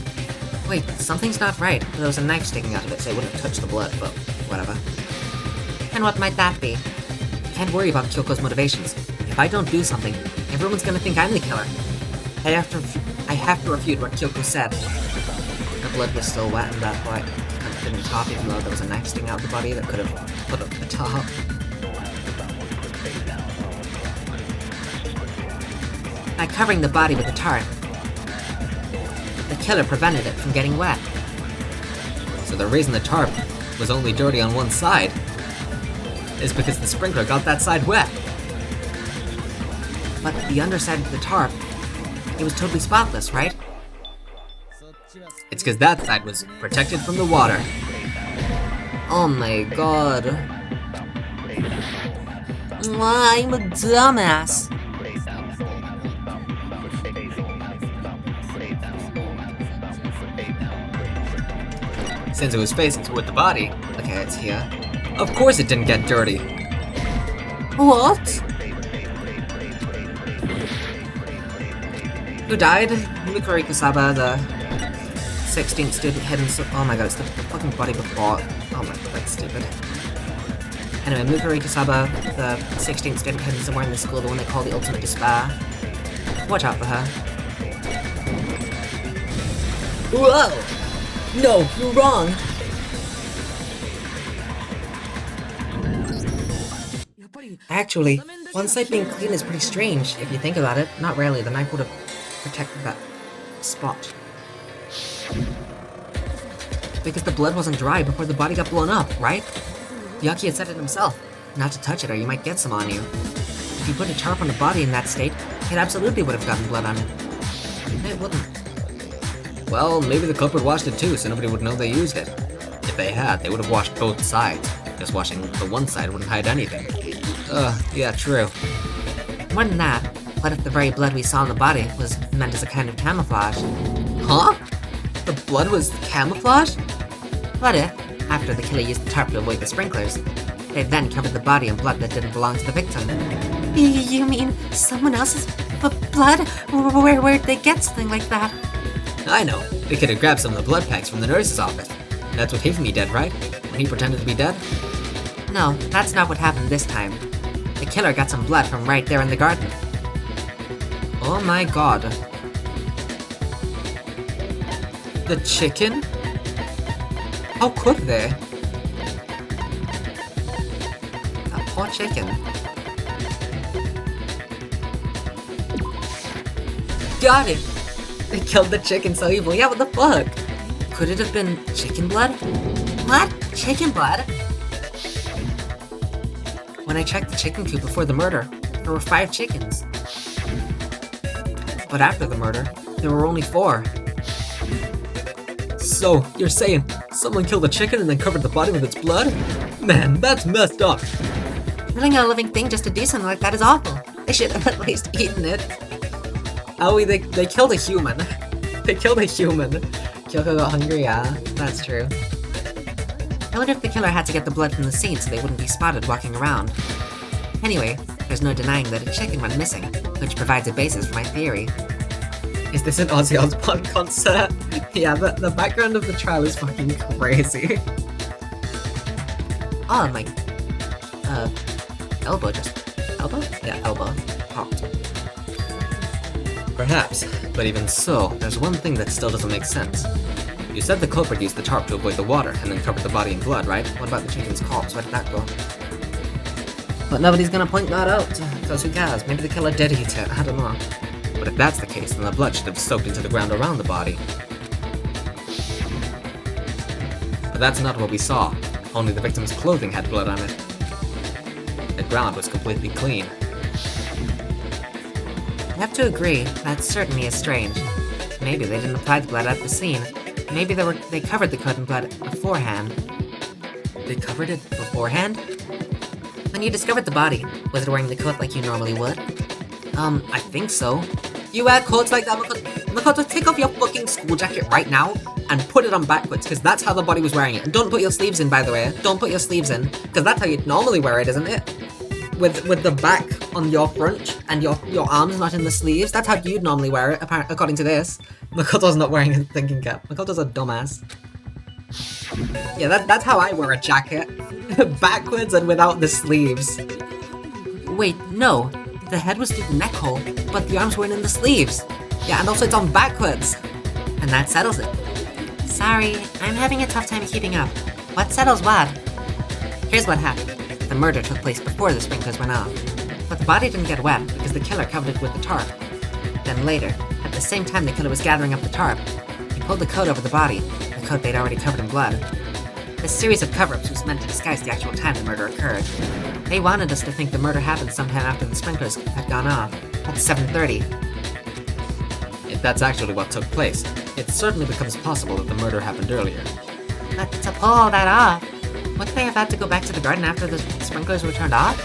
Wait, something's not right. There was a knife sticking out of it, so it wouldn't have touched the blood, but whatever. And what might that be? Can't worry about Kyoko's motivations. If I don't do something, everyone's gonna think I'm the killer. I have to refute what Kyoko said. The blood was still wet and that part didn't top, even though there was a knife sticking out of the body that could have put up the top. By covering the body with the tarp, the killer prevented it from getting wet. So the reason the tarp was only dirty on one side is because the sprinkler got that side wet. But the underside of the tarp, it was totally spotless, right? It's because that side was protected from the water. Oh my god. I'm a dumbass. Since it was facing toward the body, Okay, it's here. of course it didn't get dirty. What? Who died? Mikori Kusaba, the 16th student hidden oh my god, it's the fucking body before. Oh my god, that's stupid. Anyway, Mikori Kusaba, the 16th student hidden somewhere in the school, the one they call the Ultimate Despair. Watch out for her. Whoa! No, you're wrong! Actually, one side being clean is pretty strange, if you think about it. Not really, the knife would have protected that spot. Because the blood wasn't dry before the body got blown up, right? Yaki had said it himself, not to touch it or you might get some on you. If you put a tarp on the body in that state, it absolutely would have gotten blood on it. It wouldn't. Well, maybe the culprit washed it too, so nobody would know they used it. If they had, they would have washed both sides. Just washing the one side wouldn't hide anything. Yeah, true. More than that, what if the very blood we saw in the body was meant as a kind of camouflage? Huh? The blood was camouflage? What if, after the killer used the tarp to avoid the sprinklers, they then covered the body in blood that didn't belong to the victim? You mean someone else's blood? Where'd they get something like that? I know. They could have grabbed some of the blood packs from the nurse's office. That's what gave me dead, right? When he pretended to be dead? No, that's not what happened this time. The killer got some blood from right there in the garden. Oh my god. The chicken? How could they? That poor chicken. Got it! They killed the chicken so evil. Yeah, what the fuck? Could it have been chicken blood? What? Chicken blood? When I checked the chicken coop before the murder, there were 5 chickens. But after the murder, there were only 4. So, you're saying someone killed a chicken and then covered the body with its blood? Man, that's messed up. Killing a living thing just to do something like that is awful. They should have at least eaten it. Owie, they killed a human. They killed a human. Kyoko got hungry, yeah, that's true. I wonder if the killer had to get the blood from the scene so they wouldn't be spotted walking around. Anyway, there's no denying that a chicken went missing, which provides a basis for my theory. Is this an Ozzy Osbourne concert? Yeah, the background of the trial is fucking crazy. Oh, my... elbow just... elbow? Yeah, elbow. Popped. Perhaps, but even so, there's one thing that still doesn't make sense. You said the culprit used the tarp to avoid the water and then covered the body in blood, right? What about the chicken's corpse? Where did that go? But nobody's gonna point that out, because who cares? Maybe the killer did eat it, I don't know. But if that's the case, then the blood should have soaked into the ground around the body. But that's not what we saw. Only the victim's clothing had blood on it. The ground was completely clean. I have to agree, that certainly is strange. Maybe they didn't apply the blood at the scene. Maybe they covered the cut in blood beforehand. They covered it beforehand? When you discovered the body, was it wearing the coat like you normally would? I think so. You wear coats like that, Makoto, take off your fucking school jacket right now and put it on backwards, because that's how the body was wearing it. And don't put your sleeves in, by the way. Don't put your sleeves in, because that's how you'd normally wear it, isn't it? With the back on your front and your arms not in the sleeves. That's how you'd normally wear it, according to this. Makoto's not wearing a thinking cap. Makoto's a dumbass. Yeah, that's how I wear a jacket. Backwards and without the sleeves. Wait, no. The head was through the neck hole, but the arms weren't in the sleeves. Yeah, and also it's on backwards. And that settles it. Sorry, I'm having a tough time keeping up. What settles what? Here's what happened. The murder took place before the sprinklers went off. But the body didn't get wet because the killer covered it with the tarp. Then later, at the same time the killer was gathering up the tarp, he pulled the coat over the body, the coat they'd already covered in blood. This series of cover-ups was meant to disguise the actual time the murder occurred. They wanted us to think the murder happened sometime after the sprinklers had gone off, at 7:30. If that's actually what took place, it certainly becomes possible that the murder happened earlier. But to pull all that off, wouldn't they have had to go back to the garden after the sprinklers were turned off?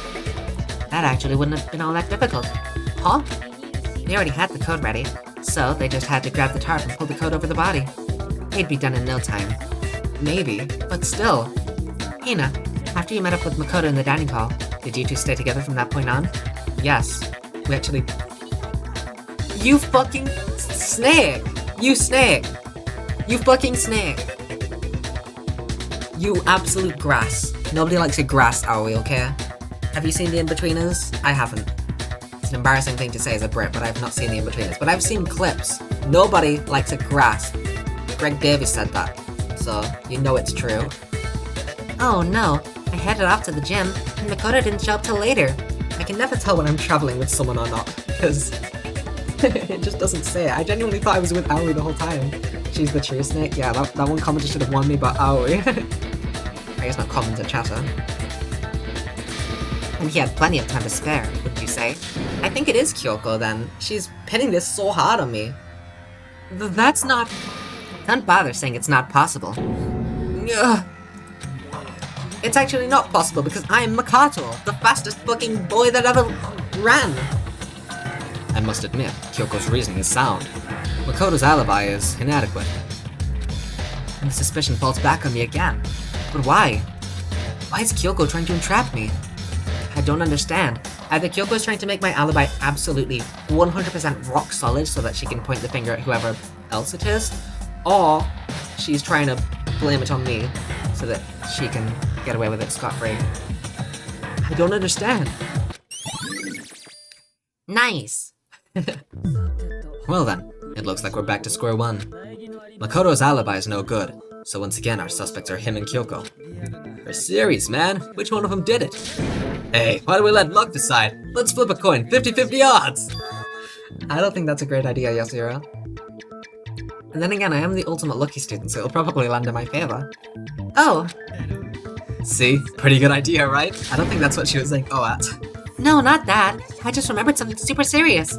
That actually wouldn't have been all that difficult. Huh? They already had the code ready, so they just had to grab the tarp and pull the code over the body. It'd be done in no time. Maybe, but still. Hina, after you met up with Makoto in the dining hall, did you two stay together from that point on? Yes. We actually... You fucking snake! You snake! You fucking snake! You absolute grass. Nobody likes a grass, Aoi, okay? Have you seen the In-Betweeners? I haven't. It's an embarrassing thing to say as a Brit, but I've not seen the In-Betweeners. But I've seen clips. Nobody likes a grass. Greg Davies said that. So, you know it's true. Oh no, I headed off to the gym, and Makoto didn't show up till later. I can never tell when I'm traveling with someone or not, because it just doesn't say it. I genuinely thought I was with Aoi the whole time. She's the true snake. Yeah, that one commenter should have won me, but Aoi. I guess not commenter, chatter. And he had plenty of time to spare, wouldn't you say? I think it is Kyoko then. She's pinning this so hard on me. That's not... Don't bother saying it's not possible. Ugh. It's actually not possible because I am Makoto, the fastest fucking boy that ever ran. I must admit, Kyoko's reasoning is sound. Makoto's alibi is inadequate. And the suspicion falls back on me again. But why? Why is Kyoko trying to entrap me? I don't understand. Either Kyoko is trying to make my alibi absolutely 100% rock solid so that she can point the finger at whoever else it is, or she's trying to blame it on me so that she can get away with it scot-free. I don't understand. Nice. Well then, it looks like we're back to square one. Makoto's alibi is no good, so once again our suspects are him and Kyoko. We're serious, man. Which one of them did it? Hey, why do we let luck decide? Let's flip a coin, 50-50 odds! I don't think that's a great idea, Yasuhiro. And then again, I am the ultimate lucky student, so it'll probably land in my favor. Oh, See? Pretty good idea, right? I don't think that's what she was saying oh at. no, not that. I just remembered something super serious.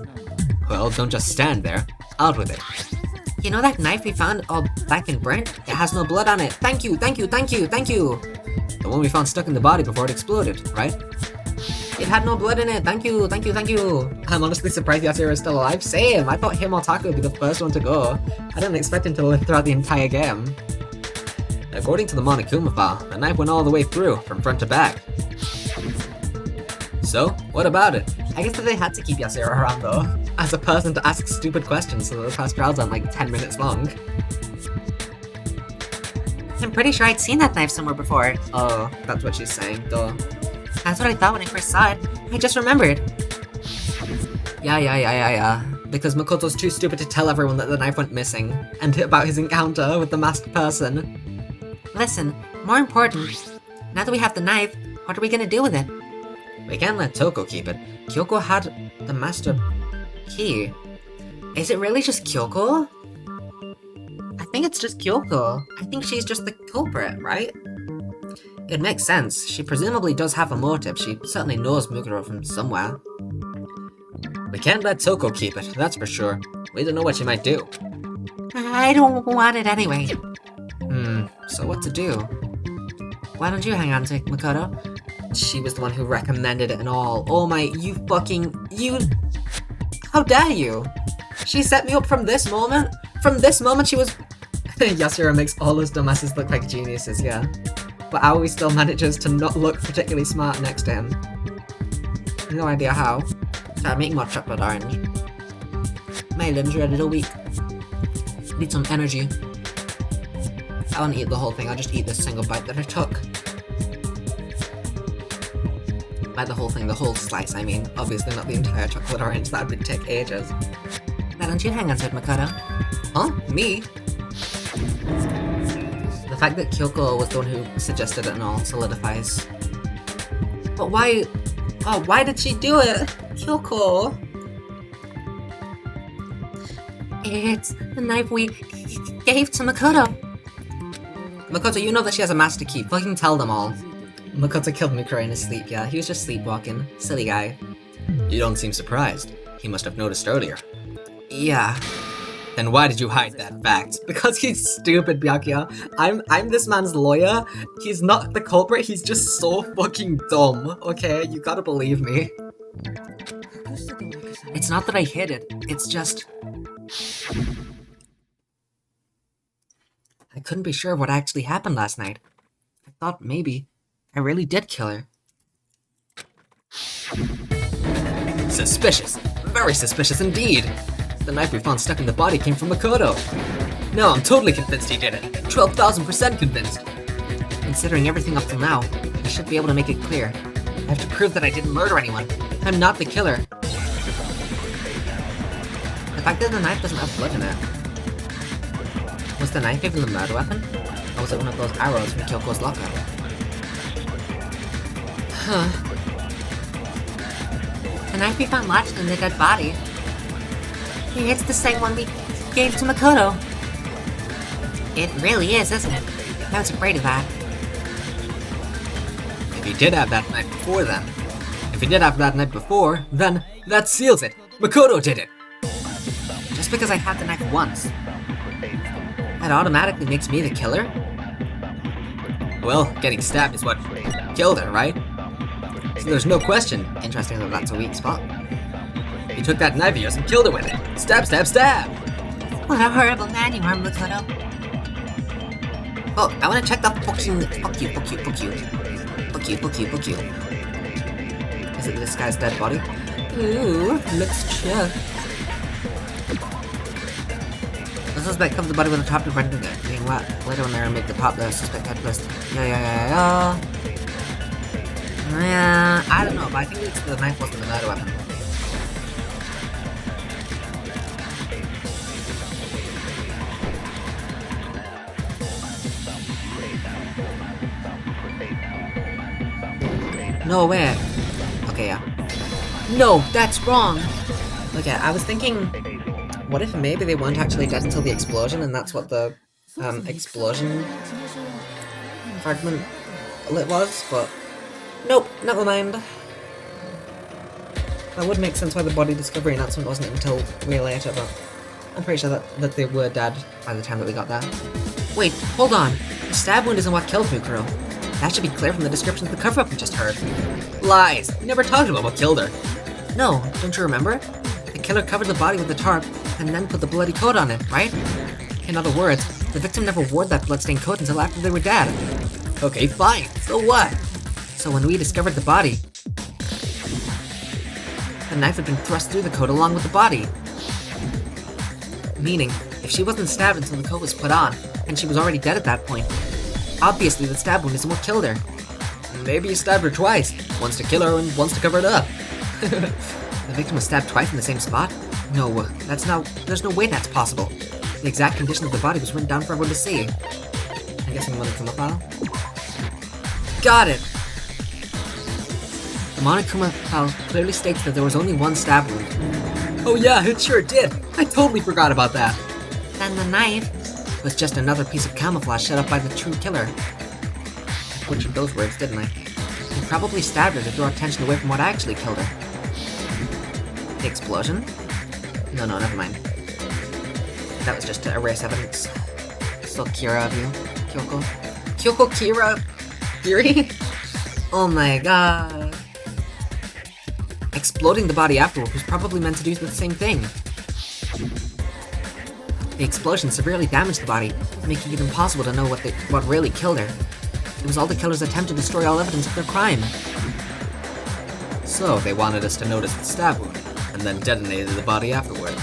Well, don't just stand there. Out with it. You know that knife we found all black and burnt? It has no blood on it. Thank you, thank you, thank you, thank you! The one we found stuck in the body before it exploded, right? It had no blood in it, thank you, thank you, thank you! I'm honestly surprised Yasuhiro is still alive. Same! I thought him or Taku would be the first one to go. I didn't expect him to live throughout the entire game. According to the Monokuma file, the knife went all the way through, from front to back. So, what about it? I guess that they had to keep Yasuhiro around though, as a person to ask stupid questions so that the past trials aren't like 10 minutes long. I'm pretty sure I'd seen that knife somewhere before. Oh, that's what she's saying, duh. That's what I thought when I first saw it. I just remembered. Yeah. Because Makoto's too stupid to tell everyone that the knife went missing, and about his encounter with the masked person. Listen, more important, now that we have the knife, what are we gonna do with it? We can't let Toko keep it. Kyoko had the master key. Is it really just Kyoko? I think it's just Kyoko. I think she's just the culprit, right? It makes sense. She presumably does have a motive. She certainly knows Muguro from somewhere. We can't let Toko keep it, that's for sure. We don't know what she might do. I don't want it anyway. So what to do? Why don't you hang on to it, Makoto? She was the one who recommended it and all. Oh my, you... How dare you? She set me up from this moment? From this moment she was... Yasuhiro makes all those dumbasses look like geniuses, yeah. But Aoi still manages to not look particularly smart next to him. No idea how. Try to make more chocolate orange. My limbs are a little weak. Need some energy. I won't eat the whole thing, I'll just eat this single bite that I took. By the whole thing, the whole slice, I mean. Obviously not the entire chocolate orange, that would take ages. Why don't you hang on to it, Makoto? Huh? Me? The fact that Kyoko was the one who suggested it and all solidifies. But why... Oh, why did she do it? Kyoko! It's the knife we gave to Makoto. Makoto, you know that she has a master key. Fucking tell them all. Makoto killed Mikura in his sleep, yeah. He was just sleepwalking. Silly guy. You don't seem surprised. He must have noticed earlier. Yeah. Then why did you hide that fact? Because he's stupid, Byakuya. I'm this man's lawyer. He's not the culprit, he's just so fucking dumb, okay? You gotta believe me. It's not that I hid it, it's just... I couldn't be sure of what actually happened last night. I thought maybe I really did kill her. Suspicious. Very suspicious indeed. The knife we found stuck in the body came from Makoto. No, I'm totally convinced he did it. 12,000% convinced. Considering everything up till now, I should be able to make it clear. I have to prove that I didn't murder anyone. I'm not the killer. The fact that the knife doesn't have blood in it. Was the knife even the murder weapon? Or was it one of those arrows from Kyoko's locker? Huh. The knife we found latched in the dead body. It's the same one we gave to Makoto. It really is, isn't it? I was afraid of that. If he did have that knife before then, then that seals it. Makoto did it. Just because I had the knife once, that automatically makes me the killer? Well, getting stabbed is what killed her, right? So there's no question. Interesting that that's a weak spot. He took that knife of yours and killed her with it. Stab, stab, stab! What a horrible man you are, Makoto. Oh, I wanna check the fucking... Fuck you. Is it this guy's dead body? Ooh, let's check. The suspect covered the body with a top to prevent it being wet. Later when they make the top, the suspect had blessed. Yeah, I don't know, but I think it's the knife wasn't the murder weapon. No, where? Okay, yeah. No, that's wrong! Okay, I was thinking, what if maybe they weren't actually dead until the explosion, and that's what the explosion fragment was, but nope, never mind. That would make sense why the body discovery announcement wasn't until way later, but I'm pretty sure that they were dead by the time that we got there. Wait, hold on. The stab wound isn't what killed Fukuro. That should be clear from the description of the cover-up we just heard. Lies! We never talked about what killed her. No, don't you remember? The killer covered the body with the tarp and then put the bloody coat on it, right? In other words, the victim never wore that bloodstained coat until after they were dead. Okay, fine. So what? So when we discovered the body, the knife had been thrust through the coat along with the body. Meaning, if she wasn't stabbed until the coat was put on, and she was already dead at that point, obviously the stab wound isn't what killed her. Maybe you stabbed her twice. Once to kill her and once to cover it up. The victim was stabbed twice in the same spot? No, there's no way that's possible. The exact condition of the body was written down for everyone to see. I'm guessing Monokuma file? Got it! The Monokuma file clearly states that there was only one stab wound. Oh yeah, it sure did. I totally forgot about that. Then the knife was just another piece of camouflage set up by the true killer. I butchered those words, didn't I? He probably stabbed her to draw attention away from what actually killed her. The explosion? No, never mind. That was just to erase evidence. Still Kira of you, Kyoko. Kyoko Kira theory? Oh my god. Exploding the body afterward was probably meant to do the same thing. The explosion severely damaged the body, making it impossible to know what really killed her. It was all the killer's attempt to destroy all evidence of their crime. So, they wanted us to notice the stab wound, and then detonated the body afterward.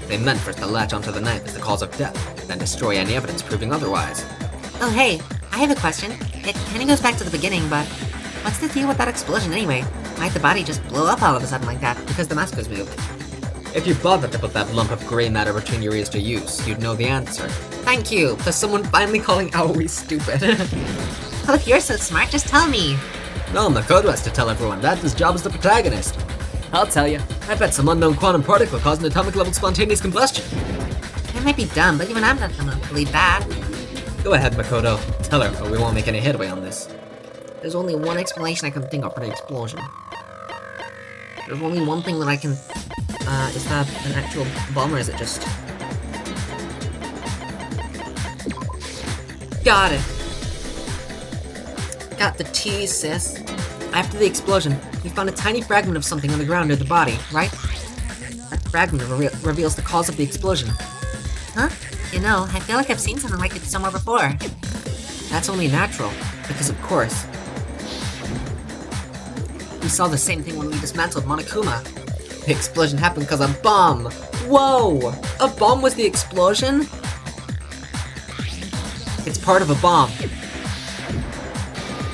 They meant for us to latch onto the knife as the cause of death, then destroy any evidence proving otherwise. Oh hey, I have a question. It kinda goes back to the beginning, but what's the deal with that explosion anyway? Why'd the body just blow up all of a sudden like that? Because the mask was moved. If you bothered to put that lump of grey matter between your ears to use, you'd know the answer. Thank you, for someone finally calling Aoi stupid. Well, if you're so smart, just tell me. No, Makoto has to tell everyone that. His job as the protagonist. I'll tell you. I bet some unknown quantum particle caused an atomic level spontaneous combustion. It might be dumb, but even I'm not gonna believe that. Go ahead, Makoto. Tell her, or we won't make any headway on this. There's only one explanation I can think of for the explosion. There's only one thing that I can... Is that an actual bomb, or is it just... Got it! Got the tea, sis. After the explosion, we found a tiny fragment of something on the ground near the body, right? That fragment reveals the cause of the explosion. Huh? You know, I feel like I've seen something like it somewhere before. That's only natural, because of course. We saw the same thing when we dismantled Monokuma. The explosion happened because a bomb! Whoa! A bomb was the explosion? It's part of a bomb.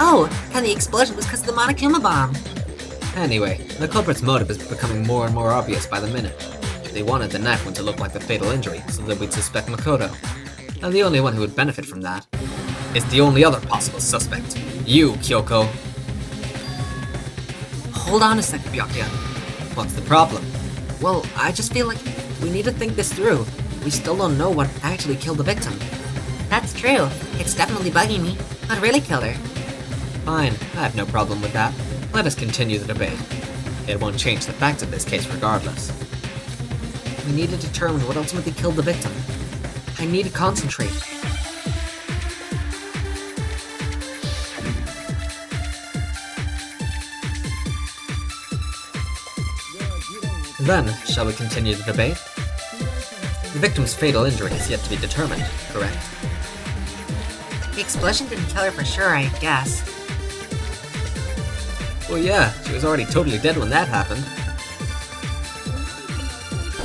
Oh, and the explosion was because of the Monokuma bomb. Anyway, the culprit's motive is becoming more and more obvious by the minute. They wanted the knife one to look like the fatal injury, so that we'd suspect Makoto. And the only one who would benefit from that is the only other possible suspect. You, Kyoko. Hold on a second, Byakuya. What's the problem? Well, I just feel like we need to think this through. We still don't know what actually killed the victim. That's true. It's definitely bugging me. What really killed her? Fine, I have no problem with that. Let us continue the debate. It won't change the facts of this case regardless. We need to determine what ultimately killed the victim. I need to concentrate. Then, shall we continue the debate? The victim's fatal injury is yet to be determined, correct? The explosion didn't kill her for sure, I guess. Well, yeah, she was already totally dead when that happened.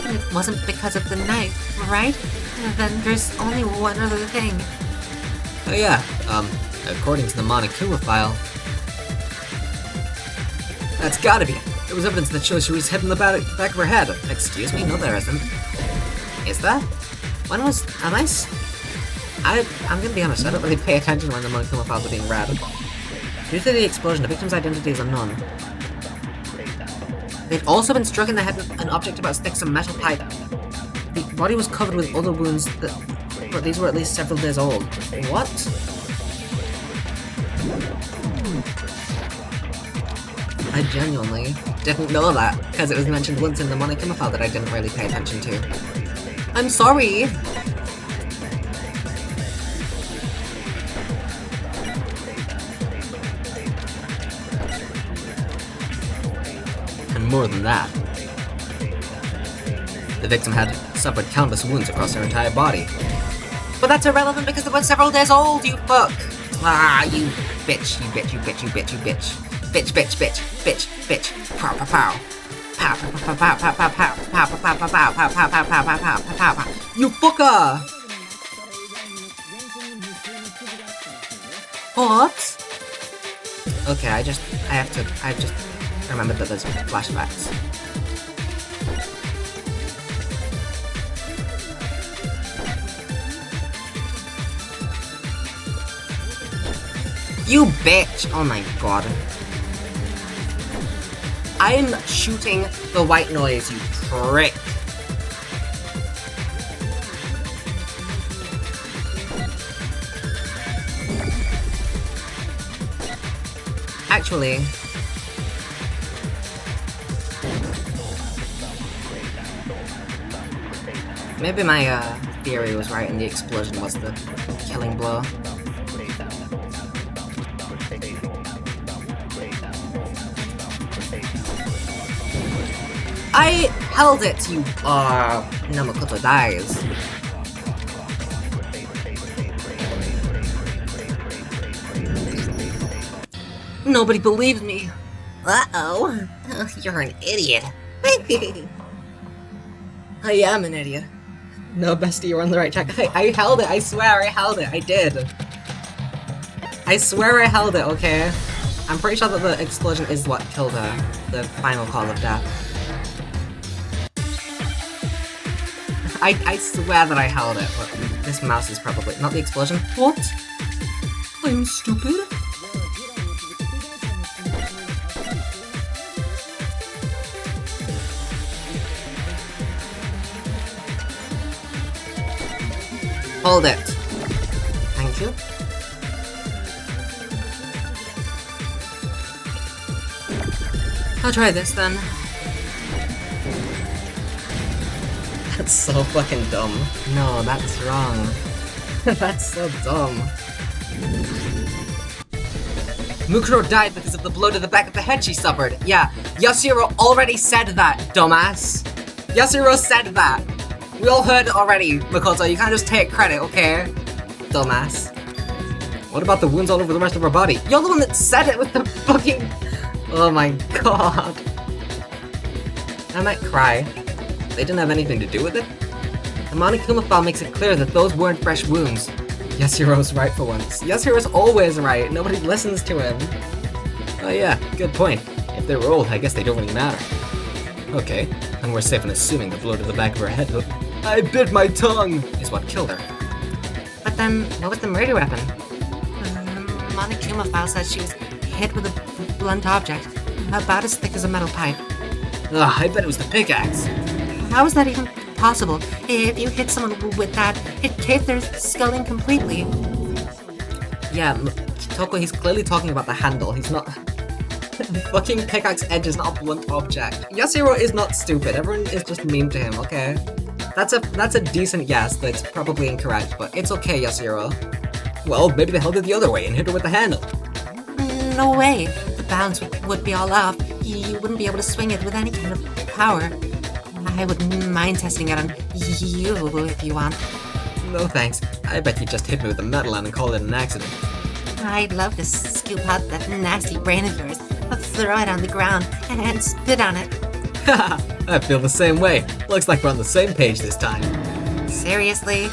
It wasn't because of the knife, right? Then there's only one other thing. Oh yeah, according to the Monokuma file... That's gotta be it. There was evidence that shows she was hit in the back of her head. Excuse me? No, there isn't. Is that? When was... I'm gonna be honest, I don't really pay attention when the Monokuma files are being read. Due to the explosion, the victim's identity is unknown. They've also been struck in the head with an object about to stick some metal pipe. The body was covered with other wounds but these were at least several days old. What? I genuinely didn't know that, because it was mentioned once in the Monokuma file that I didn't really pay attention to. I'm sorry! And more than that, the victim had suffered countless wounds across her entire body. But that's irrelevant because it was several days old, you fuck! Ah, you bitch, you bitch, you bitch, you bitch, you bitch. Bitch, bitch, bitch, bitch, bitch. Pow, pow, pow. Pow, pow, pow, pow, pow, pow, pow, pow, pow, pow, pow, pow, pow, pow, pow, pow, pow, pow, pow, pow. You fucker! What? Okay, I just remembered that there's flashbacks. You bitch! Oh my god. I'm shooting the white noise, you prick! Actually... maybe my theory was right and the explosion was the killing blow. I held it, you Namakoto dies. Nobody believed me. Uh-oh. You're an idiot. I am an idiot. No, bestie, you're on the right track. I held it, I swear I held it, I did. I swear I held it, okay? I'm pretty sure that the explosion is what killed her. The final cause of death. I swear that I held it, but this mouse is probably... not the explosion. What? I'm stupid? Hold it. Thank thank you. I'll try this then. That's so fucking dumb. No, that's wrong. That's so dumb. Mukuro died because of the blow to the back of the head she suffered. Yeah, Yasuhiro already said that, dumbass. Yasuhiro said that. We all heard it already, Makoto. You can't just take credit, okay? Dumbass. What about the wounds all over the rest of her body? You're the one that said it with the fucking... Oh my god. I might cry. They didn't have anything to do with it? The Monokuma file makes it clear that those weren't fresh wounds. Yasuhiro's right for once. Yasuhiro's always right. Nobody listens to him. Oh yeah, good point. If they were old, I guess they don't really matter. Okay, and we're safe in assuming the blow to the back of her head I bit my tongue! Is what killed her. But then, what was the murder weapon? Monokuma file says she was hit with a blunt object, about as thick as a metal pipe. Ugh, I bet it was the pickaxe. How is that even possible? If you hit someone with that, it caved their skull in completely. Yeah, Toko, he's clearly talking about the handle. He's not... Fucking pickaxe edge is not a blunt object. Yasuhiro is not stupid. Everyone is just mean to him, okay? That's a decent guess that's probably incorrect, but it's okay, Yasuhiro. Well, maybe they held it the other way and hit her with the handle. No way. The bounce would be all off. You wouldn't be able to swing it with any kind of power. I wouldn't mind testing it on you if you want. No thanks. I bet you just hit me with the metal and called it an accident. I'd love to scoop out that nasty brain of yours, throw it on the ground, and spit on it. Haha, I feel the same way. Looks like we're on the same page this time. Seriously?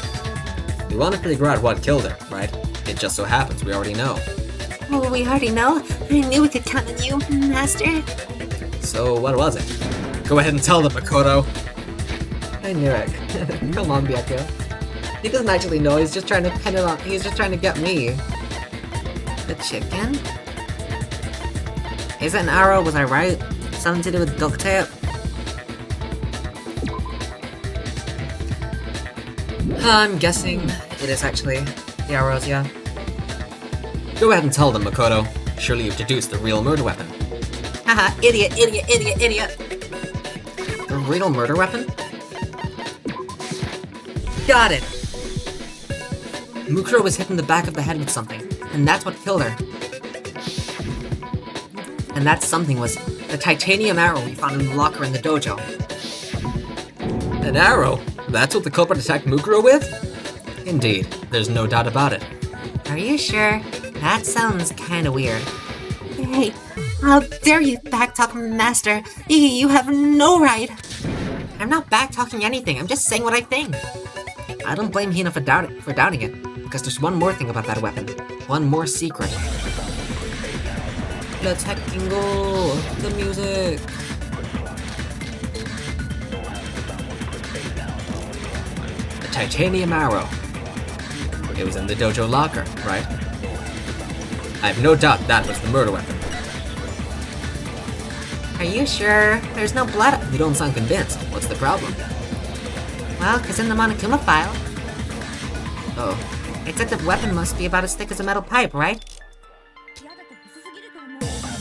We want to figure out what killed her, right? It just so happens we already know. Oh, we already know? I knew we could count on you, Master. So, what was it? Go ahead and tell them, Makoto. I knew it. Come on, Byakuya. He doesn't actually know, he's just trying to pin it on, he's just trying to get me. The chicken? Is it an arrow, was I right? Something to do with duct tape? I'm guessing it is actually the arrows, yeah. Go ahead and tell them, Makoto. Surely you've deduced the real murder weapon. Haha, idiot, idiot, idiot, idiot. The real murder weapon? Got it! Mukuro was hit in the back of the head with something, and that's what killed her. And that something was the titanium arrow we found in the locker in the dojo. An arrow? That's what the culprit attacked Mukuro with? Indeed, there's no doubt about it. Are you sure? That sounds kinda weird. Hey, how dare you backtalk, Master? You have no right. I'm not backtalking anything, I'm just saying what I think. I don't blame Hina for doubting it, because there's one more thing about that weapon. One more secret. Let's hacking go! The music! The titanium arrow. It was in the dojo locker, right? I have no doubt that was the murder weapon. Are you sure? There's no blood. You don't sound convinced. What's the problem? Well, 'cause in the Monokuma file, Oh, it said the weapon must be about as thick as a metal pipe, right?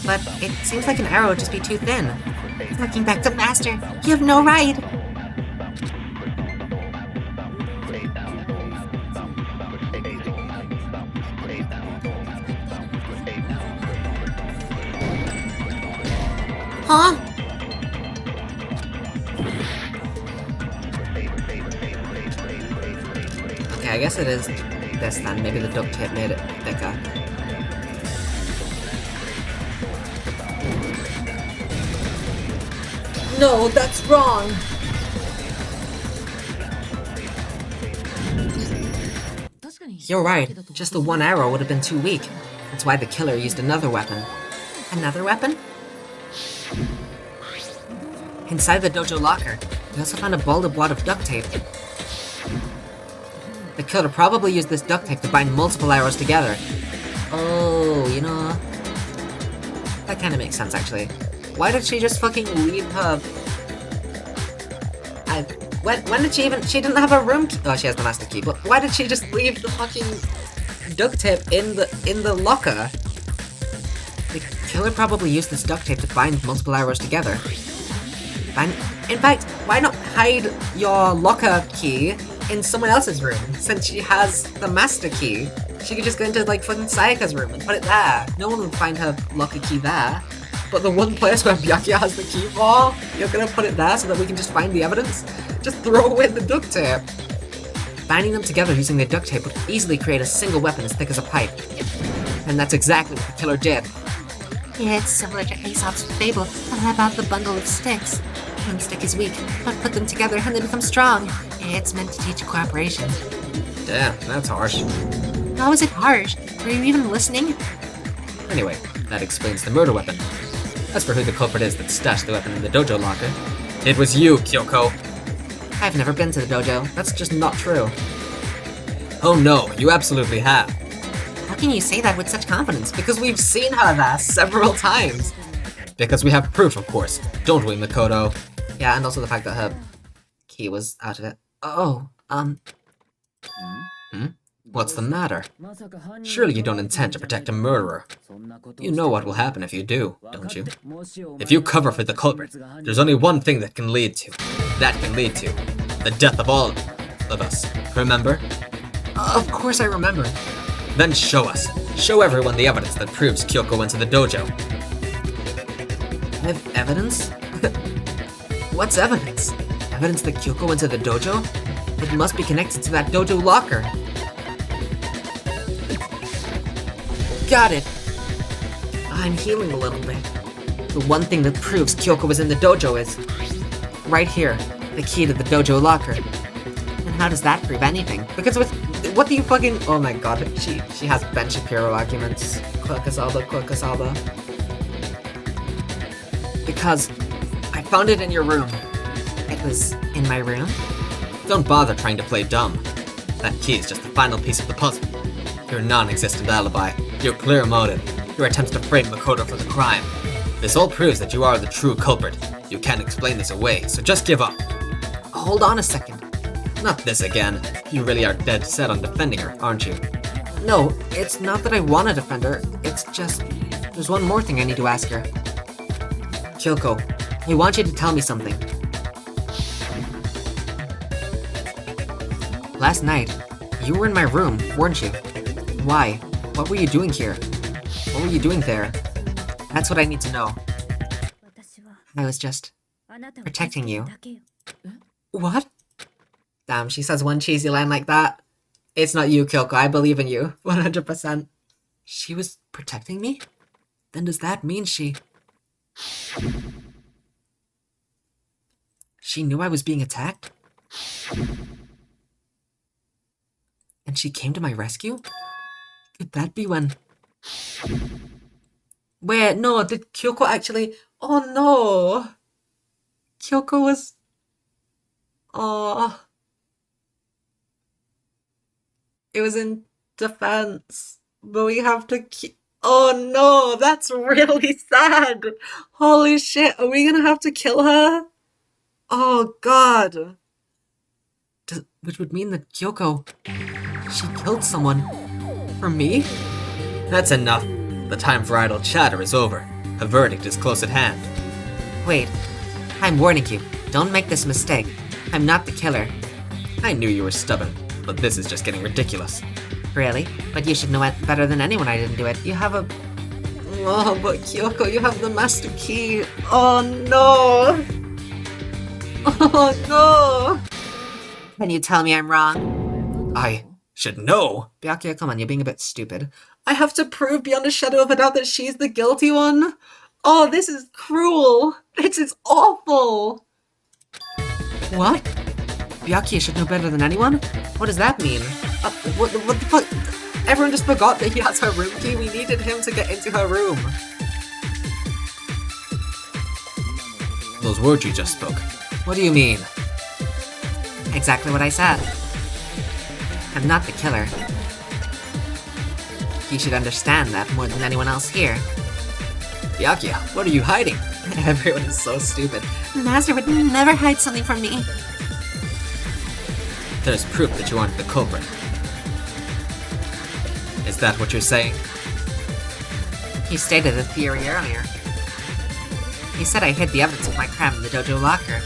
But it seems like an arrow would just be too thin. Looking back to Master, you have no right. Huh? okay, I guess it is this then. Maybe the duct tape made it thicker. No, that's wrong! You're right. Just the one arrow would have been too weak. That's why the killer used another weapon. Another weapon? Inside the dojo locker, we also found a balded wad of duct tape. The killer probably used this duct tape to bind multiple arrows together. Oh, you know... That kinda makes sense, actually. Why did she just fucking leave her... When did she even... She didn't have a room key... Oh, she has the master key, but why did she just leave the fucking... duct tape in the locker. The killer probably used this duct tape to bind multiple arrows together. In fact, why not hide your locker key in someone else's room? Since she has the master key, she could just go into like fucking Sayaka's room and put it there. No one would find her locker key there. But the one place where Byakuya has the key for, you're gonna put it there so that we can just find the evidence? Just throw away the duct tape. Binding them together using the duct tape would easily create a single weapon as thick as a pipe. And that's exactly what the killer did. Yeah, it's similar to Aesop's fable about the bundle of sticks. One stick is weak, but put them together and they become strong. It's meant to teach cooperation. Damn, that's harsh. How is it harsh? Were you even listening? Anyway, that explains the murder weapon. As for who the culprit is that stashed the weapon in the dojo locker, it was you, Kyoko. I've never been to the dojo. That's just not true. Oh no, you absolutely have. How can you say that with such confidence? Because we've seen her there several times. Because we have proof, of course, don't we, Makoto? Yeah, and also the fact that her key was out of it. Oh, What's the matter? Surely you don't intend to protect a murderer. You know what will happen if you do, don't you? If you cover for the culprit, there's only one thing that can lead to. The death of all of us. Remember? of course I remember. Then show us. Show everyone the evidence that proves Kyoko went to the dojo. I have evidence? What's evidence? Evidence that Kyoko went to the dojo? It must be connected to that dojo locker. Got it. I'm healing a little bit. The one thing that proves Kyoko was in the dojo is right here, the key to the dojo locker. And how does that prove anything? Because with what do you fucking? Oh my god, she has Ben Shapiro arguments. Quackasaba. Because I found it in your room. It was in my room? Don't bother trying to play dumb. That key is just the final piece of the puzzle. Your non-existent alibi, your clear motive, your attempts to frame Makoto for the crime. This all proves that you are the true culprit. You can't explain this away, so just give up. Hold on a second. Not this again. You really are dead set on defending her, aren't you? No, it's not that I want to defend her. It's just there's one more thing I need to ask her. Kyoko, I want you to tell me something. Last night, you were in my room, weren't you? Why? What were you doing here? What were you doing there? That's what I need to know. I was just protecting you. What? Damn, she says one cheesy line like that. It's not you, Kyoko. I believe in you. 100%. She was protecting me? Then does that mean she knew I was being attacked? And she came to my rescue? Could that be when... Wait, no, did Kyoko actually... Oh no! Kyoko was... Oh... It was in defense. But we have to keep... Oh no, that's really sad! Holy shit, are we gonna have to kill her? Oh god! Which would mean that Kyoko... She killed someone. For me? That's enough. The time for idle chatter is over. A verdict is close at hand. Wait. I'm warning you. Don't make this mistake. I'm not the killer. I knew you were stubborn, but this is just getting ridiculous. Really? But you should know it better than anyone I didn't do it. You have a... Oh, but Kyoko, you have the master key. Oh no! Oh no! Can you tell me I'm wrong? I should know. Byakuya, come on, you're being a bit stupid. I have to prove beyond a shadow of a doubt that she's the guilty one? Oh, this is cruel. This is awful. What? Byakuya should know better than anyone? What does that mean? What the fuck? Everyone just forgot that he has her room key. We needed him to get into her room. Those words you just spoke. What do you mean? Exactly what I said. I'm not the killer. You should understand that more than anyone else here. Byakuya, what are you hiding? Everyone is so stupid. Master would never hide something from me. There's proof that you aren't the culprit. Is that what you're saying? He stated a theory earlier. He said I hid the evidence of my crime in the dojo locker.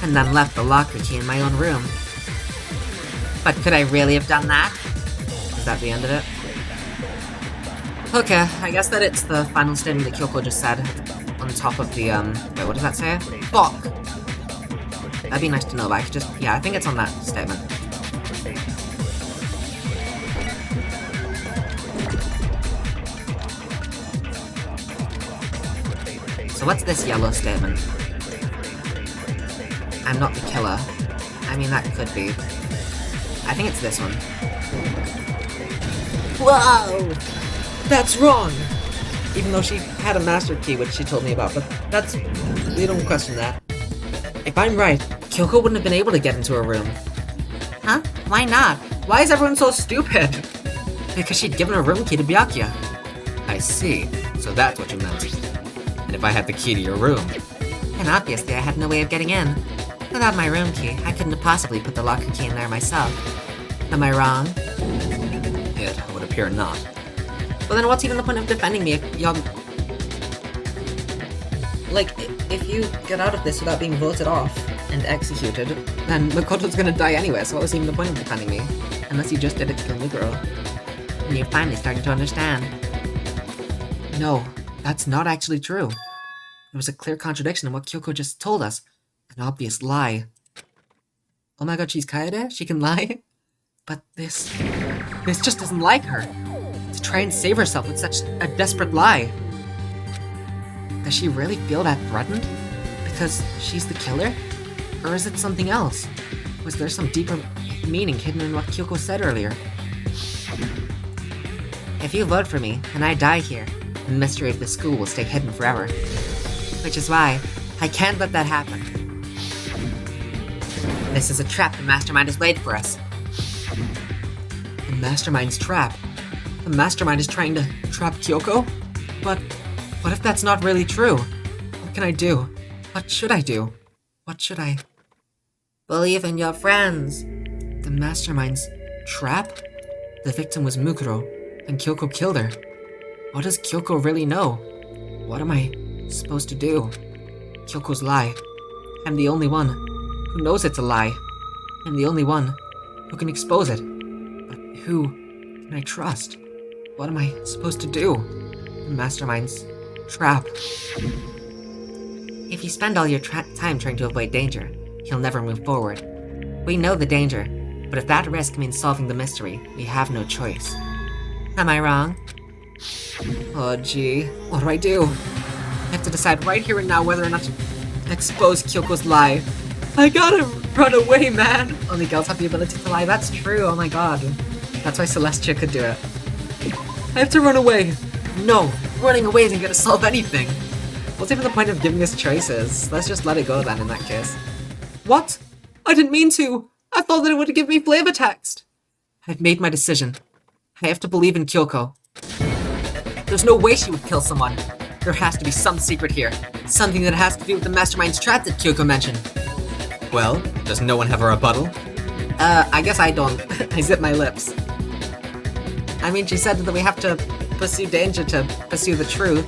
And then left the locker key in my own room. But could I really have done that? Is that the end of it? Okay, I guess that it's the final statement that Kyoko just said on top of the, wait, what does that say? Fuck! That'd be nice to know, but I could just, yeah, I think it's on that statement. So what's this yellow statement? I'm not the killer. I mean, that could be. I think it's this one. Whoa! That's wrong! Even though she had a master key, which she told me about, but that's... we don't question that. If I'm right, Kyoko wouldn't have been able to get into her room. Huh? Why not? Why is everyone so stupid? Because she'd given her room key to Byakuya. I see. So that's what you meant. And if I had the key to your room? And obviously I had no way of getting in. Without my room key, I couldn't have possibly put the locker key in there myself. Am I wrong? It would appear not. Well then what's even the point of defending me if y'all... Like, if you get out of this without being voted off and executed, then Makoto's gonna die anyway, so what was even the point of defending me? Unless you just did it to kill Muguro. And you're finally starting to understand. No, that's not actually true. There was a clear contradiction in what Kyoko just told us. An obvious lie. Oh my god, she's Kaede? She can lie? But this just isn't like her. To try and save herself with such a desperate lie. Does she really feel that threatened? Because she's the killer? Or is it something else? Was there some deeper meaning hidden in what Kyoko said earlier? If you vote for me, and I die here, the mystery of the school will stay hidden forever. Which is why I can't let that happen. This is a trap the Mastermind has laid for us. The Mastermind's trap? The Mastermind is trying to trap Kyoko? But what if that's not really true? What can I do? What should I do? What should I... Believe in your friends. The Mastermind's trap? The victim was Mukuro, and Kyoko killed her. What does Kyoko really know? What am I supposed to do? Kyoko's lie. I'm the only one who knows it's a lie. I'm the only one who can expose it. But who can I trust? What am I supposed to do? The Mastermind's trap. If you spend all your time trying to avoid danger, you'll never move forward. We know the danger, but if that risk means solving the mystery, we have no choice. Am I wrong? Oh gee, what do I do? I have to decide right here and now whether or not to expose Kyoko's lie. I gotta run away, man! Only girls have the ability to lie, that's true, oh my god. That's why Celestia could do it. I have to run away! No, running away isn't gonna solve anything! What's even the point of giving us choices? Let's just let it go then in that case. What? I didn't mean to! I thought that it would give me flavor text! I've made my decision. I have to believe in Kyoko. There's no way she would kill someone. There has to be some secret here. Something that has to do with the Mastermind's trap that Kyoko mentioned. Well, does no one have a rebuttal? I guess I don't. I zip my lips. I mean, she said that we have to pursue danger to pursue the truth.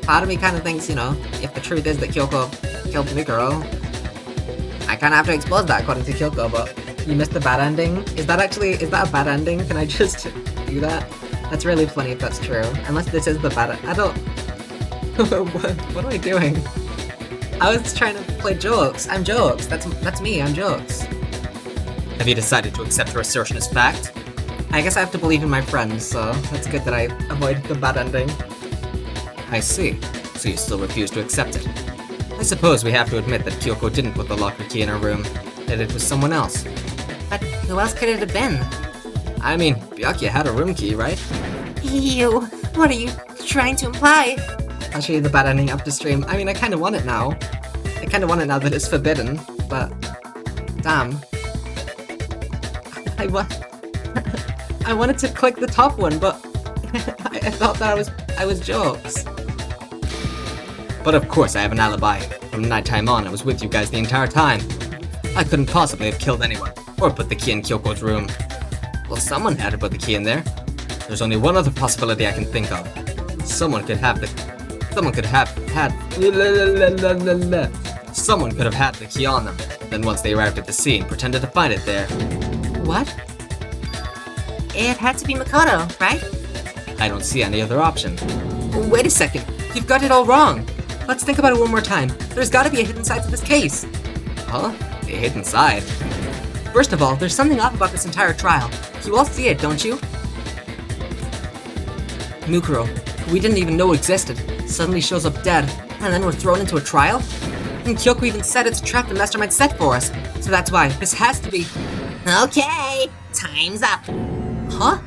Part of me kind of thinks, you know, if the truth is that Kyoko killed Miguro, I kind of have to expose that according to Kyoko, but you missed the bad ending? Is that a bad ending? Can I just do that? That's really funny if that's true. Unless this is the bad I don't... what am I doing? I was trying to play jokes. I'm jokes. That's me. I'm jokes. Have you decided to accept her assertion as fact? I guess I have to believe in my friends, so that's good that I avoid the bad ending. I see. So you still refuse to accept it. I suppose we have to admit that Kyoko didn't put the locker key in her room, that it was someone else. But who else could it have been? I mean, Byakuya had a room key, right? You, what are you trying to imply? I'll show you the bad ending after stream. I mean, I kind of want it now. I kind of want it now that it's forbidden, but... Damn. I wanted to click the top one, but I thought that I was jokes. But of course I have an alibi. From nighttime on, I was with you guys the entire time. I couldn't possibly have killed anyone, or put the key in Kyoko's room. Well, someone had to put the key in there. There's only one other possibility I can think of. Someone could have the key on them. Then once they arrived at the scene, pretended to find it there. What? It had to be Makoto, right? I don't see any other option. Wait a second, you've got it all wrong. Let's think about it one more time. There's gotta be a hidden side to this case. Huh? A hidden side? First of all, there's something off about this entire trial. You all see it, don't you? Mukuro, who we didn't even know existed, suddenly shows up dead, and then we're thrown into a trial? And Kyoko even said it's a trap the Mastermind set for us, so that's why this has to be... Okay, time's up. Huh?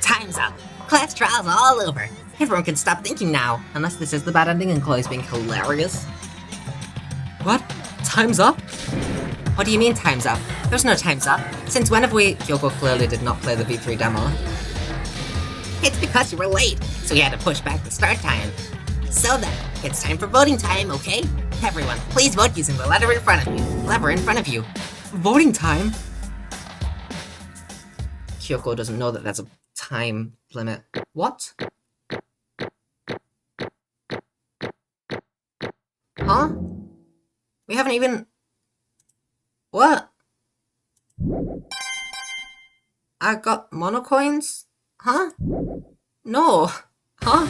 Time's up. Class trial's all over. Everyone can stop thinking now. Unless this is the bad ending and Chloe's being hilarious. What? Time's up? What do you mean time's up? There's no time's up. Since when have we... Kyoko clearly did not play the V3 demo. It's because you were late, so we had to push back the start time. So then, it's time for voting time, okay? Everyone, please vote using the lever in front of you. Voting time? Kyoko doesn't know that there's a time limit. What? Huh? We haven't even... What? I got monocoins? Huh? No. Huh?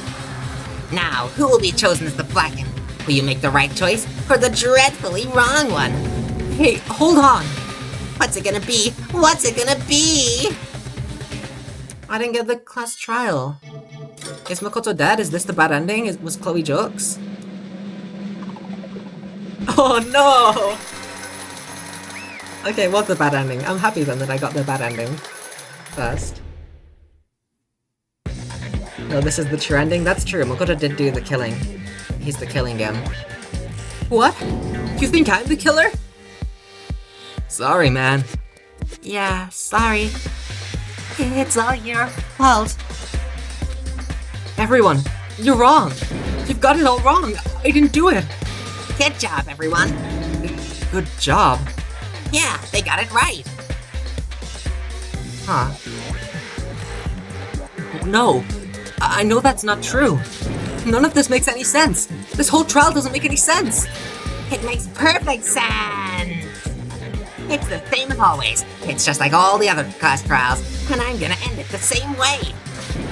Now, who will be chosen as the Blacken? Will you make the right choice, or the dreadfully wrong one? Hey, hold on! What's it gonna be? What's it gonna be? I didn't get the class trial. Is Makoto dead? Is this the bad ending? Was Chloe jokes? Oh no! Okay, what's the bad ending? I'm happy then that I got the bad ending first. No, this is the true ending? That's true, Makoto did do the killing. He's the killing him. What? You think I'm the killer? Sorry, man. Yeah, sorry. It's all your fault. Everyone, you're wrong. You've got it all wrong. I didn't do it. Good job, everyone. Good job. Yeah, they got it right. Huh. No. I know that's not true. None of this makes any sense. This whole trial doesn't make any sense. It makes perfect sense. It's the same as always. It's just like all the other class trials, and I'm gonna end it the same way.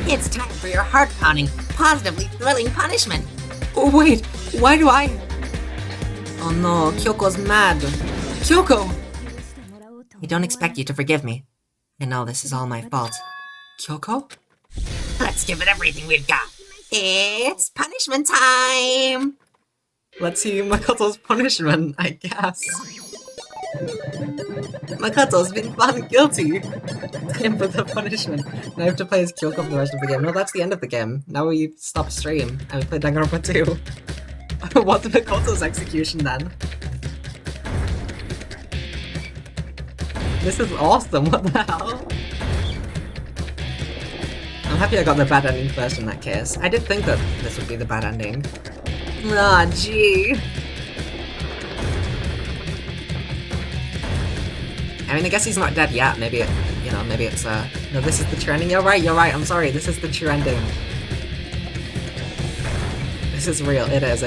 It's time for your heart-pounding, positively thrilling punishment. Oh, wait. Why do I... Oh no, Kyoko's mad. Kyoko! I don't expect you to forgive me. I know this is all my fault. Kyoko? Let's give it everything we've got. It's punishment time! Let's see Makoto's punishment, I guess. Makoto's been found guilty! Time for the punishment. Now I have to play as Kyoko for the rest of the game. No, that's the end of the game. Now we stop stream and we play Danganronpa 2. What's Makoto's execution then? This is awesome, what the hell? I'm happy I got the bad ending first in that case. I did think that this would be the bad ending. Ah, gee. I mean, I guess he's not dead yet. Maybe it, you know, maybe it's, no, this is the true ending. You're right, I'm sorry. This is the true ending. This is real. It is.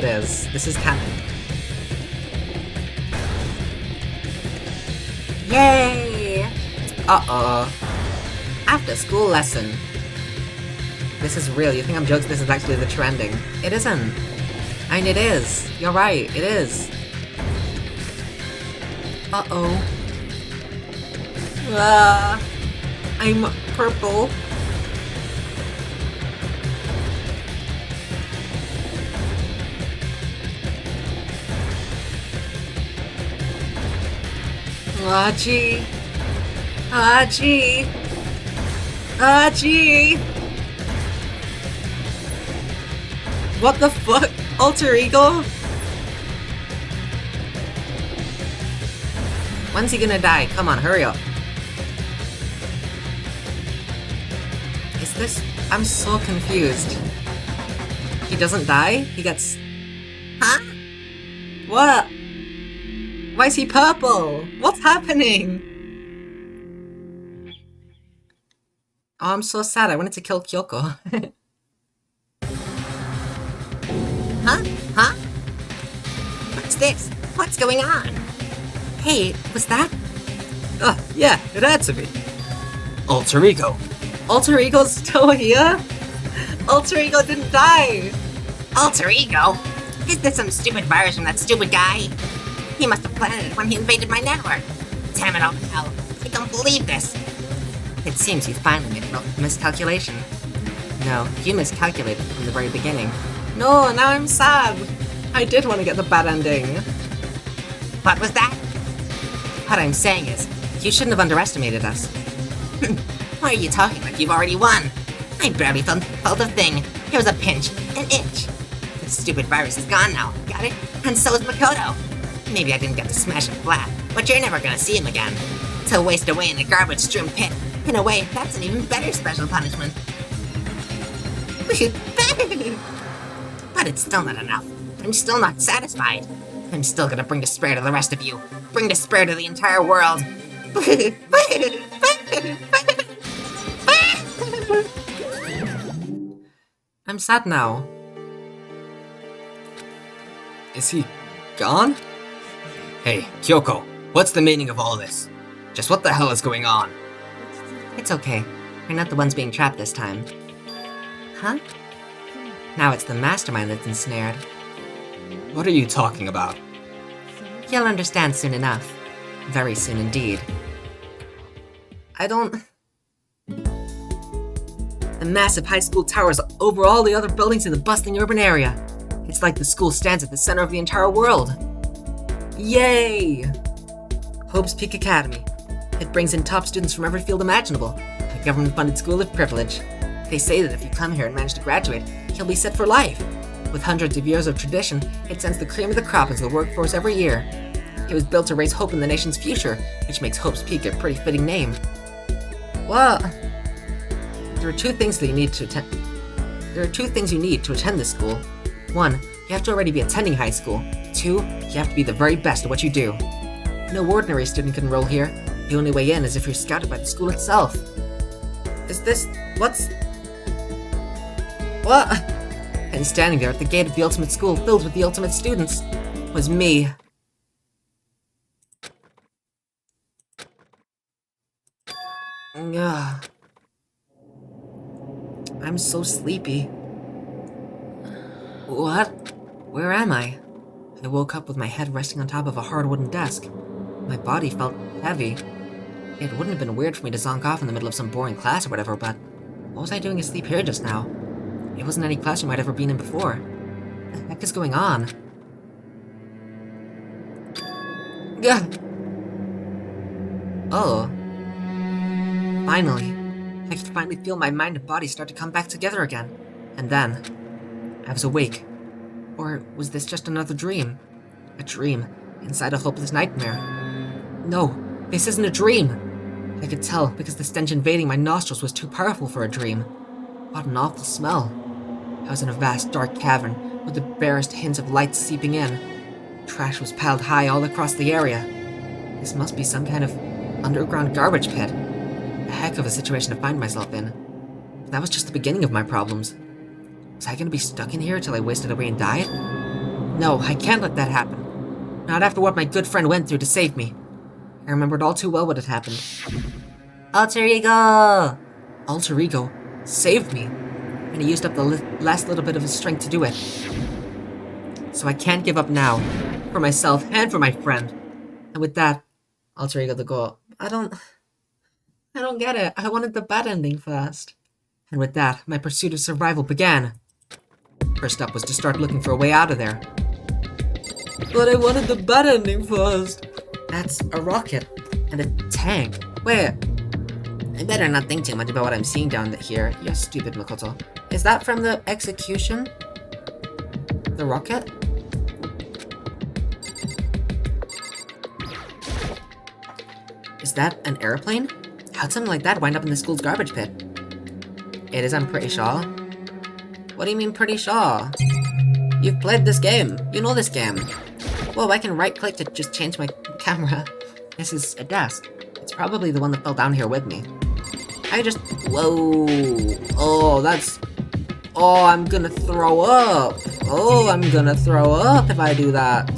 This is canon. Yay! Uh-oh. After school lesson. This is real. You think I'm joking? This is actually the true ending. It isn't. I mean, it is. You're right. It is. Uh-oh. I'm purple. Gee. Gee. What the fuck? Alter ego? When's he gonna die? Come on, hurry up. Is this... I'm so confused. He doesn't die? He gets... Huh? What? Why is he purple? What's happening? Oh, I'm so sad. I wanted to kill Kyoko. Huh? What's this? What's going on? Hey, was that? Yeah, it had to be. Alter Ego! Alter Ego's still here? Alter Ego didn't die! Alter Ego? Is this some stupid virus from that stupid guy? He must have planted it when he invaded my network. Damn it all to hell. I don't believe this. It seems you finally made a miscalculation. No, you miscalculated from the very beginning. No, now I'm sad. I did want to get the bad ending. What was that? What I'm saying is, you shouldn't have underestimated us. Why are you talking like you've already won? I barely felt a thing. Here was a pinch, an itch. The stupid virus is gone now, got it? And so is Makoto. Maybe I didn't get to smash him flat, but you're never gonna see him again. To waste away in a garbage-strewn pit. In a way, that's an even better special punishment. But it's still not enough. I'm still not satisfied. I'm still gonna bring despair to the rest of you. Bring despair to the entire world. I'm sad now. Is he gone? Hey, Kyoko, what's the meaning of all this? Just what the hell is going on? It's okay. We're not the ones being trapped this time. Huh? Now it's the mastermind that's ensnared. What are you talking about? You'll understand soon enough. Very soon indeed. I don't... The massive high school towers over all the other buildings in the bustling urban area. It's like the school stands at the center of the entire world. Yay! Hope's Peak Academy. It brings in top students from every field imaginable. A government-funded school of privilege. They say that if you come here and manage to graduate, you'll be set for life. With hundreds of years of tradition, it sends the cream of the crop into the workforce every year. It was built to raise hope in the nation's future, which makes Hope's Peak a pretty fitting name. Well, there are two things you need to attend this school. One, you have to already be attending high school. Two, you have to be the very best at what you do. No ordinary student can enroll here. The only way in is if you're scouted by the school itself. What? And standing there at the gate of the ultimate school filled with the ultimate students was me. Ugh. I'm so sleepy. What? Where am I? I woke up with my head resting on top of a hard wooden desk. My body felt heavy. It wouldn't have been weird for me to zonk off in the middle of some boring class or whatever, but what was I doing asleep here just now? It wasn't any classroom I'd ever been in before. What the heck is going on? Gah! Oh. Finally. I could finally feel my mind and body start to come back together again. And then, I was awake. Or was this just another dream? A dream inside a hopeless nightmare. No, this isn't a dream. I could tell because the stench invading my nostrils was too powerful for a dream. What an awful smell. I was in a vast dark cavern with the barest hint of light seeping in. Trash was piled high all across the area. This must be some kind of underground garbage pit. A heck of a situation to find myself in. That was just the beginning of my problems. Was I gonna be stuck in here till I wasted away and died? No, I can't let that happen. Not after what my good friend went through to save me. I remembered all too well what had happened. Alter Ego! Alter Ego saved me, and he used up the last little bit of his strength to do it. So I can't give up now, for myself and for my friend. And with that, Alter Ego the goal. I don't get it. I wanted the bad ending first. And with that, my pursuit of survival began. First up was to start looking for a way out of there. But I wanted the bad ending first. That's a rocket and a tank. Wait, I better not think too much about what I'm seeing down here. You're stupid, Makoto. Is that from the execution? The rocket? Is that an airplane? How'd something like that wind up in the school's garbage pit? It is, I'm pretty sure. What do you mean pretty sure? You've played this game. You know this game. Whoa, I can right-click to just change my camera. This is a desk. It's probably the one that fell down here with me. I just... Whoa. Oh, that's... Oh, I'm gonna throw up. Oh, I'm gonna throw up if I do that.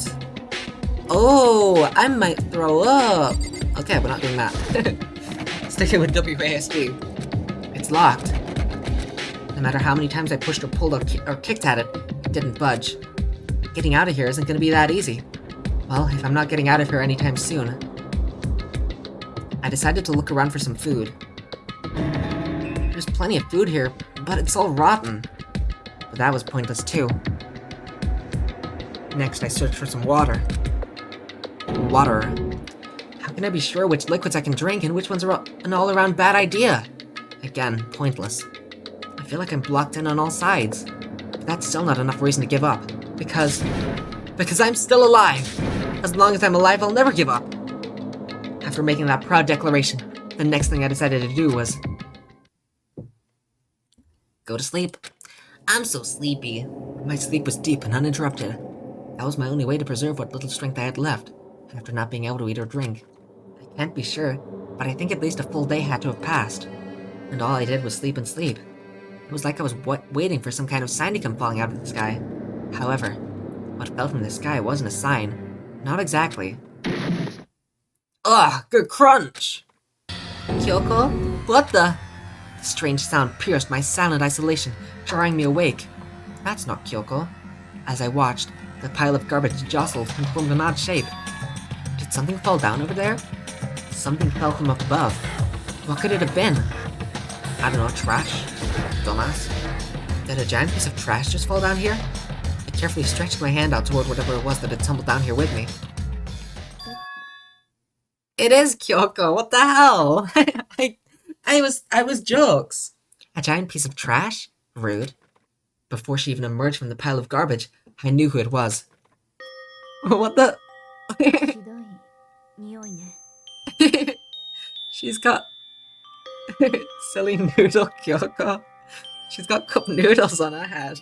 Oh, I might throw up. Okay, we're not doing that. Sticking with WASD. It's locked. No matter how many times I pushed or pulled or kicked at it, it didn't budge. Getting out of here isn't gonna be that easy. Well, if I'm not getting out of here anytime soon. I decided to look around for some food. There's plenty of food here, but it's all rotten. But that was pointless too. Next, I searched for some water. Water. How can I be sure which liquids I can drink and which ones are an all-around bad idea? Again, pointless. I feel like I'm blocked in on all sides. But that's still not enough reason to give up. Because I'm still alive. As long as I'm alive, I'll never give up. After making that proud declaration, the next thing I decided to do was... go to sleep. I'm so sleepy. My sleep was deep and uninterrupted. That was my only way to preserve what little strength I had left, after not being able to eat or drink. I can't be sure, but I think at least a full day had to have passed. And all I did was sleep and sleep. It was like I was waiting for some kind of sign to come falling out of the sky. However, what fell from the sky wasn't a sign. Not exactly. Ugh, good crunch! Kyoko? What the? The strange sound pierced my silent isolation, jarring me awake. That's not Kyoko. As I watched, the pile of garbage jostled and formed an odd shape. Did something fall down over there? Something fell from up above. What could it have been? I don't know, trash? Dumbass. Did a giant piece of trash just fall down here? I carefully stretched my hand out toward whatever it was that had tumbled down here with me. It is Kyoko, what the hell? I was jokes. A giant piece of trash? Rude. Before she even emerged from the pile of garbage, I knew who it was. What the? ひどい匂いね。 She's got... silly noodle Kyoko. She's got cup noodles on her head.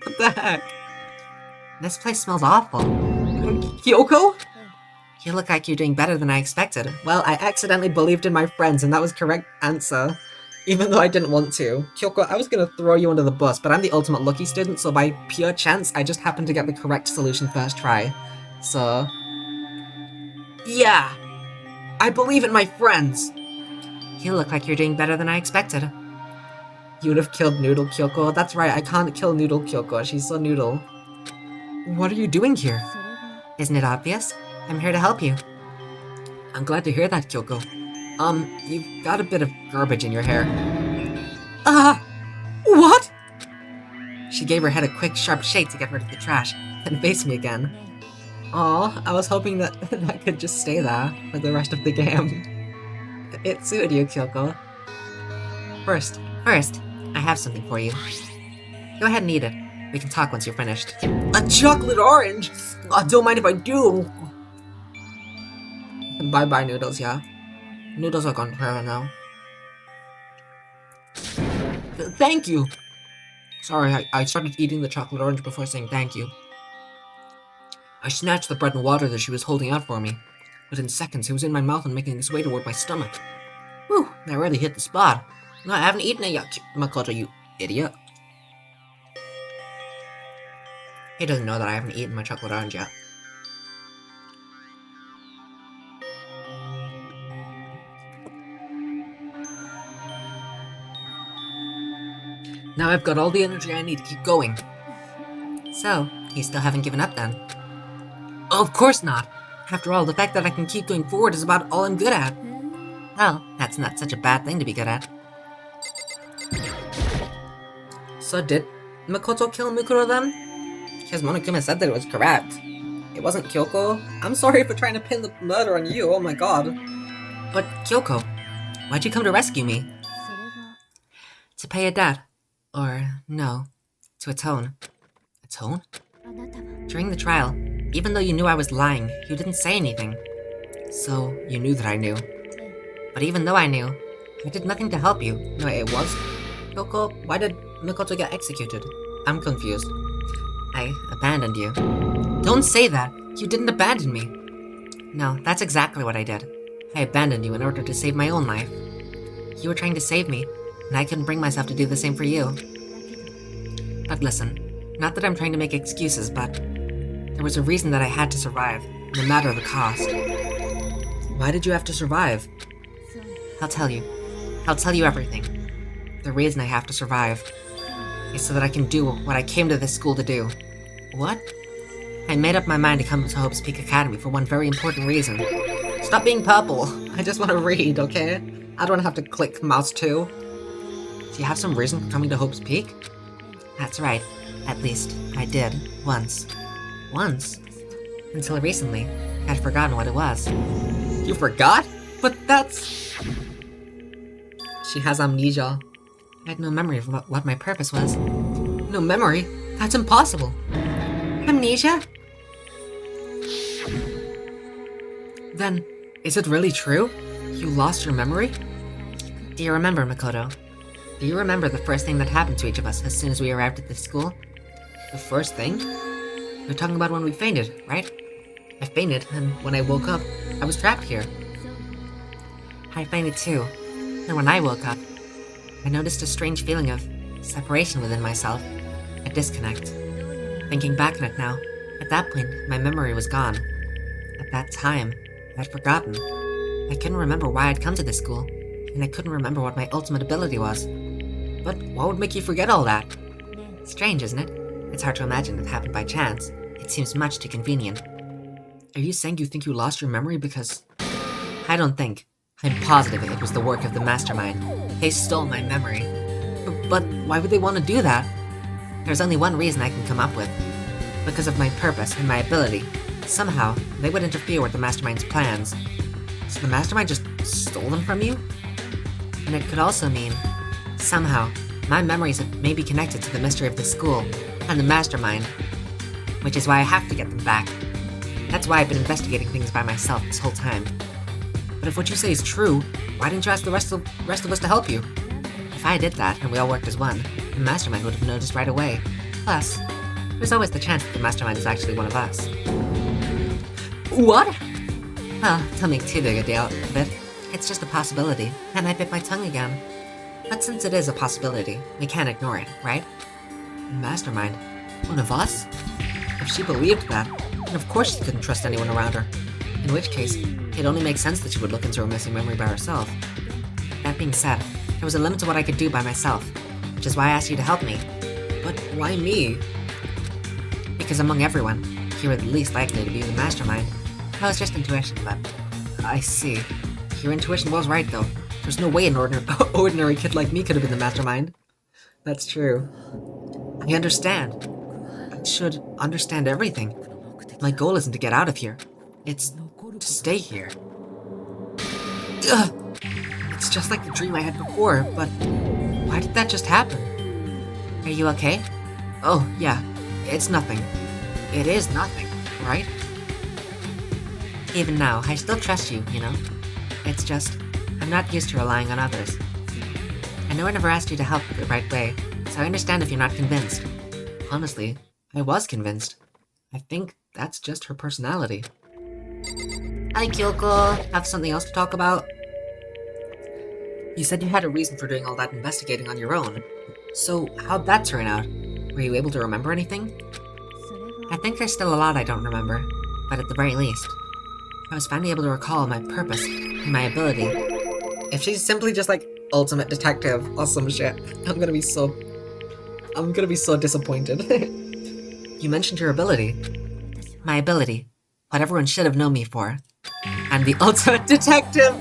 What the heck? This place smells awful. Kyoko? You look like you're doing better than I expected. Well, I accidentally believed in my friends, and that was correct answer. Even though I didn't want to. Kyoko, I was gonna throw you under the bus, but I'm the ultimate lucky student, so by pure chance, I just happened to get the correct solution first try. So... yeah! I believe in my friends! You look like you're doing better than I expected. You would have killed Noodle Kyoko. That's right, I can't kill Noodle Kyoko. She's so noodle. What are you doing here? それが Isn't it obvious? I'm here to help you. I'm glad to hear that, Kyoko. You've got a bit of garbage in your hair. What? She gave her head a quick, sharp shake to get rid of the trash, then faced me again. Aw, I was hoping that that could just stay there for the rest of the game. It suited you, Kyoko. First, I have something for you. Go ahead and eat it. We can talk once you're finished. A chocolate orange? Don't mind if I do. Bye-bye, noodles, yeah? Noodles are gone forever now. Thank you! Sorry, I started eating the chocolate orange before saying thank you. I snatched the bread and water that she was holding out for me. Within seconds, it was in my mouth and making its way toward my stomach. Whew, I really hit the spot. No, I haven't eaten it yet, Makoto, you idiot. He doesn't know that I haven't eaten my chocolate orange yet. Now I've got all the energy I need to keep going. So, you still haven't given up then? Of course not! After all, the fact that I can keep going forward is about all I'm good at. Well, that's not such a bad thing to be good at. So did Makoto kill Mukuro then? Because Monokuma said that it was correct. It wasn't Kyoko. I'm sorry for trying to pin the murder on you, oh my god. But Kyoko, why'd you come to rescue me? それが To pay a debt. Or, no, to atone. Atone? あなたは During the trial, even though you knew I was lying, you didn't say anything. So, you knew that I knew. But even though I knew, I did nothing to help you. No, it was. Kyoko, why did Mikoto get executed? I'm confused. I abandoned you. Don't say that! You didn't abandon me! No, that's exactly what I did. I abandoned you in order to save my own life. You were trying to save me, and I couldn't bring myself to do the same for you. But listen, not that I'm trying to make excuses, but there was a reason that I had to survive, no matter the cost. Why did you have to survive? I'll tell you. I'll tell you everything. The reason I have to survive is so that I can do what I came to this school to do. What? I made up my mind to come to Hope's Peak Academy for one very important reason. Stop being purple. I just want to read, okay? I don't have to click mouse too. Do you have some reason for coming to Hope's Peak? That's right. At least, I did. Once. Once? Until recently, I'd forgotten what it was. You forgot? But that's... She has amnesia. I had no memory of what my purpose was. No memory? That's impossible. Amnesia? Then, is it really true? You lost your memory? Do you remember, Makoto? Do you remember the first thing that happened to each of us as soon as we arrived at this school? The first thing? You're talking about when we fainted, right? I fainted, and when I woke up, I was trapped here. I fainted too, and when I woke up, I noticed a strange feeling of separation within myself, a disconnect. Thinking back on it now, at that point, my memory was gone. At that time, I'd forgotten. I couldn't remember why I'd come to this school, and I couldn't remember what my ultimate ability was. But what would make you forget all that? Strange, isn't it? It's hard to imagine it happened by chance. It seems much too convenient. Are you saying you think you lost your memory because... I don't think. I'm positive it was the work of the mastermind. They stole my memory. But why would they want to do that? There's only one reason I can come up with. Because of my purpose and my ability. Somehow, they would interfere with the mastermind's plans. So the mastermind just stole them from you? And it could also mean, somehow, my memories may be connected to the mystery of the school and the mastermind. Which is why I have to get them back. That's why I've been investigating things by myself this whole time. But if what you say is true, why didn't you ask the rest of us to help you? If I did that and we all worked as one, the mastermind would have noticed right away. Plus, there's always the chance that the mastermind is actually one of us. What? Well, don't make too big a deal of it. It's just a possibility, and I bit my tongue again. But since it is a possibility, we can't ignore it, right? Mastermind? One of us? If she believed that, then of course she couldn't trust anyone around her. In which case, it only makes sense that she would look into her missing memory by herself. That being said, there was a limit to what I could do by myself, which is why I asked you to help me. But why me? Because among everyone, you were the least likely to be the mastermind. That was just intuition, but... I see. Your intuition was right, though. There's no way an ordinary kid like me could have been the mastermind. That's true. I understand. I should understand everything. My goal isn't to get out of here. It's to stay here. Ugh. It's just like the dream I had before, but why did that just happen? Are you okay? Oh, yeah. It's nothing. It is nothing, right? Even now, I still trust you, you know? It's just, I'm not used to relying on others. I know I never asked you to help the right way, so I understand if you're not convinced. Honestly, I was convinced. I think that's just her personality. Hi, Kyoko. Have something else to talk about? You said you had a reason for doing all that investigating on your own. So, how'd that turn out? Were you able to remember anything? I think there's still a lot I don't remember, but at the very least, I was finally able to recall my purpose and my ability. If she's simply just like ultimate detective or some shit, I'm gonna be so disappointed. You mentioned your ability. My ability. What everyone should have known me for. I'm the ultimate detective!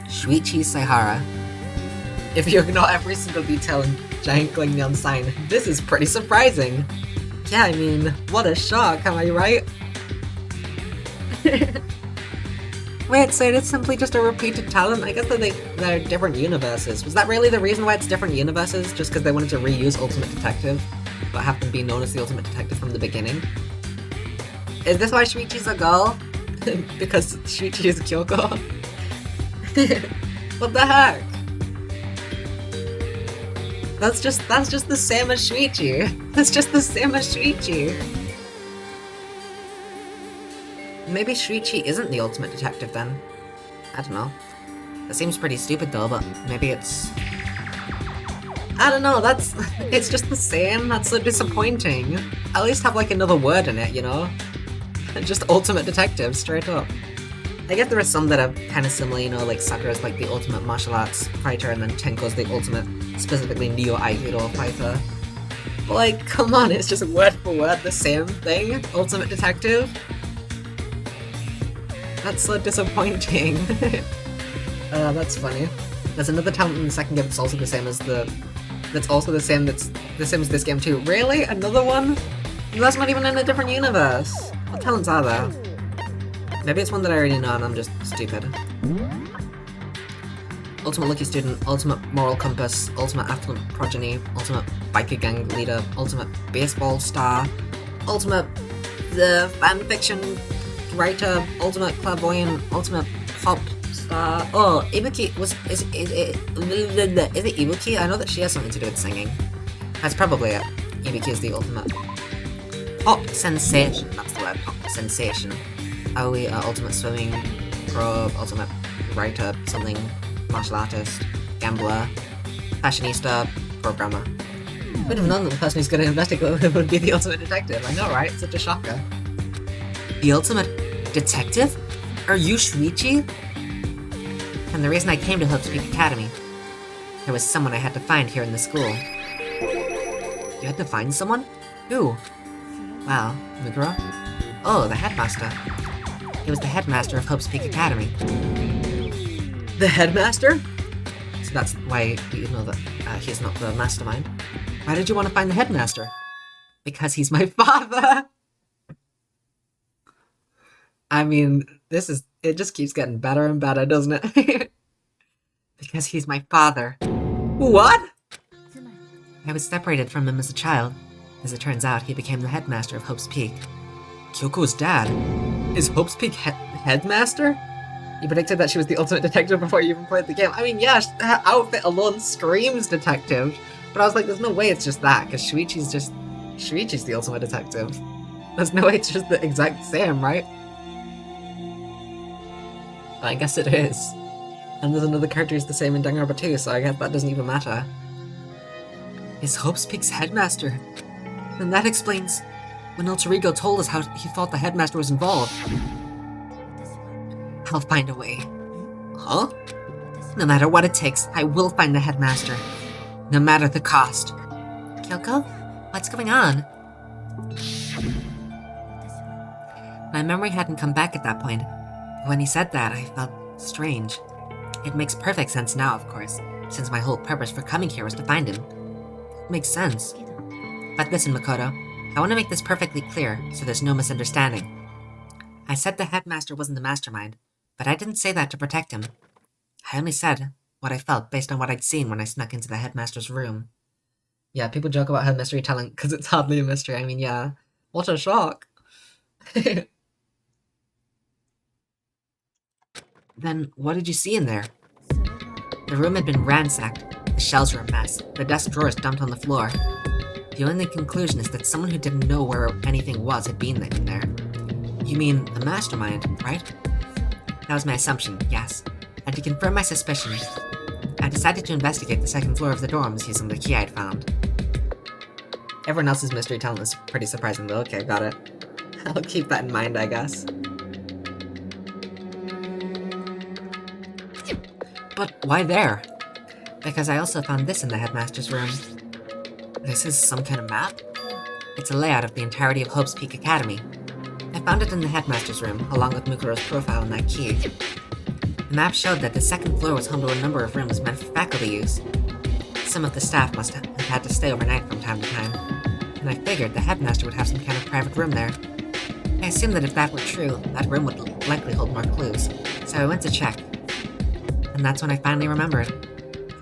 Shuichi Saihara. If you ignore every single detail in giant glowing neon sign, this is pretty surprising. Yeah, I mean, what a shock, am I right? Wait, so it's simply just a repeated talent? I guess that they're different universes. Was that really the reason why it's different universes? Just because they wanted to reuse Ultimate Detective, but have them be known as the Ultimate Detective from the beginning? Is this why Shuichi's a girl? Because Shuichi is Kyoko? What the heck? That's just the same as Shuichi. That's just the same as Shuichi. Maybe Shuichi isn't the ultimate detective then. I don't know. That seems pretty stupid though, but maybe it's... I don't know, it's just the same, that's so disappointing. At least have like another word in it, you know? Just ultimate detective, straight up. I guess there are some that are kind of similar, you know, like Sakura's like the ultimate martial arts fighter, and then Tenko's the ultimate, specifically Neo Aikido fighter. But like, come on, it's just word for word the same thing, ultimate detective. That's so disappointing. That's funny. There's another talent in the second game that's also the same as that's the same as this game too. Really? Another one? That's not even in a different universe. What talents are there? Maybe it's one that I already know and I'm just stupid. Ultimate lucky student, ultimate moral compass, ultimate affluent progeny, ultimate biker gang leader, ultimate baseball star, ultimate fanfiction writer, ultimate clairvoyant, ultimate pop star. Oh, Ibuki is it Ibuki? I know that she has something to do with singing. That's probably it. Ibuki is the ultimate pop sensation. That's the word. Pop sensation. Aoi, ultimate swimming probe, ultimate writer, something, martial artist, gambler, fashionista, programmer. Would have known that the person who's going to investigate would be the ultimate detective. I know, right? Such a shocker. The ultimate detective? Are you Shuichi? And the reason I came to Hope's Peak Academy, there was someone I had to find here in the school. You had to find someone? Who? Well, Muguro? Oh, the headmaster. He was the headmaster of Hope's Peak Academy. The headmaster? So that's why you know that he's not the mastermind. Why did you want to find the headmaster? Because he's my father! I mean, it just keeps getting better and better, doesn't it? Because he's my father. What? I was separated from him as a child. As it turns out, he became the headmaster of Hope's Peak. Kyoko's dad? Is Hope's Peak headmaster? You predicted that she was the ultimate detective before you even played the game. I mean, yeah, her outfit alone screams detective. But I was like, there's no way it's just that, because Shuichi's the ultimate detective. There's no way it's just the exact same, right? I guess it is. And there's another character who's the same in Danganronpa 2, so I guess that doesn't even matter. Is Hope's Peak's headmaster? Then that explains when Alter Ego told us how he thought the headmaster was involved. I'll find a way. Huh? No matter what it takes, I will find the headmaster. No matter the cost. Kyoko? What's going on? My memory hadn't come back at that point. When he said that, I felt strange. It makes perfect sense now, of course, since my whole purpose for coming here was to find him. It makes sense. But listen, Makoto, I want to make this perfectly clear, so there's no misunderstanding. I said the headmaster wasn't the mastermind, but I didn't say that to protect him. I only said what I felt based on what I'd seen when I snuck into the headmaster's room. Yeah, people joke about her mystery talent because it's hardly a mystery. I mean, yeah. What a shock. Then, what did you see in there? The room had been ransacked. The shelves were a mess. The desk drawers dumped on the floor. The only conclusion is that someone who didn't know where anything was had been in there. You mean the mastermind, right? That was my assumption, yes. And to confirm my suspicion, I decided to investigate the second floor of the dorms using the key I'd found. Everyone else's mystery talent is pretty surprising though. Okay, got it. I'll keep that in mind, I guess. But why there? Because I also found this in the headmaster's room. This is some kind of map? It's a layout of the entirety of Hope's Peak Academy. I found it in the headmaster's room, along with Mukuro's profile and that key. The map showed that the second floor was home to a number of rooms meant for faculty use. Some of the staff must have had to stay overnight from time to time, and I figured the headmaster would have some kind of private room there. I assumed that if that were true, that room would likely hold more clues, so I went to check. And that's when I finally remembered.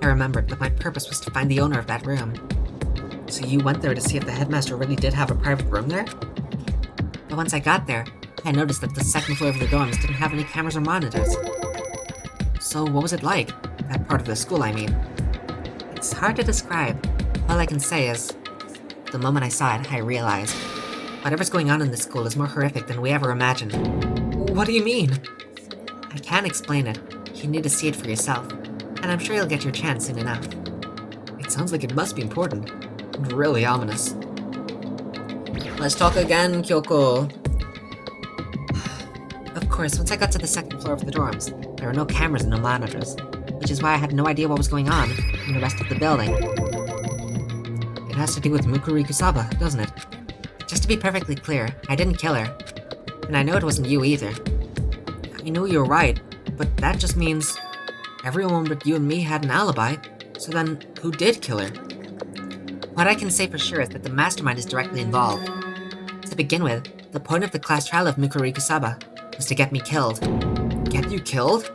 I remembered that my purpose was to find the owner of that room. So you went there to see if the headmaster really did have a private room there? But once I got there, I noticed that the second floor of the dorms didn't have any cameras or monitors. So what was it like? That part of the school, I mean. It's hard to describe. All I can say is, the moment I saw it, I realized, whatever's going on in this school is more horrific than we ever imagined. What do you mean? I can't explain it. You need to see it for yourself. And I'm sure you'll get your chance soon enough. It sounds like it must be important. And really ominous. Let's talk again, Kyoko. Of course, once I got to the second floor of the dorms, there were no cameras and no monitors, which is why I had no idea what was going on in the rest of the building. It has to do with Mukuro Kusaba, doesn't it? Just to be perfectly clear, I didn't kill her. And I know it wasn't you either. I know you're right, but that just means everyone but you and me had an alibi, so then who did kill her? What I can say for sure is that the mastermind is directly involved. To begin with, the point of the class trial of Mukuro Kusaba was to get me killed. Get you killed?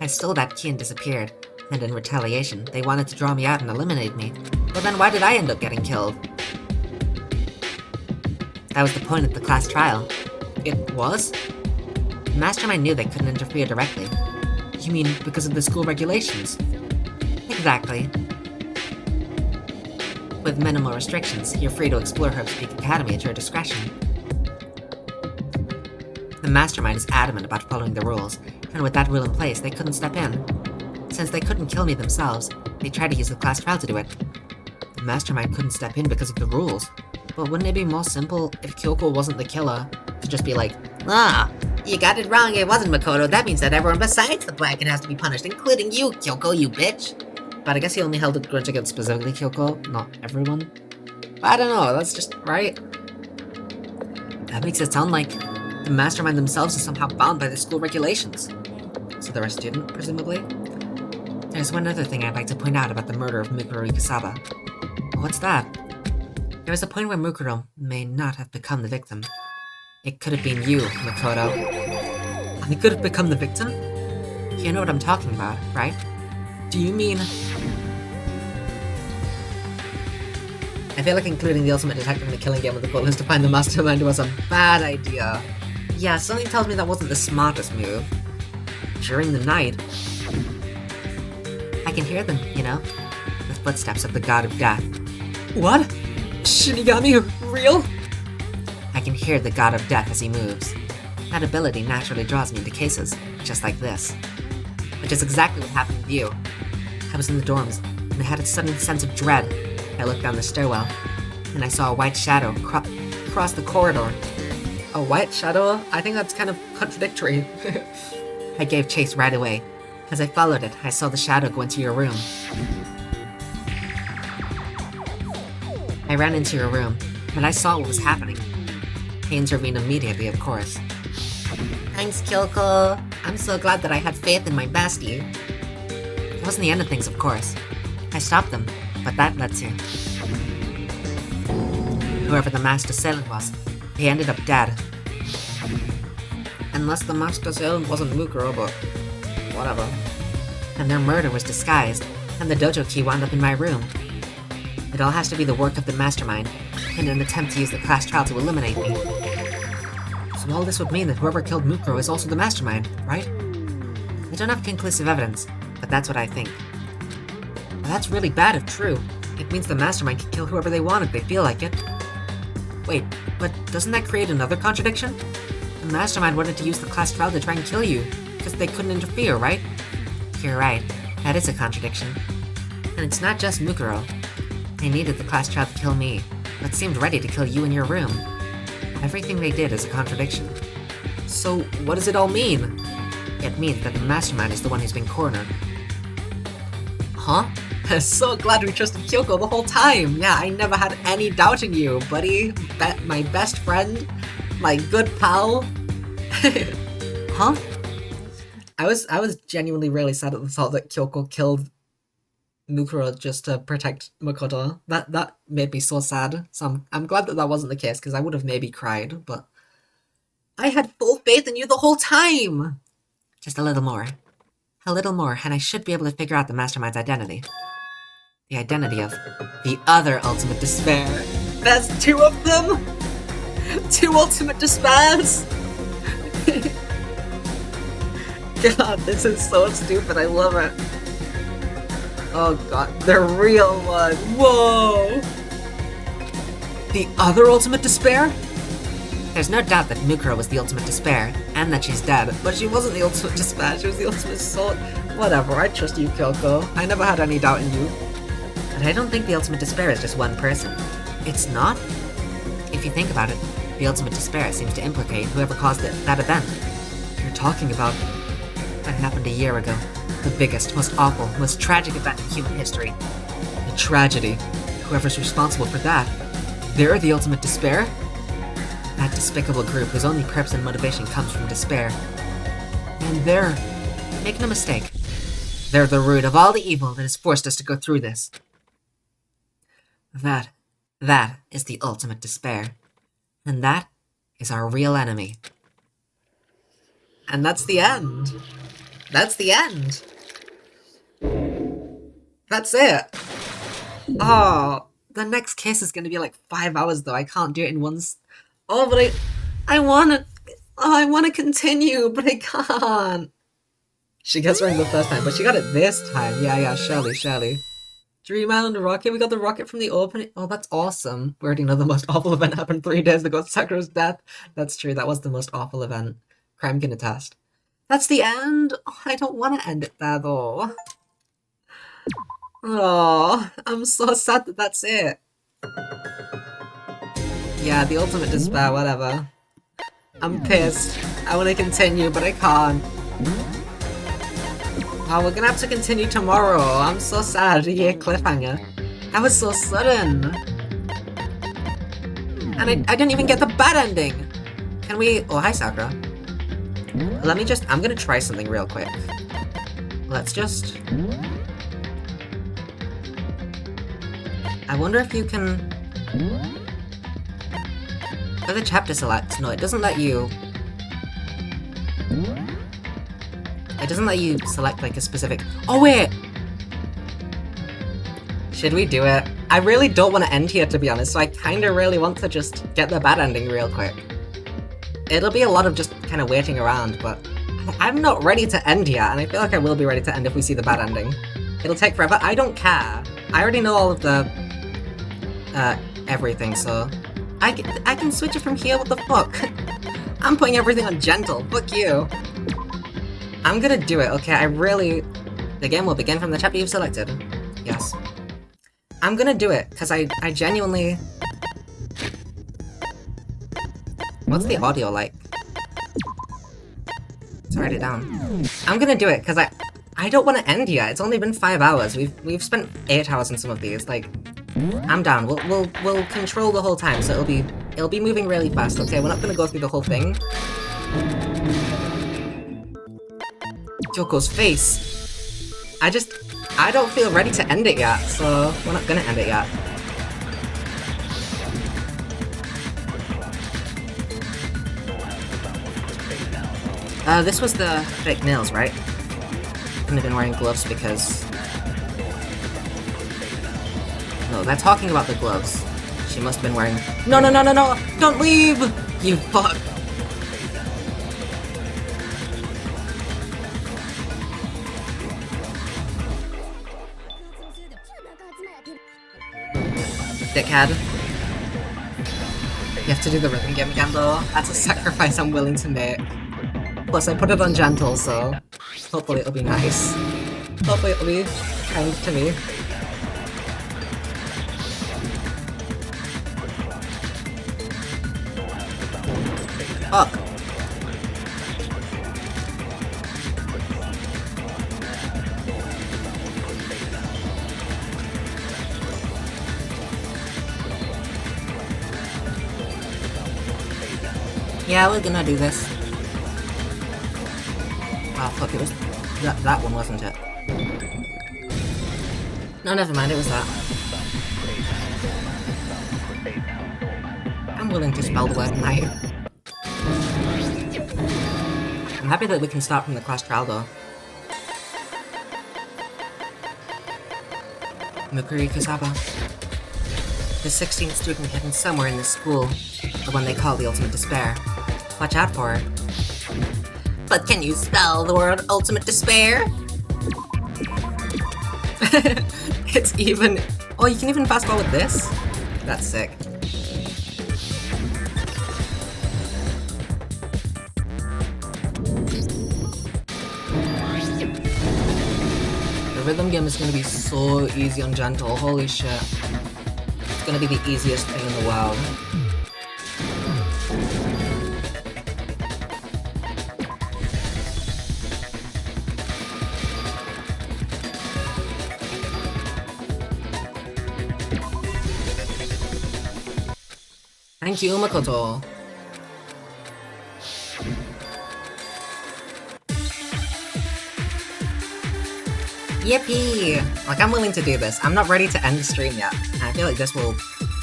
I stole that key and disappeared, and in retaliation, they wanted to draw me out and eliminate me. But then why did I end up getting killed? That was the point of the class trial. It was? The mastermind knew they couldn't interfere directly. You mean because of the school regulations? Exactly. With minimal restrictions, you're free to explore Hope's Peak Academy at your discretion. The mastermind is adamant about following the rules, and with that rule in place, they couldn't step in. Since they couldn't kill me themselves, they tried to use the class trial to do it. The mastermind couldn't step in because of the rules. But wouldn't it be more simple if Kyoko wasn't the killer to just be like, You got it wrong, it wasn't Makoto. That means that everyone besides the Blacken has to be punished, including you, Kyoko, you bitch. but I guess he only held a grudge against specifically Kyoko, not everyone. I don't know, that's just right. That makes it sound like the mastermind themselves is somehow bound by the school regulations. So they're a student, presumably? There's one other thing I'd like to point out about the murder of Mukuro Kusaba. What's that? There was a point where Mukuro may not have become the victim. It could have been you, Makoto. I could have become the victim? You know what I'm talking about, right? Do you mean... I feel like including the ultimate detective in the killing game with the goal is to find the mastermind was a bad idea. Yeah, something tells me that wasn't the smartest move. During the night... I can hear them, you know? The footsteps of the god of death. What? Shinigami real? I can hear the god of death as he moves. That ability naturally draws me into cases, just like this. Which is exactly what happened with you. I was in the dorms, and I had a sudden sense of dread. I looked down the stairwell, and I saw a white shadow cross the corridor. A white shadow? I think that's kind of contradictory. I gave chase right away. As I followed it, I saw the shadow go into your room. I ran into your room, and I saw what was happening. I intervened immediately, of course. Thanks, Kyoko. I'm so glad that I had faith in my bestie. It wasn't the end of things, of course. I stopped them, but that led to... Whoever the masked assailant was, he ended up dead. Unless the masked assailant wasn't Mukuro, but... whatever. And their murder was disguised, and the dojo key wound up in my room. It all has to be the work of the mastermind, in an attempt to use the class trial to eliminate me. So all this would mean that whoever killed Mukuro is also the mastermind, right? I don't have conclusive evidence, but that's what I think. Well, that's really bad if true. It means the mastermind can kill whoever they want if they feel like it. Wait, but doesn't that create another contradiction? The mastermind wanted to use the class trial to try and kill you, because they couldn't interfere, right? You're right, that is a contradiction. And it's not just Mukuro. They needed the class trial to kill me, but seemed ready to kill you in your room. Everything they did is a contradiction. So, what does it all mean? It means that the mastermind is the one who's been cornered. Huh? I'm so glad we trusted Kyoko the whole time! Yeah, I never had any doubt in you, buddy. My best friend. My good pal. Huh? I was genuinely really sad at the thought that Kyoko killed Mukuro just to protect Makoto. That made me so sad. So I'm glad that wasn't the case, because I would have maybe cried, but... I had full faith in you the whole time! Just a little more. A little more, and I should be able to figure out the mastermind's identity. The identity of the other ultimate despair. There's two of them? Two ultimate despairs? God, this is so stupid, I love it. Oh god, the real one. Whoa! The other ultimate despair? There's no doubt that Mukuro was the ultimate despair, and that she's dead, but she wasn't the ultimate despair, she was the ultimate sword. Whatever, I trust you, Kyoko. I never had any doubt in you. But I don't think the ultimate despair is just one person. It's not? If you think about it, the ultimate despair seems to implicate whoever caused that event. You're talking about... That happened a year ago. The biggest, most awful, most tragic event in human history. A tragedy. Whoever's responsible for that, they're the ultimate despair? That despicable group whose only purpose and motivation comes from despair. And they're... Make no mistake. They're the root of all the evil that has forced us to go through this. That is the ultimate despair. And that is our real enemy. And that's the end. That's the end. That's it. Oh, the next kiss is going to be like 5 hours though. I can't do it in one... Oh, but I want to... Oh, I want to continue, but I can't. She gets ring the first time, but she got it this time. Yeah, Shirley. Dream Island rocket. We got the rocket from the opening. Oh, that's awesome. We already know the most awful event happened 3 days ago. Sakura's death. That's true. That was the most awful event. Crime can attest. That's the end. Oh, I don't want to end it there, though. Oh, I'm so sad that that's it. Yeah, the ultimate despair, whatever. I'm pissed. I want to continue, but I can't. Oh, we're gonna have to continue tomorrow. I'm so sad. Yeah, cliffhanger. That was so sudden. And I didn't even get the bad ending. Can we... Oh, hi, Sakura. Let me just... I'm gonna try something real quick. Let's just... I wonder if you can... For the chapter select, no, it doesn't let you... It doesn't let you select, like, a specific... Oh, wait! Should we do it? I really don't want to end here, to be honest, so I kinda really want to just get the bad ending real quick. It'll be a lot of just kind of waiting around, but I'm not ready to end yet, and I feel like I will be ready to end if we see the bad ending. It'll take forever. I don't care. I already know all of the... everything, so... I can switch it from here, what the fuck? I'm putting everything on gentle, fuck you. I'm gonna do it, okay? I really... The game will begin from the chapter you've selected. Yes. I'm gonna do it, because I genuinely... What's the audio like? Let's write it down. I'm gonna do it, because I don't want to end yet. It's only been 5 hours. We've spent 8 hours in some of these, like... I'm down. We'll control the whole time, so it'll be moving really fast, okay? We're not gonna go through the whole thing. Kyoko's face. I don't feel ready to end it yet, so we're not gonna end it yet. This was the fake nails, right? Couldn't have been wearing gloves because... No, they're talking about the gloves. She must have been wearing... No! Don't leave! You fuck! Dickhead. You have to do the rhythm game again though. That's a sacrifice I'm willing to make. Plus I put it on gentle, so... Hopefully it'll be nice. Hopefully it'll be kind to me. Fuck. Yeah, we're gonna do this. Oh fuck, it was... That one, wasn't it? No, never mind, it was that. I'm willing to spell the word night. I'm happy that we can start from the class trial though. Mukuri Kusaba. The 16th student hidden somewhere in this school. The one they call the Ultimate Despair. Watch out for her. But can you spell the word ultimate despair? It's even... Oh, you can even fast forward this? That's sick. The rhythm game is gonna be so easy on gentle, holy shit. It's gonna be the easiest thing in the world. Thank you, Makoto. Yippee! Like, I'm willing to do this. I'm not ready to end the stream yet. And I feel like this will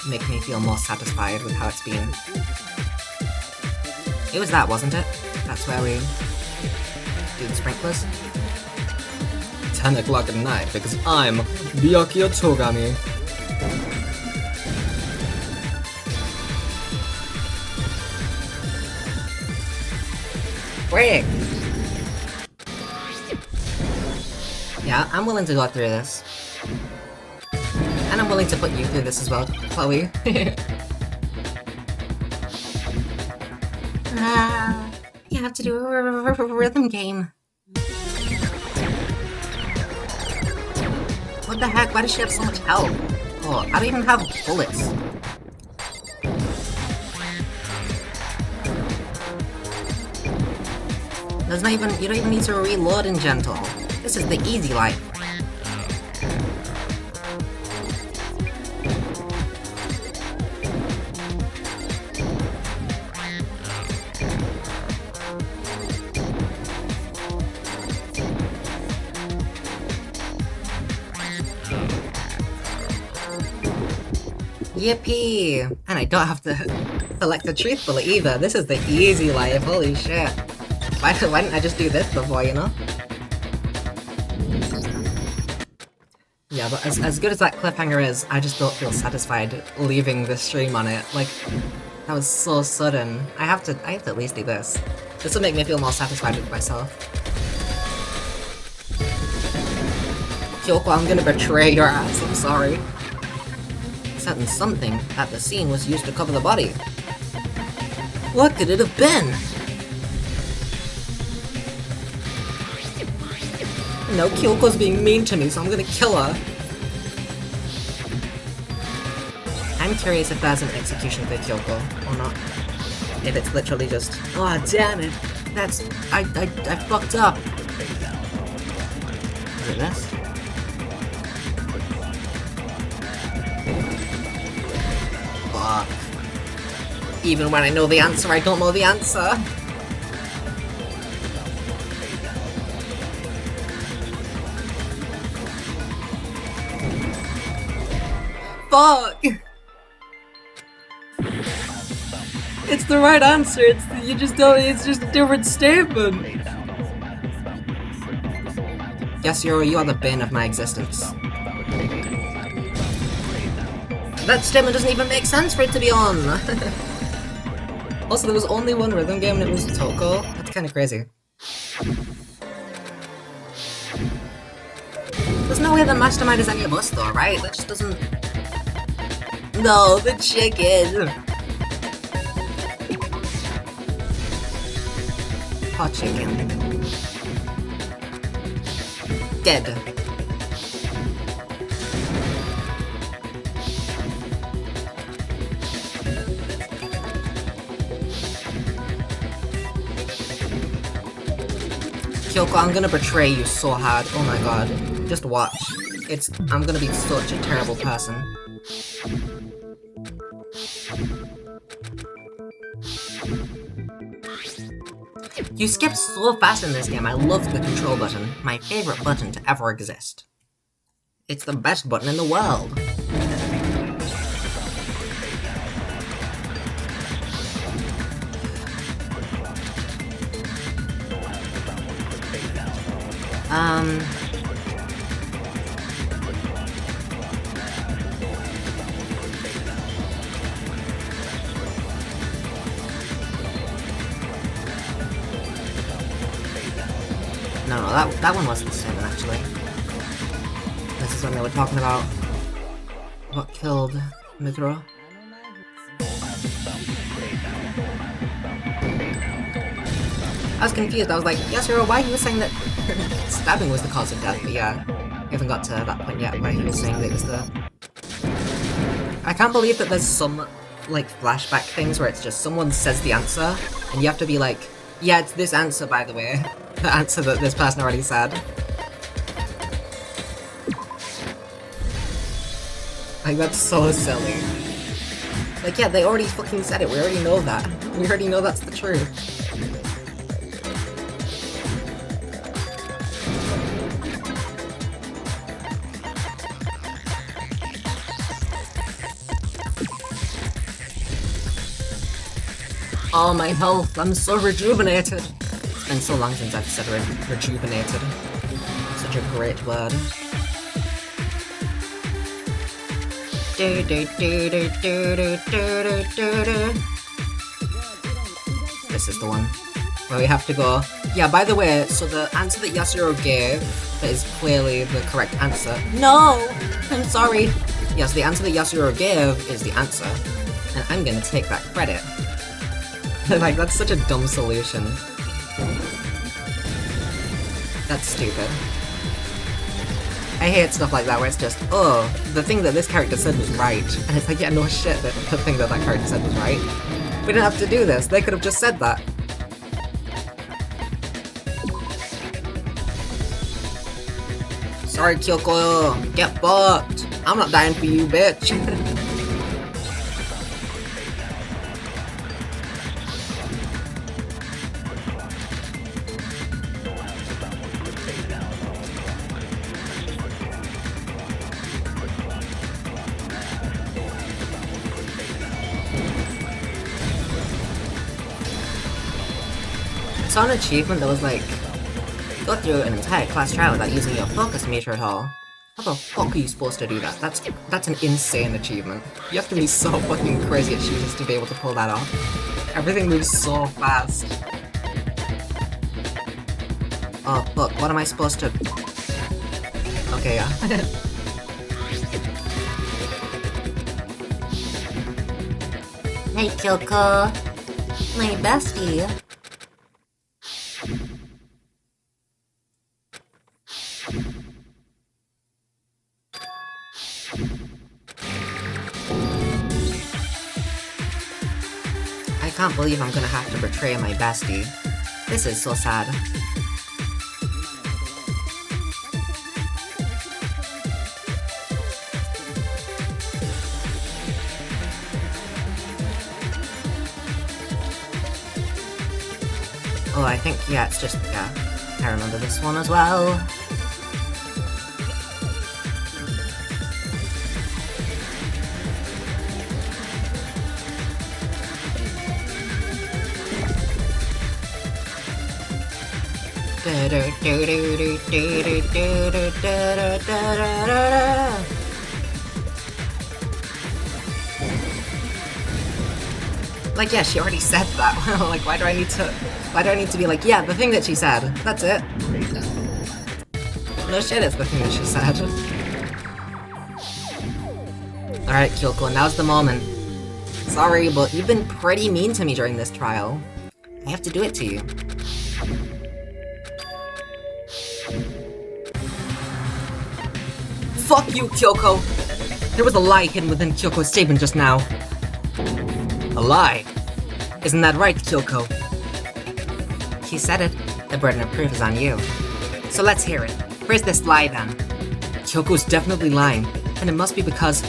make me feel more satisfied with how it's been. It was that, wasn't it? That's where we do the sprinklers. 10 o'clock at night because I'm Byakuya Togami. Frick! Yeah, I'm willing to go through this. And I'm willing to put you through this as well, Chloe. You have to do a rhythm game. What the heck? Why does she have so much health? Oh, I don't even have bullets. There's not even, you don't even need to reload in gentle. This is the easy life. Yippee! And I don't have to select a truth bullet either. This is the easy life, holy shit. Why didn't I just do this before, you know? Yeah, but as good as that cliffhanger is, I just don't feel satisfied leaving the stream on it. Like, that was so sudden. I have to at least do this. This will make me feel more satisfied with myself. Kyoko, I'm gonna betray your ass, I'm sorry. Certain something at the scene was used to cover the body. What could it have been? No, Kyoko's being mean to me, so I'm gonna kill her. I'm curious if there's an execution for Kyoko, or not. If it's literally just, oh damn it, that's, I fucked up. Is it this? Fuck. Even when I know the answer, I don't know the answer. Fuck! It's the right answer, you just don't, it's just a different statement. Yes, you are the bane of my existence. That statement doesn't even make sense for it to be on! Also, there was only one rhythm game and it was Toko. That's kinda crazy. There's no way the mastermind is any of us though, right? That just doesn't... No, the chicken! Hot chicken. Dead. Kyoko, I'm gonna betray you so hard. Oh my god. Just watch. I'm gonna be such a terrible person. You skip so fast in this game, I love the control button. My favorite button to ever exist. It's the best button in the world. No, that one wasn't the same one, actually. This is when they were talking about what killed Mikuro. I was confused, I was like, Yasuro, why are you saying that stabbing was the cause of death? But yeah, I haven't got to that point yet where he was saying that it was the... I can't believe that there's some, like, flashback things where it's just someone says the answer, and you have to be like, yeah, it's this answer, by the way. The answer that this person already said. Like, that's so silly. Like, yeah, they already fucking said it, we already know that. We already know that's the truth. Oh, my health, I'm so rejuvenated. It's been so long since I've said rejuvenated. Such a great word. This is the one where we have to go. Yeah, by the way, so the answer that Yasuro gave, that is clearly the correct answer. No! I'm sorry. Yes, the answer that Yasuro gave is the answer. And I'm gonna take that credit. Like, that's such a dumb solution. That's stupid. I hate stuff like that where it's just, oh, the thing that this character said was right. And it's like, yeah, no shit that the thing that character said was right. We didn't have to do this, they could have just said that. Sorry, Kyoko, get fucked. I'm not dying for you, bitch. Saw an achievement that was like, go through an entire class trial without using your focus meter at all. How the fuck are you supposed to do that? That's an insane achievement. You have to be so fucking crazy at shooters to be able to pull that off. Everything moves so fast. Oh fuck, what am I supposed to... Okay, yeah. Hey, Kyoko. My bestie. I can't believe I'm gonna have to betray my bestie. This is so sad. Oh, I think, yeah, it's just, yeah. I remember this one as well. Like, yeah, she already said that. Like, why do I need to be like, yeah, the thing that she said, that's it. No shit, it's the thing that she said. Alright, Kyoko, now's the moment. Sorry, but you've been pretty mean to me during this trial. I have to do it to you. Fuck you, Kyoko! There was a lie hidden within Kyoko's statement just now. A lie? Isn't that right, Kyoko? He said it. The burden of proof is on you. So let's hear it. Where's this lie, then? Kyoko's definitely lying, and it must be because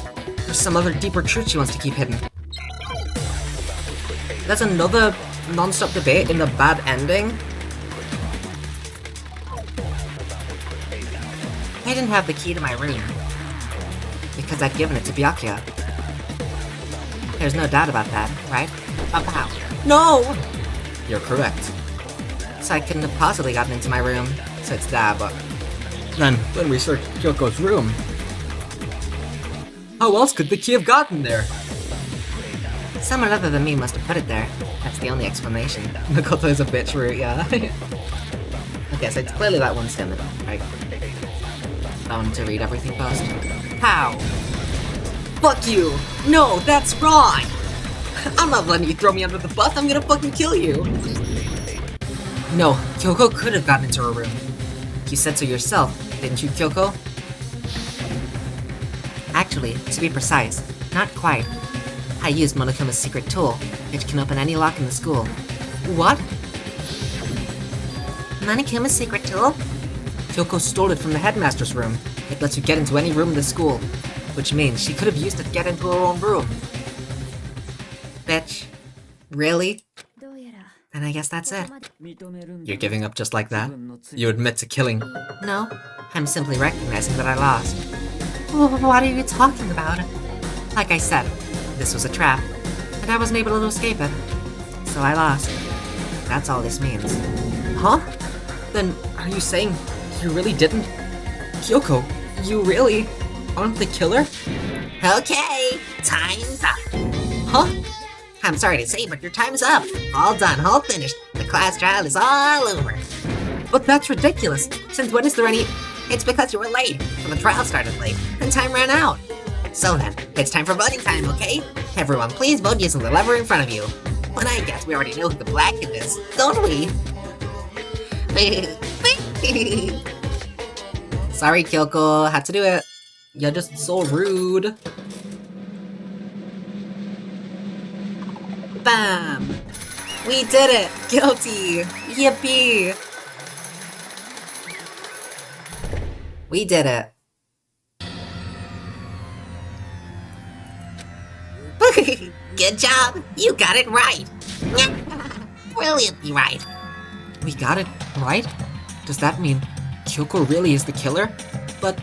there's some other deeper truth she wants to keep hidden. There's another non-stop debate in the bad ending? I didn't have the key to my room, because I'd given it to Byakuya. There's no doubt about that, right? About. No! You're correct. So I couldn't have possibly gotten into my room, so it's that, but... Then, when we searched Kyoko's room... How else could the key have gotten there? Someone other than me must have put it there. That's the only explanation. Makoto is a bitch root, yeah. Okay, so it's clearly that one statement, right? I wanted to read everything first. How? Fuck you! No, that's wrong! I'm not letting you throw me under the bus, I'm gonna fucking kill you! No, Kyoko could have gotten into her room. You said so yourself, didn't you, Kyoko? Actually, to be precise, not quite. I used Monokuma's secret tool, which can open any lock in the school. What? Monokuma's secret tool? Kyoko stole it from the headmaster's room. It lets you get into any room in the school, which means she could have used it to get into her own room. Bitch. Really? どうやら Then I guess that's it. You're giving up just like that? You admit to killing. No, I'm simply recognizing that I lost. What are you talking about? Like I said, this was a trap, and I wasn't able to escape it. So I lost. That's all this means. Huh? Then are you saying you really didn't? Kyoko, you really aren't the killer? Okay, time's up. Huh? I'm sorry to say, but your time's up. All done, all finished. The class trial is all over. But that's ridiculous. Since when is there any... It's because you were late, so the trial started late, and time ran out. So then, it's time for voting time, okay? Everyone, please vote using the lever in front of you. But I guess we already know who the black kid is, don't we? Sorry, Kyoko. Had to do it. You're just so rude. Bam! We did it! Guilty! Yippee! We did it. Good job, you got it right. Brilliantly right. We got it, right? Does that mean Kyoko really is the killer? But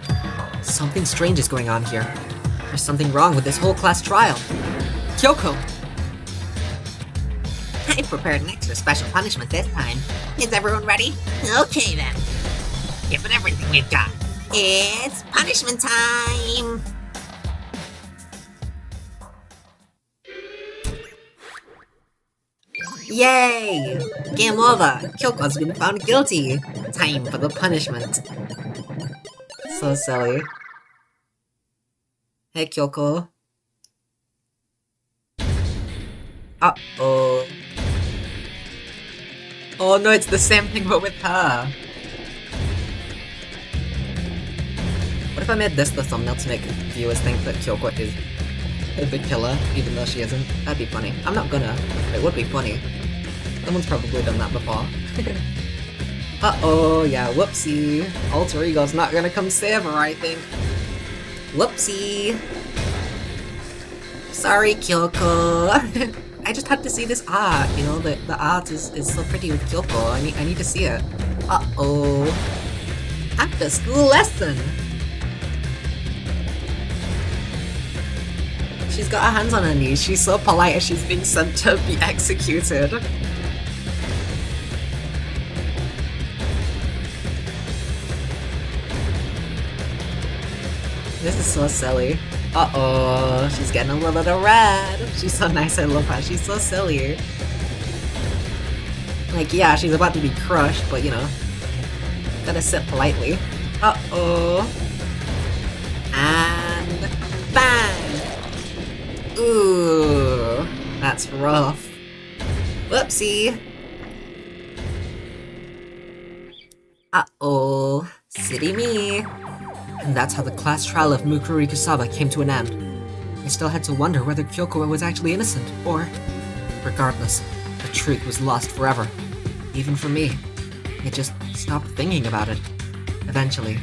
something strange is going on here. There's something wrong with this whole class trial. Kyoko! I prepared an extra special punishment this time. Is everyone ready? Okay then. Give it everything we've got. It's punishment time! Yay! Game over! Kyoko's been found guilty! Time for the punishment. So silly. Hey, Kyoko. Uh-oh. Oh no, it's the same thing but with her. What if I made this the thumbnail to make viewers think that Kyoko is the killer, even though she isn't? That'd be funny. I'm not gonna, but it would be funny. Someone's probably done that before. Uh-oh, yeah, whoopsie. Alter Ego's not gonna come save her, I think. Whoopsie. Sorry, Kyoko. I just had to see this art, you know, the art is so pretty with Kyoko. I need to see it. Uh-oh. After school lesson. She's got her hands on her knees. She's so polite as she's being sent to be executed. This is so silly. Uh-oh, she's getting a little bit red. She's so nice, I love her. She's so silly. Like, yeah, she's about to be crushed, but you know, gotta sit politely. Uh-oh. And bang! Ooh, that's rough. Whoopsie. Uh-oh, silly me. And that's how the class trial of Mukuro Kusaba came to an end. I still had to wonder whether Kyoko was actually innocent, or... Regardless, the truth was lost forever. Even for me. I just stopped thinking about it. Eventually,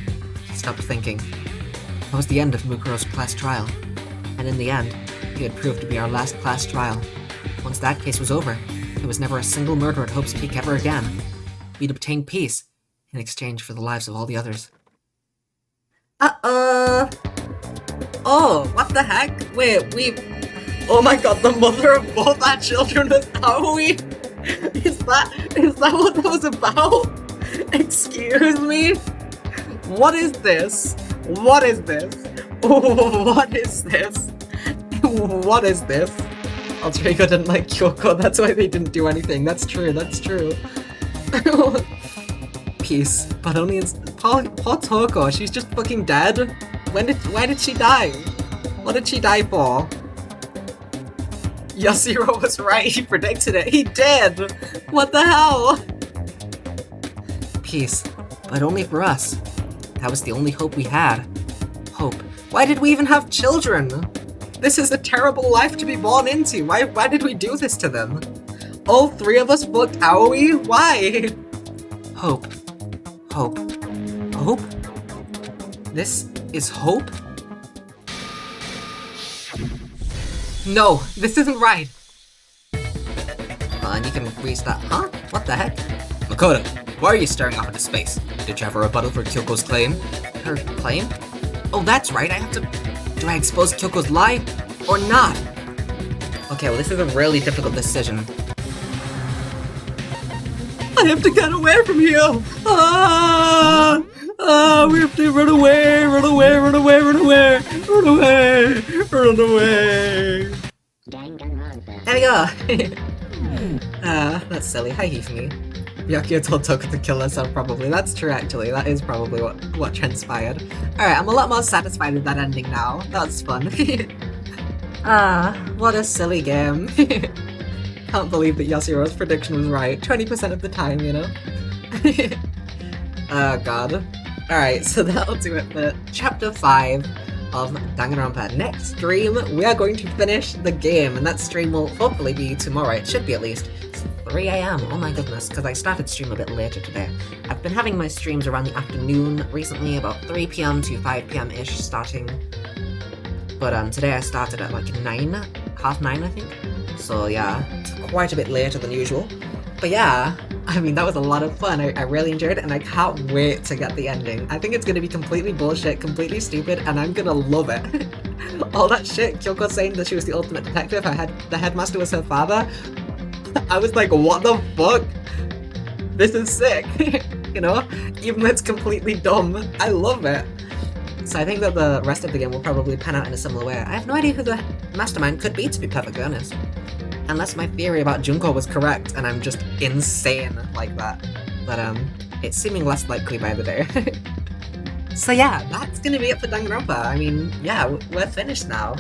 I stopped thinking. That was the end of Mukuro's class trial. And in the end, he had proved to be our last class trial. Once that case was over, there was never a single murder at Hope's Peak ever again. We'd obtained peace, in exchange for the lives of all the others. Uh-oh! Oh, what the heck? Wait, oh my god, the mother of both our children was Aoi? Is that what that was about? Excuse me? What is this? What is this? What is this? What is this? Alter Ego didn't like Kyoko, that's why they didn't do anything. That's true, that's true. Peace, but only in... Poor Toko, she's just fucking dead. Why did she die? What did she die for? Yasuhiro was right, he predicted it. He did! What the hell? Peace, but only for us. That was the only hope we had. Hope Why did we even have children? This is a terrible life to be born into. Why did we do this to them? All three of us booked Aoi? Why? Hope. Hope. Hope? This is hope? No, this isn't right. And you can restart. Huh? What the heck? Makoto, why are you staring off into space? Did you have a rebuttal for Kyoko's claim? Her claim? Oh, that's right. I have to... Do I expose Kyoko's lie? Or not? Okay, well, this is a really difficult decision. I have to get away from here! We have to run away, run away, run away, run away, run away, run away. There we go. That's silly. Hi, Hifumi. Byakuya told Toko to kill herself, probably. That's true, actually. That is probably what transpired. Alright, I'm a lot more satisfied with that ending now. That's fun. What a silly game. Can't believe that Yasuhiro's prediction was right. 20% of the time, you know? Oh, God. Alright, so that'll do it for Chapter 5 of Danganronpa. Next stream, we are going to finish the game, and that stream will hopefully be tomorrow. It should be at least. 3 AM, oh my goodness, because I started stream a bit later today. I've been having my streams around the afternoon recently, about 3 PM to 5 PM-ish starting. But today I started at like 9, half 9 I think. So yeah, it's quite a bit later than usual. But yeah, I mean that was a lot of fun. I really enjoyed it and I can't wait to get the ending. I think it's gonna be completely bullshit, completely stupid, and I'm gonna love it. All that shit, Kyoko saying that she was the ultimate detective, the headmaster was her father. I was like, what the fuck? This is sick. You know? Even though it's completely dumb, I love it. So I think that the rest of the game will probably pan out in a similar way. I have no idea who the mastermind could be, to be perfectly honest. Unless my theory about Junko was correct and I'm just insane like that. But it's seeming less likely by the day. So yeah, that's gonna be it for Danganronpa. I mean, yeah, we're finished now.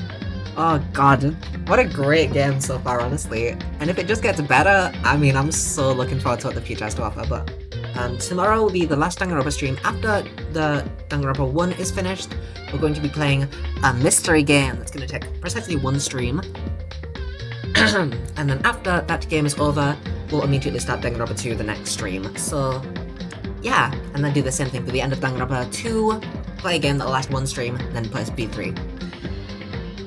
Oh god, what a great game so far, honestly. And if it just gets better, I mean, I'm so looking forward to what the future has to offer. But tomorrow will be the last Danganronpa stream. After the Danganronpa 1 is finished, we're going to be playing a mystery game that's going to take precisely 1 stream. And then after that game is over, we'll immediately start Danganronpa 2 the next stream. So yeah, and then do the same thing for the end of Danganronpa 2, play a game that'll last 1 stream, then play V3.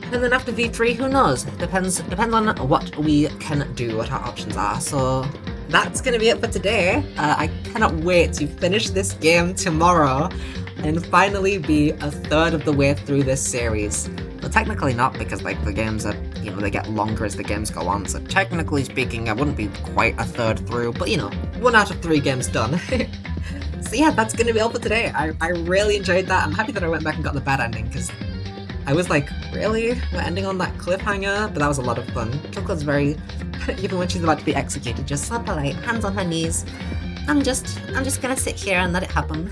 And then after V3, who knows? Depends on what we can do, what our options are. So that's gonna be it for today. I cannot wait to finish this game tomorrow and finally be a third of the way through this series. Well, technically not, because like the games are, you know, they get longer as the games go on. So technically speaking, I wouldn't be quite a third through, but you know, 1 out of 3 games done. So yeah, that's gonna be all for today. I really enjoyed that. I'm happy that I went back and got the bad ending, because I was like, really? We're ending on that cliffhanger? But that was a lot of fun. Kyoko's very, even when she's about to be executed, just so polite, hands on her knees. I'm just gonna sit here and let it happen.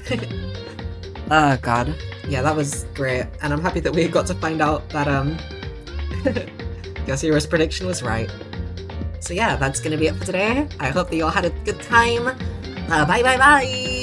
Oh god. Yeah, that was great. And I'm happy that we got to find out that, Yasuhiro's prediction was right. So yeah, that's gonna be it for today. I hope that you all had a good time. Bye bye bye!